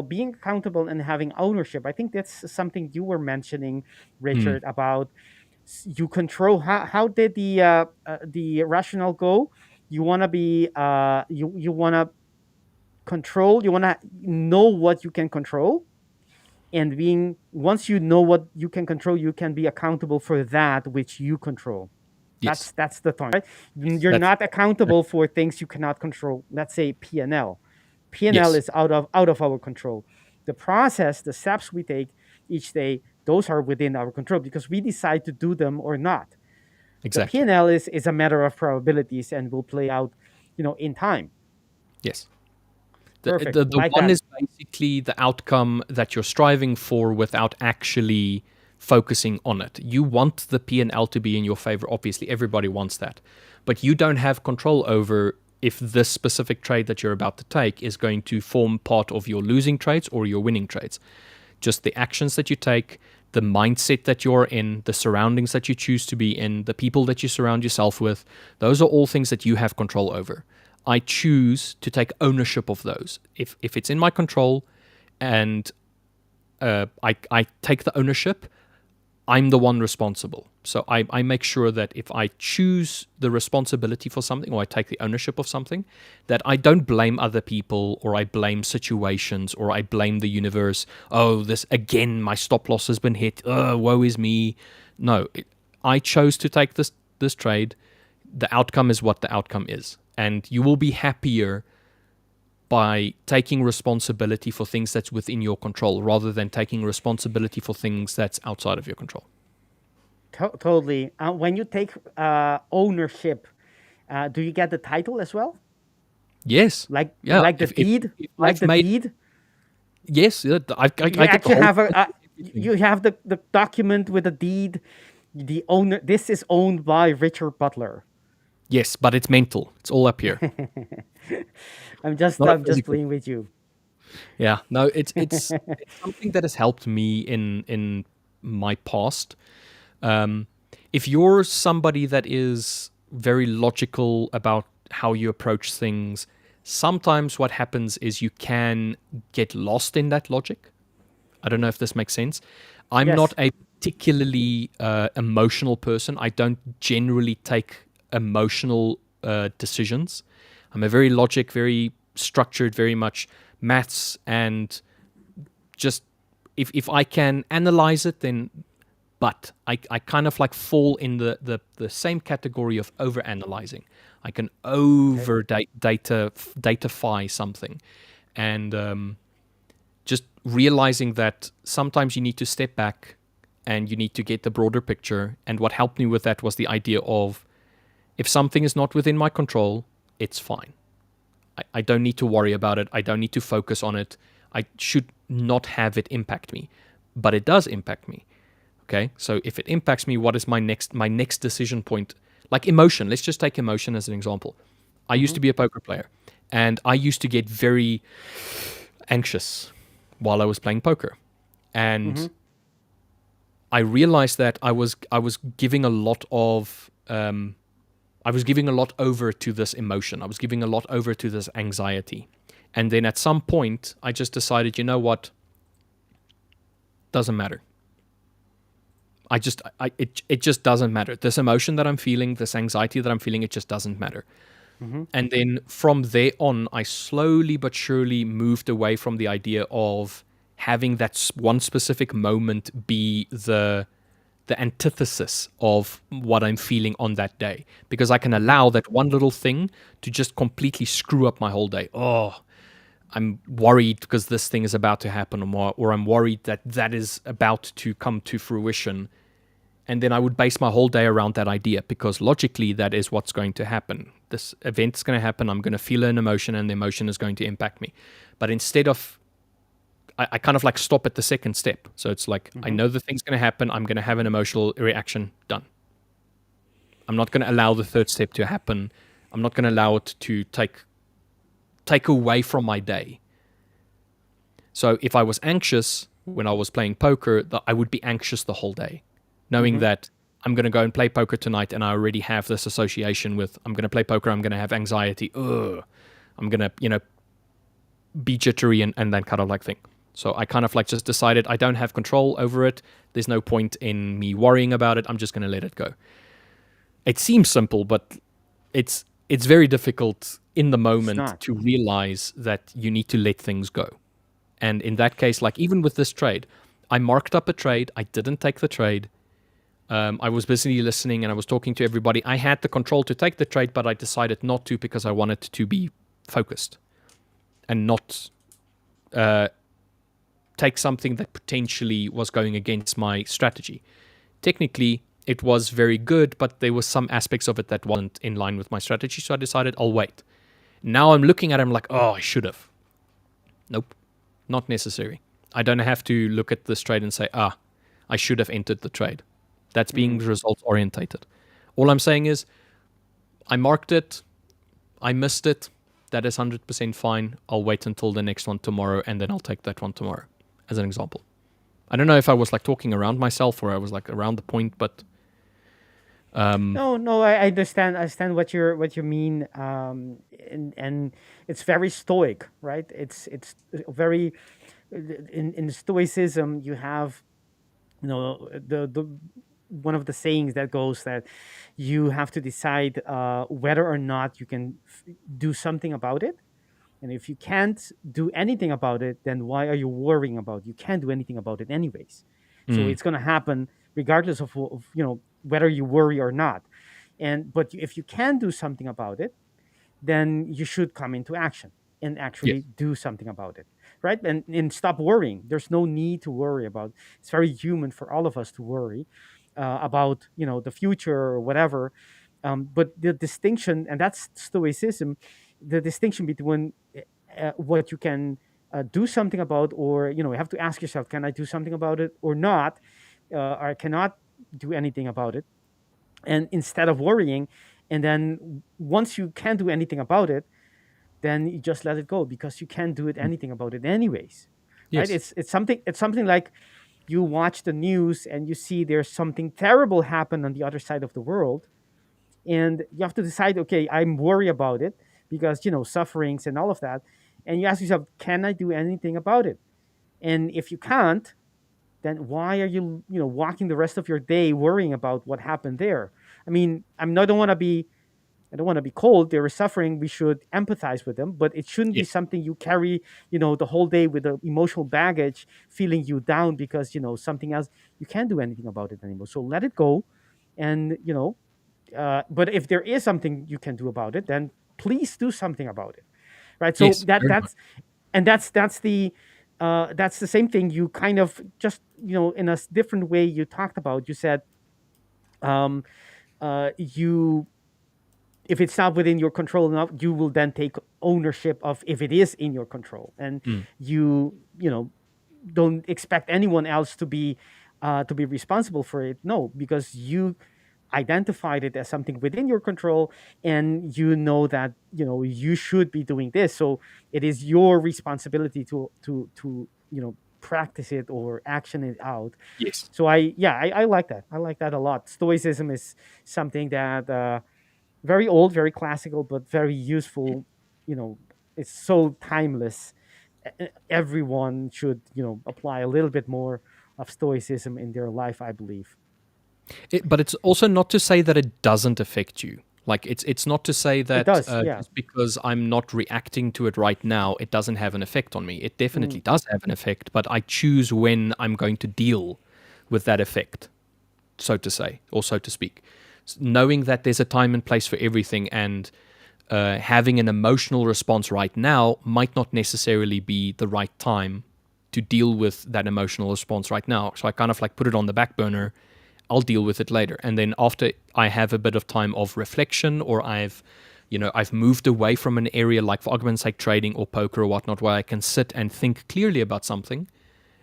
being accountable and having ownership. I think that's something you were mentioning, Richard, about you control. How did the rationale go? You want to be you want to control. You want to know what you can control, and once you know what you can control, you can be accountable for that which you control. Yes. That's the point, right? You're not accountable for things you cannot control. Let's say P&L. P&L is out of our control. The process, the steps we take each day, those are within our control because we decide to do them or not. Exactly. The P&L is a matter of probabilities and will play out, in time. Yes. Perfect. The one is basically the outcome that you're striving for without actually focusing on it. You want the P&L to be in your favor. Obviously, everybody wants that. But you don't have control over if this specific trade that you're about to take is going to form part of your losing trades or your winning trades. Just the actions that you take, the mindset that you're in, the surroundings that you choose to be in, the people that you surround yourself with, those are all things that you have control over. I choose to take ownership of those. If it's in my control and I take the ownership, I'm the one responsible. So I make sure that if I choose the responsibility for something or I take the ownership of something, that I don't blame other people or I blame situations or I blame the universe. Oh, this again, my stop loss has been hit. Woe is me. No, I chose to take this trade. The outcome is what the outcome is. And you will be happier by taking responsibility for things that's within your control rather than taking responsibility for things that's outside of your control. Totally. When you take ownership, do you get the title as well? Yes. Like the deed? Like the deed? Yes. I you have the document with the deed. The owner. This is owned by Richard Butler. Yes, but it's mental. It's all up here. I'm just playing with you. Yeah, no, it's something that has helped me in my past. If you're somebody that is very logical about how you approach things, sometimes what happens is you can get lost in that logic. I don't know if this makes sense. I'm not a particularly emotional person. I don't generally take emotional decisions. I'm a very very structured, very much maths, and just if I can analyze it, then but I kind of like fall in the same category of overanalyzing. I can datify something, and just realizing that sometimes you need to step back and you need to get the broader picture. And what helped me with that was the idea of, if something is not within my control, it's fine. I don't need to worry about it. I don't need to focus on it. I should not have it impact me, but it does impact me. Okay, so if it impacts me, what is my next decision point? Like emotion. Let's just take emotion as an example. I used to be a poker player, and I used to get very anxious while I was playing poker, and I realized that I was giving a lot of I was giving a lot over to this emotion. I was giving a lot over to this anxiety. And then at some point, I just decided, you know what? Doesn't matter. It just doesn't matter. This emotion that I'm feeling, this anxiety that I'm feeling, it just doesn't matter. And then from there on, I slowly but surely moved away from the idea of having that one specific moment be the antithesis of what I'm feeling on that day, because I can allow that one little thing to just completely screw up my whole day. Oh, I'm worried because this thing is about to happen, or I'm worried that that is about to come to fruition. And then I would base my whole day around that idea, because logically that is what's going to happen. This event is going to happen. I'm going to feel an emotion, and the emotion is going to impact me. But instead of, I kind of like stop at the second step. So it's like, I know the thing's going to happen. I'm going to have an emotional reaction. Done. I'm not going to allow the third step to happen. I'm not going to allow it to take away from my day. So if I was anxious when I was playing poker, I would be anxious the whole day, knowing that I'm going to go and play poker tonight, and I already have this association with, I'm going to play poker, I'm going to have anxiety. I'm going to, be jittery and that kind of like thing. So I kind of like just decided I don't have control over it. There's no point in me worrying about it. I'm just going to let it go. It seems simple, but it's very difficult in the moment to realize that you need to let things go. And in that case, like even with this trade, I marked up a trade. I didn't take the trade. I was busy listening and I was talking to everybody. I had the control to take the trade, but I decided not to, because I wanted to be focused and not take something that potentially was going against my strategy. Technically, it was very good, but there were some aspects of it that wasn't in line with my strategy, so I decided I'll wait. Now I'm looking at it, I'm like, oh, I should have. Nope, not necessary. I don't have to look at this trade and say, I should have entered the trade. That's being results orientated. All I'm saying is, I marked it, I missed it, that is 100% fine. I'll wait until the next one tomorrow, and then I'll take that one tomorrow, as an example. I don't know if I was like talking around myself or I was like around the point, but no, I understand what you mean, and it's very stoic, right? It's very, in stoicism you have, the one of the sayings that goes that you have to decide whether or not you can do something about it. And if you can't do anything about it, then why are you worrying about it? You can't do anything about it anyways. So it's going to happen regardless of whether you worry or not. But if you can do something about it, then you should come into action and actually do something about it, right? And stop worrying. There's no need to worry about. It's very human for all of us to worry about the future or whatever. But the distinction, and that's stoicism, the distinction between what you can do something about, or you have to ask yourself, can I do something about it or not, or I cannot do anything about it, and instead of worrying, and then once you can't do anything about it, then you just let it go, because you can't do anything about it anyways. Right? It's something like you watch the news and you see there's something terrible happen on the other side of the world, and you have to decide, okay, I'm worried about it because sufferings and all of that, and you ask yourself, can I do anything about it? And if you can't, then why are you walking the rest of your day worrying about what happened there? I mean, I don't want to be I don't want to be cold. They're suffering. We should empathize with them, but it shouldn't be Yes. something you carry, the whole day with the emotional baggage, feeling you down because something else. You can't do anything about it anymore. So let it go, and but if there is something you can do about it, then please do something about it, right? So Yes. Very much. that's the same thing. You kind of just in a different way you talked about. You said um, you if it's not within your control enough, you will then take ownership of if it is in your control, and Mm. you don't expect anyone else to be responsible for it. No, because you identified it as something within your control, and you know that you should be doing this. So it is your responsibility to practice it or action it out. Yes. So I like that. I like that a lot. Stoicism is something that very old, very classical, but very useful. It's so timeless. Everyone should apply a little bit more of stoicism in their life, I believe. But it's also not to say that it doesn't affect you. Like it's not to say It that does, yeah. just because I'm not reacting to it right now, it doesn't have an effect on me. It definitely does have an effect, but I choose when I'm going to deal with that effect, so to say, or so to speak. Knowing that there's a time and place for everything, and having an emotional response right now might not necessarily be the right time to deal with that emotional response right now. So I kind of like put it on the back burner. I'll deal with it later. And then after I have a bit of time of reflection, or I've moved away from an area like, for argument's sake, trading or poker or whatnot, where I can sit and think clearly about something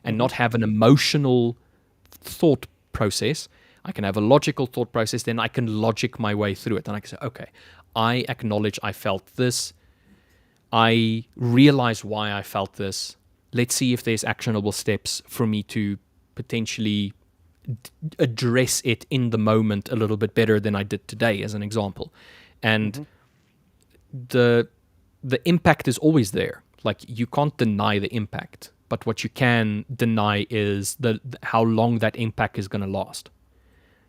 and not have an emotional thought process. I can have a logical thought process, then I can logic my way through it. And I can say, okay, I acknowledge I felt this. I realize why I felt this. Let's see if there's actionable steps for me to potentially address it in the moment a little bit better than I did today, as an example. And the impact is always there. Like, you can't deny the impact, but what you can deny is how long that impact is going to last.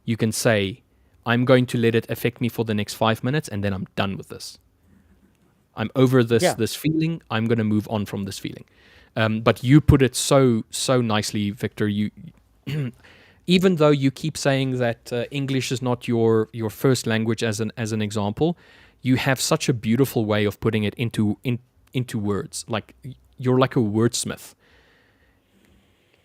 You can say, I'm going to let it affect me for the next 5 minutes, and then I'm done with this. I'm over this feeling. I'm going to move on from this feeling. But you put it so nicely, Victor. You even though you keep saying that English is not your first language, as an example, you have such a beautiful way of putting it into words. Like, you're like a wordsmith.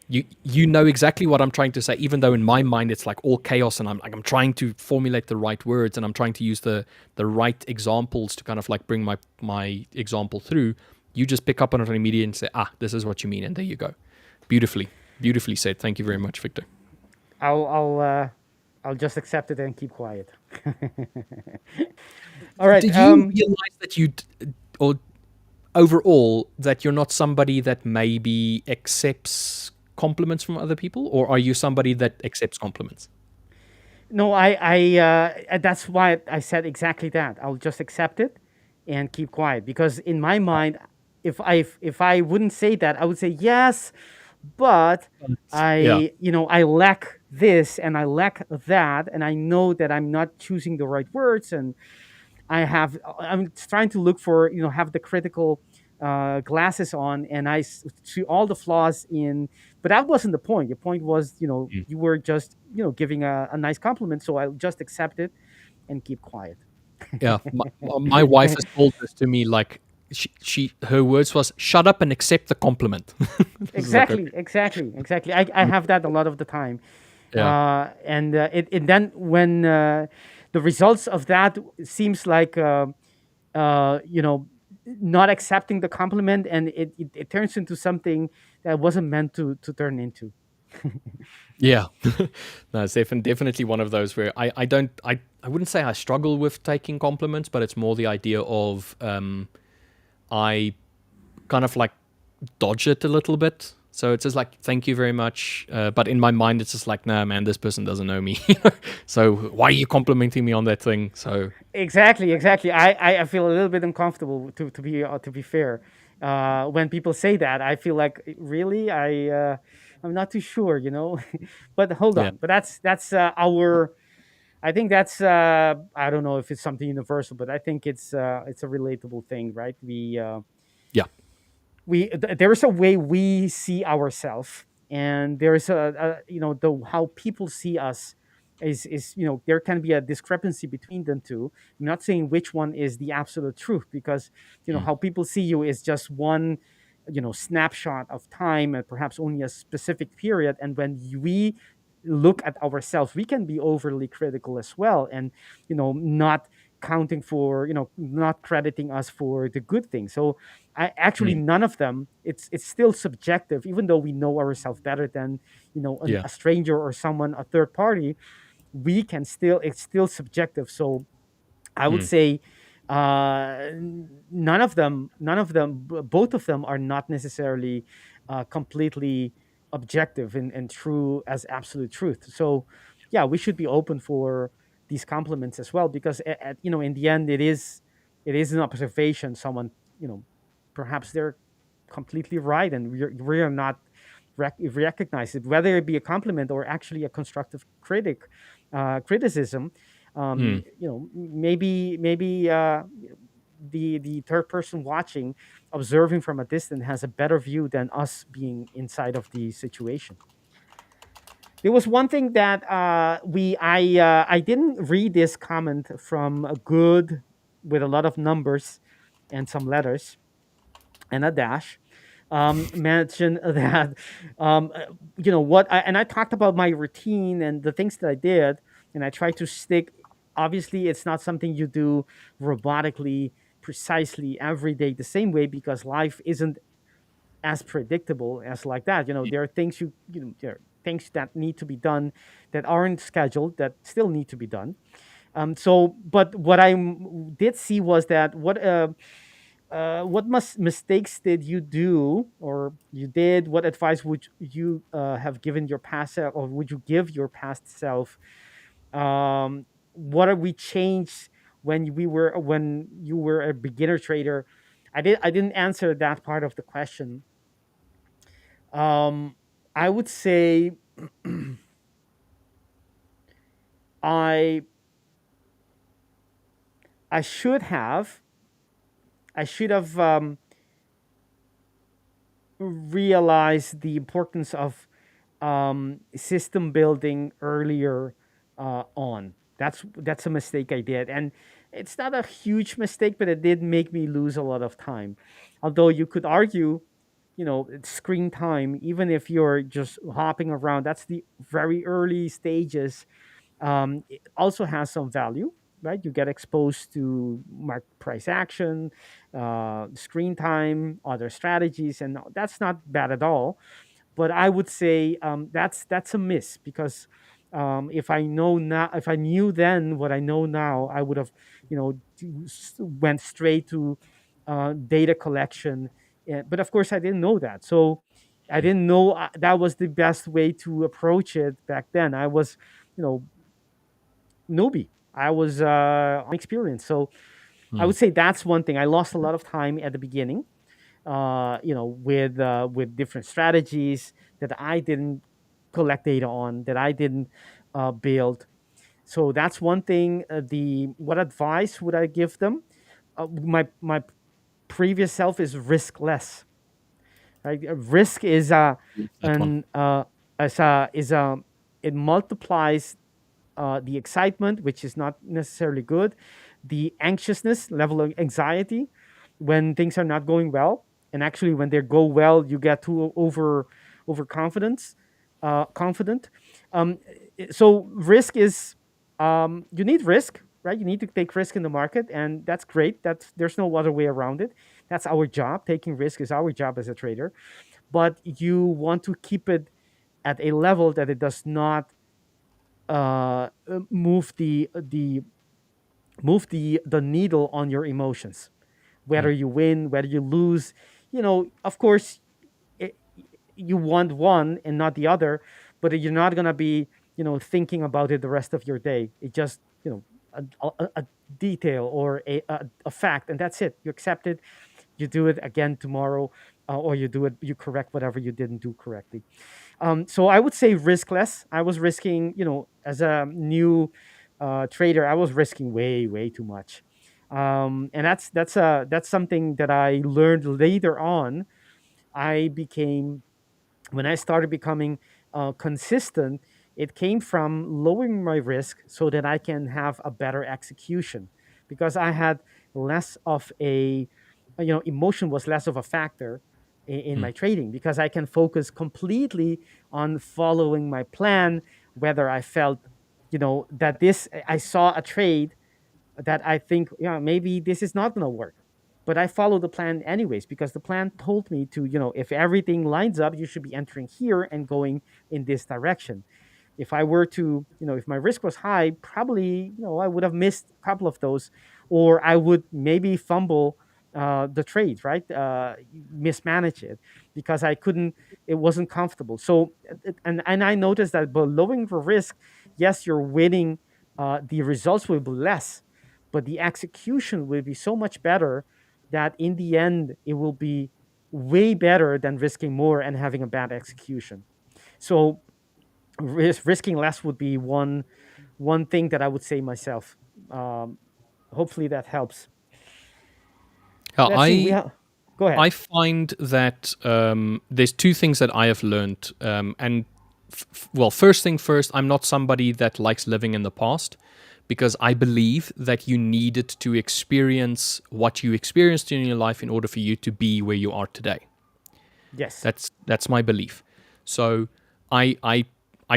You know exactly what I'm trying to say, even though in my mind it's like all chaos, and I'm trying to formulate the right words, and I'm trying to use the right examples to kind of like bring my example through. You just pick up on it immediately and say, this is what you mean, and there you go. Beautifully said. Thank you very much, Victor. I'll just accept it and keep quiet. All right. Did you realize that or overall, that you're not somebody that maybe accepts compliments from other people, or are you somebody that accepts compliments? No, I that's why I said exactly that. I'll just accept it and keep quiet, because in my mind, if I wouldn't say that, I would say yes, but I lack this and I lack that, and I know that I'm not choosing the right words, and I'm trying to look for, have the critical glasses on, and I see all the flaws in, but that wasn't the point. The point was, you were just, giving a nice compliment, so I'll just accept it and keep quiet. Yeah, my wife has told this to me, like, her words was, shut up and accept the compliment. Exactly. I have that a lot of the time. Yeah. And then when the results of that seems like not accepting the compliment, and it turns into something that wasn't meant to turn into. Yeah. No, it's definitely one of those where I wouldn't say I struggle with taking compliments, but it's more the idea of I kind of like dodge it a little bit. So it's just like, thank you very much. But in my mind, it's just like, nah, man, this person doesn't know me. So why are you complimenting me on that thing? So exactly. I feel a little bit uncomfortable, to be fair. When people say that, I feel like, really, I'm not too sure, But hold on. Yeah. But that's our, I think that's I don't know if it's something universal, but I think it's a relatable thing, right? Yeah. There is a way we see ourselves, and there is the how people see us is there can be a discrepancy between them two. I'm not saying which one is the absolute truth, because Mm. how people see you is just one snapshot of time, and perhaps only a specific period. And when we look at ourselves, we can be overly critical as well, and not counting for not crediting us for the good things. So I actually Mm. none of them. It's still subjective, even though we know ourselves better than Yeah. a stranger or someone, a third party. We can still It's still subjective. So I would Mm. say both of them are not necessarily completely objective and true as absolute truth. So yeah, we should be open for these compliments as well, because in the end, it is an observation. Someone, perhaps they're completely right, and we are not recognize it, whether it be a compliment or actually a constructive criticism. Mm. Maybe the third person watching, observing from a distance, has a better view than us being inside of the situation. There was one thing that I didn't read this comment from a good, with a lot of numbers and some letters and a dash, mentioned that what and I talked about my routine and the things that I did, and I try to stick. Obviously, it's not something you do robotically, precisely every day the same way, because life isn't as predictable as like that. There are things there are things that need to be done that aren't scheduled, that still need to be done. But what I did see was that what mistakes did you do, or you did? What advice would you have given your past self, or would you give your past self? What are we changed when you were a beginner trader? I didn't answer that part of the question. Um, I would say I I should have I should have realized the importance of system building earlier on. That's a mistake I did, and it's not a huge mistake, but it did make me lose a lot of time. Although you could argue, it's screen time, even if you're just hopping around, that's the very early stages. It also has some value, right? You get exposed to market price action, screen time, other strategies, and that's not bad at all. But I would say that's a miss, because if I knew then what I know now, I would have, went straight to data collection. But of course, I didn't know that, so I didn't know that was the best way to approach it back then. I was, you know, newbie. I was unexperienced, so I would Mm. say that's one thing. I lost a lot of time at the beginning, with different strategies that I didn't collect data on, that I didn't build. So that's one thing. The What advice would I give them? My previous self is risk less. Right? Risk is That one. an is it multiplies the excitement, which is not necessarily good, the anxiousness, level of anxiety when things are not going well, and actually when they go well, you get too overconfidence, confident. Um, so risk is you need risk, right? You need to take risk in the market, and that's great. There's no other way around it. That's our job. Taking risk is our job as a trader, but you want to keep it at a level that it does not move the needle on your emotions, whether Mm. you win, whether you lose. Of course, it, you want one and not the other, but you're not going to be thinking about it the rest of your day. It just a detail or a fact, and that's it. You accept it, you do it again tomorrow, or you correct whatever you didn't do correctly. So I would say risk less. I was risking, as a new trader, I was risking way too much, and that's something that I learned later on. I became When I started becoming consistent, it came from lowering my risk so that I can have a better execution, because I had less of a, emotion was less of a factor in Mm. my trading, because I can focus completely on following my plan, whether I felt, that I saw a trade that I think, maybe this is not going to work. But I follow the plan anyways, because the plan told me to, if everything lines up, you should be entering here and going in this direction. If I were to, if my risk was high, probably, I would have missed a couple of those, or I would maybe fumble the trade, right? Mismanage it because it wasn't comfortable. So, and I noticed that by lowering the risk, yes, you're winning, the results will be less, but the execution will be so much better that in the end, it will be way better than risking more and having a bad execution. So, risking less would be one thing that I would say myself. Um, Hopefully that helps. Yeah, Let's see. Go ahead. I find that there's two things that I have learned. And well, first thing first, I'm not somebody that likes living in the past, because I believe that you needed to experience what you experienced in your life in order for you to be where you are today. Yes. That's my belief. So I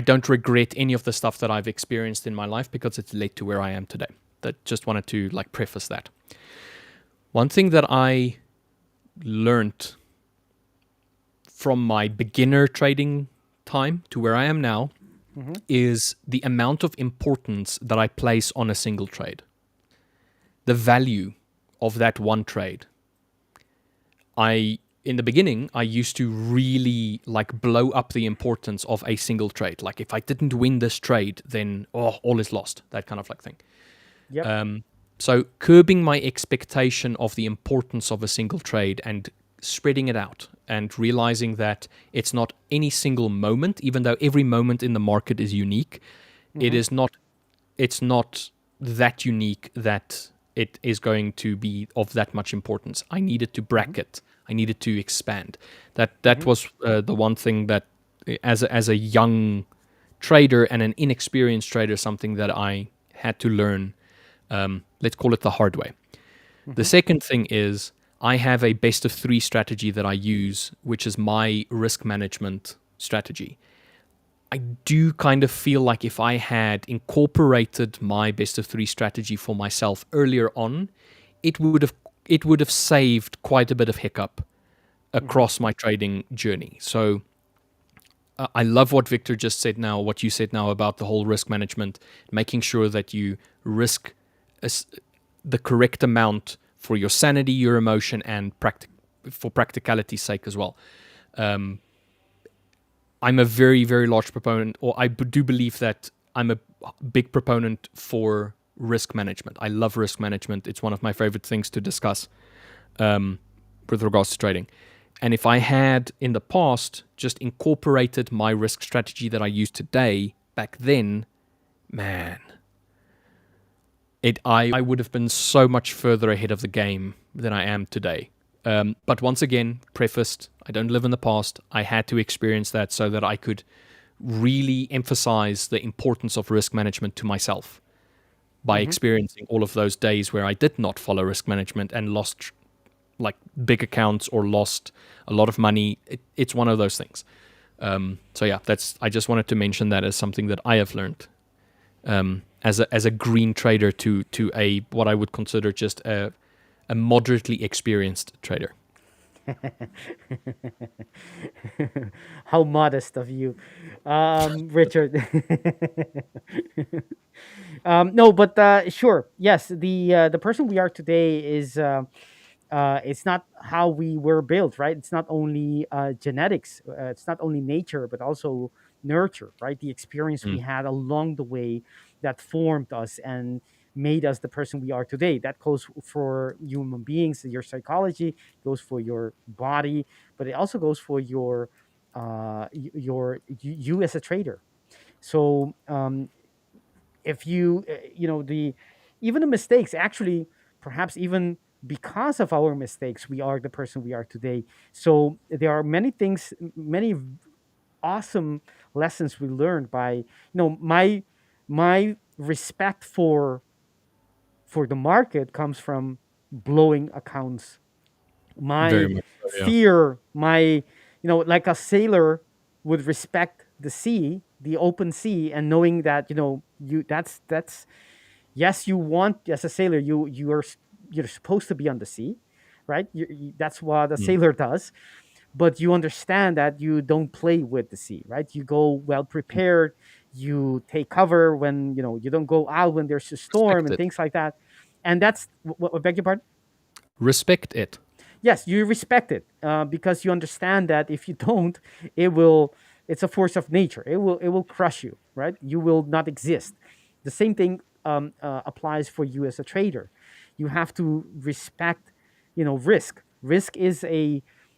don't regret any of the stuff that I've experienced in my life, because it's led to where I am today. That just wanted to preface that. One thing that I learned from my beginner trading time to where I am now is the amount of importance that I place on a single trade. The value of that one trade. In the beginning, I used to really blow up the importance of a single trade. Like, if I didn't win this trade, then all is lost. That kind of thing. Yep. So curbing my expectation of the importance of a single trade and spreading it out and realizing that it's not any single moment, even though every moment in the market is unique. It's not that unique that it is going to be of that much importance. I needed to bracket. I needed to expand. That was the one thing that, as a young trader and an inexperienced trader, something that I had to learn. Let's call it the hard way. The second thing is, I have a best of three strategy that I use, which is my risk management strategy. I do kind of feel like if I had incorporated my best of three strategy for myself earlier on, it would have saved quite a bit of hiccup across my trading journey. So I love what Victor just said now, what you said now about the whole risk management, making sure that you risk the correct amount for your sanity, your emotion, and for practicality's sake as well. I'm a very, very large proponent, or I do believe that I'm a big proponent for risk management. I love risk management. It's one of my favorite things to discuss with regards to trading. And if I had in the past just incorporated my risk strategy that I use today back then, man, I would have been so much further ahead of the game than I am today. But once again, prefaced, I don't live in the past. I had to experience that so that I could really emphasize the importance of risk management to myself by experiencing all of those days where I did not follow risk management and lost big accounts or lost a lot of money. It's one of those things. So yeah, I just wanted to mention that as something that I have learned as a green trader to a what I would consider just a moderately experienced trader. How modest of you, Richard. No, but sure, yes. The person we are today is. It's not how we were built, right? It's not only genetics, it's not only nature, but also nurture, right? The experience we had along the way that formed us and made us the person we are today. That goes for human beings, your psychology, goes for your body, but it also goes for you as a trader. So if you even the mistakes, actually, perhaps even because of our mistakes, we are the person we are today. So there are many things, many awesome lessons we learned by my respect for the market comes from blowing accounts. Very My much so, yeah. fear, like a sailor would respect the sea, the open sea, and knowing that you that's yes, you want, as a sailor, you're supposed to be on the sea, right? That's what a Mm. sailor does. But you understand that you don't play with the sea, right? You go well prepared. You take cover when you don't go out when there's a storm Respect and it. things like that. And that's what, beg your pardon. Respect it. Yes, you respect it, because you understand that if you don't, it will. It's a force of nature. It will crush you, right? You will not exist. The same thing applies for you as a trader. You have to respect, risk. Risk is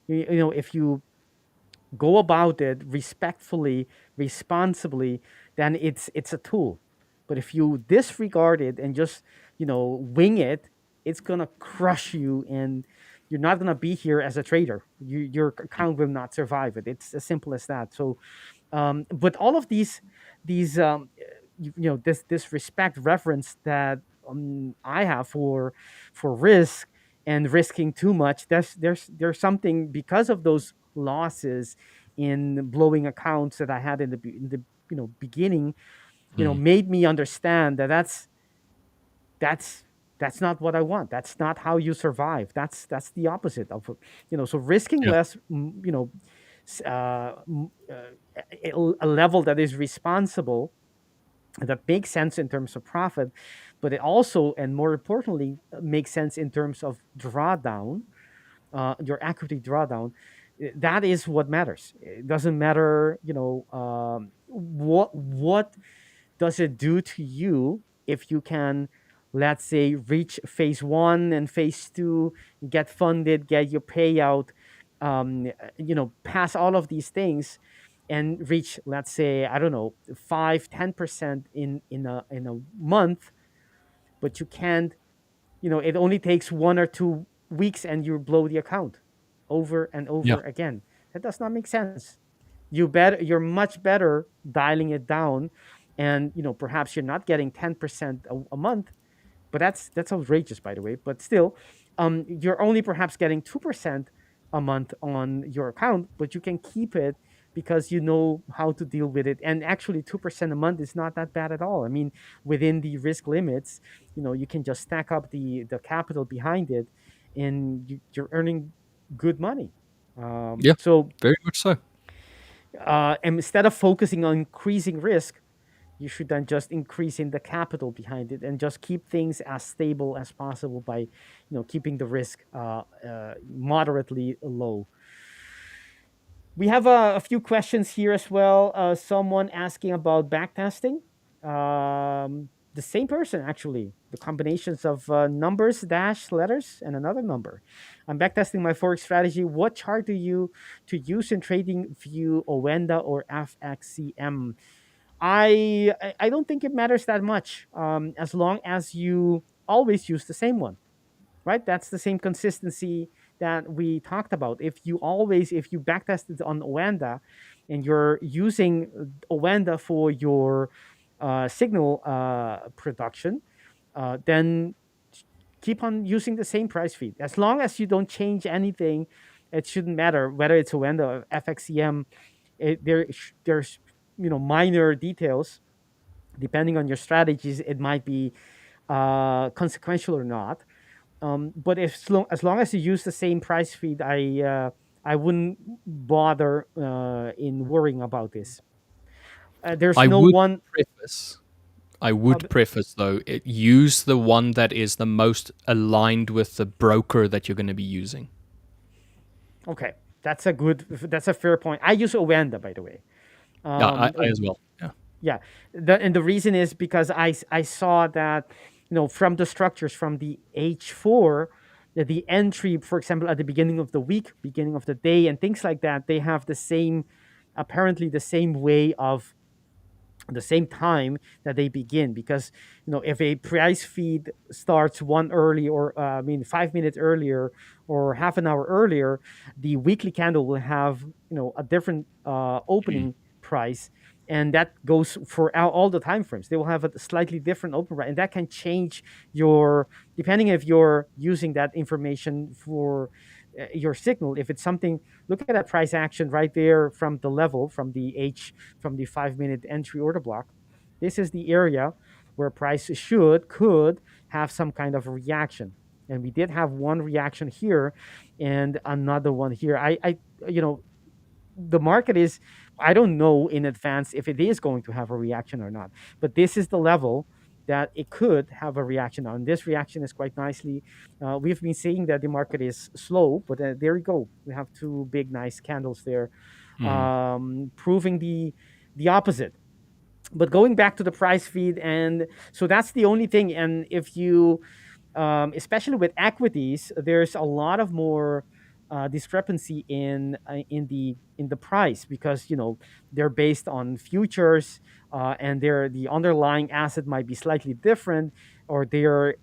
if you go about it respectfully, responsibly, then it's a tool. But if you disregard it and just wing it, it's gonna crush you, and you're not gonna be here as a trader. Your account will not survive it. It's as simple as that. So, but all of these this respect, reverence that I have for risk and risking too much. There's something because of those losses in blowing accounts that I had in the beginning, made me understand that that's that's not what I want. That's not how you survive. That's the opposite of so risking Yeah. less, a level that is responsible, that makes sense in terms of profit, but it also, and more importantly, makes sense in terms of drawdown, your equity drawdown. That is what matters. It doesn't matter, what does it do to you if you can, let's say, reach phase one and phase two, get funded, get your payout, pass all of these things and reach, let's say, I don't know, 5-10% in a month, but you can't, it only takes 1 or 2 weeks and you blow the account over and Yeah. over again. That does not make sense. You're much better dialing it down, and perhaps you're not getting 10% a month, but that's outrageous, by the way. But still, you're only perhaps getting 2% a month on your account, but you can keep it because you know how to deal with it. And actually, 2% a month is not that bad at all. I mean, within the risk limits, you can just stack up the capital behind it, and you're earning good money. Yeah. So Very much so. and instead of focusing on increasing risk, you should then just increase in the capital behind it and just keep things as stable as possible by keeping the risk moderately low. We have a few questions here as well. Someone asking about backtesting. The same person, actually. The combinations of numbers, dash, letters, and another number. I'm backtesting my Forex strategy. What chart do you to use in trading view, Owenda or FXCM? I don't think it matters that much, as long as you always use the same one, right? That's the same consistency that we talked about. If you backtested on Owenda and you're using Owenda for your signal production, then keep on using the same price feed. As long as you don't change anything, it shouldn't matter whether it's Owenda or FXCM. There's minor details depending on your strategies. It might be consequential or not. But as long as you use the same price feed, I wouldn't bother in worrying about this. There's I no would one. preface. I would preface though, use the one that is the most aligned with the broker that you're going to be using. Okay, that's a fair point. I use Owenda, by the way. Yeah, I as well. Yeah. Yeah, and the reason is because I saw that from the structures from the H4, that the entry, for example, at the beginning of the week, beginning of the day, and things like that, they have apparently the same way of the same time that they begin, because if a price feed starts one early, or 5 minutes earlier or half an hour earlier, the weekly candle will have a different opening price, and that goes for all the time frames. They will have a slightly different open price, and that can change your, depending if you're using that information for your signal. If it's something, look at that price action right there from the level, from the 5-minute entry order block. This is the area where price could have some kind of a reaction, and we did have one reaction here and another one here. The market is, I don't know in advance if it is going to have a reaction or not, but this is the level that it could have a reaction on. This reaction is quite nicely. We've been saying that the market is slow, but there we go. We have two big, nice candles there, proving the opposite. But going back to the price feed, and so that's the only thing. And if you, especially with equities, there's a lot of more discrepancy in the price, because they're based on futures, and the underlying asset might be slightly different, or they're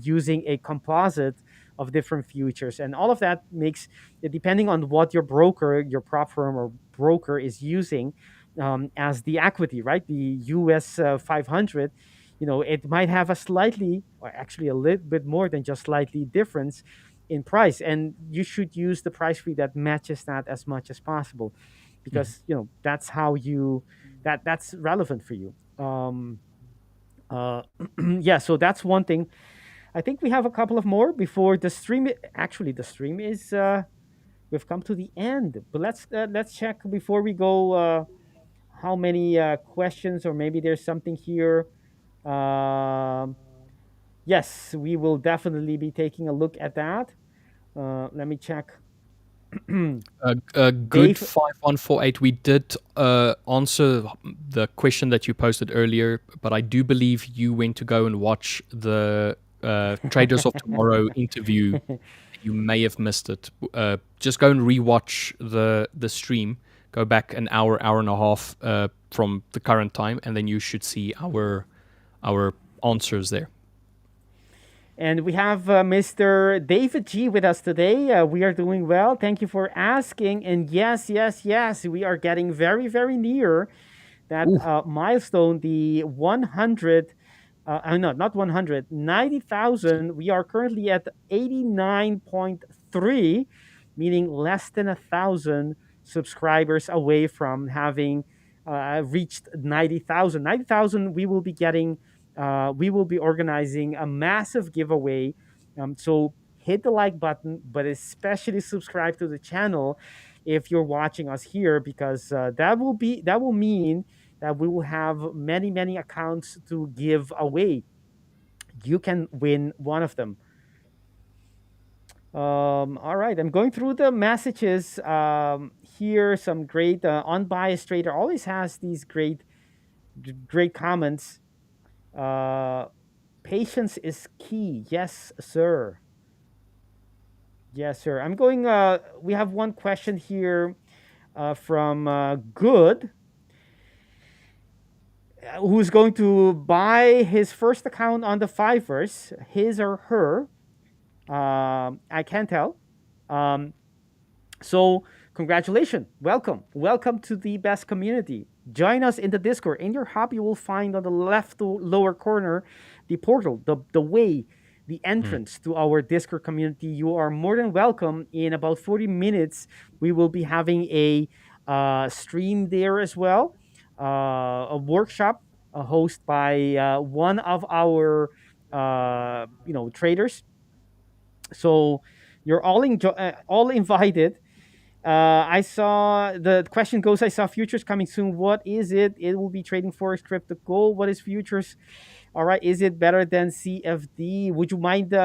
using a composite of different futures, and all of that makes, depending on what your broker, your prop firm or broker is using as the equity, right? The US 500, it might have a slightly, or actually a little bit more than just slightly difference in price, and you should use the price feed that matches that as much as possible, because that's how that's relevant for you. Yeah, so that's one thing. I think we have a couple of more before the stream. Actually, the stream is we've come to the end, but let's check before we go. How many questions, or maybe there's something here. Yes, we will definitely be taking a look at that. Let me check. Good Dave, 5148. We did answer the question that you posted earlier, but I do believe you went to go and watch the Traders of Tomorrow interview. You may have missed it. Just go and rewatch the stream. Go back an hour and a half from the current time, and then you should see our answers there. And we have Mr. David G with us today. We are doing well. Thank you for asking. And yes, we are getting very, very near that milestone, the 100. No, not 100. 90,000. We are currently at 89.3, meaning less than 1,000 subscribers away from having reached 90,000. 90,000. We will be getting. We will be organizing a massive giveaway. So hit the like button, but especially subscribe to the channel if you're watching us here, because that will mean that we will have many accounts to give away. You can win one of them. All right, I'm going through the messages here. Some great unbiased trader always has these great comments. Patience is key. Yes, sir. Yes, sir. I'm going. We have one question here from Good, who's going to buy his first account on the 5ers, his or her. I can't tell. So congratulations. Welcome to the best community. Join us in the Discord. In your hub, you will find on the left lower corner the portal, the way, the entrance to our Discord community. You are more than welcome. In about 40 minutes, we will be having a stream there as well, a workshop hosted by one of our traders. So you're all invited. I saw the question goes, I saw futures coming soon. What is it? It will be trading Forex, crypto, gold. What is futures? All right. Is it better than CFD? Would you mind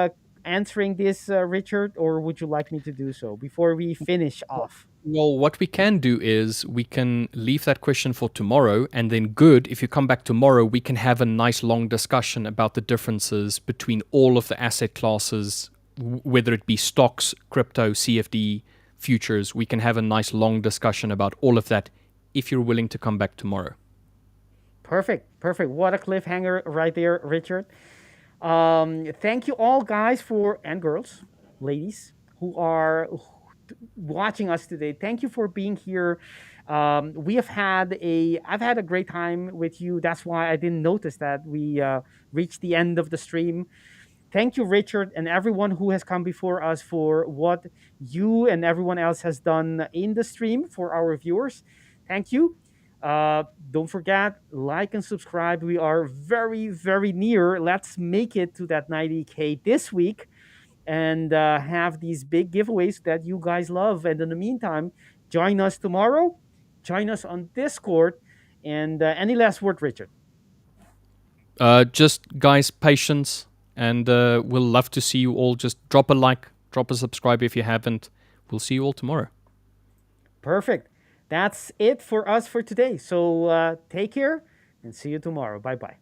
answering this, Richard, or would you like me to do so before we finish off? Well, what we can do is we can leave that question for tomorrow, and then good, if you come back tomorrow, we can have a nice long discussion about the differences between all of the asset classes, whether it be stocks, crypto, CFD, futures. We can have a nice long discussion about all of that if you're willing to come back tomorrow. Perfect. What a cliffhanger right there, Richard. Thank you all, guys, and girls, ladies, who are watching us today. Thank you for being here. I've had a great time with you. That's why I didn't notice that we reached the end of the stream. Thank you, Richard, and everyone who has come before us for what you and everyone else has done in the stream for our viewers. Thank you. Don't forget, like and subscribe. We are very, very near. Let's make it to that 90K this week and have these big giveaways that you guys love. And in the meantime, join us tomorrow. Join us on Discord. And any last word, Richard? Just guys, patience, and we'll love to see you all. Just drop a like, drop a subscribe if you haven't. We'll see you all tomorrow. Perfect. That's it for us for today. So take care and see you tomorrow. Bye-bye.